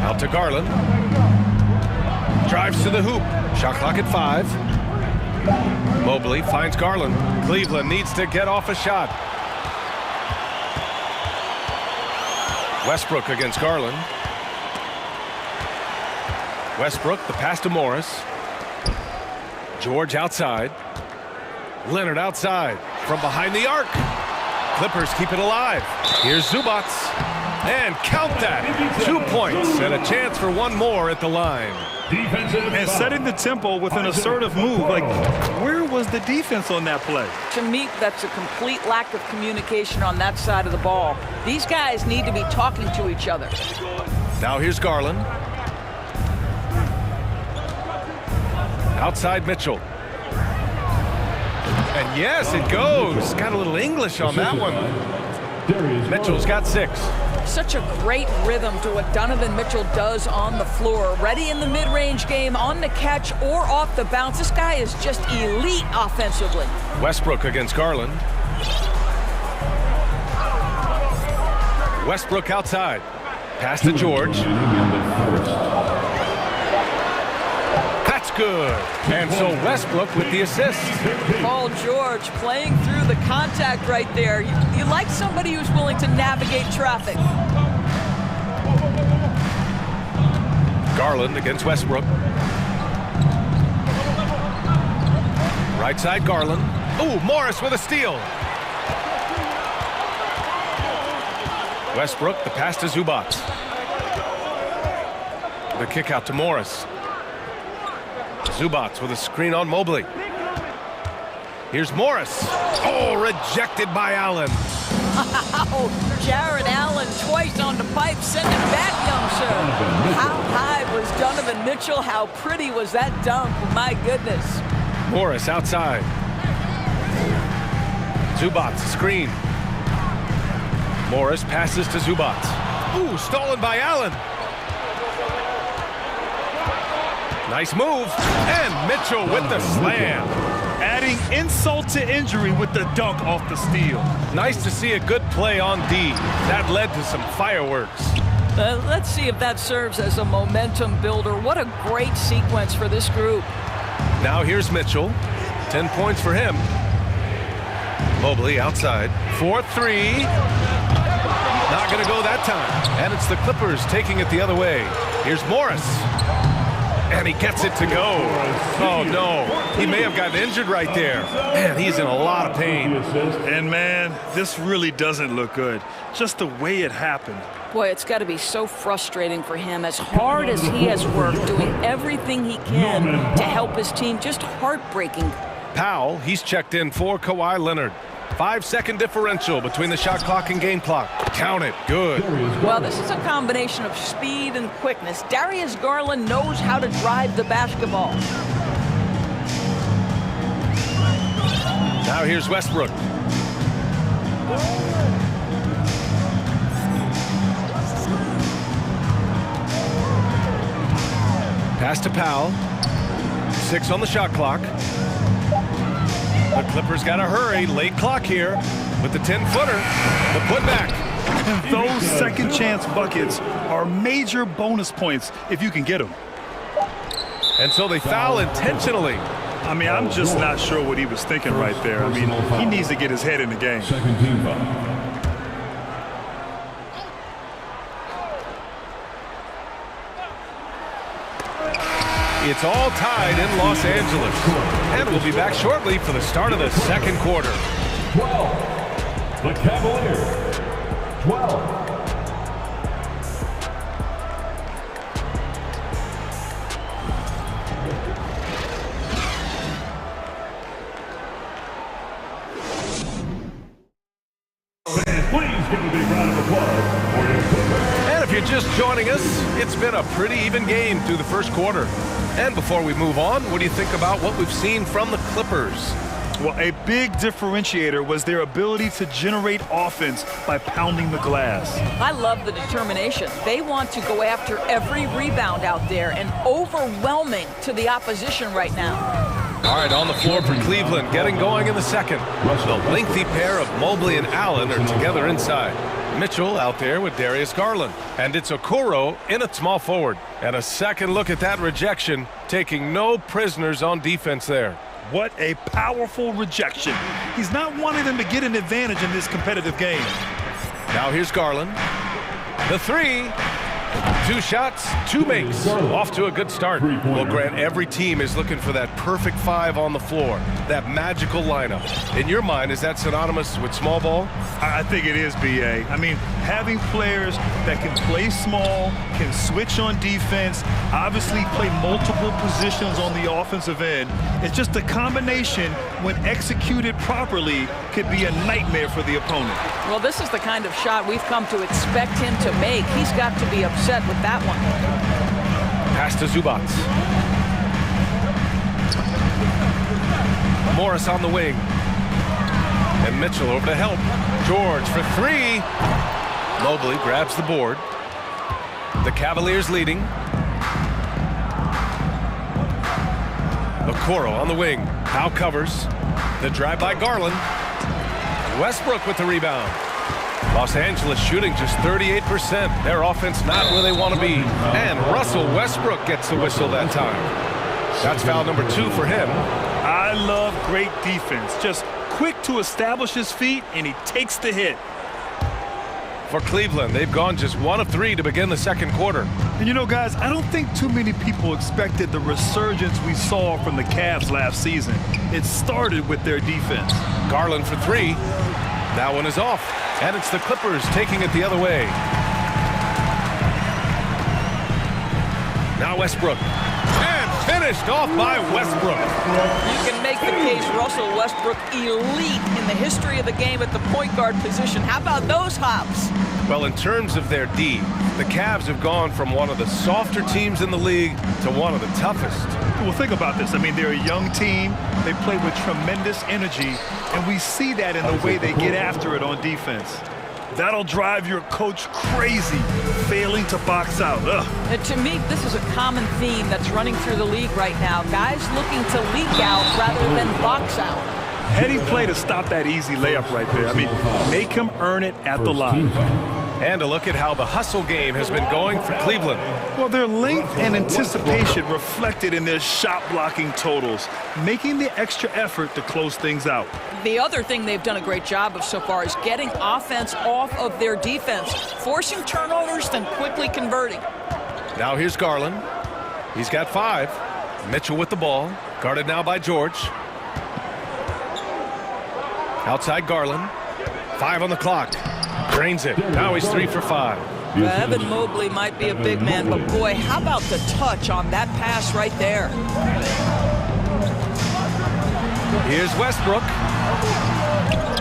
Out to Garland. Drives to the hoop. Shot clock at 5. Mobley finds Garland. Cleveland needs to get off a shot. Westbrook against Garland. Westbrook, the pass to Morris. George outside. Leonard outside from behind the arc. Clippers keep it alive. Here's Zubac. And count that. 2 points and a chance for one more at the line. And setting the tempo with an assertive move. Like, where was the defense on that play? To me, that's a complete lack of communication on that side of the ball. These guys need to be talking to each other. Now here's Garland. Outside Mitchell. And yes, it goes. Got a little English on that one. Mitchell's got 6. Such a great rhythm to what Donovan Mitchell does on the floor. Ready in the mid-range game, on the catch or off the bounce. This guy is just elite offensively. Westbrook against Garland. Westbrook outside. Pass to George. That's good. And so Westbrook with the assist. Paul George playing through the contact right there. You like somebody who's willing to navigate traffic. Garland against Westbrook. Right side Garland. Ooh, Morris with a steal. Westbrook, the pass to Zubac. The kick out to Morris. Zubac with a screen on Mobley. Here's Morris. Oh, rejected by Allen. Wow, Jared Allen twice on the pipe. Send it back, young sir. How high was Donovan Mitchell? How pretty was that dunk? My goodness. Morris outside. Zubac, screen. Morris passes to Zubac. Ooh, stolen by Allen. Nice move. And Mitchell with the slam. Adding insult to injury with the dunk off the steal. Nice to see a good play on D. That led to some fireworks. Let's see if that serves as a momentum builder. What a great sequence for this group. Now here's Mitchell. 10 points for him. Mobley outside. 4-3. Not going to go that time. And it's the Clippers taking it the other way. Here's Morris. And he gets it to go. Oh, no. He may have gotten injured right there. Man, he's in a lot of pain. And, man, this really doesn't look good. Just the way it happened. Boy, it's got to be so frustrating for him. As hard as he has worked, doing everything he can to help his team, just heartbreaking. Powell, he's checked in for Kawhi Leonard. 5-second differential between the shot clock and game clock. Count it. Good. Well, this is a combination of speed and quickness. Darius Garland knows how to drive the basketball. Now here's Westbrook. Pass to Powell. 6 on the shot clock. The Clippers got to hurry. Late clock here with the 10-footer. The putback. And those second chance buckets are major bonus points if you can get them. And so they foul intentionally. I mean, I'm just not sure what he was thinking right there. I mean, he needs to get his head in the game. Second team foul. It's all tied in Los Angeles. And we'll be back shortly for the start of the second quarter. 12. The Cavaliers. 12. Please give a big round of applause for your Clippers. And if you're just joining us, it's been a pretty even game through the first quarter. And before we move on, what do you think about what we've seen from the Clippers? Well, a big differentiator was their ability to generate offense by pounding the glass. I love the determination. They want to go after every rebound out there, and overwhelming to the opposition right now. All right, on the floor for Cleveland, getting going in the second. The lengthy pair of Mobley and Allen are together inside. Mitchell out there with Darius Garland. And it's Okoro in at small forward. And a second look at that rejection, taking no prisoners on defense there. What a powerful rejection. He's not wanting them to get an advantage in this competitive game. Now here's Garland. The 3. 2 shots, 2 makes. Off to a good start. Well, Grant, every team is looking for that perfect 5 on the floor, that magical lineup. In your mind, is that synonymous with small ball? I think it is, B.A. I mean, having players that can play small, can switch on defense, obviously play multiple positions on the offensive end. It's just a combination, when executed properly, could be a nightmare for the opponent. Well, this is the kind of shot we've come to expect him to make. He's got to be upset with that one. Pass to Zubac. Morris on the wing. And Mitchell over to help. George for 3. Mobley grabs the board. The Cavaliers leading. Okoro on the wing. Powell covers. The drive by Garland. Westbrook with the rebound. Los Angeles shooting just 38%. Their offense not where they want to be. And Russell Westbrook gets the whistle that time. That's foul number 2 for him. I love great defense. Just quick to establish his feet, and he takes the hit. For Cleveland, they've gone just 1 of 3 to begin the second quarter. And you know, guys, I don't think too many people expected the resurgence we saw from the Cavs last season. It started with their defense. Garland for 3. That one is off. And it's the Clippers taking it the other way. Now Westbrook. And finished off by Westbrook. You can make the case Russell Westbrook elite in the history of the game at the point guard position. How about those hops? Well, in terms of their D, the Cavs have gone from one of the softer teams in the league to one of the toughest. Well, think about this. I mean, they're a young team. They play with tremendous energy, and we see that in the way they get after it on defense. That'll drive your coach crazy, failing to box out. And to me, this is a common theme that's running through the league right now. Guys looking to leak out rather than box out. Heady play to stop that easy layup right there. I mean, make him earn it at the line. And a look at how the hustle game has been going for Cleveland. Well, their length and anticipation reflected in their shot blocking totals, making the extra effort to close things out. The other thing they've done a great job of so far is getting offense off of their defense, forcing turnovers, then quickly converting. Now here's Garland. He's got 5. Mitchell with the ball, guarded now by George. Outside Garland. 5 on the clock. Drains it. Now he's 3 for 5. Evan Mobley might be a big man, but boy, how about the touch on that pass right there? Here's Westbrook.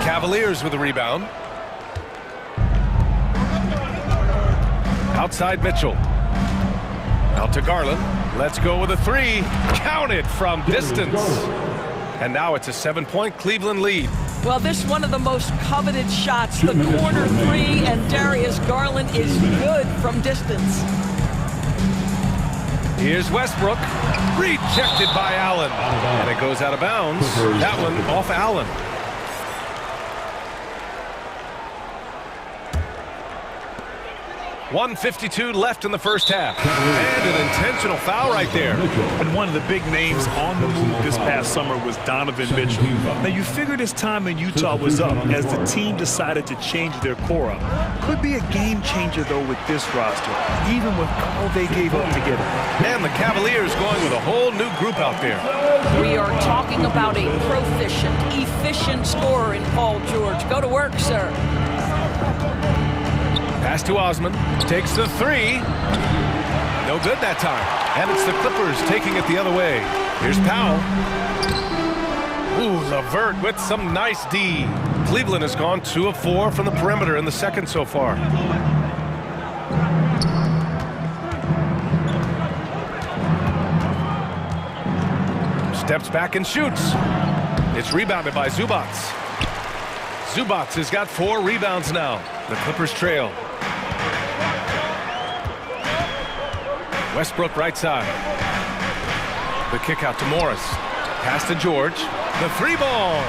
Cavaliers with the rebound. Outside Mitchell. Out to Garland. Let's go with a 3. Counted from distance. And now it's a 7-point Cleveland lead. Well, this is one of the most coveted shots, the corner 3, and Darius Garland is good from distance. Here's Westbrook, rejected by Allen, and it goes out of bounds. That one off Allen. .152 left in the first half. And an intentional foul right there. And one of the big names on the move this past summer was Donovan Mitchell. Now, you figured his time in Utah was up as the team decided to change their core up. Could be a game changer, though, with this roster, even with all they gave up to get it. And the Cavaliers going with a whole new group out there. We are talking about a proficient, efficient scorer in Paul George. Go to work, sir. Pass to Osman, takes the 3. No good that time. And it's the Clippers taking it the other way. Here's Powell. Ooh, LeVert with some nice D. Cleveland has gone 2 of 4 from the perimeter in the second so far. Steps back and shoots. It's rebounded by Zubac. Zubac has got 4 rebounds now. The Clippers trail. Westbrook right side. The kick out to Morris. Pass to George. The 3 ball.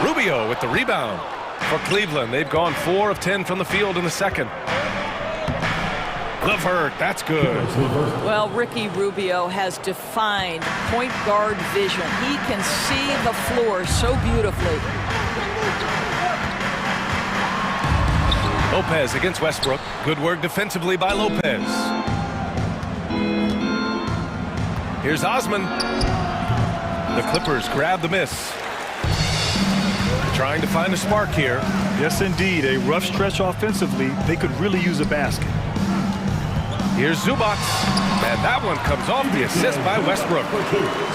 Rubio with the rebound. For Cleveland, they've gone 4 of 10 from the field in the second. LeVert, that's good. Well, Ricky Rubio has defined point guard vision. He can see the floor so beautifully. Lopez against Westbrook. Good work defensively by Lopez. Here's Osman. The Clippers grab the miss. Trying to find a spark here. Yes, indeed. A rough stretch offensively. They could really use a basket. Here's Zubac. And that one comes off the assist by Westbrook.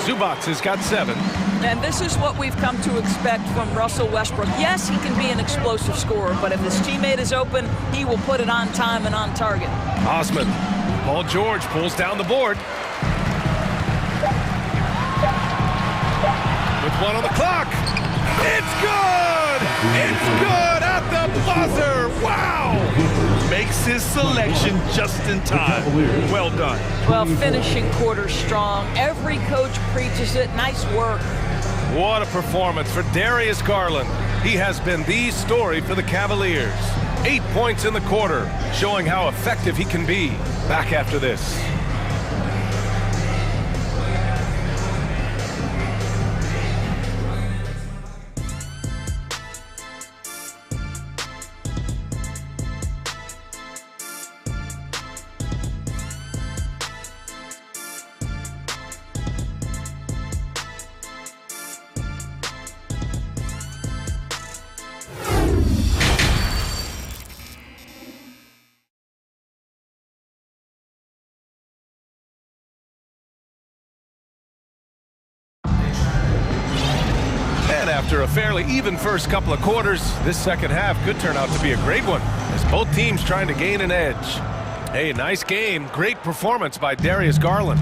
Zubac has got 7. And this is what we've come to expect from Russell Westbrook. Yes, he can be an explosive scorer, but if his teammate is open, he will put it on time and on target. Osman. Paul George pulls down the board. With 1 on the clock. It's good! It's good at the buzzer! Wow! Makes his selection just in time. Well done. Well, finishing quarter strong. Every coach preaches it. Nice work. What a performance for Darius Garland. He has been the story for the Cavaliers. 8 points in the quarter, showing how effective he can be. Back after this. After a fairly even first couple of quarters, this second half could turn out to be a great one as both teams trying to gain an edge. Hey, nice game. Great performance by Darius Garland.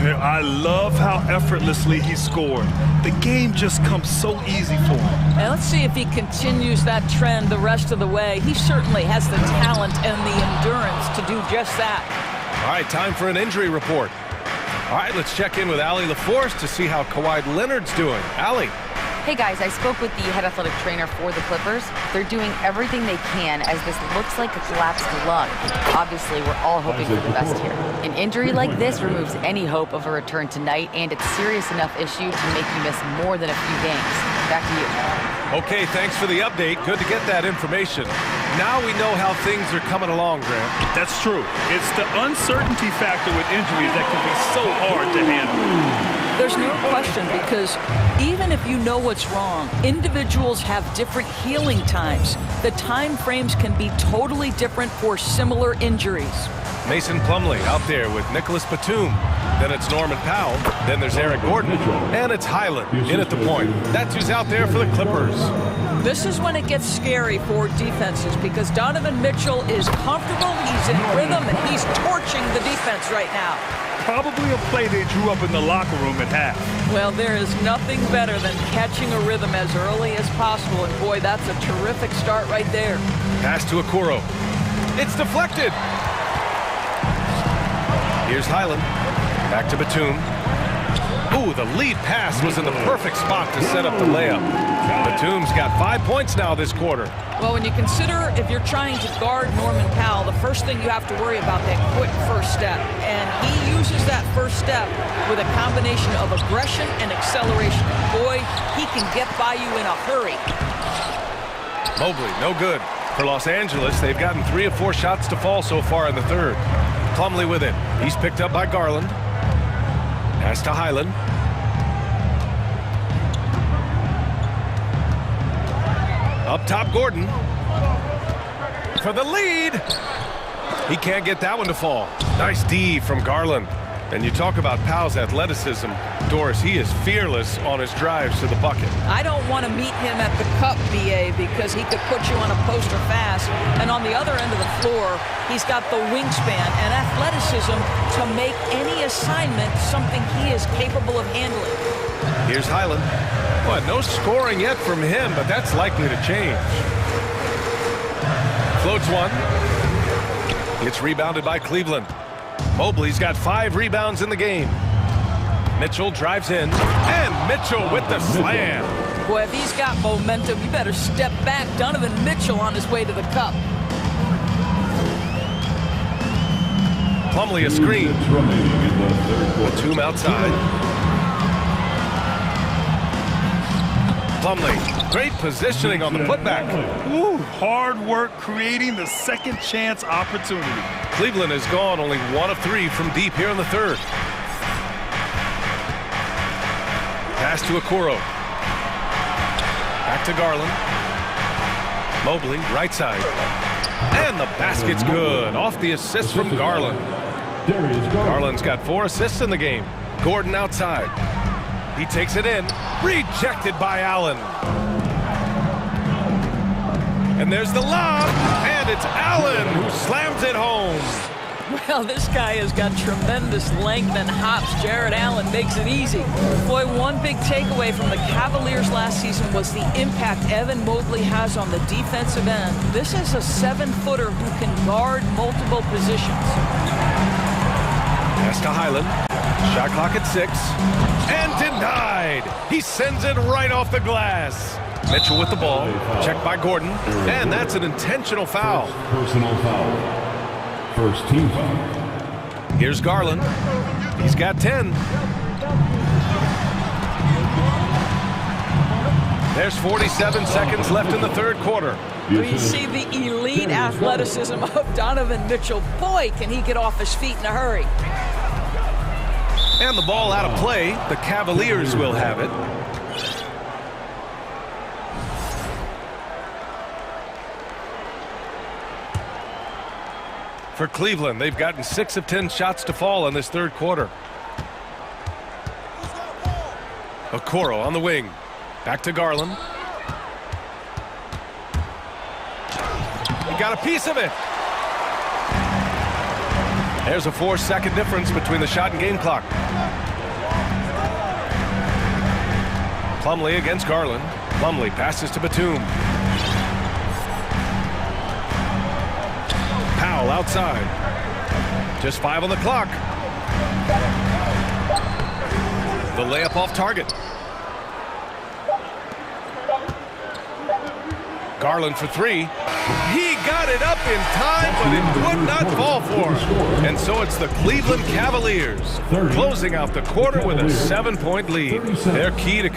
Yeah, I love how effortlessly he scored. The game just comes so easy for him. And let's see if he continues that trend the rest of the way. He certainly has the talent and the endurance to do just that. All right, time for an injury report. All right, let's check in with Allie LaForce to see how Kawhi Leonard's doing. Allie. Hey guys, I spoke with the head athletic trainer for the Clippers. They're doing everything they can as this looks like a collapsed lung. Obviously, we're all hoping for the best here. An injury like this removes any hope of a return tonight, and it's a serious enough issue to make you miss more than a few games. Back to you. Okay, thanks for the update. Good to get that information. Now we know how things are coming along, Graham. That's true. It's the uncertainty factor with injuries that can be so hard to handle. There's no question, because even if you know what's wrong, individuals have different healing times. The time frames can be totally different for similar injuries. Mason Plumlee out there with Nicholas Batum. Then it's Norman Powell. Then there's Eric Gordon. And it's Highland in at the point. That's who's out there for the Clippers. This is when it gets scary for defenses, because Donovan Mitchell is comfortable, he's in rhythm, and he's torching the defense right now. Probably a play they drew up in the locker room at half. Well, there is nothing better than catching a rhythm as early as possible, and boy, that's a terrific start right there. Pass to Okoro. It's deflected. Here's Highland. Back to Batum. Ooh, the lead pass was in the perfect spot to set up the layup. Batum's got 5 points now this quarter. Well, when you consider if you're trying to guard Norman Powell, the first thing you have to worry about that quick first step. And he uses that first step with a combination of aggression and acceleration. Boy, he can get by you in a hurry. Mobley, no good. For Los Angeles, they've gotten 3 of 4 shots to fall so far in the third. Plumlee with it. He's picked up by Garland. Pass to Highland. Up top, Gordon. For the lead. He can't get that one to fall. Nice D from Garland. And you talk about Powell's athleticism. Doris, he is fearless on his drives to the bucket. I don't want to meet him at the cup, BA, because he could put you on a poster fast. And on the other end of the floor, he's got the wingspan and athleticism to make any assignment something he is capable of handling. Here's Highland. Well, no scoring yet from him, but that's likely to change. Floats one. Gets rebounded by Cleveland. Mobley's got 5 rebounds in the game. Mitchell drives in, and Mitchell with the slam. Boy, if he's got momentum, you better step back. Donovan Mitchell on his way to the cup. Plumlee a screen. Batum outside. Plumlee, great positioning on the putback. Ooh, hard work creating the second chance opportunity. Cleveland has gone only 1 of 3 from deep here in the third. Pass to Okoro. Back to Garland. Mobley, right side. And the basket's good. Off the assist from Garland. Garland's got 4 assists in the game. Gordon outside. He takes it in. Rejected by Allen. And there's the lob. And it's Allen who slams it home. Well, this guy has got tremendous length and hops. Jared Allen makes it easy. Boy, one big takeaway from the Cavaliers last season was the impact Evan Mobley has on the defensive end. This is a 7-footer who can guard multiple positions. Pass to Highland. Shot clock at 6. And denied. He sends it right off the glass. Mitchell with the ball. Checked by Gordon. And that's an intentional foul. Personal foul. First team foul. Here's Garland. He's got 10. There's 47 seconds left in the third quarter. You see the elite athleticism of Donovan Mitchell. Boy, can he get off his feet in a hurry. And the ball out of play. The Cavaliers will have it. For Cleveland, they've gotten 6 of 10 shots to fall in this third quarter. Okoro on the wing. Back to Garland. He got a piece of it. There's a 4-second difference between the shot and game clock. Plumlee against Garland. Plumlee passes to Batum. Powell outside. Just 5 on the clock. The layup off target. Garland for 3. He got it up in time, but it would not fall for him. And so it's the Cleveland Cavaliers closing out the quarter with a 7-point lead. They're key to...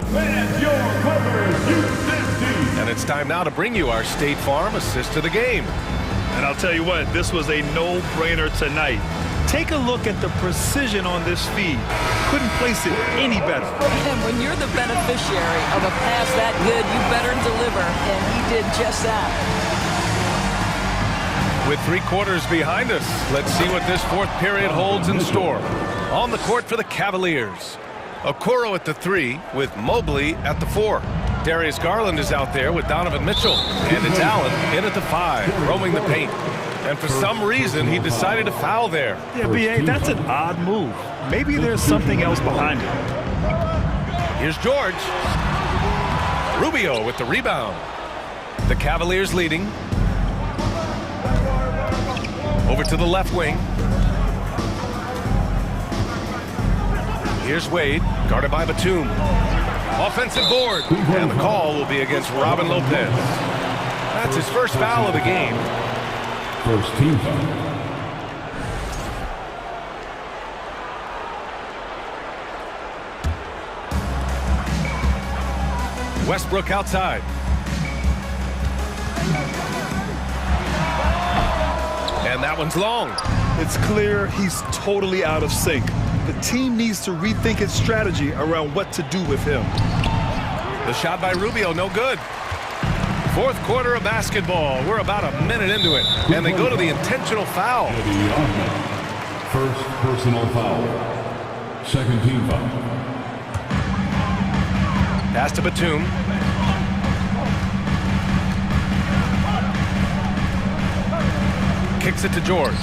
And it's time now to bring you our State Farm assist of the game. And I'll tell you what, this was a no-brainer tonight. Take a look at the precision on this feed. Couldn't place it any better. And when you're the beneficiary of a pass that good, you better deliver, and he did just that. With 3 quarters behind us, let's see what this 4th period holds in store. On the court for the Cavaliers, Okoro at the 3 with Mobley at the 4. Darius Garland is out there with Donovan Mitchell, and it's Allen in at the 5, roaming the paint. And for some reason, he decided to foul there. Yeah, B.A., that's an odd move. Maybe there's something else behind it. Here's George. Rubio with the rebound. The Cavaliers leading. Over to the left wing. Here's Wade, guarded by Batum. Offensive board, and the call will be against Robin Lopez. That's his first foul of the game. First team foul. Westbrook outside. And that one's long. It's clear he's totally out of sync. The team needs to rethink its strategy around what to do with him. The shot by Rubio, no good. 4th quarter of basketball. We're about a minute into it. And they go to the intentional foul. First personal foul. Second team foul. Pass to Batum. Kicks it to George.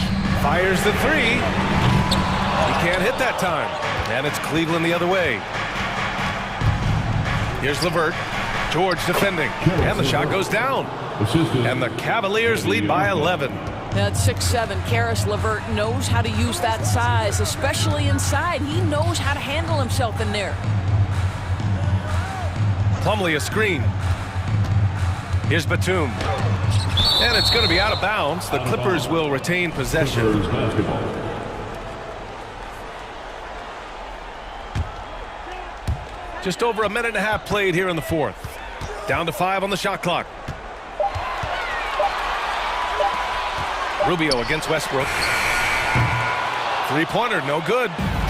Fires the 3. He can't hit that time. And it's Cleveland the other way. Here's LeVert. George defending. And the shot goes down. And the Cavaliers lead by 11. At 6'7", Karis LeVert knows how to use that size, especially inside. He knows how to handle himself in there. Plumlee a screen. Here's Batum. And it's going to be out of bounds. The Clippers will retain possession. Just over a minute and a half played here in the 4th. Down to 5 on the shot clock. Rubio against Westbrook. 3-pointer, no good.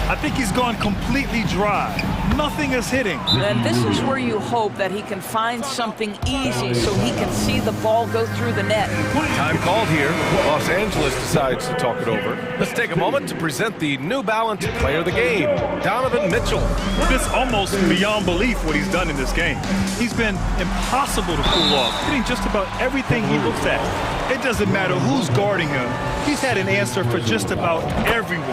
I think he's gone completely dry. Nothing is hitting. And this is where you hope that he can find something easy so he can see the ball go through the net. Time called here. Los Angeles decides to talk it over. Let's take a moment to present the New Balance Player of the Game, Donovan Mitchell. It's almost beyond belief what he's done in this game. He's been impossible to pull off, hitting just about everything he looks at. It doesn't matter who's guarding him. He's had an answer for just about everyone.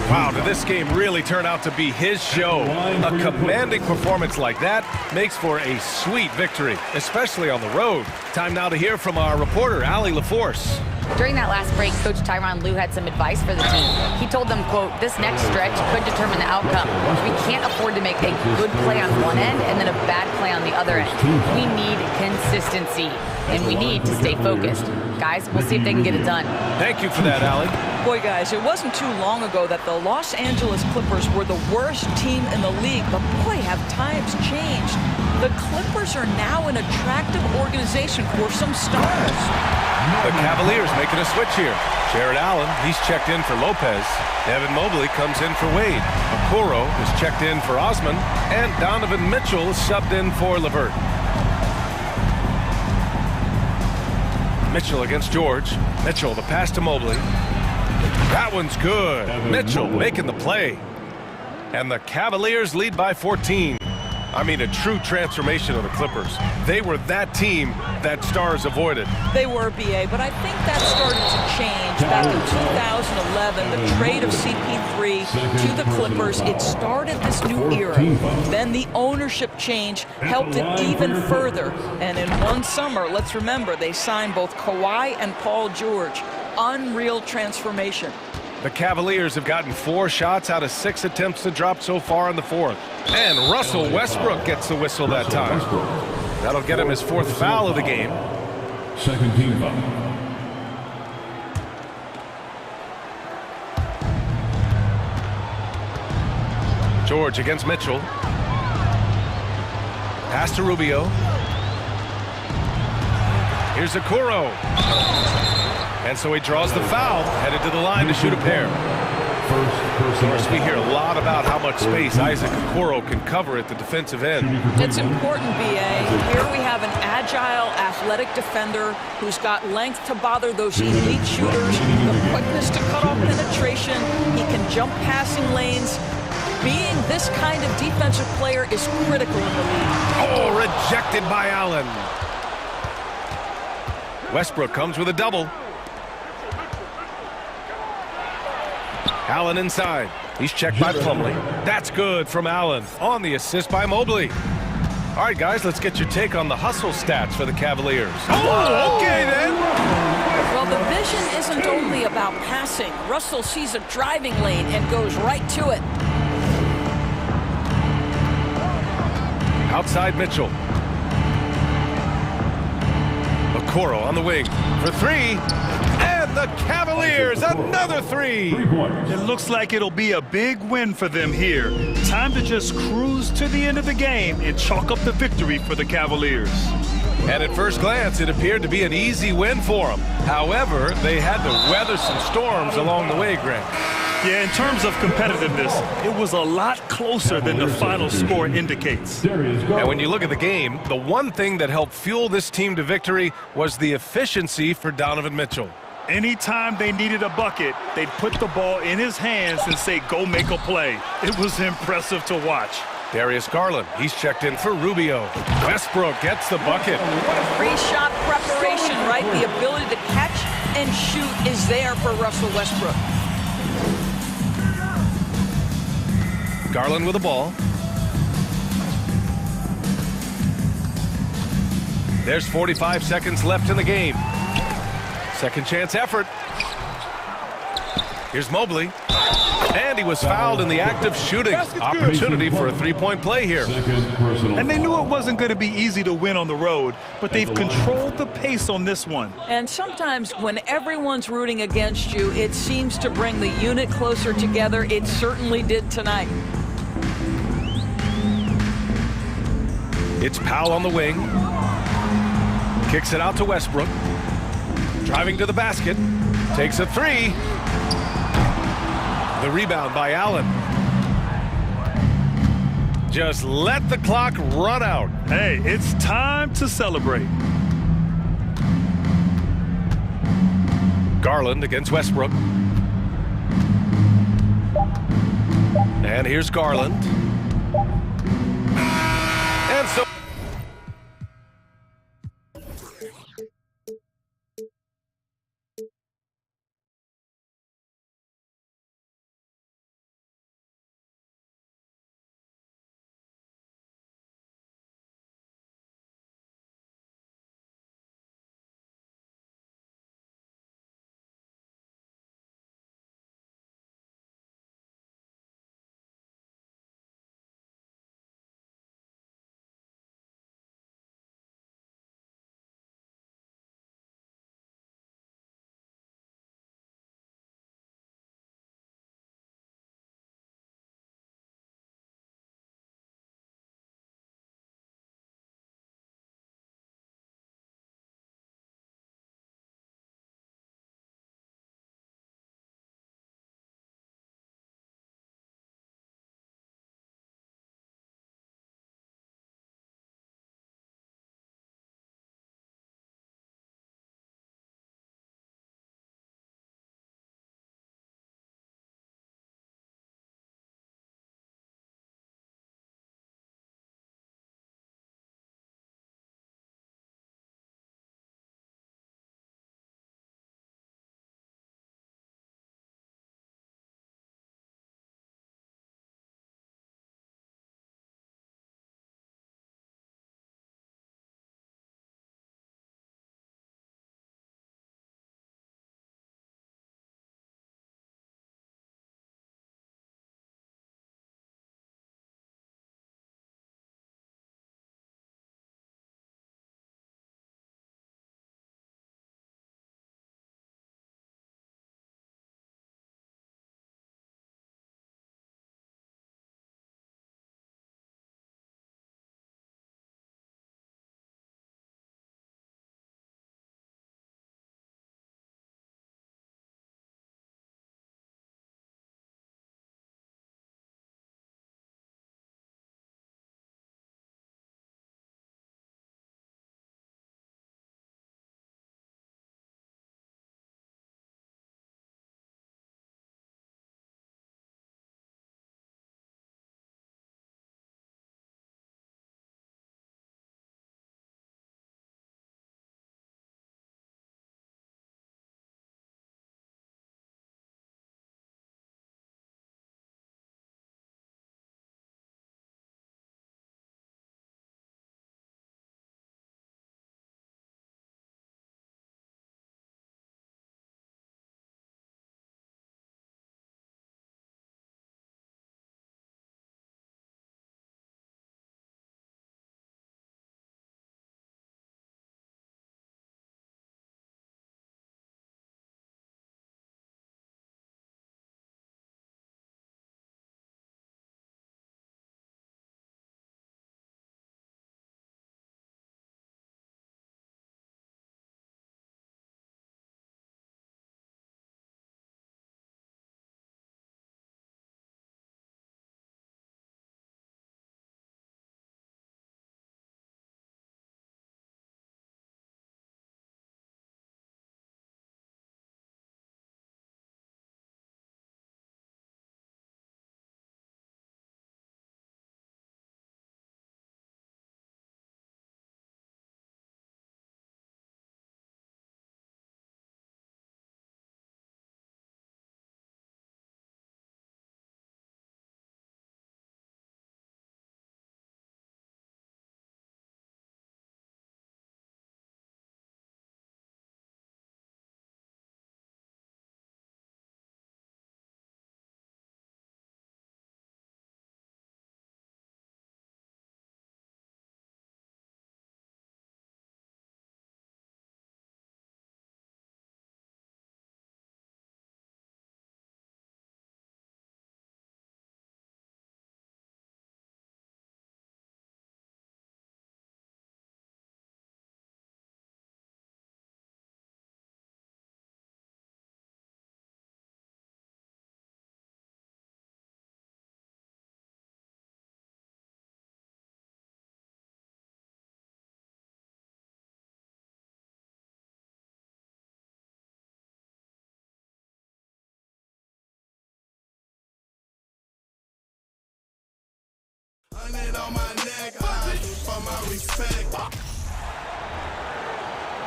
Wow, did this game really turn out to be his show? A commanding performance like that makes for a sweet victory, especially on the road. Time now to hear from our reporter, Allie LaForce. During that last break, Coach Tyronn Lue had some advice for the team. He told them, quote, this next stretch could determine the outcome. We can't afford to make a good play on one end and then a bad play on the other end. We need consistency, and we need to stay focused. Guys, we'll see if they can get it done. Thank you for that, Allie. Boy, guys, it wasn't too long ago that the Los Angeles Clippers were the worst team in the league, but boy, have times changed. The Clippers are now an attractive organization for some stars. The Cavaliers making a switch here. Jared Allen, he's checked in for Lopez. Evan Mobley comes in for Wade. Okoro is checked in for Osman. And Donovan Mitchell is subbed in for LeVert. Mitchell against George. Mitchell, the pass to Mobley. That one's good. Mitchell making the play. And the Cavaliers lead by 14. I mean, a true transformation of the Clippers. They were that team that Stars avoided. They were, BA, but I think that started to change back in 2011, the trade of CP3 to the Clippers. It started this new era. Then the ownership change helped it even further. And in one summer, let's remember, they signed both Kawhi and Paul George. Unreal transformation. The Cavaliers have gotten 4 shots out of 6 attempts to drop so far in the fourth. And Russell Westbrook gets the whistle that time. That'll get him his 4th foul of the game. Second team foul. George against Mitchell. Pass to Rubio. Here's Okoro. And so he draws the foul, headed to the line to shoot a pair. Of course, we hear a lot about how much space Isaac Okoro can cover at the defensive end. It's important, BA. Here we have an agile, athletic defender who's got length to bother those elite shooters, the quickness to cut off penetration. He can jump passing lanes. Being this kind of defensive player is critical in the league. Oh, rejected by Allen. Westbrook comes with a double. Allen inside. He's checked by Plumlee. That's good from Allen on the assist by Mobley. All right, guys, let's get your take on the hustle stats for the Cavaliers. Oh, okay then. Well, the vision isn't only about passing. Russell sees a driving lane and goes right to it. Outside Mitchell. Okoro on the wing for 3. And the Cavaliers, another 3. It looks like it'll be a big win for them here. Time to just cruise to the end of the game and chalk up the victory for the Cavaliers. And at first glance, it appeared to be an easy win for them. However, they had to weather some storms along the way, Grant. Yeah, in terms of competitiveness, it was a lot closer than the final score indicates. And when you look at the game, the one thing that helped fuel this team to victory was the efficiency for Donovan Mitchell. Anytime they needed a bucket, they'd put the ball in his hands and say, go make a play. It was impressive to watch. Darius Garland, he's checked in for Rubio. Westbrook gets the bucket. What a free-shot preparation, right? The ability to catch and shoot is there for Russell Westbrook. Garland with the ball. There's 45 seconds left in the game. Second chance effort. Here's Mobley. And he was fouled in the act of shooting. Opportunity for a 3-point play here. And they knew it wasn't going to be easy to win on the road, but they've controlled the pace on this one. And sometimes when everyone's rooting against you, it seems to bring the unit closer together. It certainly did tonight. It's Powell on the wing. Kicks it out to Westbrook. Driving to the basket. Takes a 3. The rebound by Allen. Just let the clock run out. Hey, it's time to celebrate. Garland against Westbrook. And here's Garland. And so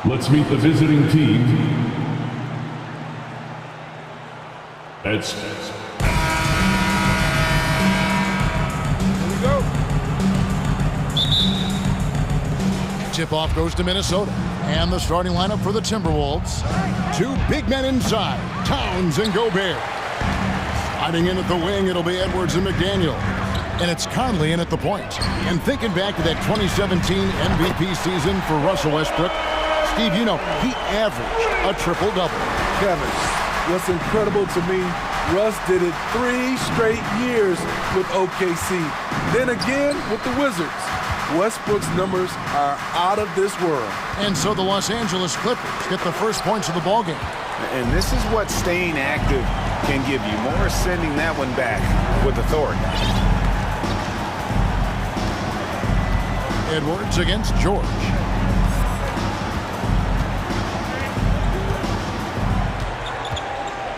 Let's meet the visiting team. It's Tip-off goes to Minnesota. And the starting lineup for the Timberwolves. Two big men inside, Towns and Gobert. Sliding in at the wing, it'll be Edwards and McDaniel. And it's Conley in at the point. And thinking back to that 2017 MVP season for Russell Westbrook, Steve, you know, he averaged a triple-double. Kevin, what's incredible to me, Russ did it 3 straight years with OKC. Then again with the Wizards. Westbrook's numbers are out of this world. And so the Los Angeles Clippers get the first points of the ballgame. And this is what staying active can give you. Morris sending that one back with authority. Edwards against George.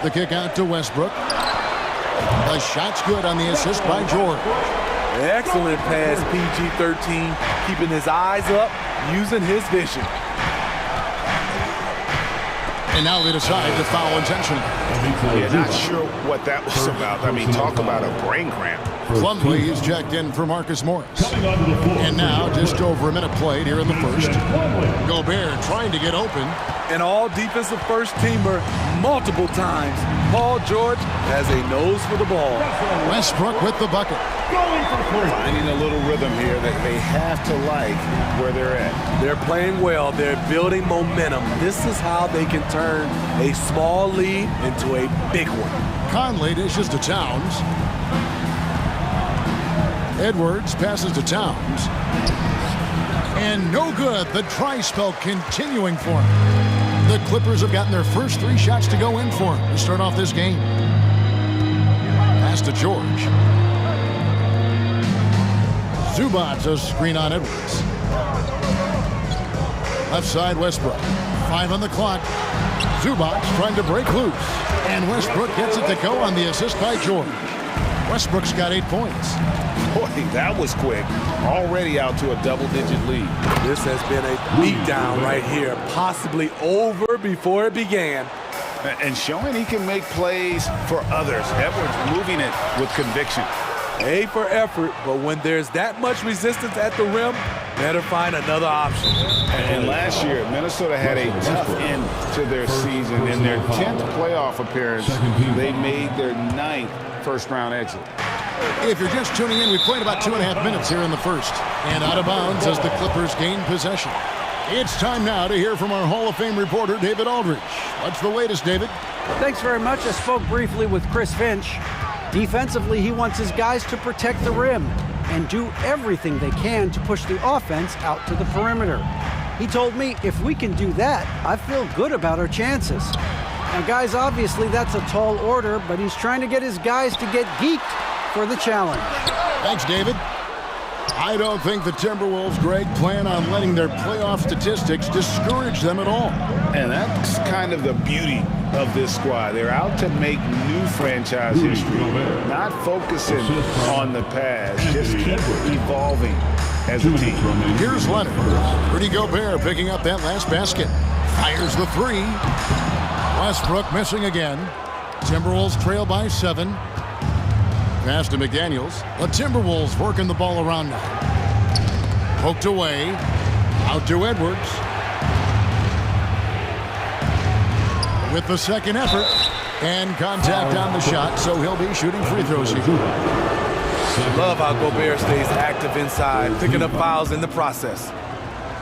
The kick out to Westbrook. The shot's good on the assist by George. Excellent pass, PG-13, keeping his eyes up, using his vision. And now they decide to foul intentionally. Yeah, not sure what that was about. I mean, talk about a brain cramp. Plumlee is checked in for Marcus Morris. And now, just over a minute played here in the first. Gobert trying to get open. An all-defensive first-teamer multiple times. Paul George has a nose for the ball. Westbrook with the bucket. Finding a little rhythm here that they have to like where they're at. They're playing well. They're building momentum. This is how they can turn a small lead into a big one. Conley dishes to Towns. Edwards passes to Towns. And no good. The dry spell continuing for him. The Clippers have gotten their first 3 shots to go in for him to start off this game. Pass to George. Zubac's a screen on Edwards. Left side, Westbrook. 5 on the clock. Zubac trying to break loose. And Westbrook gets it to go on the assist by George. Westbrook's got 8 points. Boy, that was quick. Already out to a double-digit lead. This has been a beatdown right here. Possibly over before it began. And showing he can make plays for others. Edwards moving it with conviction. A for effort, but when there's that much resistance at the rim, better find another option. And last year, Minnesota had a tough end to their season. In their 10th playoff appearance, they made their 9th first-round exit. If you're just tuning in, we played about 2.5 minutes here in the first. And out of bounds as the Clippers gain possession. It's time now to hear from our Hall of Fame reporter, David Aldridge. What's the latest, David? Thanks very much. I spoke briefly with Chris Finch. Defensively, he wants his guys to protect the rim and do everything they can to push the offense out to the perimeter. He told me if we can do that, I feel good about our chances. Now, guys, obviously that's a tall order, but he's trying to get his guys to get geeked for the challenge. Thanks, David. I don't think the Timberwolves, Greg, plan on letting their playoff statistics discourage them at all. And that's kind of the beauty of this squad. They're out to make new franchise history, not focusing on the past, just keep evolving as a team. Here's Leonard. Rudy Gobert picking up that last basket. Fires the 3. Westbrook missing again. Timberwolves trail by 7. Pass to McDaniels. The Timberwolves working the ball around now. Poked away. Out to Edwards. With the second effort. And contact on the shot, so he'll be shooting free throws here. Love how Gobert stays active inside, picking up fouls in the process.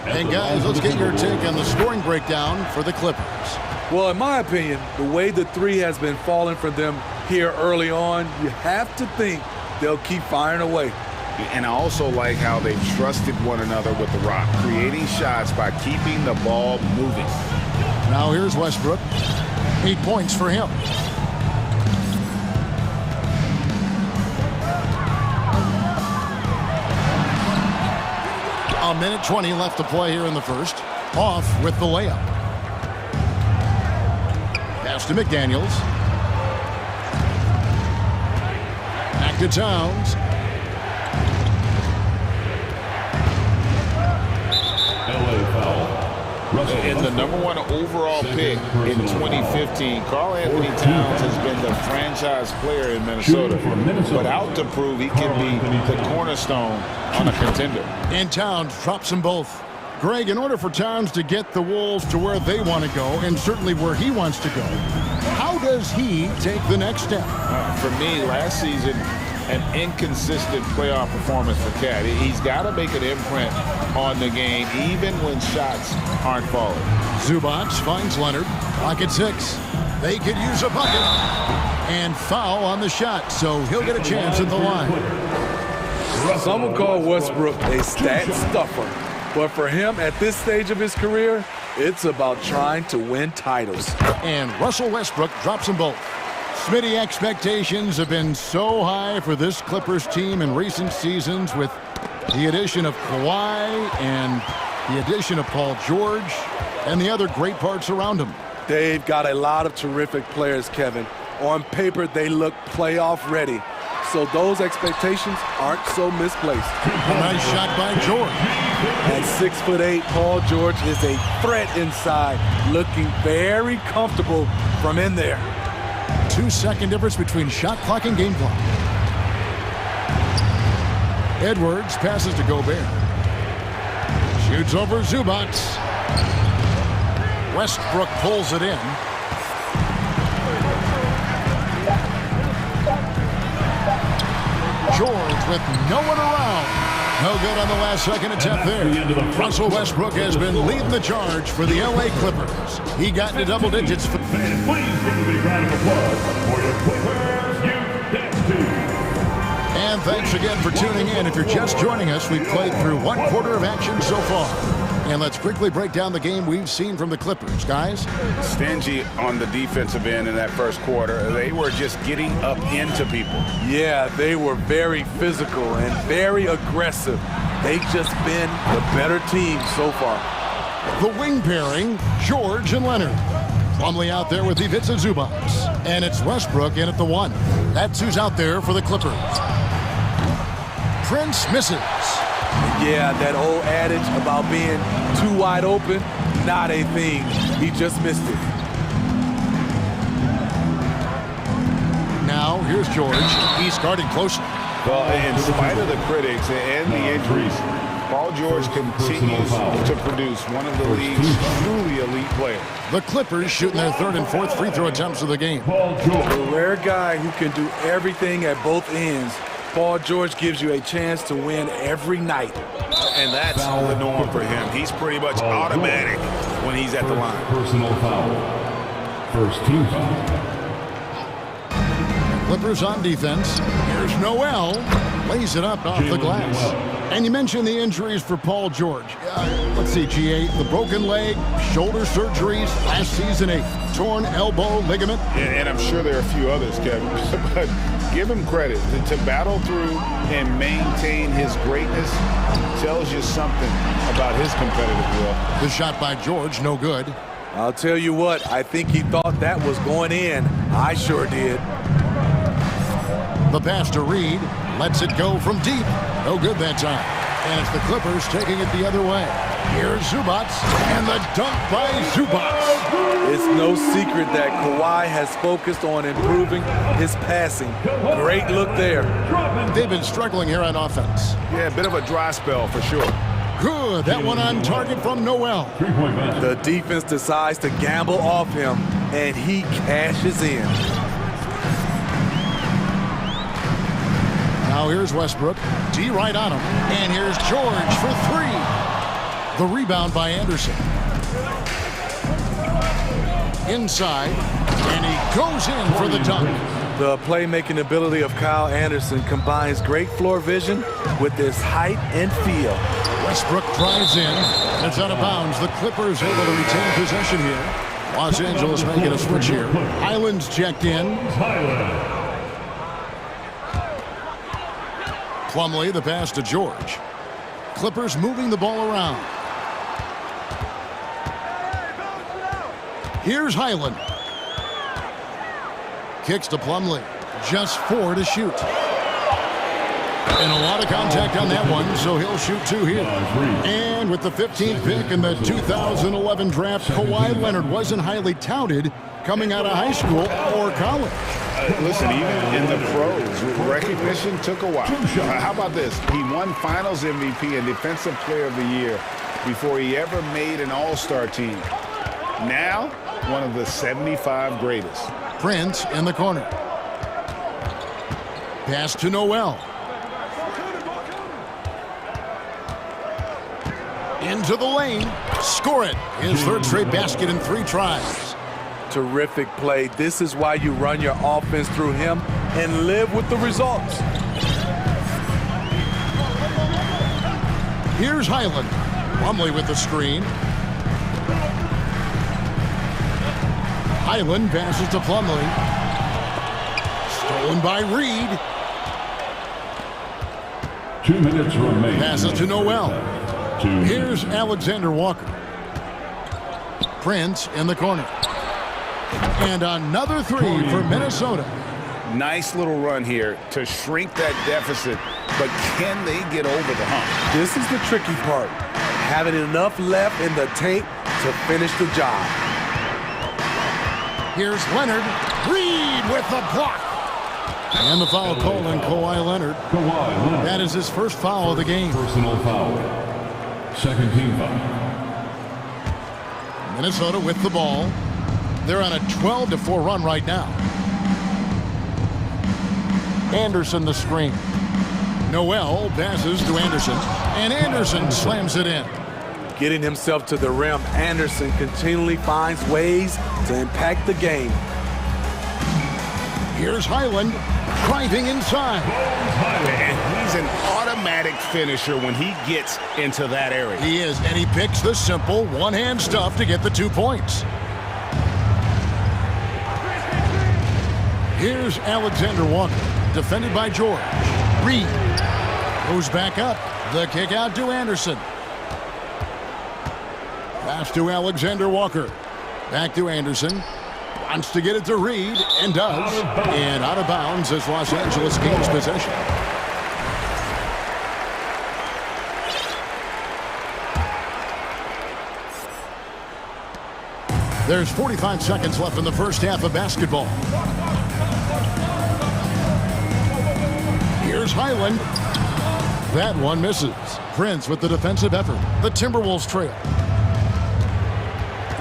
And guys, let's get your take on the scoring breakdown for the Clippers. Well, in my opinion, the way the 3 has been falling for them here early on, you have to think they'll keep firing away. And I also like how they've trusted one another with the rock, creating shots by keeping the ball moving. Now here's Westbrook. 8 points for him. A minute 20 left to play here in the first. Off with the layup. Pass to McDaniels. Back to Towns. And the #1 overall pick in 2015, Karl Anthony Towns has been the franchise player in Minnesota, but out to prove he can be the cornerstone on a contender. And Towns drops them both. Greg, in order for Towns to get the Wolves to where they want to go, and certainly where he wants to go, how does he take the next step? For me, last season, an inconsistent playoff performance for Cat. He's got to make an imprint on the game, even when shots aren't falling. Zubac finds Leonard. Clock at 6. They could use a bucket. And foul on the shot, so he'll get a chance at the line. Some would call Westbrook a stat stuffer. But for him, at this stage of his career, it's about trying to win titles. And Russell Westbrook drops them both. Smitty, expectations have been so high for this Clippers team in recent seasons with the addition of Kawhi and the addition of Paul George and the other great parts around him. They've got a lot of terrific players, Kevin. On paper, they look playoff ready. So those expectations aren't so misplaced. A nice shot by George. At 6'8", Paul George is a threat inside, looking very comfortable from in there. 2-second difference between shot clock and game clock. Edwards passes to Gobert. Shoots over Zubac. Westbrook pulls it in. George with no one around. No good on the last second attempt there. Russell Westbrook has been leading the charge for the LA Clippers. He got into double digits. Please give a big round of applause for your Clippers Youth Dance Team. And thanks again for tuning in. If you're just joining us, we've played through 1/4 of action so far. And let's quickly break down the game we've seen from the Clippers, guys. Stingy on the defensive end in that first quarter. They were just getting up into people. Yeah, they were very physical and very aggressive. They've just been the better team so far. The wing pairing, George and Leonard. Plumlee out there with Ivica Zubac. And it's Westbrook in at the 1. That's who's out there for the Clippers. Prince misses. Yeah, that old adage about being too wide open, not a thing. He just missed it. Now, here's George. He's guarding closely. Well, in spite of the critics and the injuries, Paul George continues to produce one of the league's truly elite players. The Clippers shooting their 3rd and 4th free throw attempts of the game. The rare guy who can do everything at both ends. Paul George gives you a chance to win every night. And that's the norm for him. He's pretty much automatic when he's at the line. Personal foul. First team foul. Clippers on defense. Here's Noel. Lays it up off the glass. And you mentioned the injuries for Paul George. Let's see, GA. The broken leg, shoulder surgeries, last season a torn elbow ligament. And I'm sure there are a few others, Kevin. But give him credit. To battle through and maintain his greatness tells you something about his competitive will. The shot by George, no good. I'll tell you what, I think he thought that was going in. I sure did. The pass to Reed. Lets it go from deep. No good that time. And it's the Clippers taking it the other way. Here's Zubac. And the dunk by Zubac. It's no secret that Kawhi has focused on improving his passing. Great look there. They've been struggling here on offense. Yeah, a bit of a dry spell for sure. Good. That one on target from Noel. The defense decides to gamble off him, and he cashes in. Now here's Westbrook. D right on him. And here's George for 3. The rebound by Anderson. Inside. And he goes in for the dunk. The playmaking ability of Kyle Anderson combines great floor vision with his height and feel. Westbrook drives in. It's out of bounds. The Clippers able to retain possession here. Los Angeles making a switch here. Highland's checked in. Plumlee, the pass to George. Clippers moving the ball around. Here's Highland. Kicks to Plumlee. Just 4 to shoot. And a lot of contact on that one, so he'll shoot 2 here. And with the 15th pick in the 2011 draft, Kawhi Leonard wasn't highly touted coming out of high school or college. Listen, even in the pros, recognition took a while. How about this? He won Finals MVP and Defensive Player of the Year before he ever made an All-Star team. Now, one of the 75 greatest. Prince in the corner. Pass to Noel. Into the lane. Score it. His third straight basket in 3 tries. Terrific play. This is why you run your offense through him and live with the results. Here's Highland. Plumlee with the screen. Highland passes to Plumlee. Stolen by Reed. 2 minutes remaining. Passes to Noel. Here's Alexander Walker. Prince in the corner. And another 3 for Minnesota. Nice little run here to shrink that deficit, but can they get over the hump? This is the tricky part. Having enough left in the tank to finish the job. Here's Leonard. Reed with the block. And the foul called on Kawhi Leonard. That is his first foul of the game. Personal foul. Second team foul. Minnesota with the ball. They're on a 12-4 run right now. Anderson the screen. Noel passes to Anderson. And Anderson slams it in. Getting himself to the rim, Anderson continually finds ways to impact the game. Here's Highland driving inside. And he's an automatic finisher when he gets into that area. He is, and he picks the simple one-hand stuff to get the 2 points. Here's Alexander Walker, defended by George. Reed goes back up. The kick out to Anderson. Pass to Alexander Walker. Back to Anderson. Wants to get it to Reed, and does. And out of bounds as Los Angeles gains possession. There's 45 seconds left in the first half of basketball. Here's Highland. That one misses. Prince with the defensive effort. The Timberwolves trail.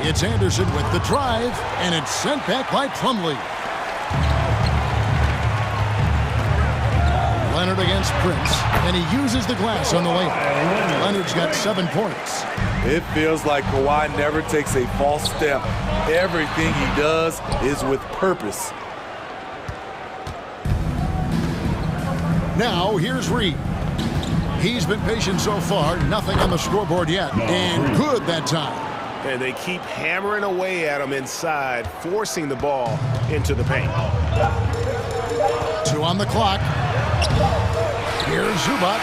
It's Anderson with the drive, and it's sent back by Plumlee. Leonard against Prince, and he uses the glass on the lane. Leonard's got 7 points. It feels like Kawhi never takes a false step. Everything he does is with purpose. Now, here's Reed. He's been patient so far. Nothing on the scoreboard yet. And good that time. And they keep hammering away at him inside, forcing the ball into the paint. 2 on the clock. Here's Zubac.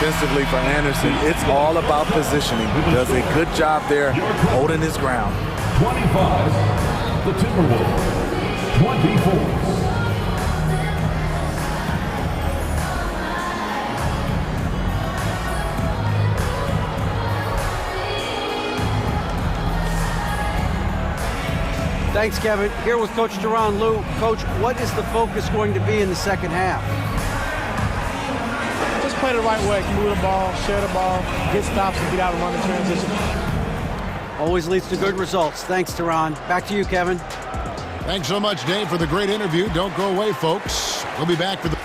Defensively for Anderson, it's all about positioning. He does a good job there holding his ground. 25, the Timberwolves. 24. Thanks, Kevin. Here with Coach Teron Lou. Coach, what is the focus going to be in the second half? Just play the right way. Move the ball, share the ball, get stops, and get out and run the transition. Always leads to good results. Thanks, Teron. Back to you, Kevin. Thanks so much, Dave, for the great interview. Don't go away, folks. We'll be back for the...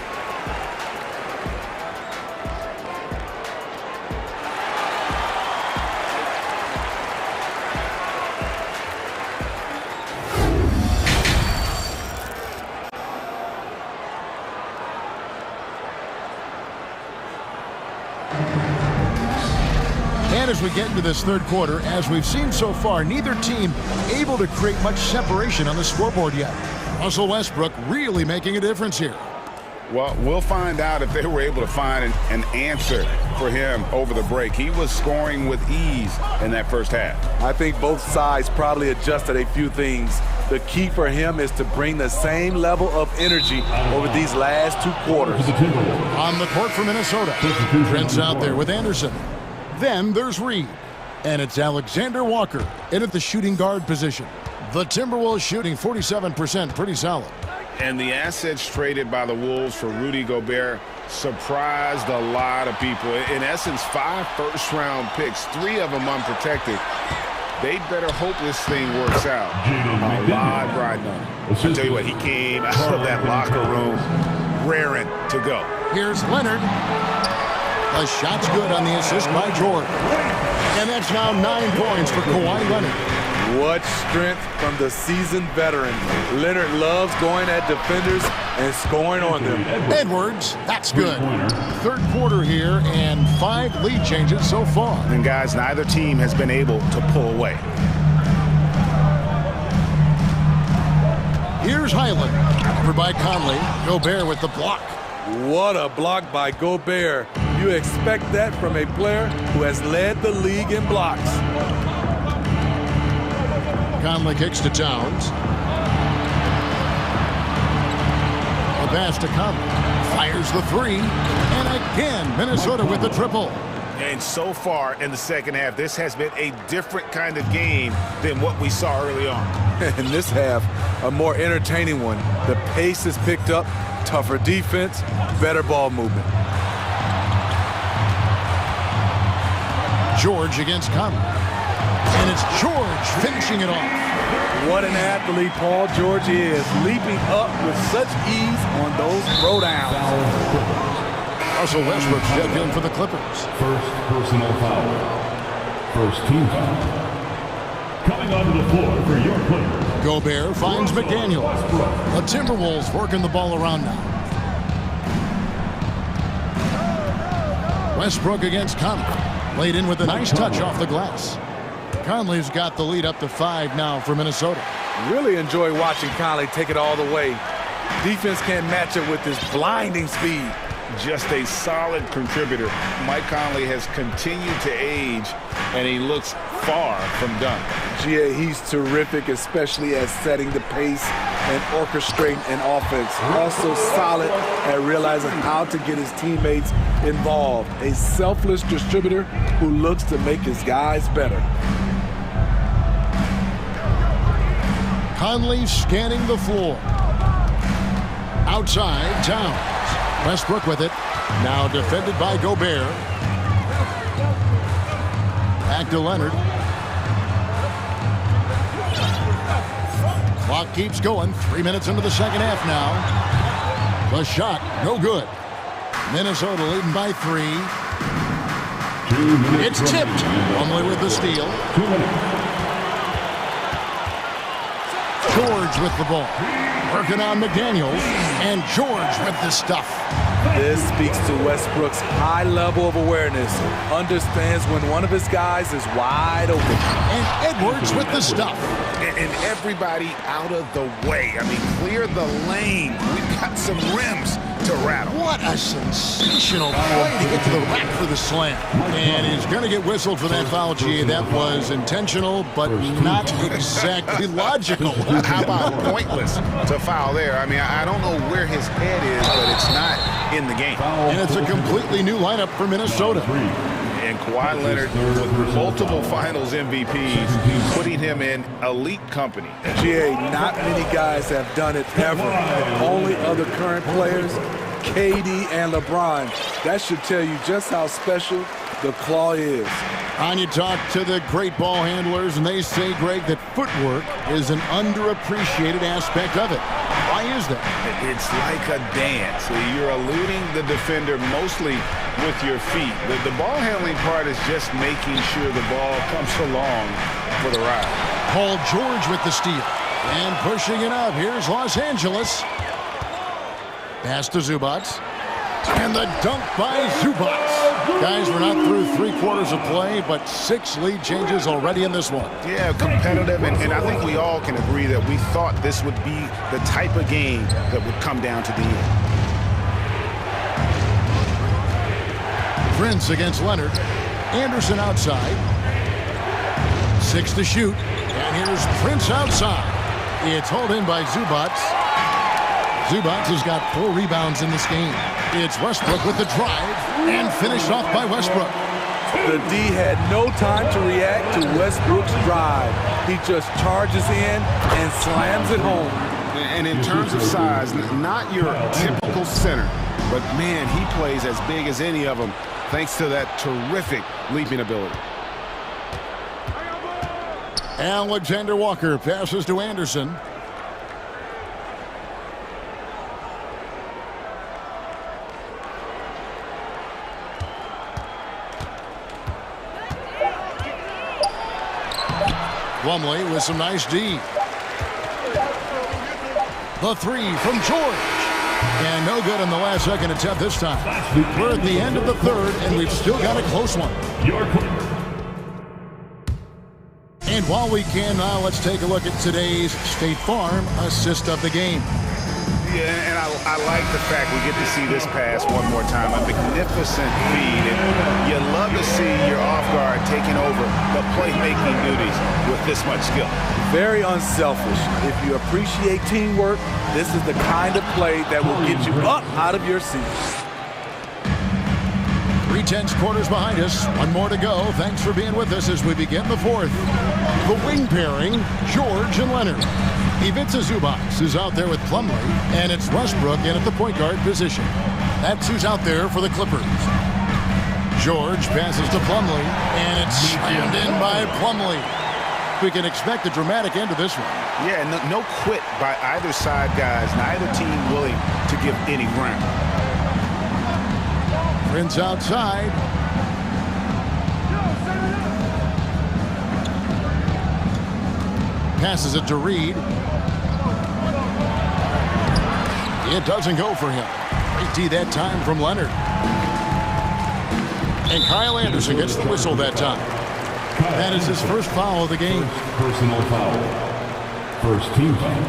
As we get into this third quarter, as we've seen so far, neither team able to create much separation on the scoreboard yet. Russell Westbrook really making a difference here. Well, we'll find out if they were able to find an answer for him over the break. He was scoring with ease in that first half. I think both sides probably adjusted a few things. The key for him is to bring the same level of energy over these last 2 quarters. On the court for Minnesota, Prince out there with Anderson. Then there's Reed. And it's Alexander Walker in at the shooting guard position. The Timberwolves shooting 47%, pretty solid. And the assets traded by the Wolves for Rudy Gobert surprised a lot of people. In essence, 5 first-round picks, 3 of them unprotected. They better hope this thing works out. A lot riding on it. I'll tell you what, he came out of that locker room raring to go. Here's Leonard. The shot's good on the assist by George. And that's now 9 points for Kawhi Leonard. What strength from the seasoned veteran. Leonard loves going at defenders and scoring on them. Edwards, that's good. Third quarter here and 5 lead changes so far. And guys, neither team has been able to pull away. Here's Highland. Over by Conley. Gobert with the block. What a block by Gobert. You expect that from a player who has led the league in blocks. Conley kicks to Towns. The pass to Conley. Fires the 3. And again, Minnesota with the triple. And so far in the second half, this has been a different kind of game than what we saw early on. In this half, a more entertaining one. The pace is picked up, tougher defense, better ball movement. George against Conley. And it's George finishing it off. What an athlete Paul George is, leaping up with such ease on those throwdowns. Russell Westbrook's checked in for the Clippers. First personal foul. First team foul. Coming onto the floor for your Clippers. Gobert finds McDaniel. The Timberwolves working the ball around now. Westbrook against Conley. Laid in with a nice touch off the glass. Conley's got the lead up to 5 now for Minnesota. Really enjoy watching Conley take it all the way. Defense can't match it with his blinding speed. Just a solid contributor. Mike Conley has continued to age, and he looks far from done. GA, he's terrific, especially at setting the pace and orchestrating an offense. Also solid at realizing how to get his teammates involved. A selfless distributor who looks to make his guys better. Conley scanning the floor. Outside, Towns. Westbrook with it. Now defended by Gobert. Back to Leonard. Clock keeps going. 3 minutes into the second half now. The shot, no good. Minnesota leading by 3. It's tipped. Conley with the steal. 2 minutes. George with the ball. Working on McDaniels. And George with the stuff. This speaks to Westbrook's high level of awareness. Understands when one of his guys is wide open. And Edwards with the stuff. And everybody out of the way. I mean, clear the lane. We've got some rims to rattle. What a sensational play to get to the rack for the slam. And he's going to get whistled for that foul, G. That was intentional, but not exactly logical. How about pointless to foul there? I mean, I don't know where his head is, but it's not in the game. And it's a completely new lineup for Minnesota. And Kawhi Leonard with multiple finals MVPs, putting him in elite company. GA, not many guys have done it ever. Only other current players, KD and LeBron. That should tell you just how special the claw is. And you talk to the great ball handlers, and they say, Greg, that footwork is an underappreciated aspect of it. Why is that? It's like a dance. You're eluding the defender mostly with your feet. The ball handling part is just making sure the ball comes along for the ride. Paul George with the steal. And pushing it up. Here's Los Angeles. Pass to Zubac. And the dunk by Zubac. Guys, we're not through 3 quarters of play, but 6 lead changes already in this one. Yeah, competitive, and I think we all can agree that we thought this would be the type of game that would come down to the end. Prince against Leonard. Anderson outside. 6 to shoot. And here's Prince outside. It's hauled in by Zubac. Zubac has got 4 rebounds in this game. It's Westbrook with the drive and finished off by Westbrook. The D had no time to react to Westbrook's drive. He just charges in and slams it home. And in terms of size, not your typical center, but man, he plays as big as any of them thanks to that terrific leaping ability. Alexander Walker passes to Anderson. Plumlee with some nice D. The 3 from George. And no good in the last second attempt this time. We're at the end of the third, and we've still got a close one. And while we can now, let's take a look at today's State Farm assist of the game. Yeah, and I like the fact we get to see this pass one more time. A magnificent feed, and you love to see your off guard taking over the playmaking duties with this much skill. Very unselfish. If you appreciate teamwork, this is the kind of play that will get you up out of your seat. 3/10 quarters behind us. One more to go. Thanks for being with us as we begin the fourth. The wing pairing, George and Leonard. Ivica Zubac is out there with Plumlee, and it's Westbrook in at the point guard position. That's who's out there for the Clippers. George passes to Plumlee, and it's slammed in by Plumlee. We can expect a dramatic end to this one. Yeah, no quit by either side, guys. Neither team willing to give any ground. Prince outside. Passes it to Reed. It doesn't go for him. Great D that time from Leonard. And Kyle Anderson gets the whistle that time. That is his first foul of the game. Personal foul. First team foul.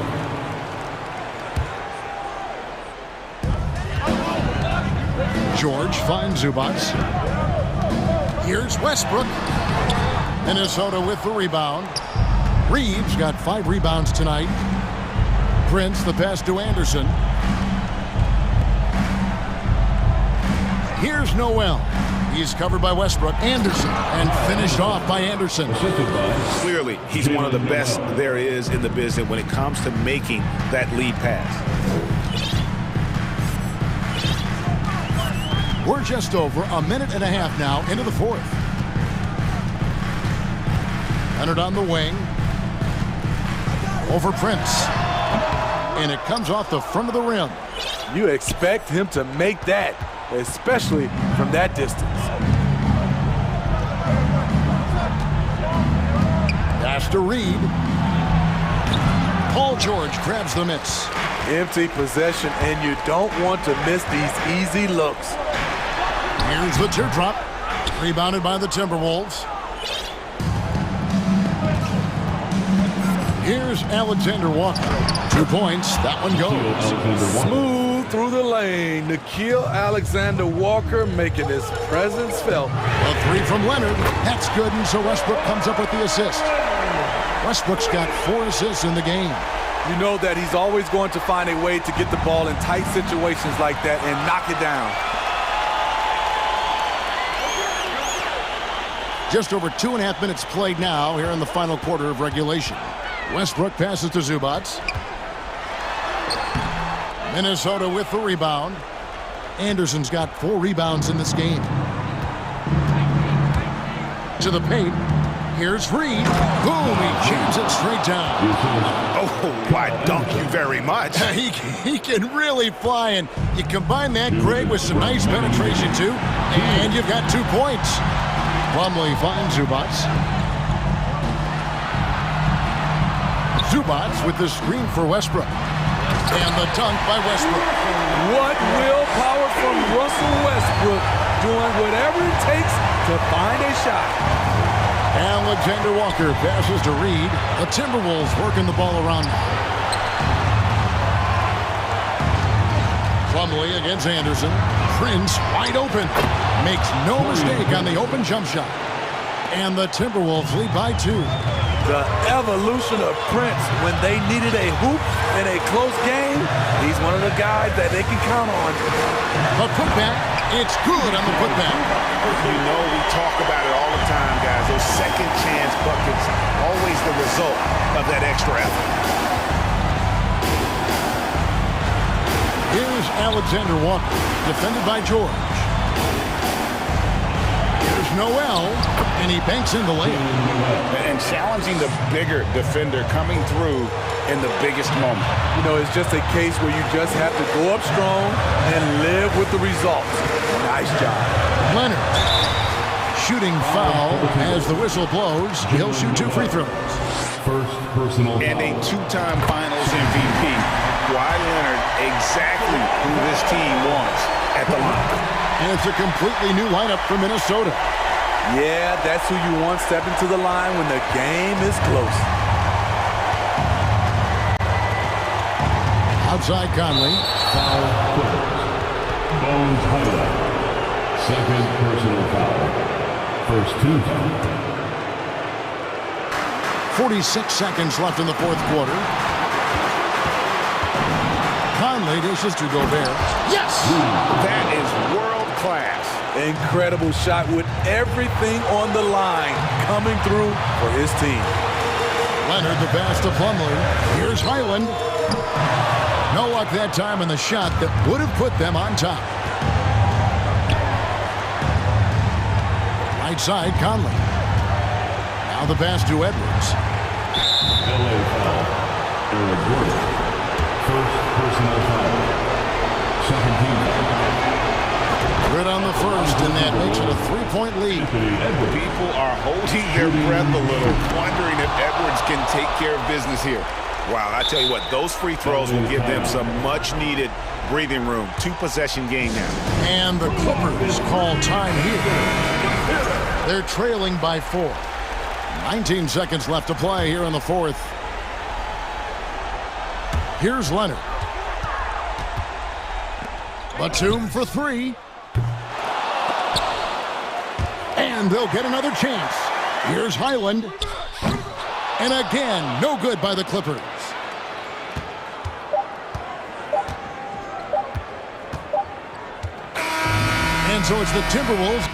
George finds Zubac. Here's Westbrook. Minnesota with the rebound. Reeves got 5 rebounds tonight. Prince the pass to Anderson. Here's Noel. He's covered by Westbrook. Anderson, and finished off by Anderson. Clearly, he's one of the best there is in the business when it comes to making that lead pass. We're just over a minute and a half now into the fourth. Leonard on the wing. Over Prince. And it comes off the front of the rim. You expect him to make that, especially from that distance. Pass to Reed. Paul George grabs the miss. Empty possession, and you don't want to miss these easy looks. Here's the teardrop. Rebounded by the Timberwolves. Here's Alexander Walker. 2 points. That one goes. Smooth through the lane. Nickeil Alexander-Walker making his presence felt. A 3 from Leonard. That's good, and so Westbrook comes up with the assist. Westbrook's got 4 assists in the game. You know that he's always going to find a way to get the ball in tight situations like that and knock it down. Just over 2.5 minutes played now here in the final quarter of regulation. Westbrook passes to Zubac. Minnesota with the rebound. Anderson's got 4 rebounds in this game. To the paint. Here's Reed. Boom, he jams it straight down. Oh, why, dunk you very much. He can really fly, and you combine that, Greg, with some nice penetration, too, and you've got 2 points. Plumlee finds Zubac. Zubac with the screen for Westbrook. And the dunk by Westbrook. What willpower from Russell Westbrook, doing whatever it takes to find a shot. Alexander Walker passes to Reed. The Timberwolves working the ball around now. Plumlee against Anderson. Prince wide open. Makes no mistake on the open jump shot. And the Timberwolves lead by 2. The evolution of Prince when they needed a hoop in a close game. He's one of the guys that they can count on. A putback. It's good on the putback. You know, we talk about it all the time, guys. Those second chance buckets, always the result of that extra effort. Here's Alexander Walker, defended by George. Here's Noel, and he banks in the layup. And challenging the bigger defender coming through in the biggest moment. You know, it's just a case where you just have to go up strong and live with the results. Nice job. Leonard, shooting foul as the whistle blows. He'll shoot 2 free throws. First personal foul. And a 2-time finals MVP. Kawhi Leonard, exactly who this team wants at the line. And it's a completely new lineup for Minnesota. Yeah, that's who you want stepping to the line when the game is close. Outside Conley. Foul. Bones highlight. Second personal foul. First 2 foul. 46 seconds left in the fourth quarter. Conley dishes to Gobert. Yes! That is world class. Incredible shot with everything on the line coming through for his team. Leonard the pass to Plumlee. Here's Highland. No luck that time on the shot that would have put them on top. Right side, Conley. Now the pass to Edwards. LA foul. Eric Gordon. First personal foul. Second team foul. Grid on the first, and that makes it a 3-point lead. People are holding their breath a little, wondering if Edwards can take care of business here. Wow, I tell you what, those free throws will give them some much-needed breathing room. 2-possession game now. And the Clippers call time here. They're trailing by 4. 19 seconds left to play here in the fourth. Here's Leonard. Batum for 3. And they'll get another chance. Here's Highland. And again, no good by the Clippers. And so it's the Timberwolves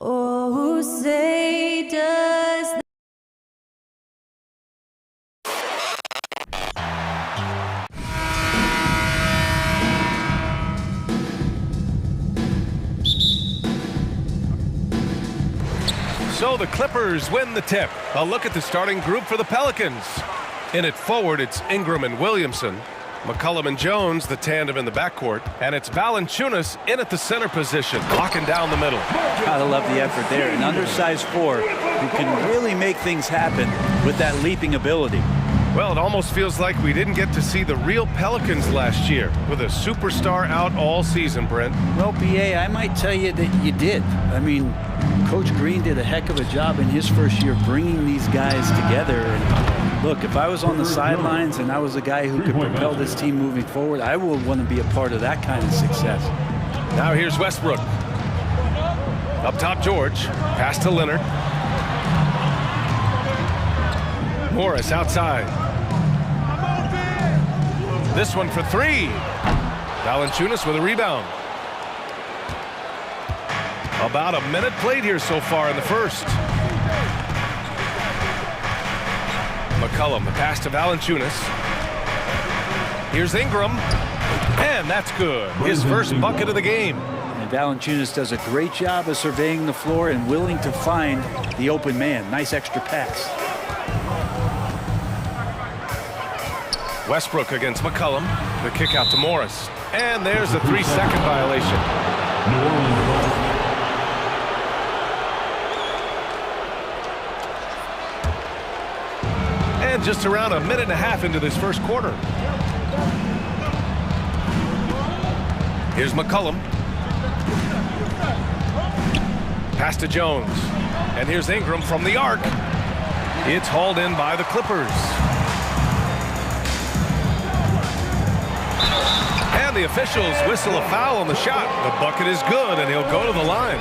Oh, say does So the Clippers win the tip. A look at the starting group for the Pelicans. In it forward, it's Ingram and Williamson. McCollum and Jones, the tandem in the backcourt. And it's Valanciunas in at the center position, locking down the middle. Gotta love the effort there. An undersized four who can really make things happen with that leaping ability. Well, it almost feels like we didn't get to see the real Pelicans last year with a superstar out all season, Brent. Well, BA, I might tell you that you did. I mean, Coach Green did a heck of a job in his first year bringing these guys together. And look, if I was on the sidelines and I was a guy who could propel this team moving forward, I would want to be a part of that kind of success. Now here's Westbrook. Up top, George. Pass to Leonard. Morris outside. This one for three. Valanciunas with a rebound. About a minute played here so far in the first. McCollum, the pass to Valanciunas. Here's Ingram. And that's good. His first bucket of the game. And Valanciunas does a great job of surveying the floor and willing to find the open man. Nice extra pass. Westbrook against McCollum. The kick out to Morris. And there's a 3-second violation. And just around a minute and a half into this first quarter. Here's McCollum. Pass to Jones. And here's Ingram from the arc. It's hauled in by the Clippers. And the officials whistle a foul on the shot. The bucket is good, and he'll go to the line.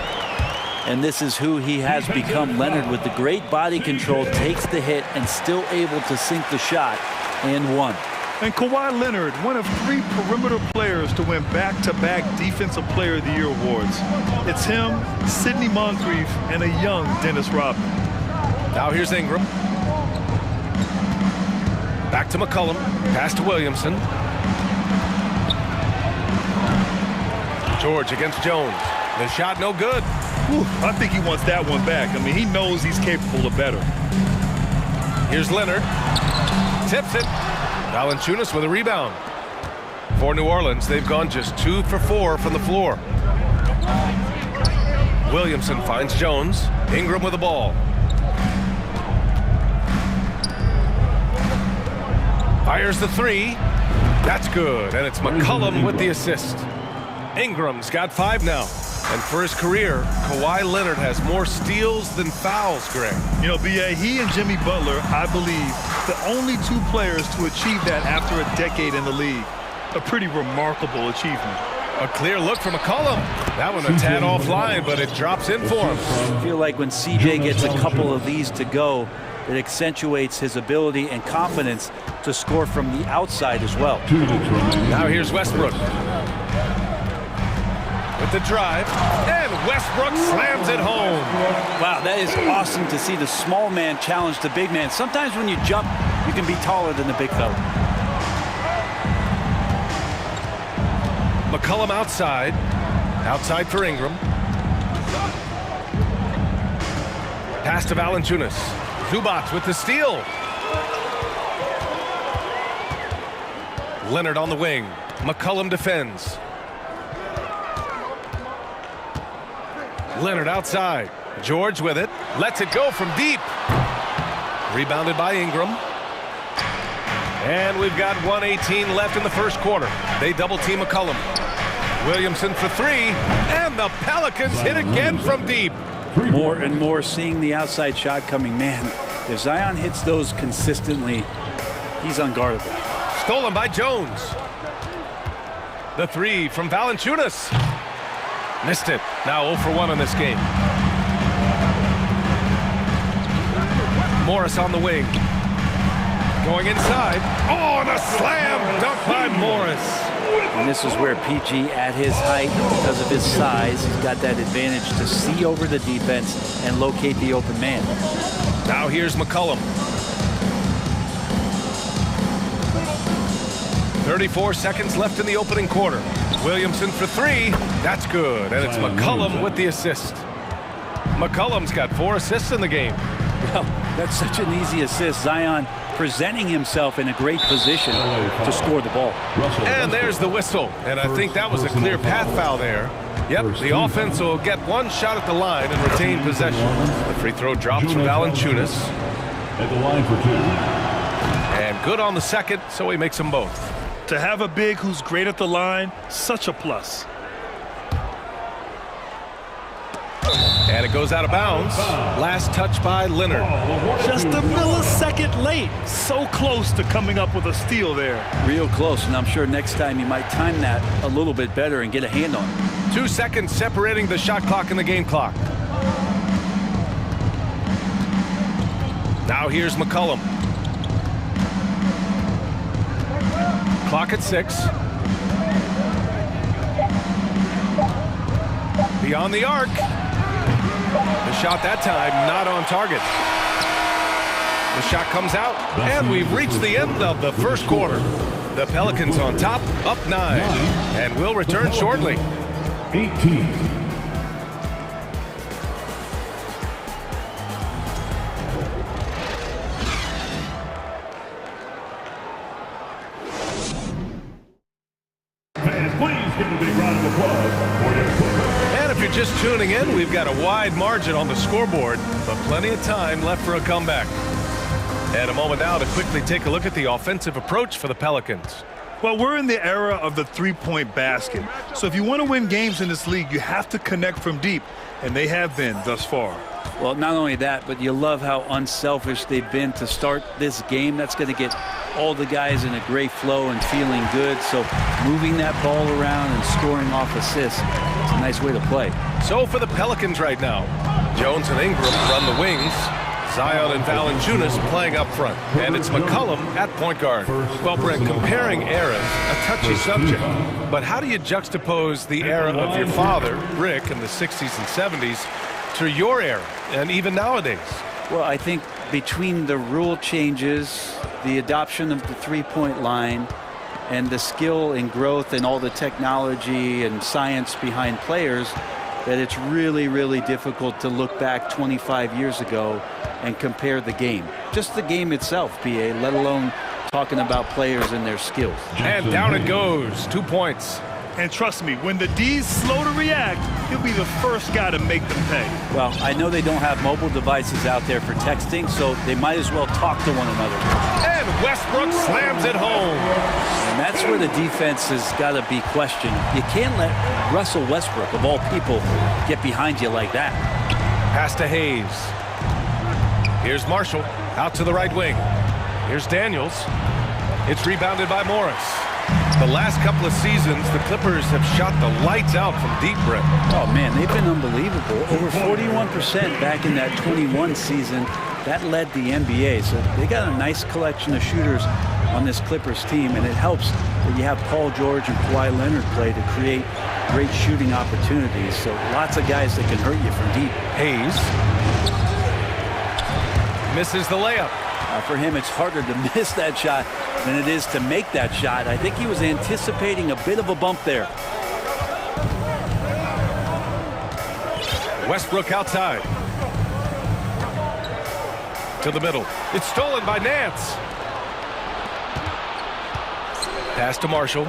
And this is who he has become. Leonard, with the great body control, takes the hit and still able to sink the shot and one. And Kawhi Leonard, one of 3 perimeter players to win back-to-back Defensive Player of the Year awards. It's him, Sidney Moncrief, and a young Dennis Rodman. Now here's Ingram. Back to McCollum. Pass to Williamson. George against Jones. The shot no good. Whew, I think he wants that one back. I mean, he knows he's capable of better. Here's Leonard. Tips it. Valanciunas with a rebound. For New Orleans, they've gone just 2 for 4 from the floor. Williamson finds Jones. Ingram with the ball. Fires the 3. That's good. And it's McCollum with the assist. Ingram's got 5 now. And for his career, Kawhi Leonard has more steals than fouls, Greg. You know, B.A., he and Jimmy Butler, I believe, the only 2 players to achieve that after a decade in the league. A pretty remarkable achievement. A clear look from McCollum. That one a tad offline, but it drops in for him. I feel like when CJ gets a couple of these to go, it accentuates his ability and confidence to score from the outside as well. Now here's Westbrook. With the drive, and Westbrook slams it home. Wow, that is awesome to see the small man challenge the big man. Sometimes when you jump, you can be taller than the big fella. McCollum outside. Outside for Ingram. Pass to Valanciunas. Zubac with the steal. Leonard on the wing. McCollum defends. Leonard outside. George with it. Lets it go from deep. Rebounded by Ingram. And we've got 1:18 left in the first quarter. They double team McCollum. Williamson for 3. And the Pelicans hit again from deep. More and more seeing the outside shot coming. Man, if Zion hits those consistently, he's unguardable. Stolen by Jones. The 3 from Valanciunas. Missed it. Now 0 for 1 in this game. Morris on the wing. Going inside. Oh, and a slam dunk by Morris. And this is where PG, at his height, because of his size, he's got that advantage to see over the defense and locate the open man. Now here's McCollum. 34 seconds left in the opening quarter. Williamson for three. That's good. And it's McCollum with the assist. McCollum's got 4 assists in the game. Well, that's such an easy assist. Zion presenting himself in a great position to score the ball. And there's the whistle. And I think that was a clear path foul there. Yep, the offense will get 1 shot at the line and retain possession. The free throw drops for Valanciunas. At the line for 2. And good on the second, so he makes them both. To have a big who's great at the line, such a plus. And it goes out of bounds. Last touch by Leonard. Just a millisecond late. So close to coming up with a steal there. Real close, and I'm sure next time you might time that a little bit better and get a hand on it. 2 seconds separating the shot clock and the game clock. Now here's McCollum. Clock at 6. Beyond the arc. The shot that time not on target. The shot comes out, and we've reached the end of the first quarter. The Pelicans on top, up 9, and we'll return shortly. 18. And if you're just tuning in, we've got a wide margin on the scoreboard, but plenty of time left for a comeback. And a moment now to quickly take a look at the offensive approach for the Pelicans. Well, we're in the era of the three-point basket. So if you want to win games in this league, you have to connect from deep, and they have been thus far. Well, not only that, but you love how unselfish they've been to start this game. That's going to get all the guys in a great flow and feeling good. So moving that ball around and scoring off assists, it's a nice way to play. So for the Pelicans right now, Jones and Ingram run the wings. Zion and Valanciunas playing up front. And it's McCollum at point guard. Well, Brent, comparing eras, a touchy subject. But how do you juxtapose the era of your father, Rick, in the 60s and 70s to your era, and even nowadays? Well, I think between the rule changes, the adoption of the three-point line, and the skill and growth and all the technology and science behind players, that it's really, really difficult to look back 25 years ago and compare the game. Just the game itself, BA, let alone talking about players and their skills. And down it goes, 2 points. And trust me, when the D's slow to react, he'll be the first guy to make them pay. Well, I know they don't have mobile devices out there for texting, so they might as well talk to one another. And Westbrook slams it home. And that's where the defense has got to be questioned. You can't let Russell Westbrook, of all people, get behind you like that. Pass to Hayes. Here's Marshall out to the right wing. Here's Daniels. It's rebounded by Morris. The last couple of seasons, the Clippers have shot the lights out from deep, Brett. Oh, man, they've been unbelievable. Over 41% back in that 21 season. That led the NBA. So they got a nice collection of shooters on this Clippers team, and it helps that you have Paul George and Kawhi Leonard play to create great shooting opportunities. So lots of guys that can hurt you from deep. Hayes misses the layup. For him, it's harder to miss that shot than it is to make that shot. I think he was anticipating a bit of a bump there. Westbrook outside. To the middle. It's stolen by Nance. Pass to Marshall.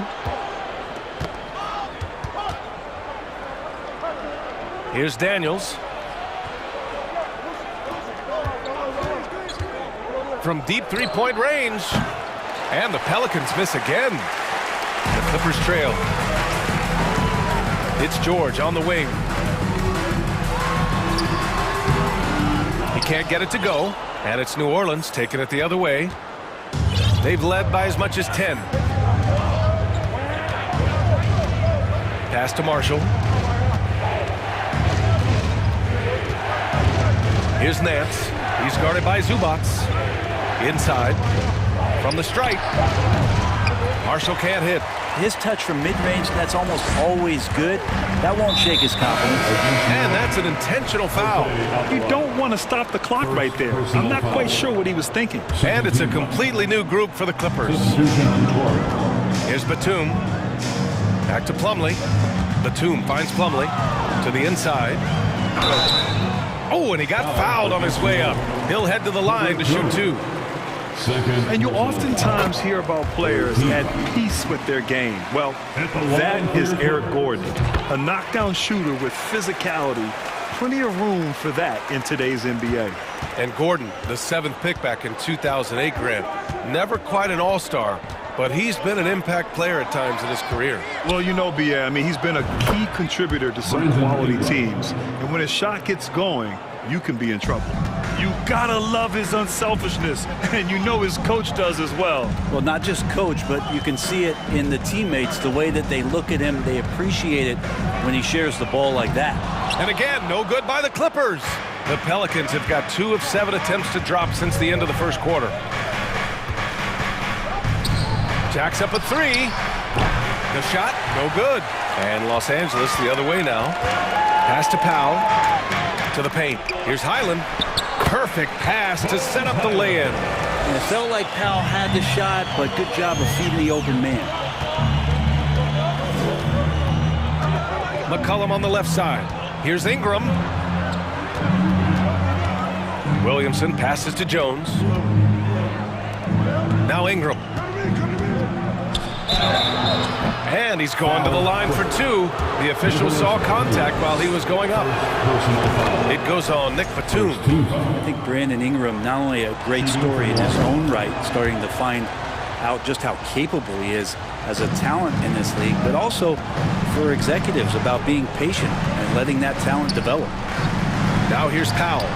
Here's Daniels. From deep three-point range. And the Pelicans miss again. The Clippers trail. It's George on the wing. He can't get it to go. And it's New Orleans taking it the other way. They've led by as much as 10. Pass to Marshall. Here's Nance. He's guarded by Zubac. Inside. From the stripe. Marshall can't hit. his touch from mid-range, that's almost always good. That won't shake his confidence. And that's an intentional foul. You don't want to stop the clock right there. I'm not quite sure what he was thinking. And it's a completely new group for the Clippers. Here's Batum. Back to Plumlee. Batum finds Plumlee to the inside. Oh, and he got fouled on his way up. He'll head to the line to shoot 2. And you oftentimes hear about players at peace with their game. Well, that is Eric Gordon, a knockdown shooter with physicality. Plenty of room for that in today's NBA. And Gordon, the 7th pick back in 2008, Grant. Never quite an all-star, but he's been an impact player at times in his career. Well, you know, B.A., I mean, he's been a key contributor to some quality teams. And when his shot gets going, you can be in trouble. You gotta love his unselfishness, and you know his coach does as well. Well, not just coach, but you can see it in the teammates, the way that they look at him. They appreciate it when he shares the ball like that. And again, no good by the Clippers. The Pelicans have got 2 of 7 attempts to drop since the end of the first quarter. Jacks up a 3. The shot, no good. And Los Angeles the other way now. Pass to Powell. To the paint. Here's Highland. Perfect pass to set up the lay-in. And it felt like Powell had the shot, but good job of feeding the open man. McCollum on the left side. Here's Ingram. Williamson passes to Jones. Now Ingram. And he's going to the line for 2. The official saw contact while he was going up. It goes on Nick Batum. I think Brandon Ingram, not only a great story in his own right, starting to find out just how capable he is as a talent in this league, but also for executives about being patient and letting that talent develop. Now here's Powell.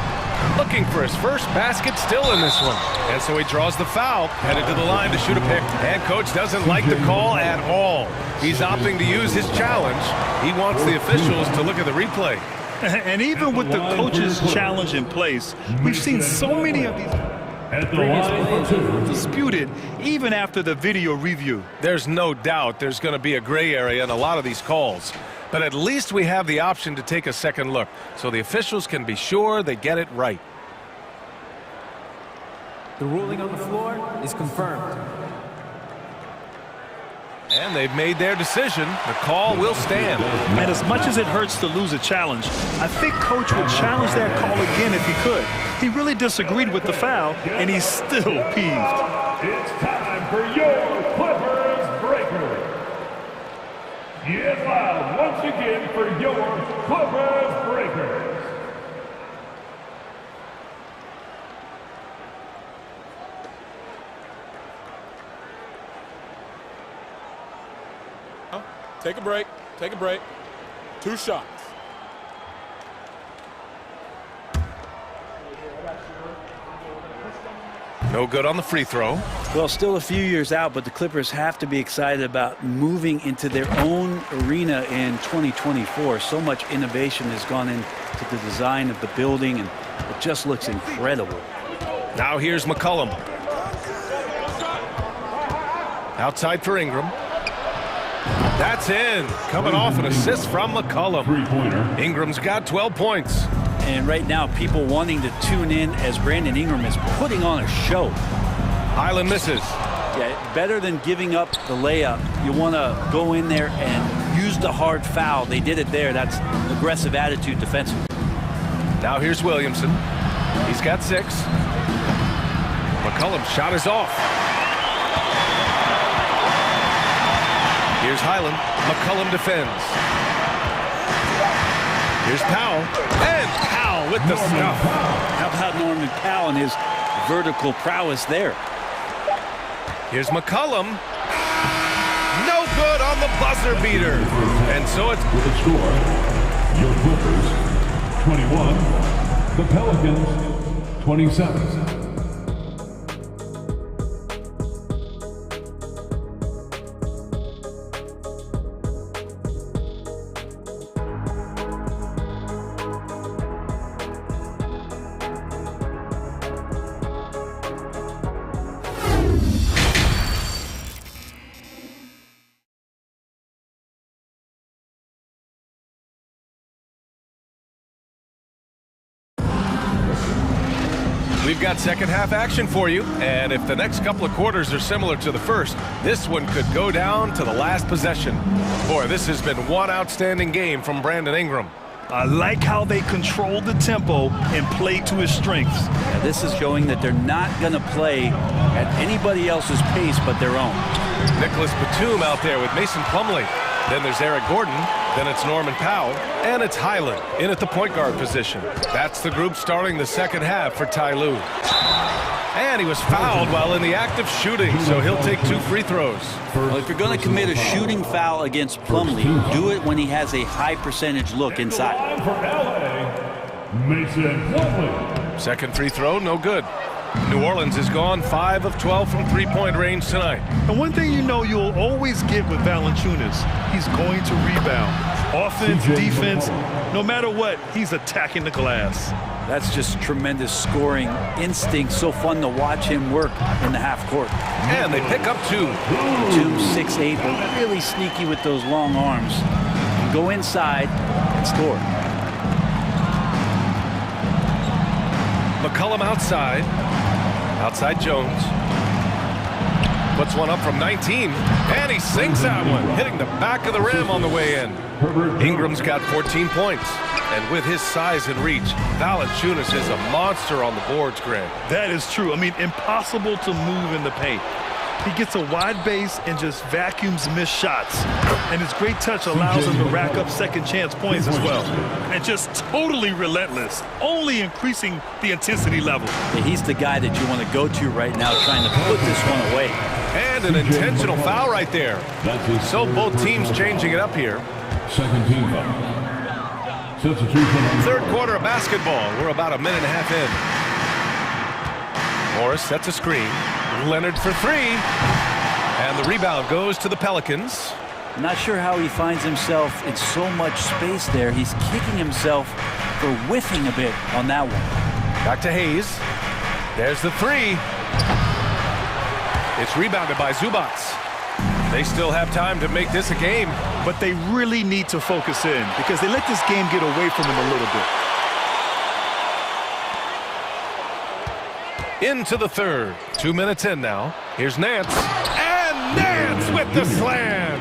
Looking for his first basket still in this one. And so he draws the foul, headed to the line to shoot a pick. And coach doesn't like the call at all. He's opting to use his challenge. He wants the officials to look at the replay. And even with the coach's challenge in place, we've seen so many of these previous plays disputed even after the video review. There's no doubt there's going to be a gray area in a lot of these calls. But at least we have the option to take a second look, so the officials can be sure they get it right. The ruling on the floor is confirmed. And they've made their decision. The call will stand. And as much as it hurts to lose a challenge, I think coach would challenge that call again if he could. He really disagreed with the foul, and he's still peeved. It's time for your Clippers Breaker. He is loud once again for your Clippers Breakers. Take a break. Take a break. 2 shots. No good on the free throw. Well, still a few years out, but the Clippers have to be excited about moving into their own arena in 2024. So much innovation has gone into the design of the building, and it just looks incredible. Now here's McCollum. Outside for Ingram. That's in. Coming off an assist from McCollum. Ingram's got 12 points. And right now, people wanting to tune in as Brandon Ingram is putting on a show. Highland misses. Yeah, better than giving up the layup. You want to go in there and use the hard foul. They did it there. That's aggressive attitude defensively. Now here's Williamson. He's got 6. McCollum's shot is off. Here's Highland. McCollum defends. Here's Powell. And Powell with the stuff. How about Norman Powell and his vertical prowess there? Here's McCollum. No good on the buzzer beater. And so it's... With a score, your Clippers 21, the Pelicans 27. We've got second half action for you, and if the next couple of quarters are similar to the first, this one could go down to the last possession. Boy, this has been one outstanding game from Brandon Ingram. I like how they control the tempo and play to his strengths. Now, this is showing that they're not going to play at anybody else's pace but their own. Nicholas Batum out there with Mason Plumlee. Then there's Eric Gordon. Then it's Norman Powell. And it's Highland in at the point guard position. That's the group starting the second half for Ty Lue. And he was fouled while in the act of shooting, so he'll take 2 free throws. Well, if you're going to commit a shooting foul against Plumlee, do it when he has a high percentage look inside. Mason Plumlee. Second free throw, no good. New Orleans is gone 5 of 12 from three-point range tonight. And one thing you know you'll always get with Valanciunas, he's going to rebound. Offense, defense, no matter what, he's attacking the glass. That's just tremendous scoring instinct. So fun to watch him work in the half court. And they pick up 2. 2, 6'8", but really sneaky with those long arms. Can go inside and score. McCollum outside Jones. Puts one up from 19, and he sinks that one, hitting the back of the rim on the way in. Ingram's got 14 points, and with his size and reach, Valanciunas is a monster on the boards, Greg. That is true. I mean, impossible to move in the paint. He gets a wide base and just vacuums missed shots. And his great touch allows him to rack up second chance points as well. And just totally relentless, only increasing the intensity level. Yeah, he's the guy that you want to go to right now, trying to put this one away. And an intentional foul right there. So both teams changing it up here. Second team foul. Substitution. Third quarter of basketball. We're about a minute and a half in. Morris sets a screen. Leonard for 3. And the rebound goes to the Pelicans. Not sure how he finds himself in so much space there. He's kicking himself for whiffing a bit on that one. Back to Hayes. There's the 3. It's rebounded by Zubats. They still have time to make this a game. But they really need to focus in because they let this game get away from them a little bit. Into the third. 2 minutes in now. Here's Nance. And Nance with the slam.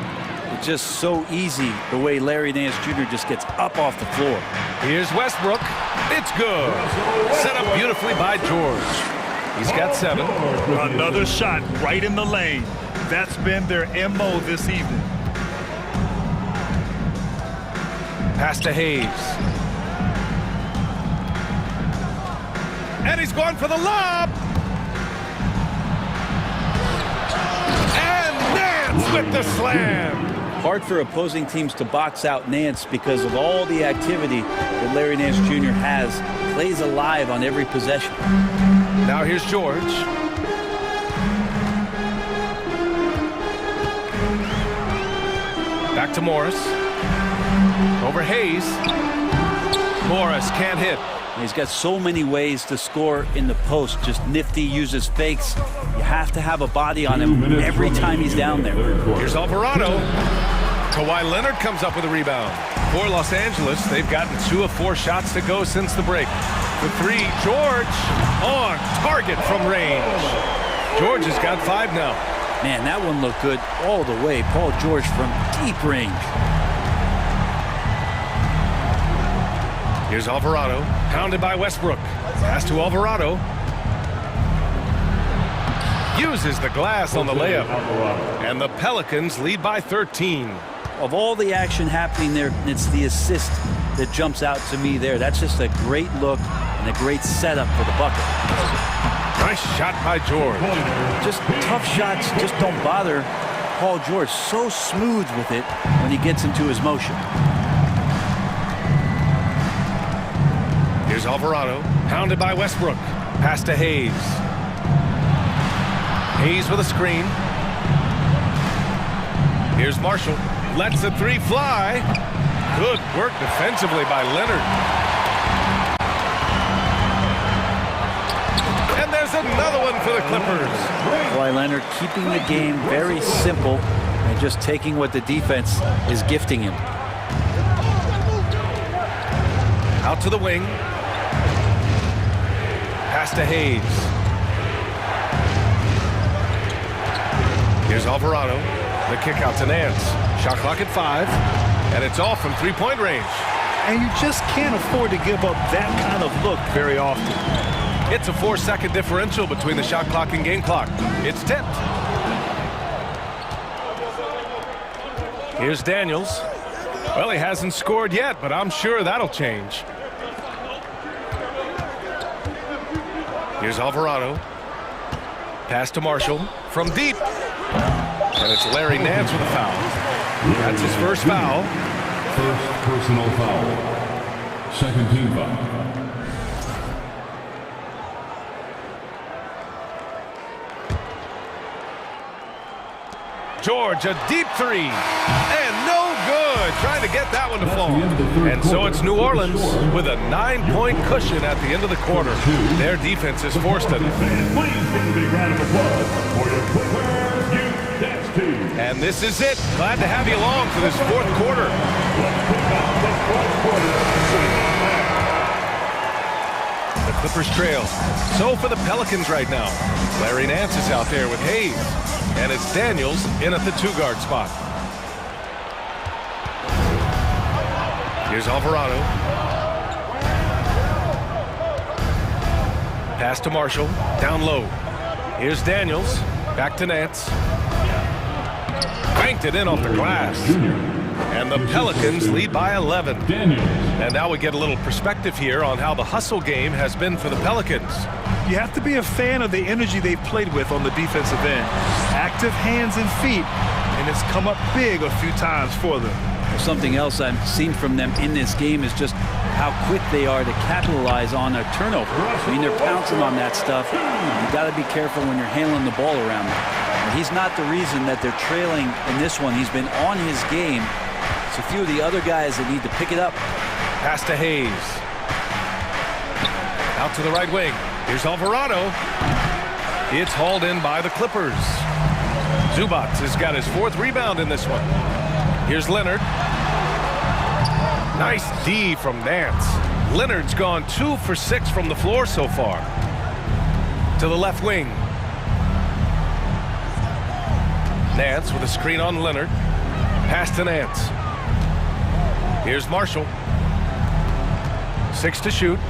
It's just so easy the way Larry Nance Jr. just gets up off the floor. Here's Westbrook. It's good. Set up beautifully by George. He's got 7. Another shot right in the lane. That's been their MO this evening. Pass to Hayes. And he's going for the lob. And Nance with the slam. Hard for opposing teams to box out Nance because of all the activity that Larry Nance Jr. has. Plays alive on every possession. Now here's George. Back to Morris. Over Hayes. Morris can't hit. He's got so many ways to score in the post. Just nifty, uses fakes. You have to have a body on him every time he's down there. Here's Alvarado. Kawhi Leonard comes up with a rebound. For Los Angeles, they've gotten 2 of 4 shots to go since the break. The 3, George on target from range. George has got 5 now. Man, that one looked good all the way. Paul George from deep range. Here's Alvarado, pounded by Westbrook. Pass to Alvarado. Uses the glass on the layup. And the Pelicans lead by 13. Of all the action happening there, it's the assist that jumps out to me there. That's just a great look and a great setup for the bucket. Nice shot by George. Just tough shots just don't bother Paul George. So smooth with it when he gets into his motion. Here's Alvarado, pounded by Westbrook. Pass to Hayes. Hayes with a screen. Here's Marshall. Lets the 3 fly. Good work defensively by Leonard. And there's another one for the Clippers. Kawhi Leonard keeping the game very simple and just taking what the defense is gifting him. Out to the wing. Pass to Hayes. Here's Alvarado. The kick out to Nance. Shot clock at 5. And it's off from three-point range. And you just can't afford to give up that kind of look very often. It's a 4-second differential between the shot clock and game clock. It's tipped. Here's Daniels. Well, he hasn't scored yet, but I'm sure that'll change. Here's Alvarado. Pass to Marshall from deep. And it's Larry Nance with a foul. That's his first foul. First personal foul. Second team foul. George, a deep three. And no good. Trying to get that one to fall. And so it's New Orleans with a 9-point cushion at the end of the quarter. Their defense is forced it. And this is it. Glad to have you along for this fourth quarter. The Clippers trail. So for the Pelicans right now, Larry Nance is out there with Hayes. And it's Daniels in at the 2-guard spot. Here's Alvarado. Pass to Marshall. Down low. Here's Daniels. Back to Nance. Banked it in off the glass. And the Pelicans lead by 11. And now we get a little perspective here on how the hustle game has been for the Pelicans. You have to be a fan of the energy they've played with on the defensive end. Active hands and feet, and it's come up big a few times for them. Something else I've seen from them in this game is just how quick they are to capitalize on a turnover. I mean, they're pouncing on that stuff. You got to be careful when you're handling the ball around them. And he's not the reason that they're trailing in this one. He's been on his game. It's a few of the other guys that need to pick it up. Pass to Hayes. Out to the right wing. Here's Alvarado. It's hauled in by the Clippers. Zubac has got his 4th rebound in this one. Here's Leonard. Nice D from Nance. Leonard's gone 2 for 6 from the floor so far. To the left wing. Nance with a screen on Leonard. Pass to Nance. Here's Marshall. 6 to shoot.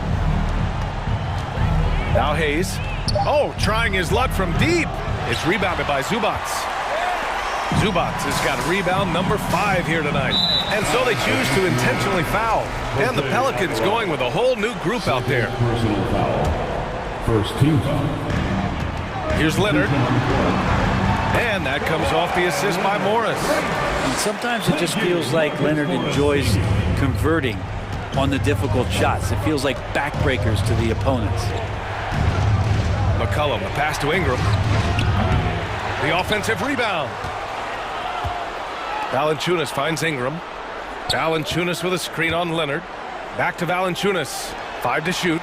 Now Hayes. Oh, trying his luck from deep. It's rebounded by Zubac. Zubac has got rebound number 5 here tonight. And so they choose to intentionally foul. And the Pelicans going with a whole new group out there. Personal foul. First team foul. Here's Leonard. And that comes off the assist by Morris. And sometimes it just feels like Leonard enjoys converting on the difficult shots. It feels like backbreakers to the opponents. McCollum, a pass to Ingram. The offensive rebound. Valanciunas finds Ingram. Valanciunas with a screen on Leonard. Back to Valanciunas. 5 to shoot.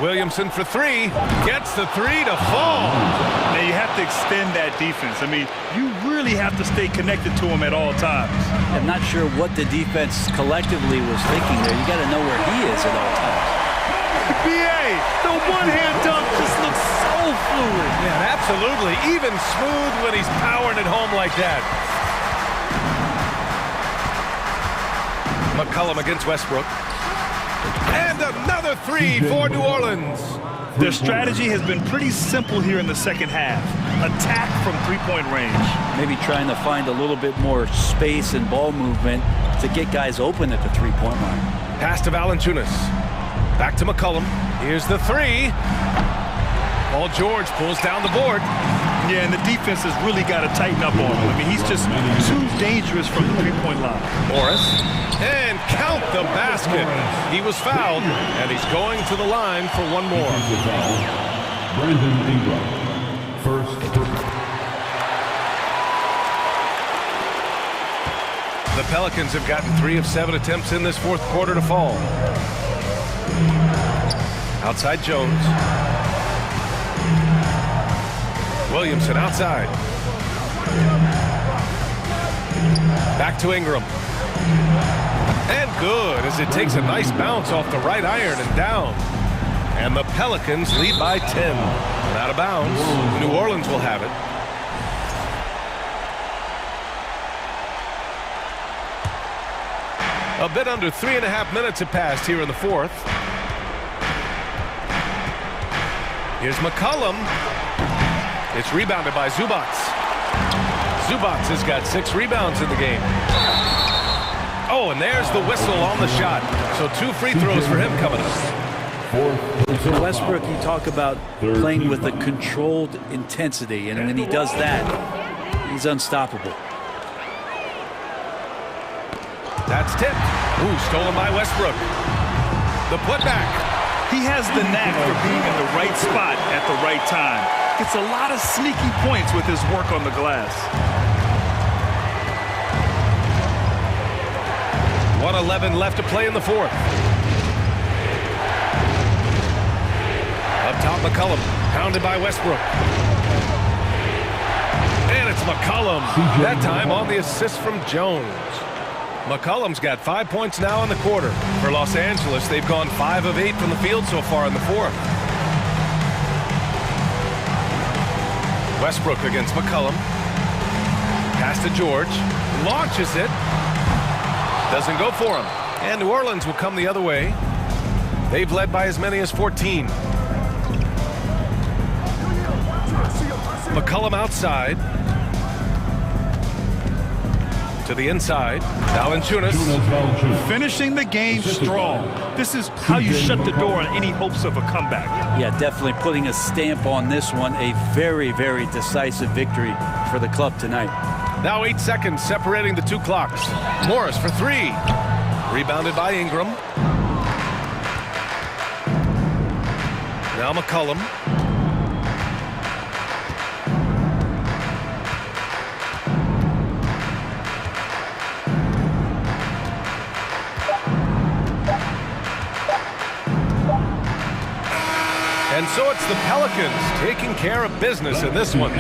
Williamson for 3. Gets the 3 to fall. Now you have to extend that defense. I mean, you really have to stay connected to him at all times. I'm not sure what the defense collectively was thinking there. You got to know where he is at all times. BA, the one-hand dunk just looks so fluid. Yeah, absolutely. Even smooth when he's powering it home like that. McCollum against Westbrook. And another 3 for New Orleans. Their strategy has been pretty simple here in the second half. Attack from three-point range. Maybe trying to find a little bit more space and ball movement to get guys open at the three-point line. Pass to Valanciunas. Back to McCollum. Here's the 3. Paul George pulls down the board. Yeah, and the defense has really got to tighten up on him. I mean, he's just too dangerous from the three-point line. Morris. And count the basket. He was fouled, and he's going to the line for one more. Brandon Ingram. First. The Pelicans have gotten 3 of 7 attempts in this fourth quarter to fall. Outside Jones. Williamson outside. Back to Ingram. And good as it takes a nice bounce off the right iron and down. And the Pelicans lead by 10. And out of bounds. New Orleans will have it. A bit under 3.5 minutes have passed here in the fourth. Here's McCollum. It's rebounded by Zubac. Zubac has got 6 rebounds in the game. Oh, and there's the whistle on the shot. So 2 free throws for him coming up. So Westbrook, you talk about playing with a controlled intensity, and when he does that, he's unstoppable. That's tipped. Ooh, stolen by Westbrook. The putback. He has the knack for being in the right spot at the right time. Gets a lot of sneaky points with his work on the glass. 1:11 left to play in the fourth. Up top, McCollum, pounded by Westbrook. And it's McCollum, that time on the assist from Jones. McCollum's got 5 points now in the quarter. For Los Angeles, they've gone 5 of 8 from the field so far in the fourth. Westbrook against McCollum. Pass to George. Launches it. Doesn't go for him. And New Orleans will come the other way. They've led by as many as 14. McCollum outside. To the inside. Valanciunas. Finishing the game strong. This is how you shut the door on any hopes of a comeback. Yeah, definitely putting a stamp on this one. A very, very decisive victory for the club tonight. Now 8 seconds separating the 2 clocks. Morris for 3. Rebounded by Ingram. Now McCollum. And so it's the Pelicans taking care of business in this one.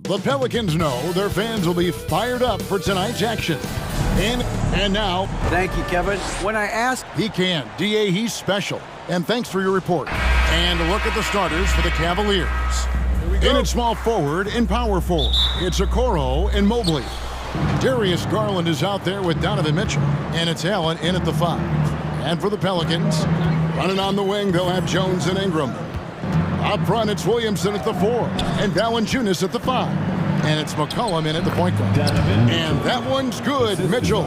The Pelicans know their fans will be fired up for tonight's action. And now... Thank you, Kevin. When I asked... He can. D.A., he's special. And thanks for your report. And a look at the starters for the Cavaliers. In at small forward and power forward, it's Okoro and Mobley. Darius Garland is out there with Donovan Mitchell. And it's Allen in at the 5. And for the Pelicans, running on the wing, they'll have Jones and Ingram. Up front, it's Williamson at the 4 and Valanciunas at the 5. And it's McCollum in at the point guard. And that one's good, Mitchell.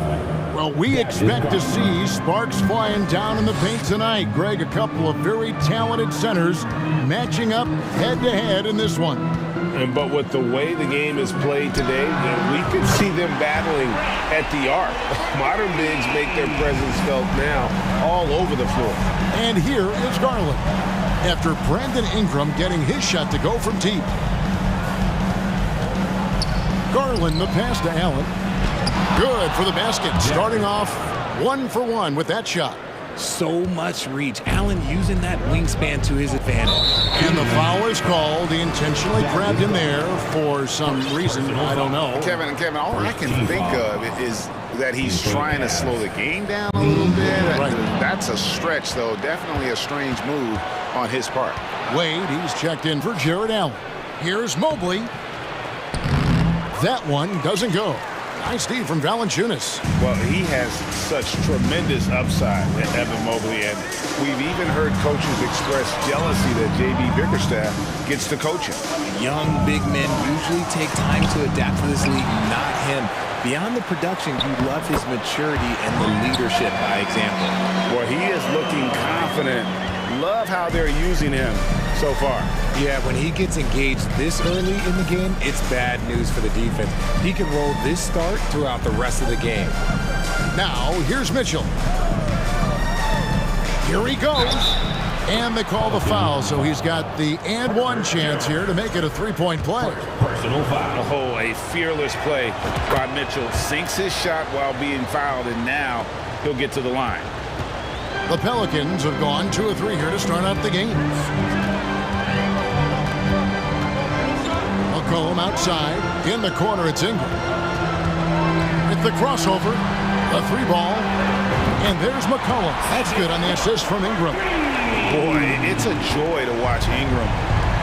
Well, we expect to see sparks flying down in the paint tonight. Greg, a couple of very talented centers matching up head-to-head in this one. But with the way the game is played today, we could see them battling at the arc. Modern bigs make their presence felt now all over the floor. And here is Garland, after Brandon Ingram getting his shot to go from deep. Garland, the pass to Allen. Good for the basket, starting off 1 for 1 with that shot. So much reach. Allen using that wingspan to his advantage. And the foul is called. He intentionally grabbed him there for some reason. I don't know. Kevin, all I can think of is that he's trying to slow the game down a little bit. Right. That's a stretch, though. Definitely a strange move on his part. Wade, he's checked in for Jared Allen. Here's Mobley. That one doesn't go. Nice D from Valanciunas. Well, he has such tremendous upside, Evan Mobley, and we've even heard coaches express jealousy that J.B. Bickerstaff gets to coach him. Young big men usually take time to adapt to this league, not him. Beyond the production, you love his maturity and the leadership by example. Well, he is looking confident. Love how they're using him so far. Yeah, when he gets engaged this early in the game, it's bad news for the defense. He can roll this start throughout the rest of the game. Now, here's Mitchell. Here he goes. And they call the foul, so he's got the and one chance here to make it a three-point play. Personal foul. Oh, a fearless play by Mitchell. Sinks his shot while being fouled, and now he'll get to the line. The Pelicans have gone 2 of 3 here to start out the game. McCollum outside. In the corner, it's Ingram. With the crossover, a 3-ball. And there's McCollum. That's good on the assist from Ingram. Boy, it's a joy to watch Ingram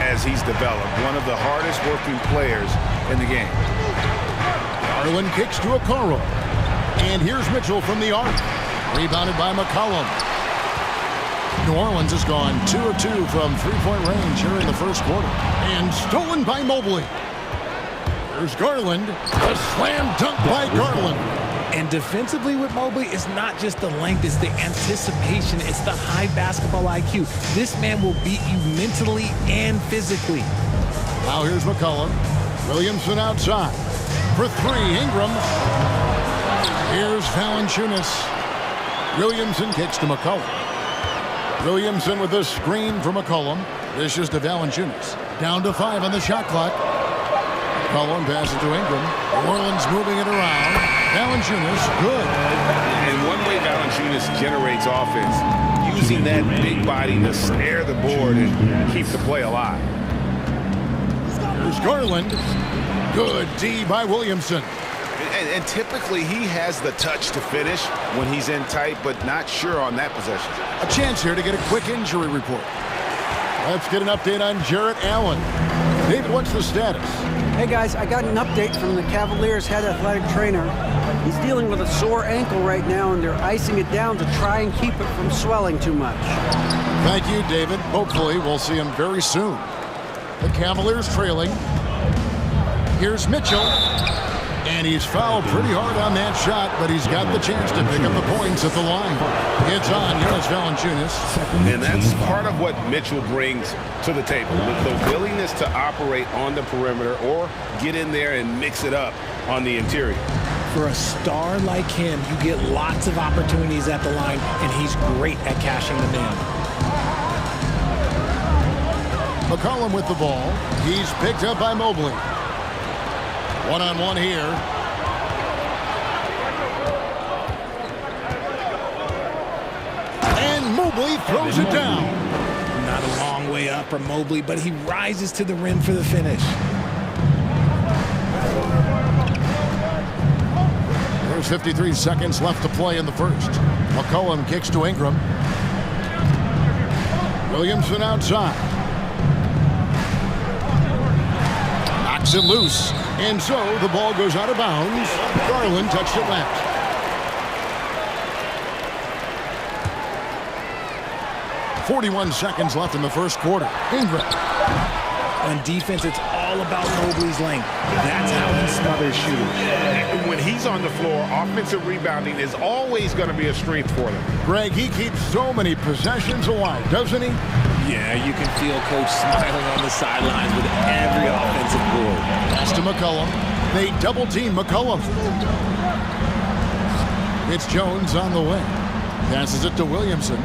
as he's developed. One of the hardest working players in the game. Garland kicks to Okoro. And here's Mitchell from the arc. Rebounded by McCollum. New Orleans has gone 2 of 2 from three-point range here in the first quarter. And stolen by Mobley. There's Garland. A slam dunk by Garland. And defensively with Mobley, it's not just the length, it's the anticipation, it's the high basketball IQ. This man will beat you mentally and physically. Now here's McCollum. Williamson outside. For 3, Ingram. Here's Valanciunas. Williamson kicks to McCollum. Williamson with a screen for McCollum. This is to Valanciunas. Down to 5 on the shot clock. McCollum passes to Ingram. New Orleans moving it around. Valanciunas, good. And one way Valanciunas generates offense, using that big body to snare the board and keep the play alive. There's Garland. Good D by Williamson. And typically he has the touch to finish when he's in tight, but not sure on that possession. A chance here to get a quick injury report. Let's get an update on Jarrett Allen. David, what's the status? Hey guys, I got an update from the Cavaliers head athletic trainer. He's dealing with a sore ankle right now, and they're icing it down to try and keep it from swelling too much. Thank you, David. Hopefully we'll see him very soon. The Cavaliers trailing. Here's Mitchell. And he's fouled pretty hard on that shot, but he's got the chance to pick up the points at the line. It's on Jonas Valanciunas. And that's part of what Mitchell brings to the table, with the willingness to operate on the perimeter or get in there and mix it up on the interior. For a star like him, you get lots of opportunities at the line, and he's great at cashing them in. McCollum with the ball. He's picked up by Mobley. One-on-one here. And Mobley throws it down. Not a long way up from Mobley, but he rises to the rim for the finish. 53 seconds left to play in the first. McCollum kicks to Ingram. Williamson outside. Knocks it loose. And so the ball goes out of bounds. Garland touched it left. .41 seconds left in the first quarter. Ingram. On defense, it's all about Mobley's length. That's how he smothers shooters. And when he's on the floor, offensive rebounding is always going to be a strength for them. Greg, he keeps so many possessions alive, doesn't he? Yeah, you can feel Coach smiling on the sidelines with every offensive board. Pass to McCollum. They double-team McCollum. It's Jones on the wing. Passes it to Williamson.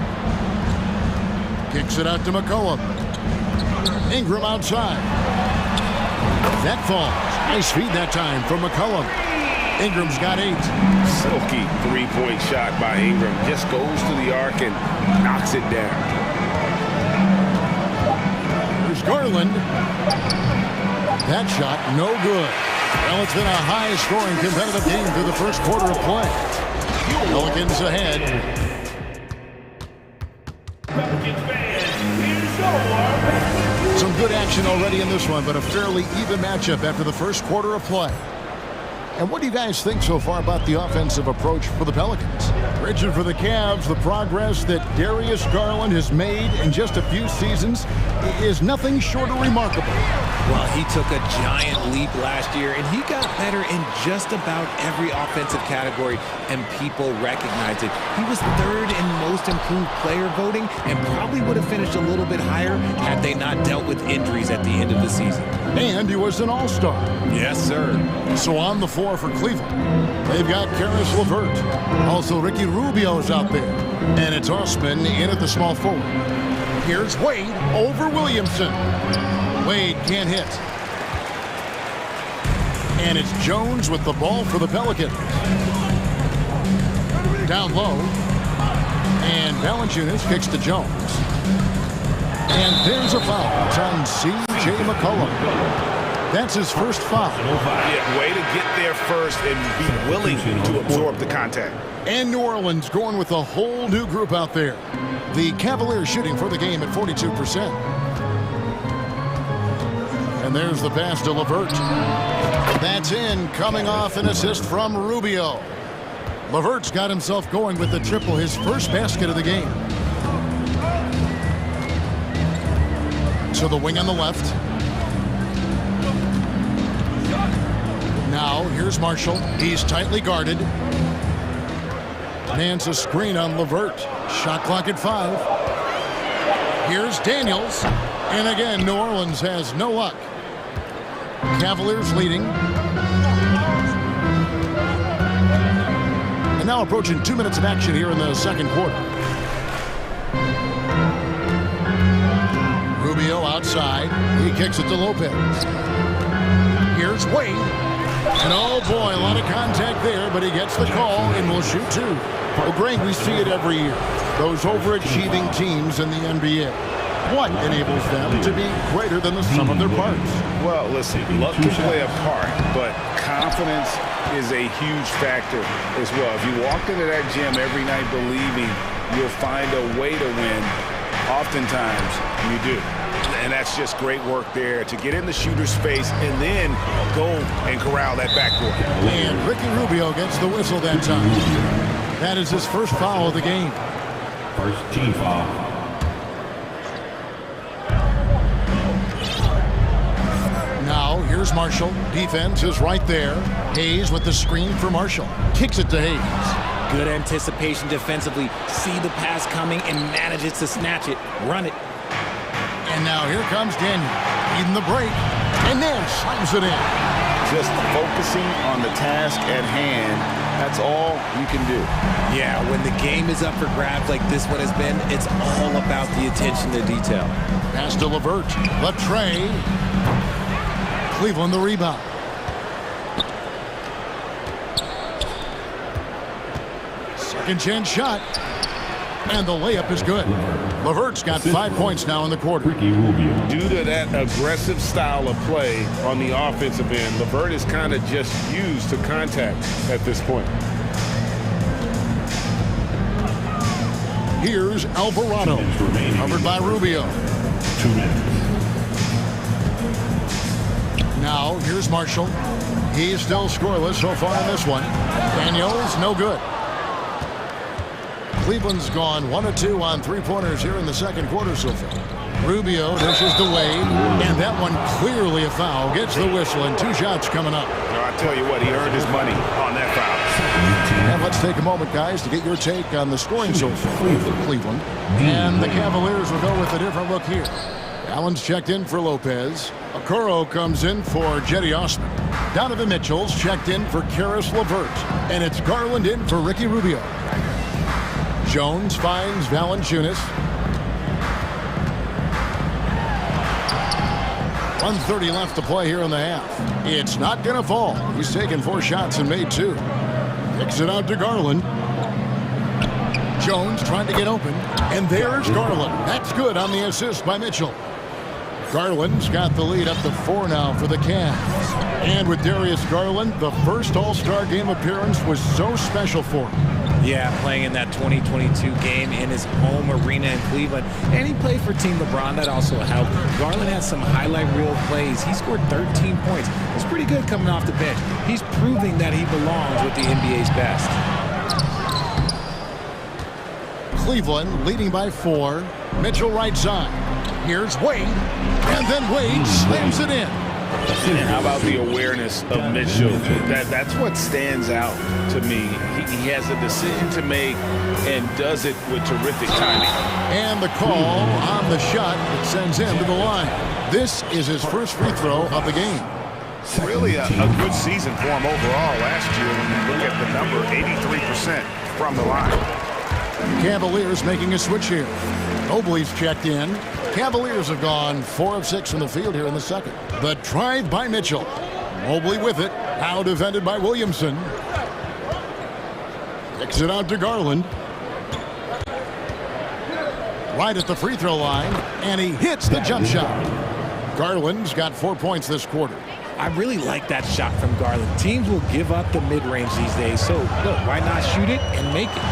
Kicks it out to McCollum. Ingram outside. That falls. Nice feed that time from McCollum. Ingram's got 8. Silky three-point shot by Ingram. Just goes to the arc and knocks it down. Here's Garland. That shot, no good. Well, it's been a high-scoring competitive game through the first quarter of play. Pelicans ahead. Some good action already in this one, but a fairly even matchup after the first quarter of play. And what do you guys think so far about the offensive approach for the Pelicans? Richard, for the Cavs, the progress that Darius Garland has made in just a few seasons is nothing short of remarkable. Well, he took a giant leap last year, and he got better in just about every offensive category, and people recognized it. He was 3rd in most improved player voting and probably would have finished a little bit higher had they not dealt with injuries at the end of the season. And he was an all-star. Yes, sir. So on the floor for Cleveland, they've got Karis LeVert. Also, Ricky Rubio's out there. And it's Osman in at the small forward. Here's Wade over Williamson. Wade can't hit. And it's Jones with the ball for the Pelicans. Down low. And Valanciunas kicks to Jones. And there's a foul. It's on C.J. McCollum. That's his first foul. Yeah, way to get there first and be willing to absorb the contact. And New Orleans going with a whole new group out there. The Cavaliers shooting for the game at 42%. And there's the pass to LeVert. That's in, coming off an assist from Rubio. LeVert's got himself going with the triple, his first basket of the game. So the wing on the left. Now, here's Marshall. He's tightly guarded. Man's a screen on LeVert. Shot clock at 5. Here's Daniels. And again, New Orleans has no luck. Cavaliers leading. And now approaching 2 minutes of action here in the second quarter. Rubio outside. He kicks it to Lopez. Here's Wade. And oh boy, a lot of contact there, but he gets the call and will shoot 2. Well, Greg, we see it every year. Those overachieving teams in the NBA. What enables them to be greater than the sum of their parts? Well, listen, luck can play a part, but confidence is a huge factor as well. If you walk into that gym every night believing you'll find a way to win, oftentimes you do. And that's just great work there to get in the shooter's space and then go and corral that backcourt. And Ricky Rubio gets the whistle that time. That is his first foul of the game. First team foul. Now, here's Marshall. Defense is right there. Hayes with the screen for Marshall. Kicks it to Hayes. Good anticipation defensively. See the pass coming and manages to snatch it. Run it. And now here comes Daniel. Eating the break. And then slams it in. Just focusing on the task at hand. That's all you can do. Yeah, when the game is up for grabs like this one has been, it's all about the attention to detail. Pass to LeVert. Latrey. Cleveland the rebound. Second chance shot. And the layup is good. LeVert's got 5 points now in the quarter. Due to that aggressive style of play on the offensive end, LeVert is kind of just used to contact at this point. Here's Alvarado, covered by Rubio. 2 minutes. Now, here's Marshall. He's still scoreless so far in this one. Daniels, no good. Cleveland's gone 1 of 2 on three-pointers here in the second quarter so far. Rubio dishes to Wade, and that one clearly a foul. Gets the whistle, and 2 shots coming up. I tell you what, he earned his money on that foul. And let's take a moment, guys, to get your take on the scoring so far for Cleveland. And the Cavaliers will go with a different look here. Allen's checked in for Lopez. Okoro comes in for Jetty Osman. Donovan Mitchell's checked in for Karis LeVert. And it's Garland in for Ricky Rubio. Jones finds Valanciunas. 1:30 left to play here in the half. It's not going to fall. He's taken 4 shots and made 2. Kicks it out to Garland. Jones trying to get open. And there's Garland. That's good on the assist by Mitchell. Garland's got the lead up to 4 now for the Cavs. And with Darius Garland, the first All-Star game appearance was so special for him. Yeah, playing in that 2022 game in his home arena in Cleveland. And he played for Team LeBron. That also helped. Garland had some highlight reel plays. He scored 13 points. It's pretty good coming off the bench. He's proving that he belongs with the NBA's best. Cleveland leading by 4. Mitchell right side. Here's Wade. And then Wade slams it in. And how about the awareness of Mitchell? That's what stands out to me. He has a decision to make and does it with terrific timing. And the call on the shot that sends him to the line. This is his first free throw of the game. Really a good season for him overall last year when you look at the number, 83% from the line. Cavaliers making a switch here. Mobley's checked in. Cavaliers have gone 4 of 6 from the field here in the second. The drive by Mitchell. Mobley with it. Now defended by Williamson. Kicks it out to Garland. Right at the free throw line. And he hits the jump shot. Garland's got 4 points this quarter. I really like that shot from Garland. Teams will give up the mid-range these days. So, look, why not shoot it and make it?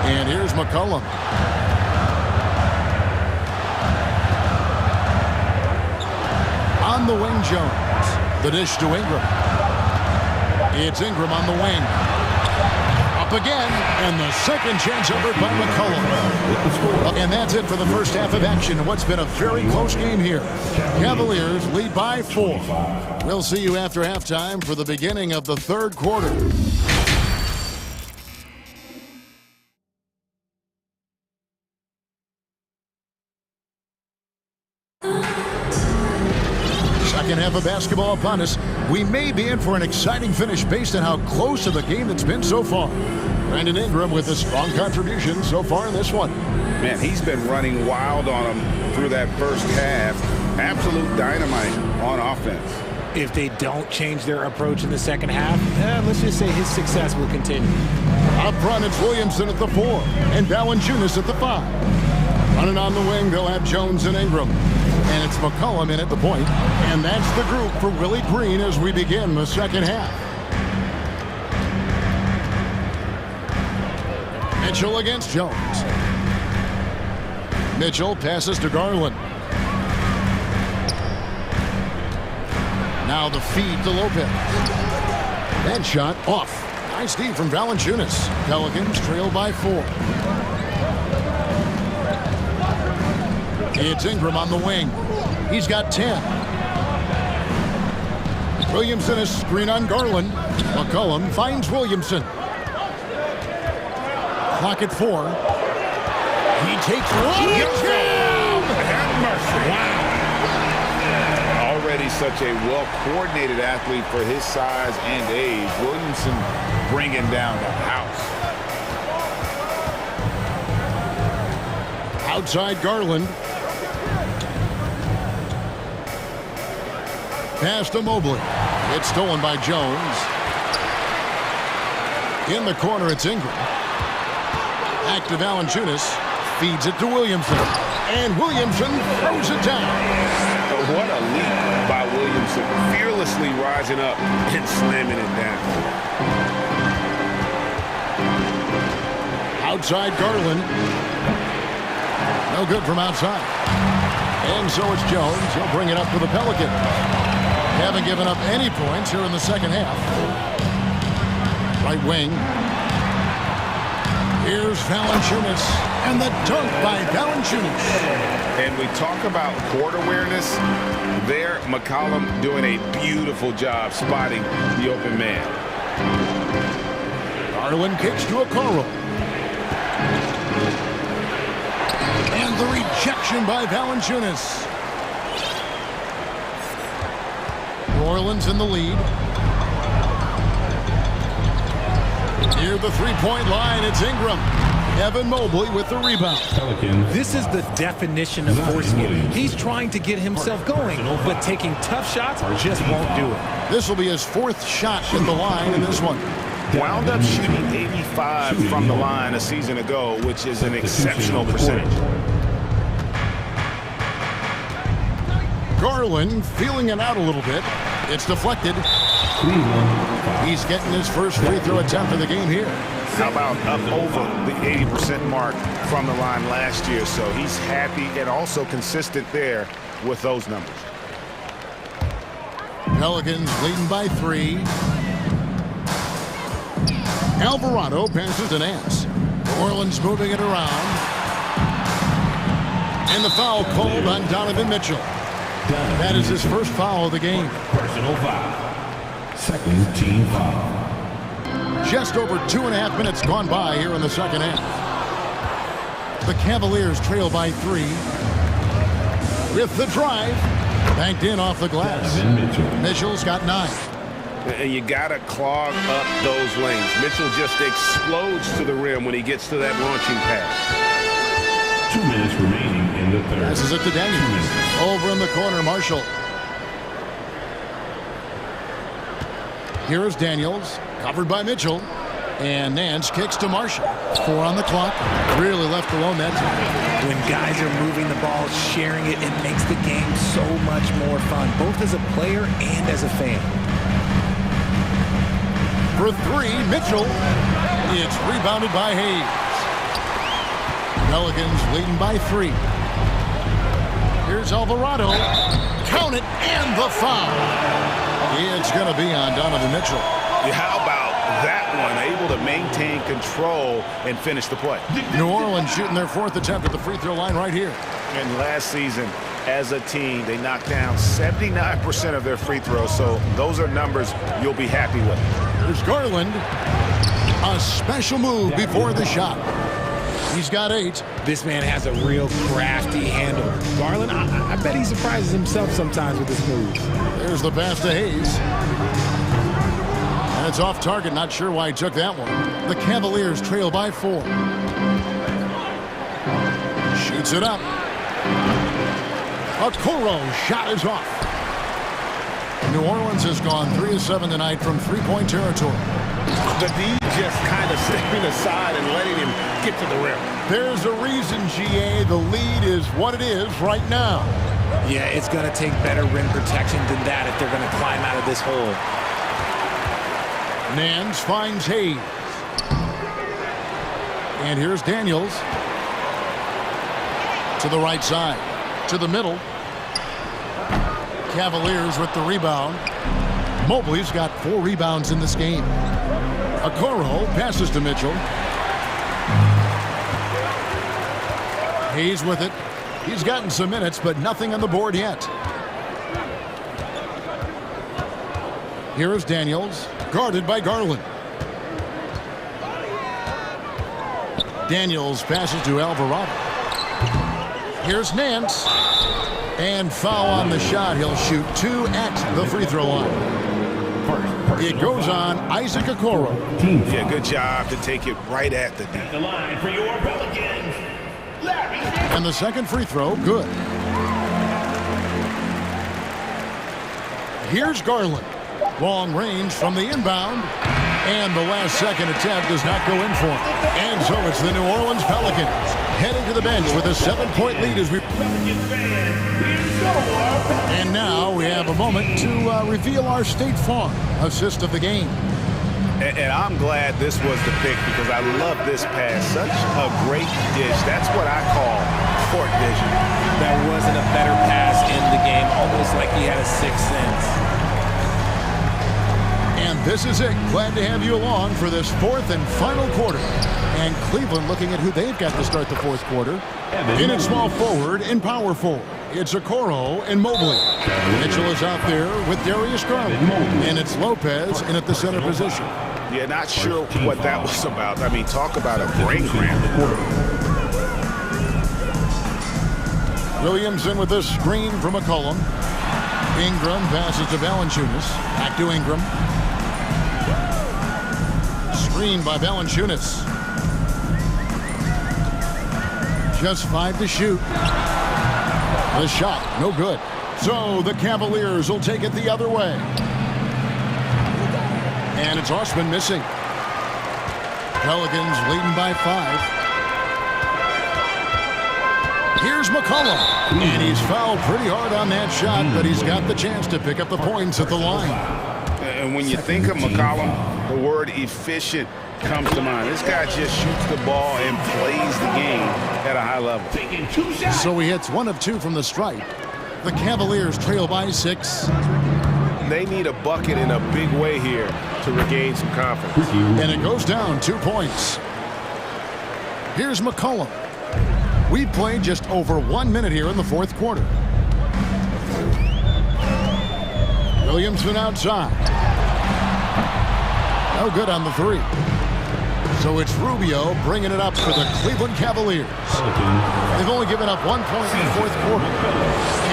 And here's McCollum. On the wing, Jones. The dish to Ingram. It's Ingram on the wing. Up again, and the second chance over by McCollum. And that's it for the first half of action in what's been a very close game here. Cavaliers lead by 4. We'll see you after halftime for the beginning of the third quarter. Second half of basketball upon us. We may be in for an exciting finish based on how close to the game it's been so far. Brandon Ingram with a strong contribution so far in this one. Man, he's been running wild on him through that first half. Absolute dynamite on offense. If they don't change their approach in the second half, let's just say his success will continue. Up front, it's Williamson at the 4 and Valanciunas at the 5. Running on the wing, they'll have Jones and Ingram. And it's McCollum in at the point. And that's the group for Willie Green as we begin the second half. Mitchell against Jones. Mitchell passes to Garland. Now the feed to Lopez. That shot off. Nice D from Valanciunas. Pelicans trail by 4. It's Ingram on the wing. He's got 10. Williamson is screen on Garland. McCollum finds Williamson. Clock at 4. He takes one. Wow. Already such a well-coordinated athlete for his size and age. Williamson bringing down the house. Outside Garland. Pass to Mobley. It's stolen by Jones. In the corner, it's Ingram. Back to Valanciunas. Feeds it to Williamson. And Williamson throws it down. What a leap by Williamson. Fearlessly rising up and slamming it down. Outside Garland. No good from outside. And so it's Jones. He'll bring it up for the Pelicans. Haven't given up any points here in the second half. Right wing. Here's Valanciunas. And the dunk by Valanciunas. And we talk about court awareness. There, McCollum doing a beautiful job spotting the open man. Garland kicks to Okoro. And the rejection by Valanciunas. New Orleans in the lead. Near the three-point line, it's Ingram. Evan Mobley with the rebound. This is the definition of forcing it. He's trying to get himself going, but taking tough shots just won't do it. This will be his fourth shot at the line in this one. Wound up shooting 85 from the line a season ago, which is an exceptional percentage. Garland feeling it out a little bit. It's deflected. He's getting his first free throw attempt of the game here. How about up over the 80% mark from the line last year? So he's happy and also consistent there with those numbers. Pelicans leading by 3. Alvarado passes to Nance. New Orleans moving it around. And the foul called on Donovan Mitchell. That is his first foul of the game. Personal foul. Second team foul. Just over 2.5 minutes gone by here in the second half. The Cavaliers trail by 3. With the drive. Banked in off the glass. Mitchell's got 9. And you got to clog up those lanes. Mitchell just explodes to the rim when he gets to that launching pass. 2 minutes remaining in the third. Passes it to Daniels. Over in the corner, Marshall. Here's Daniels, covered by Mitchell. And Nance kicks to Marshall. 4 on the clock. Really left alone that time. When guys are moving the ball, sharing it, it makes the game so much more fun, both as a player and as a fan. For 3, Mitchell. It's rebounded by Hayes. Pelicans leading by 3. Here's Alvarado. Count it, and the foul. It's going to be on Donovan Mitchell. How about that one? Able to maintain control and finish the play. New Orleans shooting their 4th attempt at the free throw line right here. And last season, as a team, they knocked down 79% of their free throws, so those are numbers you'll be happy with. There's Garland. A special move before the shot. He's got 8. This man has a real crafty handle. Garland, I bet he surprises himself sometimes with his moves. There's the pass to Hayes. And it's off target. Not sure why he took that one. The Cavaliers trail by 4. Shoots it up. Okoro shot is off. New Orleans has gone 3 of 7 tonight from three-point territory. The D just kind of stepping aside and letting him get to the rim. There's a reason, GA, the lead is what it is right now. Yeah, it's going to take better rim protection than that if they're going to climb out of this hole. Nance finds Hayes. And here's Daniels. To the right side. To the middle. Cavaliers with the rebound. Mobley's got 4 rebounds in this game. Okoro passes to Mitchell. Hayes with it. He's gotten some minutes, but nothing on the board yet. Here is Daniels, guarded by Garland. Daniels passes to Alvarado. Here's Nance. And foul on the shot. He'll shoot 2 at the free throw line. It goes on Isaac Okoro. Yeah, good job to take it right at the D. The line for your Pelicans, Larry. And the second free throw, good. Here's Garland. Long range from the inbound. And the last second attempt does not go in for him. And so it's the New Orleans Pelicans heading to the bench with a 7-point lead as we... And now we have a moment to reveal our State Farm assist of the game. And I'm glad this was the pick because I love this pass. Such a great dish. That's what I call court vision. That wasn't a better pass in the game, almost like he had a sixth sense. And this is it. Glad to have you along for this fourth and final quarter. And Cleveland looking at who they've got to start the fourth quarter. In at small forward and power forward, it's Okoro and Mobley. Mitchell is out there with Darius Garland. And it's Lopez in at the center position. Yeah, not sure what that was about. I mean, talk about a brain cramp. Williamson with this screen from McCollum. Ingram passes to Valanciunas. Back to Ingram. Screen by Valanciunas. Just 5 to shoot. The shot, no good. So the Cavaliers will take it the other way. And it's Osman missing. Pelicans leading by 5. Here's McCollum. And he's fouled pretty hard on that shot, but he's got the chance to pick up the points at the line. And when you think of McCollum, the word efficient comes to mind. This guy just shoots the ball and plays the game at a high level. So he hits 1 of 2 from the stripe. The Cavaliers trail by 6. They need a bucket in a big way here to regain some confidence. And it goes down 2 points. Here's McCollum. We played just over 1 minute here in the fourth quarter. Williamson outside. No good on the 3. So it's Rubio bringing it up for the Cleveland Cavaliers. They've only given up 1 point in the fourth quarter.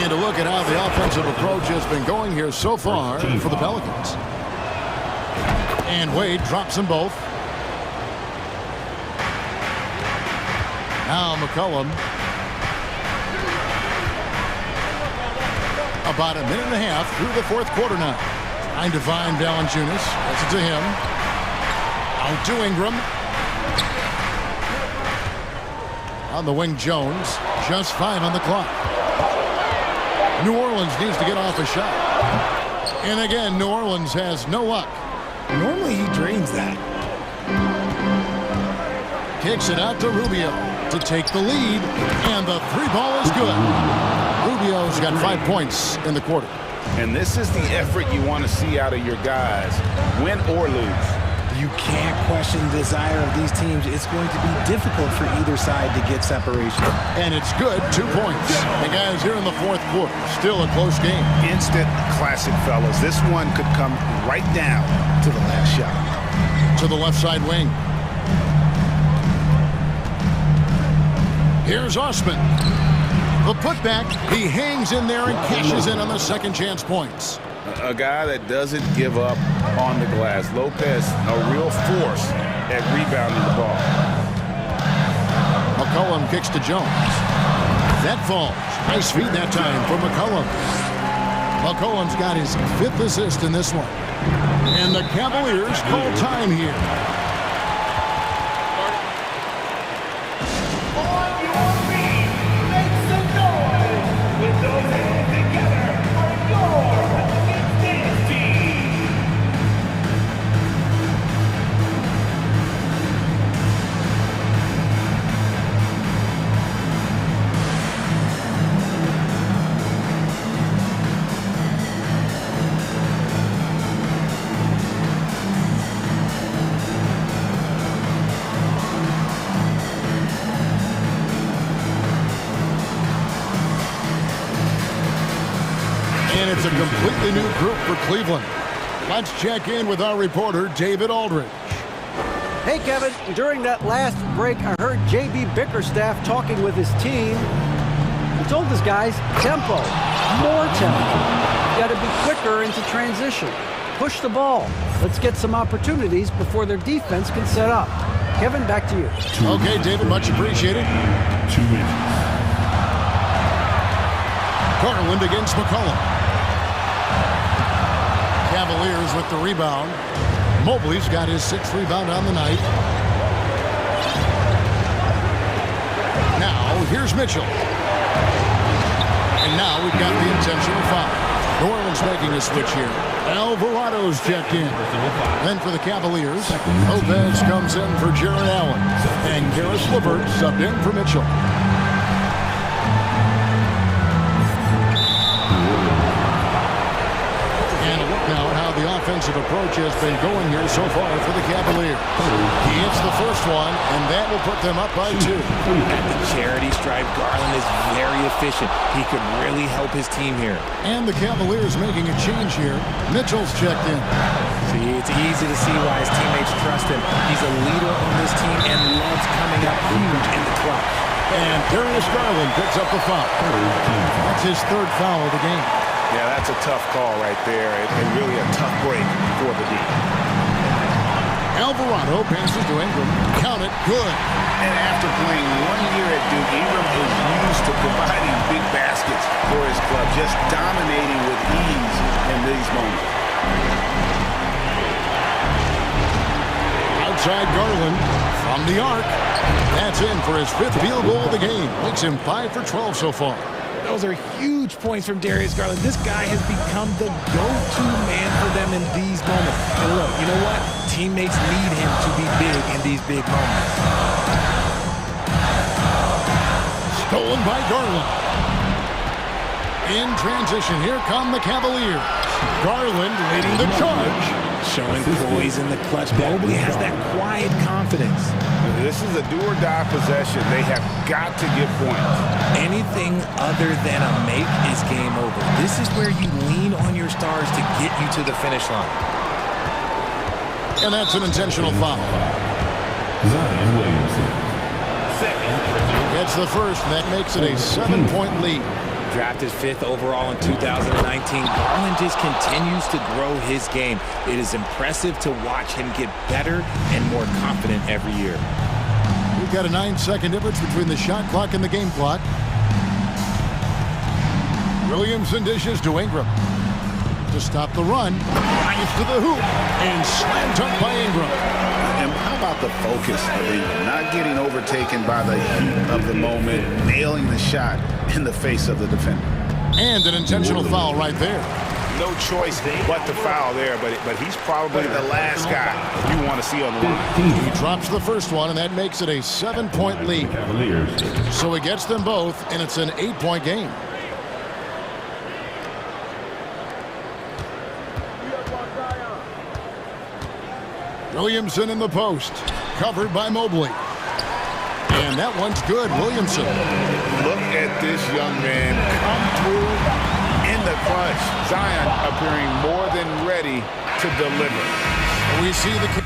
And to look at how the offensive approach has been going here so far for the Pelicans. And Wade drops them both. Now McCollum. About a minute and a half through the fourth quarter now. Trying to find Valanciunas. That's it to him. Out to Ingram. On the wing, Jones. Just 5 on the clock. New Orleans needs to get off a shot. And again, New Orleans has no luck. Normally he drains that. Kicks it out to Rubio to take the lead. And the 3 ball is good. Rubio's got 5 points in the quarter. And this is the effort you want to see out of your guys, win or lose. You can't question the desire of these teams. It's going to be difficult for either side to get separation. And it's good, 2 points. The guys here in the fourth quarter, still a close game. Instant classic, fellas. This one could come right down to the last shot. To the left side wing. Here's Osman. The putback, he hangs in there and cashes in on the second chance points. A guy that doesn't give up on the glass. Lopez, a real force at rebounding the ball. McCollum kicks to Jones. That falls. Nice feed that time for McCollum. McCollum's got his 5th assist in this one. And the Cavaliers call time here. It's a completely new group for Cleveland. Let's check in with our reporter, David Aldridge. Hey, Kevin. During that last break, I heard J.B. Bickerstaff talking with his team. He told his guys, tempo, more tempo. You got to be quicker into transition. Push the ball. Let's get some opportunities before their defense can set up. Kevin, back to you. Okay, David, much appreciated. 2 minutes. Garland against McCollum. Cavaliers with the rebound. Mobley's got his 6th rebound on the night. Now, here's Mitchell. And now we've got the intentional foul. New Orleans making a switch here. Alvarado's checked in. Then for the Cavaliers, Lopez comes in for Jared Allen. And Karis LeVert subbed in for Mitchell. And a look now at how the offensive approach has been going here so far for the Cavaliers. He hits the first one, and that will put them up by 2. At the charity stripe, Garland is very efficient. He could really help his team here. And the Cavaliers making a change here. Mitchell's checked in. See, it's easy to see why his teammates trust him. He's a leader on this team and loves coming up huge in the clutch. And Darius Garland picks up the foul. That's his 3rd foul of the game. Yeah, that's a tough call right there, and really a tough break for the D. Alvarado passes to Ingram. Count it, good. And after playing 1 year at Duke, Ingram is used to providing big baskets for his club, just dominating with ease in these moments. Outside Garland from the arc. That's in for his 5th field goal of the game. Makes him 5 for 12 so far. Those are huge points from Darius Garland. This guy has become the go-to man for them in these moments. And look, you know what? Teammates need him to be big in these big moments. Stolen by Garland. In transition, here come the Cavaliers. Garland leading the charge. Showing poise in the clutch. Mobley has that quiet confidence. This is a do-or-die possession. They have got to get points. Anything other than a make is game over. This is where you lean on your stars to get you to the finish line. And that's an intentional foul. Zion Williamson. Gets the first, and that makes it a 7-point lead. Drafted 5th overall in 2019, Garland just continues to grow his game. It is impressive to watch him get better and more confident every year. We've got a 9-second difference between the shot clock and the game clock. Williamson dishes to Ingram. To stop the run, drives to the hoop, and slam dunk by Ingram. And how about the focus of Ingram? Not getting overtaken by the heat of the moment, nailing the shot in the face of the defender. And an intentional foul right there. No choice but to foul there, but he's probably the last guy you want to see on the line. He drops the first one, and that makes it a 7-point lead. So he gets them both, and it's an 8-point game. Williamson in the post, covered by Mobley. And that one's good, Williamson. Look at this young man come through in the clutch. Zion appearing more than ready to deliver. We see the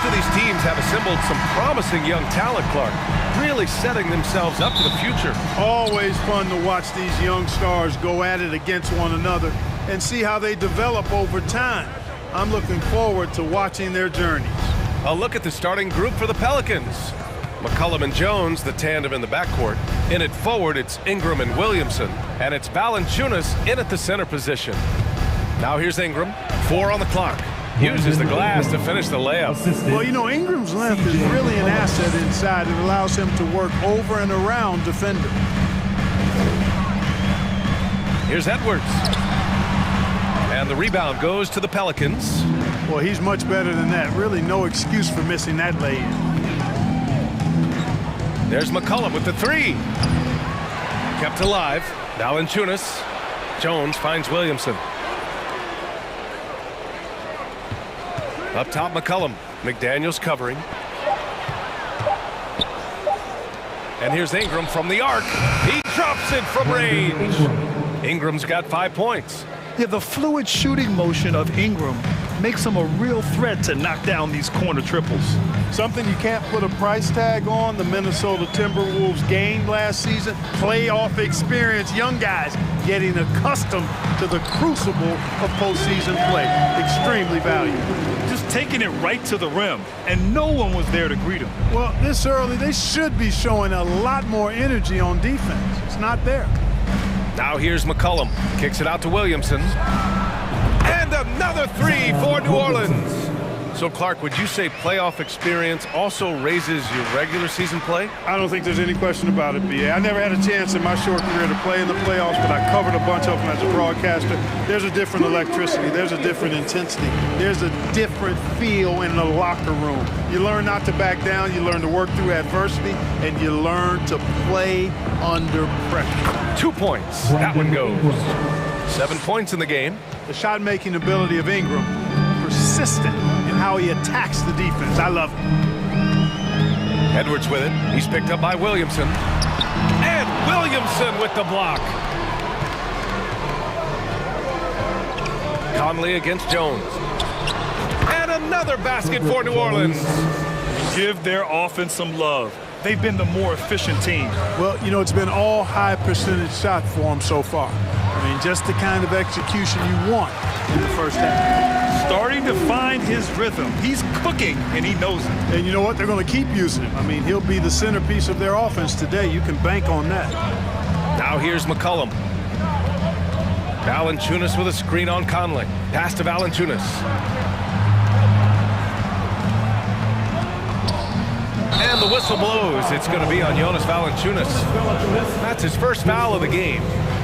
of these teams have assembled some promising young talent, Clark, really setting themselves up for the future. Always fun to watch these young stars go at it against one another and see how they develop over time. I'm looking forward to watching their journeys. A look at the starting group for the Pelicans. McCollum and Jones, the tandem in the backcourt. In at forward, it's Ingram and Williamson. And it's Valanciunas in at the center position. Now here's Ingram. 4 on the clock. Uses the glass to finish the layup. Well, you know, Ingram's length is really an asset inside. It allows him to work over and around defenders. Here's Edwards. And the rebound goes to the Pelicans. Well, he's much better than that. Really no excuse for missing that lay-in. There's McCollum with the 3. Kept alive. Valanciunas. Jones finds Williamson. Up top, McCollum. McDaniels covering. And here's Ingram from the arc. He drops it from range. Ingram's got 5 points. Yeah, the fluid shooting motion of Ingram makes him a real threat to knock down these corner triples. Something you can't put a price tag on. The Minnesota Timberwolves gained last season. Playoff experience. Young guys getting accustomed to the crucible of postseason play. Extremely valuable. Just taking it right to the rim, and no one was there to greet him. Well, this early, they should be showing a lot more energy on defense. It's not there. Now here's McCollum. Kicks it out to Williamson. And another 3 for New Orleans. So, Clark, would you say playoff experience also raises your regular season play? I don't think there's any question about it, B.A. I never had a chance in my short career to play in the playoffs, but I covered a bunch of them as a broadcaster. There's a different electricity. There's a different intensity. There's a different feel in the locker room. You learn not to back down. You learn to work through adversity, and you learn to play under pressure. 2 points. That one goes. 7 points in the game. The shot-making ability of Ingram, persistent in how he attacks the defense. I love it. Edwards with it. He's picked up by Williamson. And Williamson with the block. Conley against Jones. And another basket for New Orleans. Give their offense some love. They've been the more efficient team. Well, you know, it's been all high percentage shot for them so far. I mean, just the kind of execution you want in the first half. Starting to find his rhythm. He's cooking, and he knows it. And you know what? They're going to keep using him. I mean, he'll be the centerpiece of their offense today. You can bank on that. Now here's McCollum. Valanciunas with a screen on Conley. Pass to Valanciunas. And the whistle blows. It's going to be on Jonas Valanciunas. That's his first foul of the game.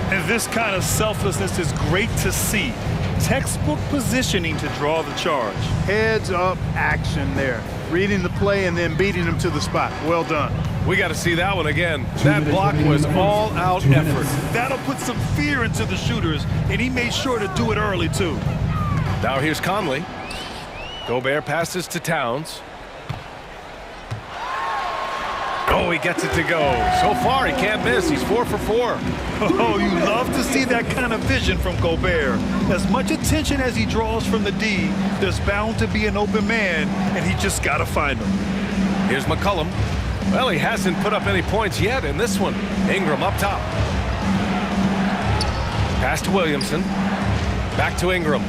And this kind of selflessness is great to see. Textbook positioning to draw the charge. Heads up action there. Reading the play and then beating him to the spot. Well done. We got to see that one again. That block was all-out effort. That'll put some fear into the shooters, and he made sure to do it early, too. Now here's Conley. Gobert passes to Towns. Oh, he gets it to go. So far, he can't miss. He's 4 for 4. Oh, you love to see that kind of vision from Gobert. As much attention as he draws from the D, there's bound to be an open man, and he just got to find him. Here's McCollum. Well, he hasn't put up any points yet in this one. Ingram up top. Pass to Williamson. Back to Ingram.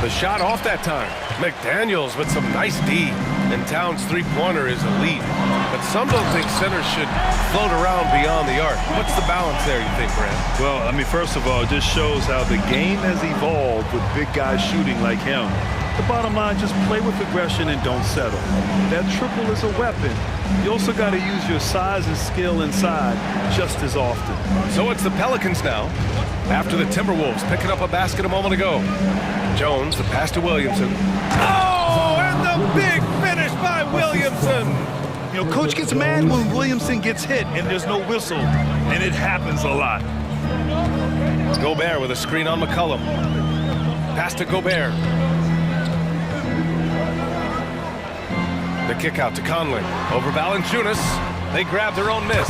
The shot off that time. McDaniels with some nice D. And Towns' three-pointer is elite. But some don't think centers should float around beyond the arc. What's the balance there, you think, Brad? Well, I mean, first of all, it just shows how the game has evolved with big guys shooting like him. The bottom line, just play with aggression and don't settle. That triple is a weapon. You also got to use your size and skill inside just as often. So it's the Pelicans now. After the Timberwolves picking up a basket a moment ago. Jones, the pass to Williamson. Oh, and the big finish by Williamson. You know, coach gets mad when Williamson gets hit and there's no whistle, and it happens a lot. Gobert with a screen on McCollum. Pass to Gobert. The kick out to Conley. Over Valanciunas. They grab their own miss.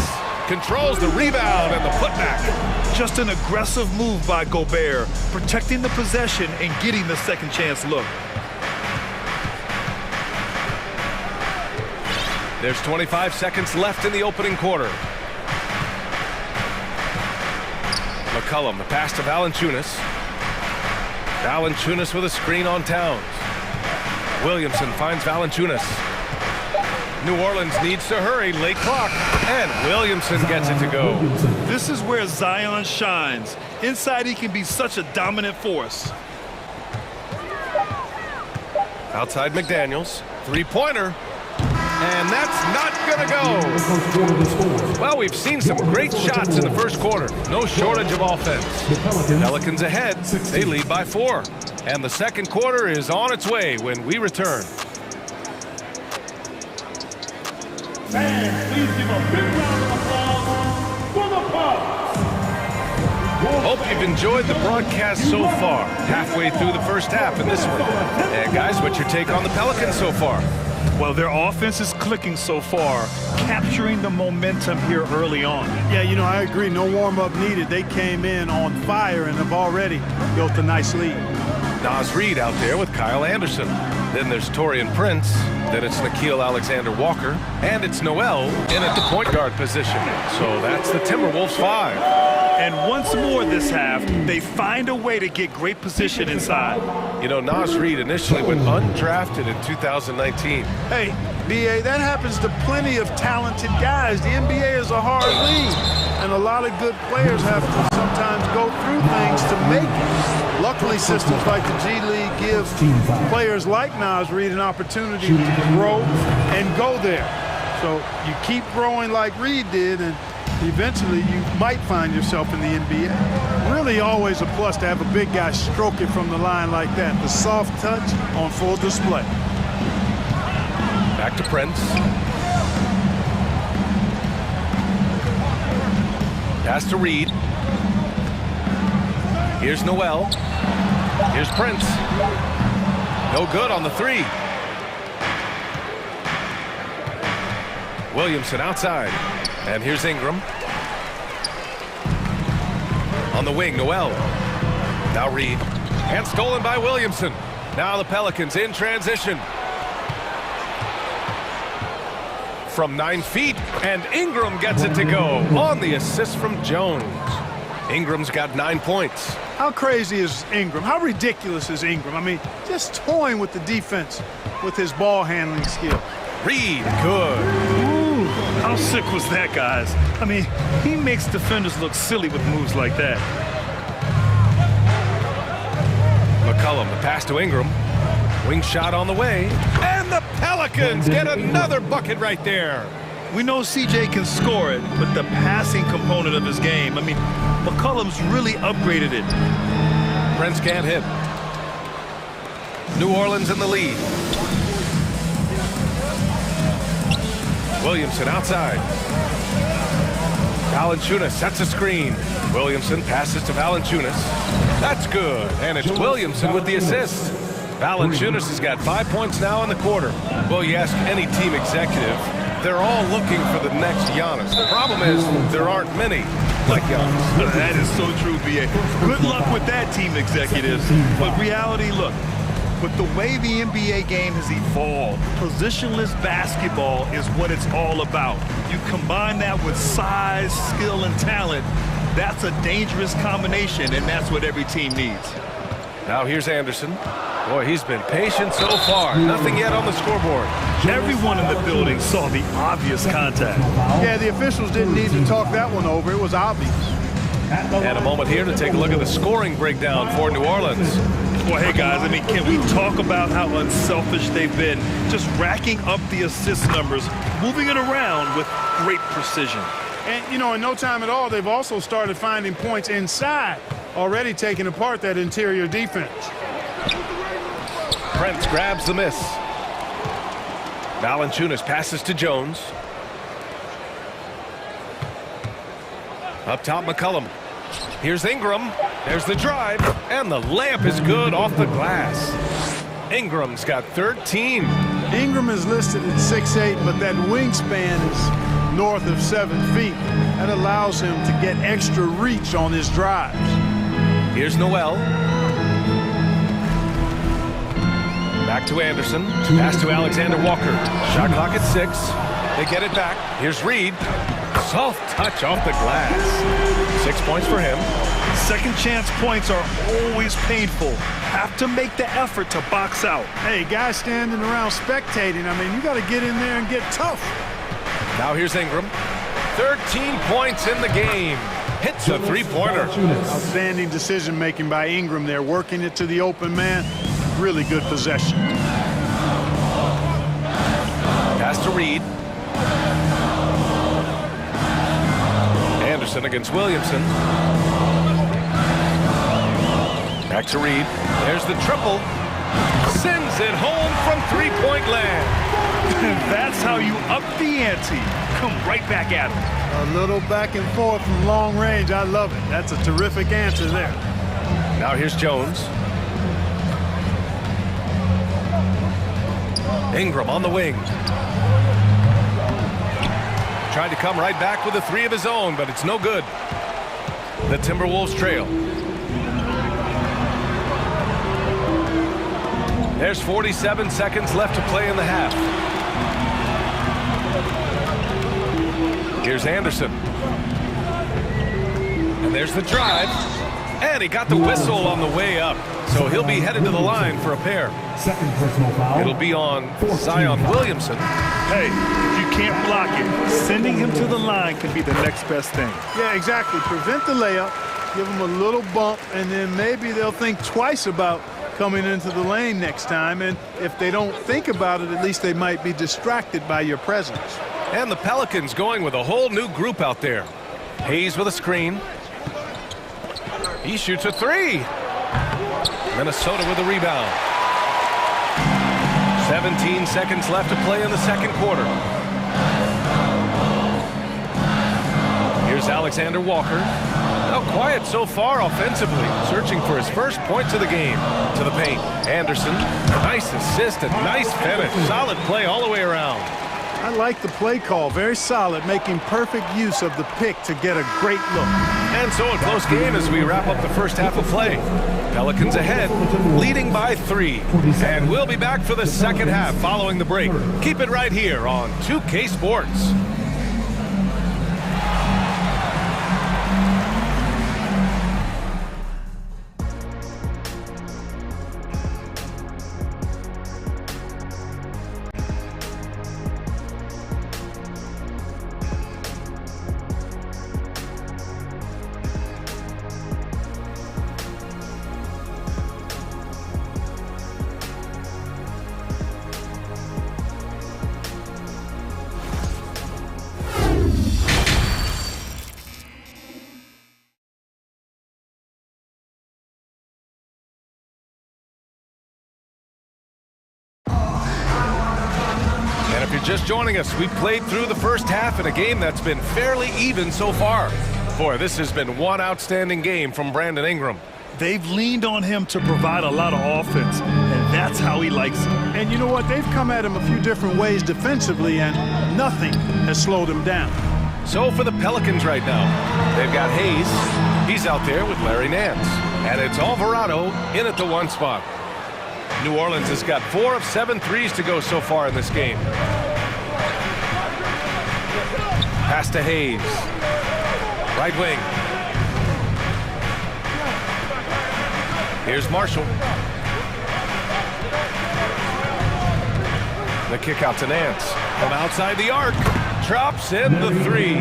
Controls the rebound and the putback. Just an aggressive move by Gobert, protecting the possession and getting the second chance look. There's 25 seconds left in the opening quarter. McCollum, the pass to Valanciunas. Valanciunas with a screen on Towns. Williamson finds Valanciunas. New Orleans needs to hurry, late clock, and Williamson gets it to go. This is where Zion shines. Inside, he can be such a dominant force. Outside McDaniels, three-pointer, and that's not gonna go. Well, we've seen some great shots in the first quarter. No shortage of offense. Pelicans ahead, they lead by 4. And the second quarter is on its way when we return. Fans, please give a big round of applause for the Pels. Hope you've enjoyed the broadcast so far. Halfway through the first half in this one. And guys, what's your take on the Pelicans so far? Well, their offense is clicking so far, capturing the momentum here early on. Yeah, you know, I agree. No warm-up needed. They came in on fire and have already built a nice lead. Naz Reid out there with Kyle Anderson. Then there's Taurean Prince. Then it's Nickeil Alexander-Walker. And it's Noel in at the point guard position. So that's the Timberwolves 5. And once more this half, they find a way to get great position inside. You know, Naz Reid initially went undrafted in 2019. Hey, BA, that happens to plenty of talented guys. The NBA is a hard league, and a lot of good players have to sometimes go through things to make it. Luckily, systems like the G League give players like Naz Reid an opportunity to grow and go there. So you keep growing like Reid did, and eventually you might find yourself in the NBA. Really always a plus to have a big guy stroke it from the line like that. The soft touch on full display. Back to Prince. Pass to Reid. Here's Noel. Here's Prince. No good on the 3. Williamson outside. And here's Ingram. On the wing, Noel. Now Reid. And stolen by Williamson. Now the Pelicans in transition. From 9 feet, and Ingram gets it to go on the assist from Jones. Ingram's got 9 points. How crazy is Ingram? How ridiculous is Ingram? I mean, just toying with the defense with his ball handling skill. Reid, good. Ooh, how sick was that, guys? I mean, he makes defenders look silly with moves like that. McCollum, the pass to Ingram. Wing shot on the way. And the Pelicans get another bucket right there. We know CJ can score it, but the passing component of his game, I mean, McCollum's really upgraded it. Prince can't hit. New Orleans in the lead. Williamson outside. Valanciunas sets a screen. Williamson passes to Valanciunas. That's good. And it's Williamson with the assist. Valanciunas has got 5 points now in the quarter. Well, you ask any team executive, they're all looking for the next Giannis. The problem is there aren't many like Giannis. That is so true, BA. Good luck with that, team executives. But reality, look, with the way the NBA game has evolved, positionless basketball is what it's all about. You combine that with size, skill, and talent, that's a dangerous combination, and that's what every team needs. Now here's Anderson. Boy, he's been patient so far. Nothing yet on the scoreboard. Everyone in the building saw the obvious contact. Yeah, the officials didn't need to talk that one over. It was obvious. And a moment here to take a look at the scoring breakdown for New Orleans. Well, hey, guys, I mean, can we talk about how unselfish they've been? Just racking up the assist numbers, moving it around with great precision. And, you know, in no time at all, they've also started finding points inside, already taking apart that interior defense. Prince grabs the miss. Valanciunas passes to Jones. Up top, McCollum. Here's Ingram. There's the drive. And the layup is good off the glass. Ingram's got 13. Ingram is listed at 6'8", but that wingspan is north of 7 feet. That allows him to get extra reach on his drives. Here's Noel. Back to Anderson. Pass to Alexander Walker. Shot clock at 6. They get it back. Here's Reed. Soft touch off the glass. 6 points for him. Second chance points are always painful. Have to make the effort to box out. Hey, guys standing around spectating, I mean, you got to get in there and get tough. Now here's Ingram. 13 points in the game. Hits a three-pointer. Outstanding decision-making by Ingram there, working it to the open man. Really good possession. Pass to Reed. Anderson against Williamson. Back to Reed. There's the triple. Sends it home from three-point land. That's how you up the ante. Come right back at him. A little back and forth from long range. I love it. That's a terrific answer there. Now here's Jones. Ingram on the wing. Tried to come right back with a three of his own, but it's no good. The Timberwolves trail. There's 47 seconds left to play in the half. Here's Anderson. And there's the drive. And he got the whistle on the way up. So he'll be headed to the line for a pair. Second personal foul. It'll be on Zion Williamson. Hey, if you can't block it, sending him to the line can be the next best thing. Yeah, exactly. Prevent the layup, give them a little bump, and then maybe they'll think twice about coming into the lane next time. And if they don't think about it, at least they might be distracted by your presence. And the Pelicans going with a whole new group out there. Hayes with a screen. He shoots a three. Minnesota with a rebound. 17 seconds left to play in the second quarter. Here's Alexander Walker. Now quiet so far offensively, searching for his first points of the game. To the paint. Anderson, nice assist and nice finish. Solid play all the way around. I like the play call. Very solid, making perfect use of the pick to get a great look. And so a close game as we wrap up the first half of play. Pelicans ahead, leading by 3. And we'll be back for the second half following the break. Keep it right here on 2K Sports. Just joining us, we played through the first half in a game that's been fairly even so far. Boy, this has been one outstanding game from Brandon Ingram. They've leaned on him to provide a lot of offense, and that's how he likes it. And you know what? They've come at him a few different ways defensively, and nothing has slowed him down. So for the Pelicans right now, they've got Hayes. He's out there with Larry Nance. And it's Alvarado in at the 1 spot. New Orleans has got 4 of 7 threes to go so far in this game. Pass to Hayes. Right wing. Here's Marshall. The kick out to Nance. From outside the arc. Drops in the 3.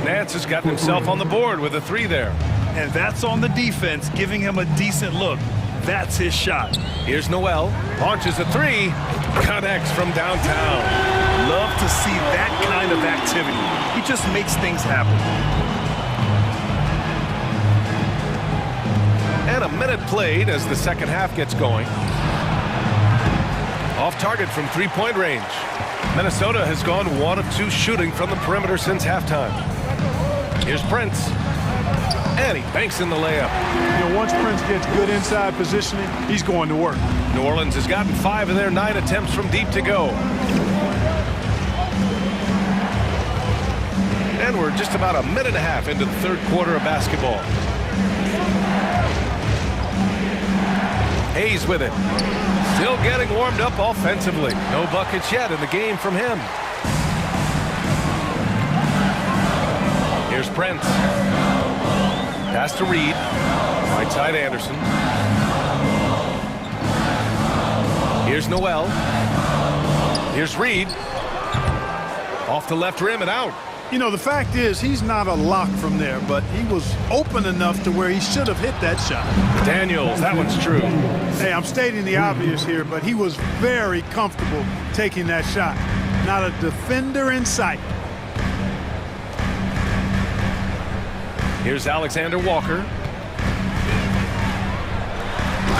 Nance has gotten himself on the board with a 3 there. And that's on the defense, giving him a decent look. That's his shot. Here's Noel. Launches a 3. Connects from downtown. Love to see that kind of activity. He just makes things happen. And a minute played as the second half gets going. Off target from 3-point range. Minnesota has gone 1 of 2 shooting from the perimeter since halftime. Here's Prince. And he banks in the layup. You know, once Prince gets good inside positioning, he's going to work. New Orleans has gotten 5 of their 9 attempts from deep to go. And we're just about a minute and a half into the third quarter of basketball. Hayes with it. Still getting warmed up offensively. No buckets yet in the game from him. Prince. Pass to Reed. Right side Anderson. Here's Noel. Here's Reed. Off the left rim and out. You know, the fact is he's not a lock from there, but he was open enough to where he should have hit that shot. Daniels, that one's true. Hey, I'm stating the obvious here, but he was very comfortable taking that shot. Not a defender in sight. Here's Alexander Walker.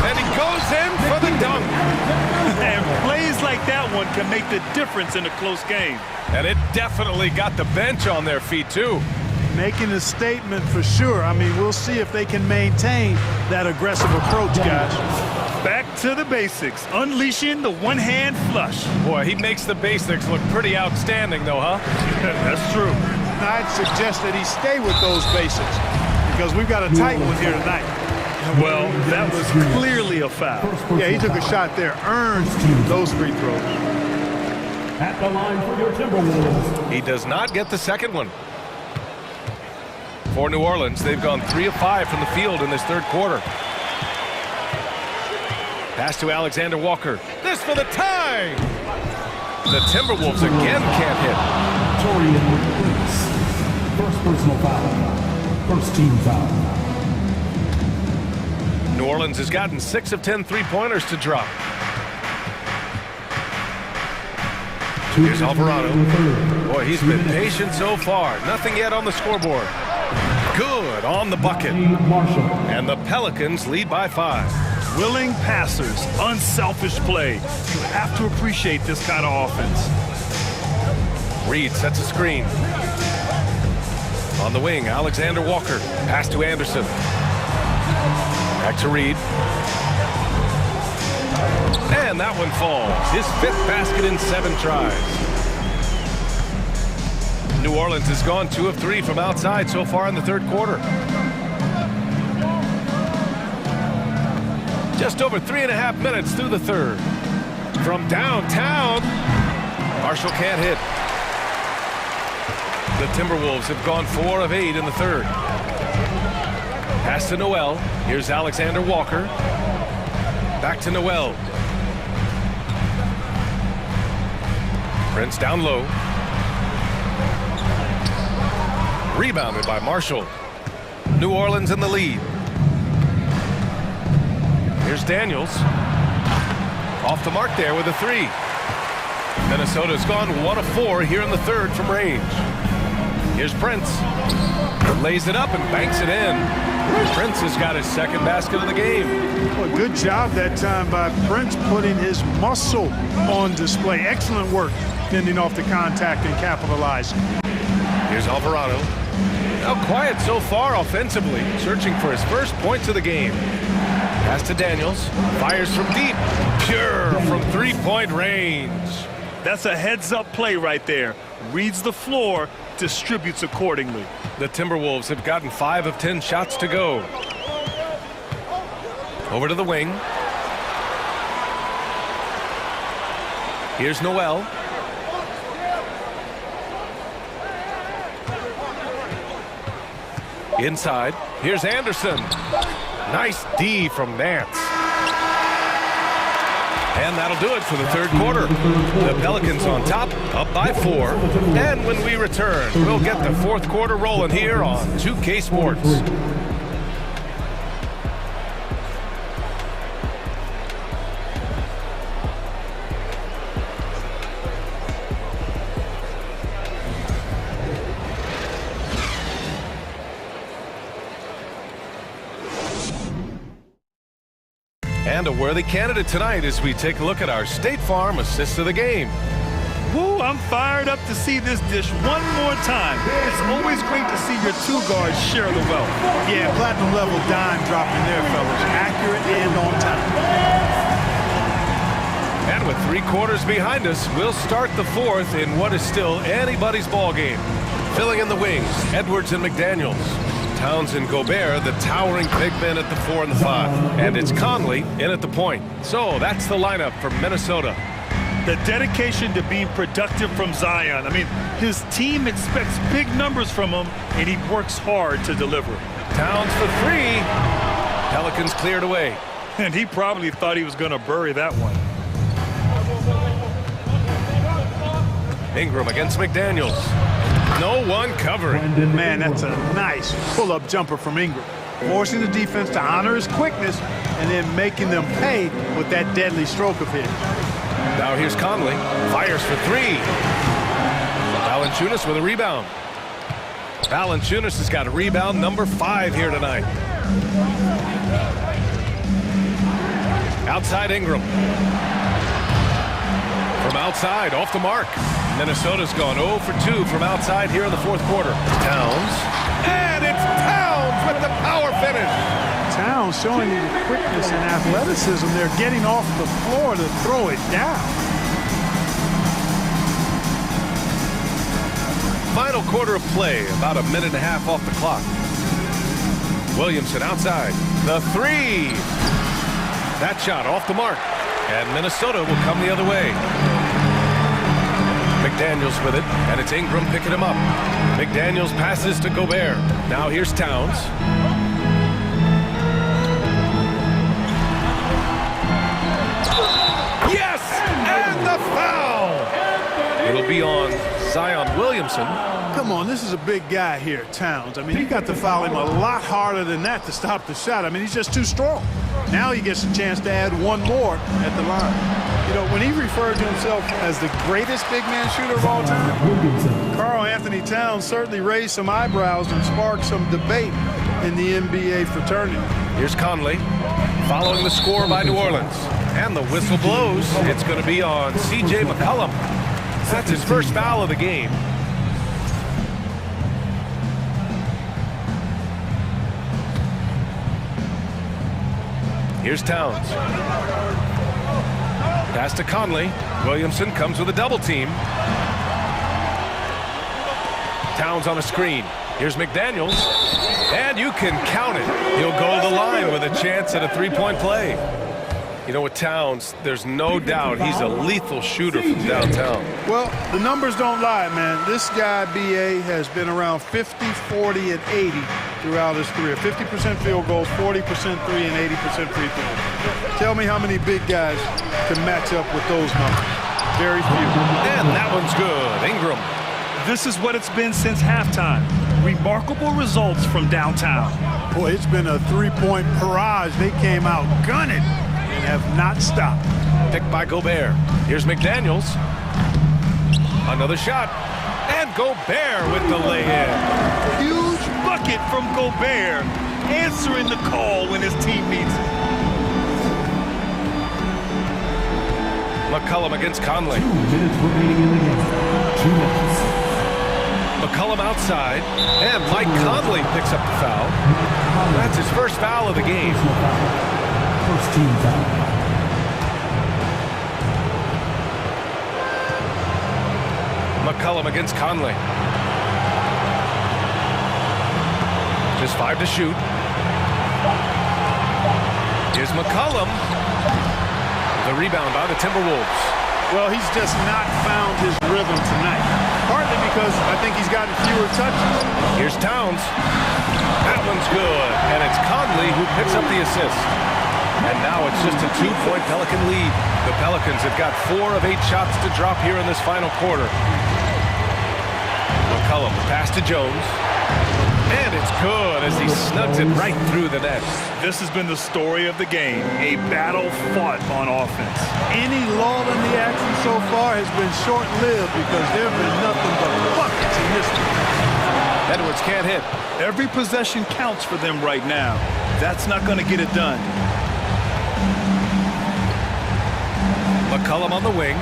And he goes in for the dunk. And plays like that one can make the difference in a close game. And it definitely got the bench on their feet, too. Making a statement for sure. I mean, we'll see if they can maintain that aggressive approach, guys. Back to the basics. Unleashing the one-hand flush. Boy, he makes the basics look pretty outstanding, though, huh? That's true. I'd suggest that he stay with those basics because we've got a tight one here tonight. Well, that was clearly a foul. Yeah, he took a shot there, earned those free throws. At the line for your Timberwolves. He does not get the second one. For New Orleans, they've gone 3 of 5 from the field in this third quarter. Pass to Alexander Walker. This for the tie! The Timberwolves again can't hit. Torian Prince. First personal foul. First team foul. New Orleans has gotten 6 of 10 three-pointers to drop. Here's Alvarado. Boy, he's been patient so far. Nothing yet on the scoreboard. Good on the bucket. And the Pelicans lead by 5. Willing passers, unselfish play. You have to appreciate this kind of offense. Reed sets a screen. On the wing, Alexander Walker. Pass to Anderson. Back to Reed. And that one falls. His 5th basket in 7 tries. New Orleans has gone 2 of 3 from outside so far in the third quarter. Just over 3.5 minutes through the third. From downtown, Marshall can't hit. The Timberwolves have gone 4 of 8 in the third. Pass to Noel. Here's Alexander Walker. Back to Noel. Prince down low. Rebounded by Marshall. New Orleans in the lead. Here's Daniels. Off the mark there with a 3. Minnesota's gone 1 of 4 here in the third from range. Here's Prince. Lays it up and banks it in. Prince has got his 2nd basket of the game. Well, good job that time by Prince putting his muscle on display. Excellent work fending off the contact and capitalizing. Here's Alvarado. Now quiet so far offensively, searching for his first points of the game. Pass to Daniels. Fires from deep. Pure from 3-point range. That's a heads-up play right there. Reads the floor, distributes accordingly. The Timberwolves have gotten 5 of 10 shots to go. Over to the wing. Here's Noel. Inside. Here's Anderson. Nice D from Nance. And that'll do it for the third quarter. The Pelicans on top, up by 4. And when we return, we'll get the fourth quarter rolling here on 2K Sports. And a worthy candidate tonight as we take a look at our State Farm assist of the game. Woo, I'm fired up to see this dish one more time. It's always great to see your 2 guards share the wealth. Yeah, platinum level dime dropping there, fellas. Accurate and on time. And with 3 quarters behind us, we'll start the fourth in what is still anybody's ball game. Filling in the wings, Edwards and McDaniels. Towns and Gobert, the towering big men at the 4 and the 5. And it's Conley in at the point. So that's the lineup for Minnesota. The dedication to being productive from Zion. I mean, his team expects big numbers from him, and he works hard to deliver. Towns for three. Pelicans cleared away. And he probably thought he was going to bury that one. Ingram against McDaniels. No one covering. Man, that's a nice pull-up jumper from Ingram. Forcing the defense to honor his quickness and then making them pay with that deadly stroke of his. Now here's Conley. Fires for three. Valanciunas with a rebound. Valanciunas has got a rebound number 5 here tonight. Outside Ingram. From outside, off the mark. Minnesota's gone 0 for 2 from outside here in the fourth quarter. Towns. And it's Towns with the power finish. Towns showing you the quickness and athleticism. They're getting off the floor to throw it down. Final quarter of play, about a minute and a half off the clock. Williamson outside. The three. That shot off the mark. And Minnesota will come the other way. McDaniels with it, and it's Ingram picking him up. McDaniels passes to Gobert. Now here's Towns. Yes! And the foul! It'll be on Zion Williamson. Come on, this is a big guy here, Towns. I mean, you got to foul him a lot harder than that to stop the shot. I mean, he's just too strong. Now he gets a chance to add one more at the line. You know, when he referred to himself as the greatest big man shooter of all time, Karl Anthony Towns certainly raised some eyebrows and sparked some debate in the NBA fraternity. Here's Conley following the score by New Orleans. And the whistle blows. It's going to be on C.J. McCollum. That's his first foul of the game. Here's Towns. Pass to Conley. Williamson comes with a double team. Towns on a screen. Here's McDaniels. And you can count it. He'll go to the line with a chance at a three-point play. You know, with Towns, there's no doubt he's a lethal shooter from downtown. Well, the numbers don't lie, man. This guy, B.A., has been around 50, 40, and 80 throughout his career. 50% field goals, 40% three, and 80% free throws. Tell me how many big guys can match up with those numbers. Very few. And that one's good. Ingram. This is what it's been since halftime. Remarkable results from downtown. Boy, it's been a three-point barrage. They came out gunning and have not stopped. Picked by Gobert. Here's McDaniels. Another shot. And Gobert with the lay-in. Huge bucket from Gobert, answering the call when his team needs it. McCollum against Conley. 2 minutes remaining in the game. 2 minutes. McCollum outside, and Mike Conley picks up the foul. That's his first foul of the game. First team foul. McCollum against Conley. Just 5 to shoot. Here's McCollum. The rebound by the Timberwolves. Well, he's just not found his rhythm tonight. Partly because I think he's gotten fewer touches. Here's Towns. That one's good. And it's Conley who picks up the assist. And now it's just a 2-point Pelican lead. The Pelicans have got 4 of 8 shots to drop here in this final quarter. McCollum, pass to Jones. And it's good as he snugs it right through the net. This has been the story of the game, a battle fought on offense. Any lull in the action so far has been short-lived because there have been nothing but buckets in this one. Edwards can't hit. Every possession counts for them right now. That's not going to get it done. McCollum on the wing.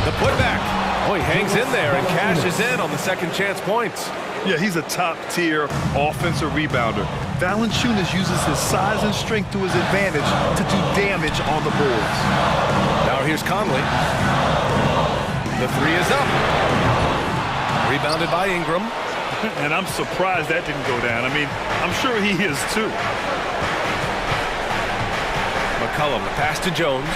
The putback. Oh, he hangs in there and cashes in on the second chance points. Yeah, he's a top-tier offensive rebounder. Valanciunas uses his size and strength to his advantage to do damage on the boards. Now here's Conley. The three is up. Rebounded by Ingram. And I'm surprised that didn't go down. I mean, I'm sure he is too. McCollum, the pass to Jones.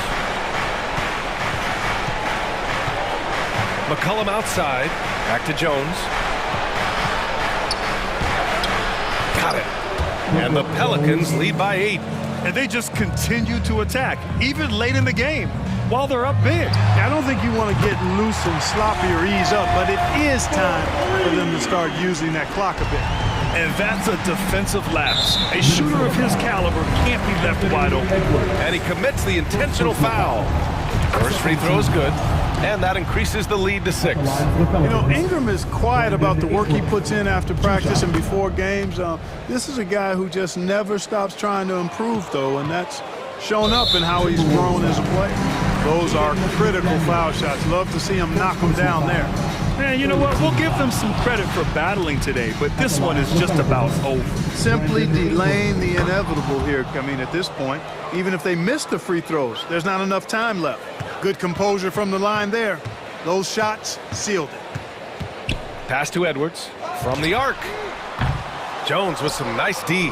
McCollum outside. Back to Jones. Got it. And the Pelicans lead by 8. And they just continue to attack, even late in the game, while they're up big. I don't think you want to get loose and sloppy or ease up, but it is time for them to start using that clock a bit. And that's a defensive lapse. A shooter of his caliber can't be left wide open. And he commits the intentional foul. First free throw is good, and that increases the lead to 6. You know, Ingram is quiet about the work he puts in after practice and before games. This is a guy who just never stops trying to improve, though, and that's shown up in how he's grown as a player. Those are critical foul shots. Love to see him knock them down there. And you know what? We'll give them some credit for battling today, but this one is just about over. Simply delaying the inevitable here. I mean, at this point, even if they miss the free throws, there's not enough time left. Good composure from the line there. Those shots sealed it. Pass to Edwards from the arc. Jones with some nice D.